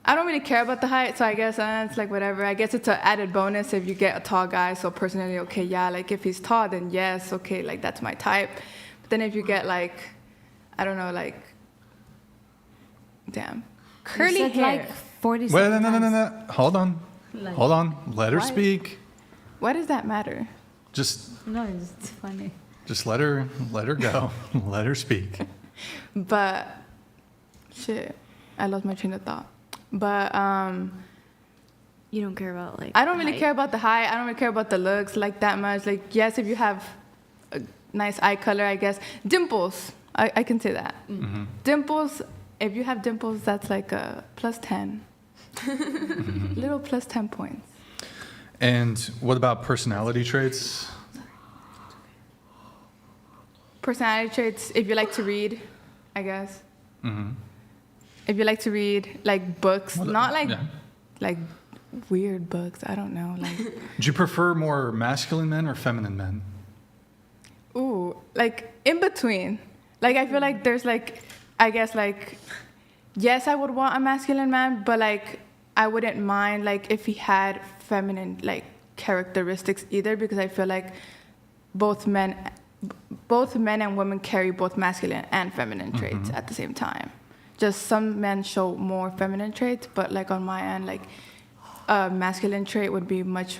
I don't really care about the height, so I guess it's like whatever. I guess it's an added bonus if you get a tall guy. So personally, okay, yeah, like if he's tall, then yes, okay, like that's my type. But then if you get like, I don't know, like, damn, curly said, hair. like 40 Wait, no. Hold on. Like- Hold on. Let her Why? speak. Why does that matter? Just No, it's funny. let her go. Let her speak. But shit, I lost my train of thought. But You don't care about like. I don't the really height? care about the height. I don't really care about the looks like that much. Like, yes, if you have a nice eye color, I guess. Dimples, I can say that. Mm-hmm. Dimples, if you have dimples, that's like a plus 10. Little plus 10 points. And what about personality traits? Personality traits, if you like to read, I guess. Mm-hmm. If you like to read, like books, not like yeah. like weird books. I don't know, like. Do you prefer more masculine men or feminine men? Ooh, like in between. Like, I feel like there's like, I guess like, yes, I would want a masculine man, but like, I wouldn't mind like if he had feminine like characteristics either, because I feel like both men and women carry both masculine and feminine traits at the same time. Just some men show more feminine traits, but like on my end, like a masculine trait would be much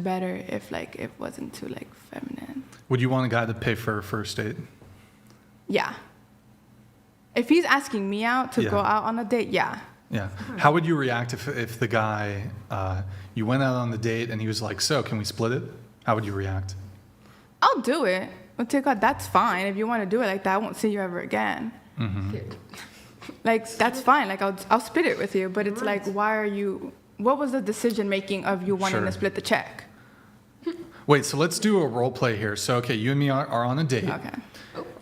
better if like it wasn't too like feminine. Would you want a guy to pay for a first date? Yeah. If he's asking me out to Yeah. go out on a date, yeah. Yeah. How would you react if the guy, you went out on the date and he was like, so can we split it? How would you react? I'll do it. I'll take out, that's fine. If you want to do it like that, I won't see you ever again. Mm-hmm. Like, that's fine. Like, I'll split it with you. But it's like, what was the decision making of you wanting Sure. to split the check? Wait, so let's do a role play here. So, okay, you and me are on a date. Okay.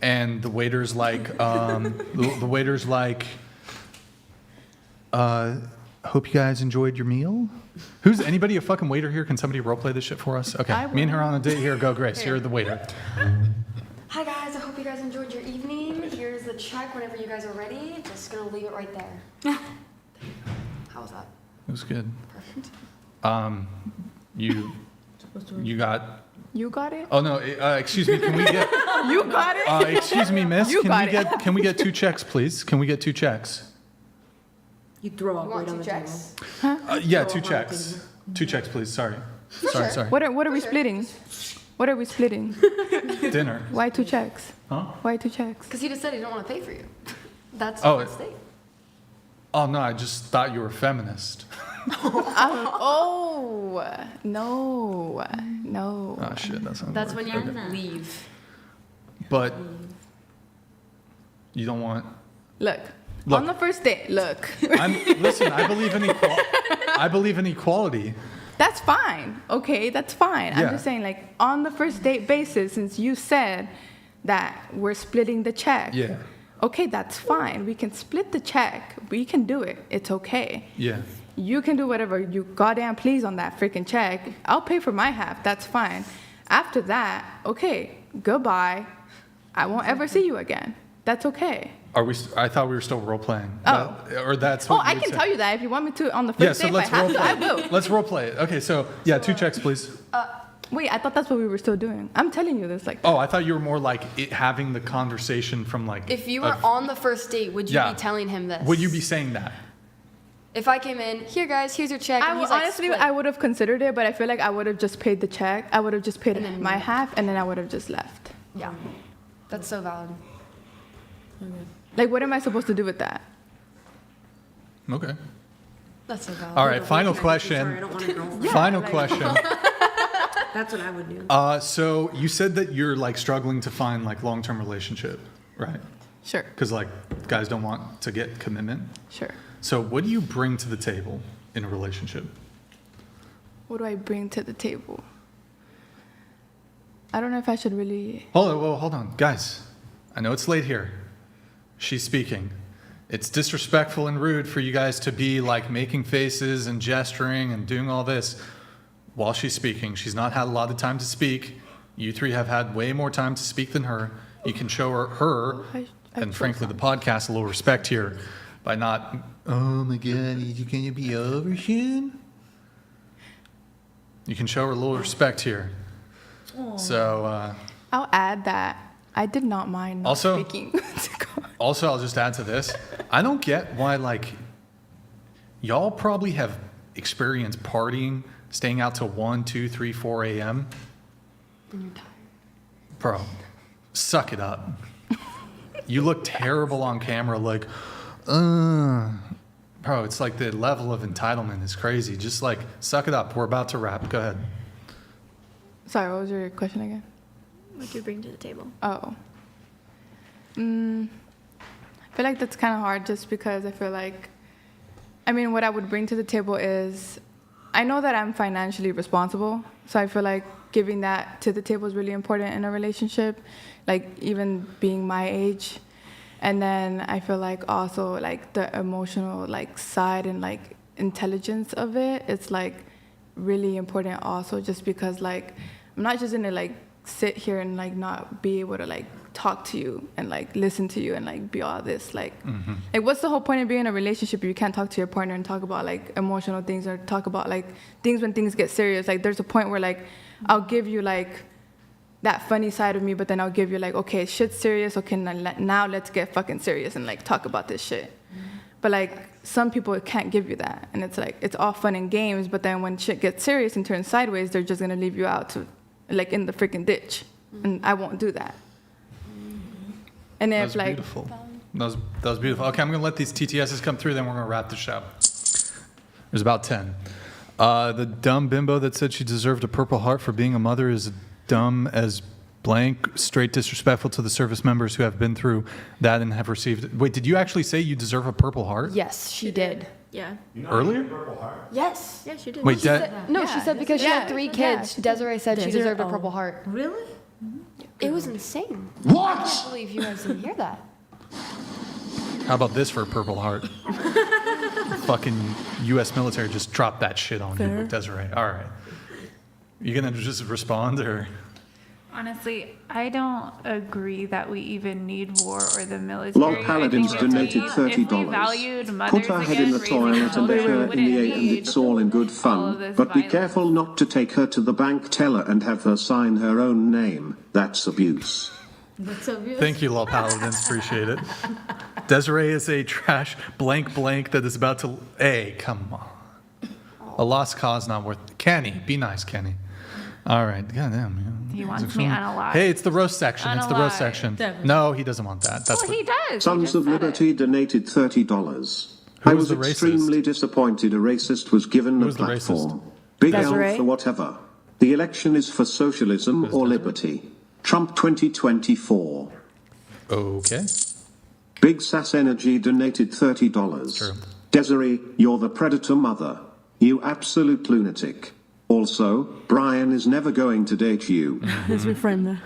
And the waiter's like, the waiter's like, hope you guys enjoyed your meal. Who's anybody a fucking waiter here? Can somebody role play this shit for us? Okay, me and her on a date here. Go, Grace. You're the waiter. Hi guys, I hope you guys enjoyed your evening. Here's the check whenever you guys are ready. Just gonna leave it right there. How was that? It was good. Perfect. You got. You got it? Oh no, excuse me. Can we get? You got it? Excuse me, miss. You got it. Can we get 2 checks, please? Can we get 2 checks? You throw up You want right on two the checks? Yeah, 2 checks. 2 checks, please. Sorry. Sorry. What are we splitting? What are we splitting? Dinner. Why 2 checks? Huh? Why 2 checks? Because he just said he didn't want to pay for you. That's Oh, the state. Oh no, I just thought you were a feminist. No. Oh shit, that's not. That's when you leave. But you don't want. Look, on the first date, look. Listen, I believe in equality. That's fine. Okay, that's fine. Yeah. I'm just saying, like, on the first date basis, since you said that we're splitting the check. Yeah. Okay, that's fine. We can split the check. We can do it. It's okay. Yeah. You can do whatever you goddamn please on that freaking check. I'll pay for my half. That's fine. After that, okay, goodbye. I won't ever see you again. That's okay. Are we? I thought we were still role playing. Oh. Or that's. Oh, What I you would can say. tell you that if you want me to on the Yeah. first So day. let's If I have role to, play. I will. Let's role play it. Okay. So yeah, 2 checks, please. Wait, I thought that's what we were still doing. I'm telling you this. Like. Oh, I thought you were more like having the conversation from like. If you were on the first date, would you Yeah. be telling him this? Would you be saying that? If I came in, here guys, here's your check. And he's like, Honestly, split. I would have considered it, but I feel like I would have just paid the check. I would have just paid my half, and then I would have just left. Yeah, that's so valid. Like, what am I supposed to do with that? Okay. That's so valid. All right. Final question. Final question. That's what I would do. So you said that you're like struggling to find like long-term relationship, right? Sure. Because like guys don't want to get commitment. Sure. So what do you bring to the table in a relationship? What do I bring to the table? I don't know if I should really. Hold on, guys. I know it's late here. She's speaking. It's disrespectful and rude for you guys to be like making faces and gesturing and doing all this while she's speaking. She's not had a lot of time to speak. You three have had way more time to speak than her. You can show her and frankly the podcast a little respect here by not, oh my God, can you be over soon? You can show her a little respect here. So, I'll add that I did not mind not Also- speaking. also, I'll just add to this. I don't get why, like, y'all probably have experienced partying, staying out till 1, 2, 3, 4 a.m. And you're tired. Bro, suck it up. You look terrible on camera, like, bro, it's like the level of entitlement is crazy. Just like, suck it up. We're about to wrap. Go ahead. Sorry, what was your question again? What do you bring to the table? Oh. I feel like that's kind of hard just because I feel like, I mean, what I would bring to the table is, I know that I'm financially responsible, so I feel like giving that to the table is really important in a relationship, like even being my age. And then I feel like also like the emotional like side and like intelligence of it, it's like really important also, just because like I'm not just gonna like sit here and like not be able to like talk to you and like listen to you and like be all this like like what's the whole point of being in a relationship if you can't talk to your partner and talk about like emotional things or talk about like things when things get serious. Like there's a point where like I'll give you like that funny side of me, but then I'll give you like, okay, shit's serious, okay, now let's get fucking serious and like talk about this shit. But like some people can't give you that, and it's like it's all fun and games, but then when shit gets serious and turns sideways, they're just gonna leave you out to like in the freaking ditch, and I won't do that. And That if was like beautiful. That was beautiful. Okay, I'm going to let these TTSs come through, then we're going to wrap the show. There's about 10. The dumb bimbo that said she deserved a Purple Heart for being a mother is dumb as blank, straight disrespectful to the service members who have been through that and have received it. Wait, did you actually say you deserve a Purple Heart? Yes, she did. Yeah. Earlier? Yes. Yeah, she did. Wait, She said because she had 3 kids. Desiree said she Desiree- deserved a Purple Heart. Really? It was insane. What? I can't believe you guys didn't hear that. How about this for a Purple Heart? Fucking U.S. military just dropped that shit on you, Desiree. All right. You going to just respond or? Honestly, I don't agree that we even need war or the military. Lol Paladins donated If we valued $30. mothers Put her head in again, the raising toilet and children, let her we in the wouldn't and need it's all in good all of fun. this But be violence. careful not to take her to the bank teller and have her sign her own name. That's abuse. That's obvious. Thank you, Lol Paladins. Appreciate it. Desiree is a trash blank that is about to. Hey, come on. A lost cause not worth. Kenny, be nice, Kenny. All right. Goddamn. Man. He wants me unalive. Hey, it's the roast section. It's the roast Unalive. section. Definitely. No, he doesn't want that. That's Well, what. he does. He Sons just of said it. Liberty donated $30. Who I was was the racist? extremely disappointed a racist was given Who a was the platform. racist? Big Desiree? L for whatever. The election is for socialism or liberty. Trump 2024. Okay. Big Sass Energy donated $30. True. Desiree, you're the predator mother. You absolute lunatic. Also, Brian is never going to date you. Let's reframe that.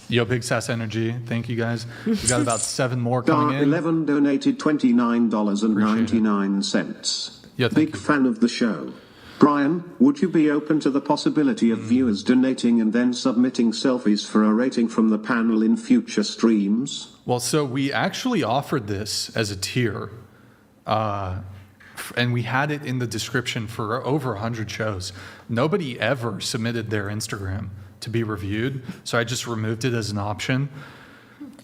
Yo, Big Sass Energy. Thank you, guys. We got about 7 more Dar coming in. 11 donated $29.99. Yeah, thank Big you. fan of the show. Brian, would you be open to the possibility of viewers donating and then submitting selfies for a rating from the panel in future streams? Well, so we actually offered this as a tier, and we had it in the description for over 100 shows. Nobody ever submitted their Instagram to be reviewed, so I just removed it as an option.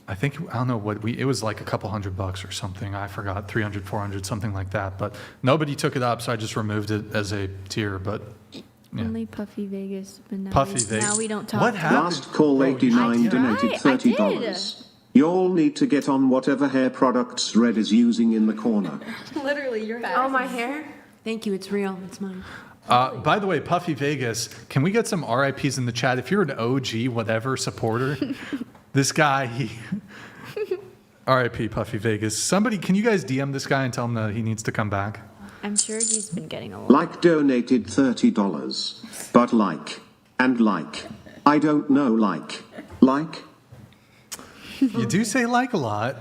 I don't know what it was like a couple $100 or something. I forgot, 300, 400, something like that. But nobody took it up, so I just removed it as a tier. But yeah. Only Puffy Vegas, but now, Vegas. Now we don't talk. What happened? Last call 89 donated $30. You all need to get on whatever hair products Red is using in the corner. Literally, your hair. Oh, my hair? Thank you. It's real. It's mine. By the way, Puffy Vegas, can we get some RIPs in the chat? If you're an OG whatever supporter, this guy, RIP Puffy Vegas. Somebody, can you guys DM this guy and tell him that he needs to come back? I'm sure he's been getting a lot. Like donated $30. But like. And like. I don't know like. Like? You do say like a lot.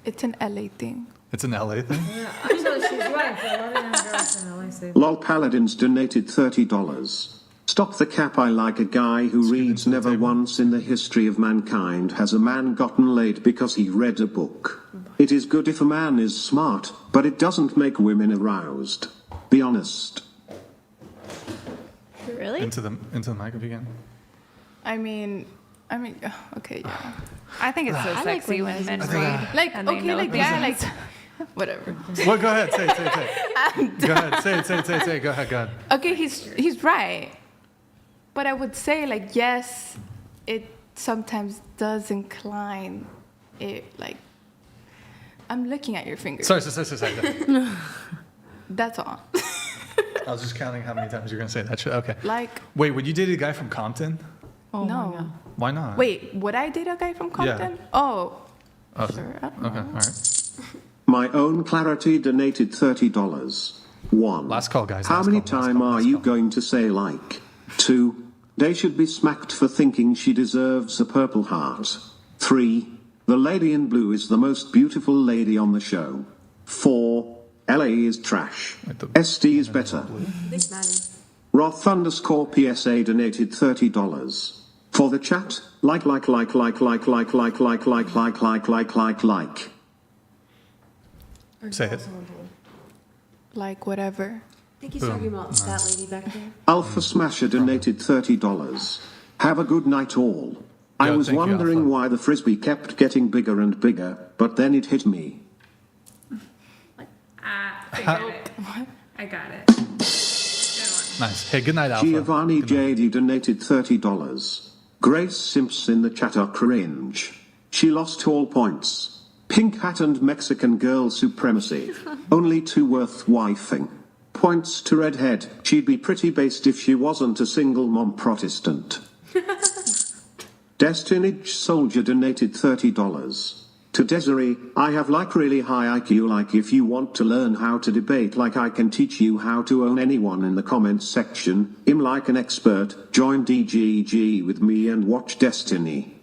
It's an LA thing. It's an LA thing? Actually, she's right. A lot of young girls in LA say. Lol Paladins donated $30. Stop the cap. I like a guy who reads. Never once in the history of mankind has a man gotten laid because he read a book. It is good if a man is smart, but it doesn't make women aroused. Be honest. Really? Into the mic if you can. I mean, okay, yeah. I think it's so sexy when men read. Like, and they okay, know like, the yeah, reasons. like, whatever. Well, go ahead, say it. Go ahead, say it. Go ahead. Okay, he's right. But I would say, like, yes, it sometimes does incline it, like, I'm looking at your fingers. Sorry. That's all. I was just counting how many times you're going to say that shit. Okay. Like. Wait, would you date a guy from Compton? Oh no. Why not? Wait, would I date a guy from Compton? Yeah. Oh. Okay. Sure, I don't Okay, know. all right. My own clarity donated $30. 1. Last call, guys. How many times are you going to say like? 2. They should be smacked for thinking she deserves a Purple Heart. 3. The lady in blue is the most beautiful lady on the show. 4. LA is trash. SD is better. Roth _ PSA donated $30. For the chat, like. Say it. Like, whatever. I think he's talking about that lady back there. Alpha Smasher donated $30. Have a good night all. I was wondering why the frisbee kept getting bigger and bigger, but then it hit me. I got it. Nice. Hey, good night, Alpha. Giovanni JD donated $30. Grace Simps in the chat are cringe. She lost all points. Pink hat and Mexican girl supremacy. Only 2 worth wifing. Points to redhead. She'd be pretty based if she wasn't a single mom Protestant. Destiny Soldier donated $30. To Desiree, I have like really high IQ. Like if you want to learn how to debate, like I can teach you how to own anyone in the comments section. I'm like an expert. Join DGG with me and watch Destiny.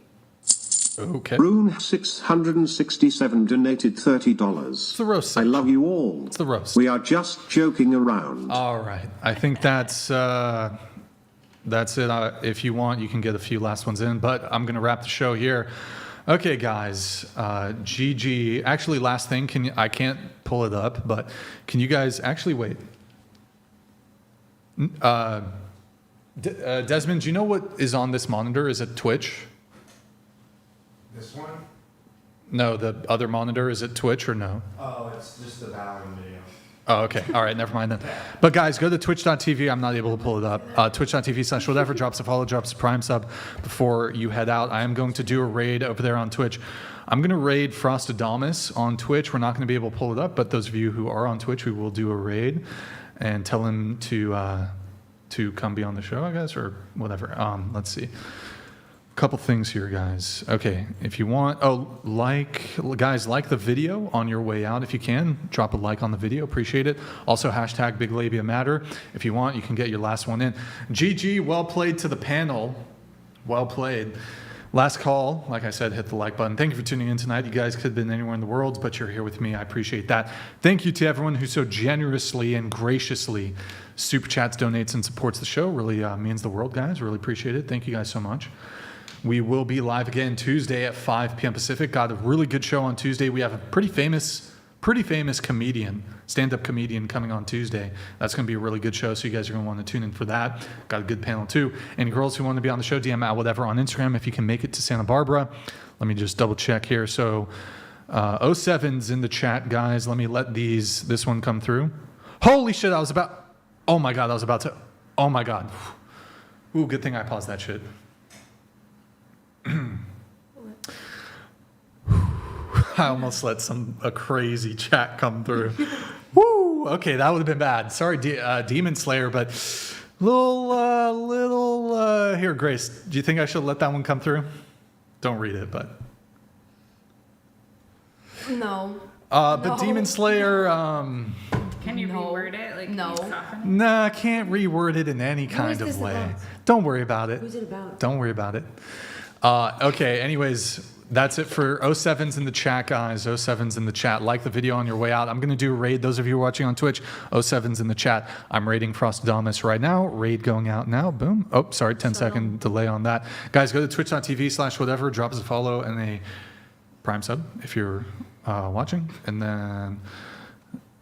Okay. Rune 667 donated $30. It's the roast. I love you all. It's the roast. We are just joking around. All right. I think that's it. If you want, you can get a few last ones in, but I'm going to wrap the show here. Okay, guys. GG. Actually, last thing. I can't pull it up, but can you guys actually wait? Desmond, do you know what is on this monitor? Is it Twitch? This one? No, the other monitor. Is it Twitch or no? Oh, it's just the Valorant video. Oh, okay. All right. Never mind then. But guys, go to twitch.tv. I'm not able to pull it up. Twitch.tv/whatever. Drops a follow, drops a prime sub before you head out. I am going to do a raid over there on Twitch. I'm going to raid Frostadamus on Twitch. We're not going to be able to pull it up, but those of you who are on Twitch, we will do a raid and tell him to come be on the show, I guess, or whatever. Let's see. Couple things here, guys. Okay, if you want, guys, like the video on your way out if you can. Drop a like on the video, appreciate it. Also, hashtag Big Labia Matter. If you want, you can get your last one in. GG, well played to the panel. Well played. Last call, like I said, hit the like button. Thank you for tuning in tonight. You guys could have been anywhere in the world, but you're here with me. I appreciate that. Thank you to everyone who so generously and graciously super chats, donates, and supports the show. Really means the world, guys. Really appreciate it. Thank you guys so much. We will be live again Tuesday at 5 p.m. Pacific. Got a really good show on Tuesday. We have a pretty famous comedian, stand-up comedian coming on Tuesday. That's going to be a really good show, so you guys are going to want to tune in for that. Got a good panel, too. And girls who want to be on the show, DM at whatever on Instagram if you can make it to Santa Barbara. Let me just double-check here. So 07's in the chat, guys. Let me let this one come through. Holy shit, oh my God, oh my God. Ooh, good thing I paused that shit. I almost let a crazy chat come through. Woo! Okay, that would have been bad. Sorry, Demon Slayer, but here, Grace. Do you think I should let that one come through? Don't read it, but No. But Demon Slayer. Can you reword it? Like, no. Nah, I can't reword it in any kind of way. About? Don't worry about it. Who's it about? Don't worry about it. Okay, anyways, that's it for 07's in the chat, guys. 07's in the chat. Like the video on your way out. I'm going to do a raid. Those of you watching on Twitch, 07's in the chat. I'm raiding Frostadamus right now. Raid going out now. Boom. Oh, sorry, 10-second delay on that. Guys, go to twitch.tv/whatever. Drop us a follow and a Prime sub if you're watching. And then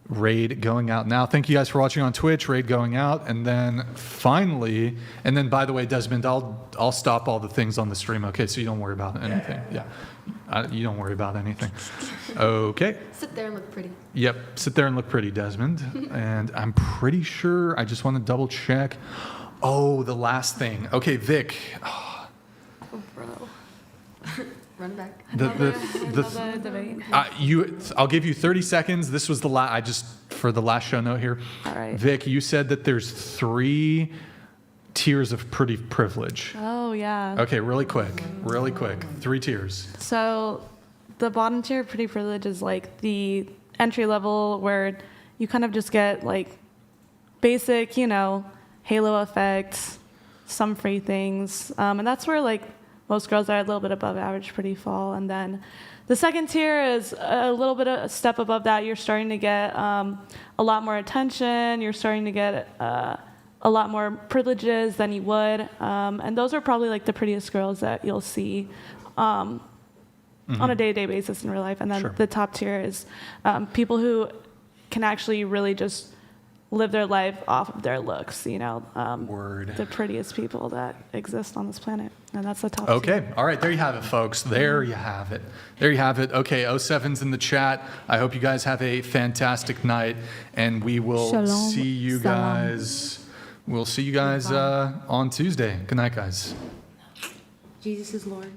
raid going out now. Thank you guys for watching on Twitch. Raid going out, and then finally, by the way, Desmond, I'll stop all the things on the stream. Okay, so you don't worry about anything. Yeah, you don't worry about anything. Okay. Sit there and look pretty. Yep, sit there and look pretty, Desmond. And I'm pretty sure I just want to double check. Oh, the last thing. Okay, Vic. Oh, bro. Run back. I'll give you 30 seconds. This was for the last show note here. All right. Vic, you said that there's 3 tiers of pretty privilege. Oh, yeah. Okay, really quick. 3 tiers. So the bottom tier of pretty privilege is like the entry level where you kind of just get like basic, halo effects, some free things. And that's where like most girls are a little bit above average pretty fall. And then the second tier is a little bit of a step above that. You're starting to get a lot more attention. You're starting to get a lot more privileges than you would. And those are probably like the prettiest girls that you'll see on a day-to-day basis in real life. And then the top tier is people who can actually really just live their life off of their looks, the prettiest people that exist on this planet. And that's the top Okay. tier. All right. There you have it, folks. There you have it. Okay. 07's in the chat. I hope you guys have a fantastic night, and we will see you guys. We'll see you guys on Tuesday. Good night, guys. Jesus is Lord.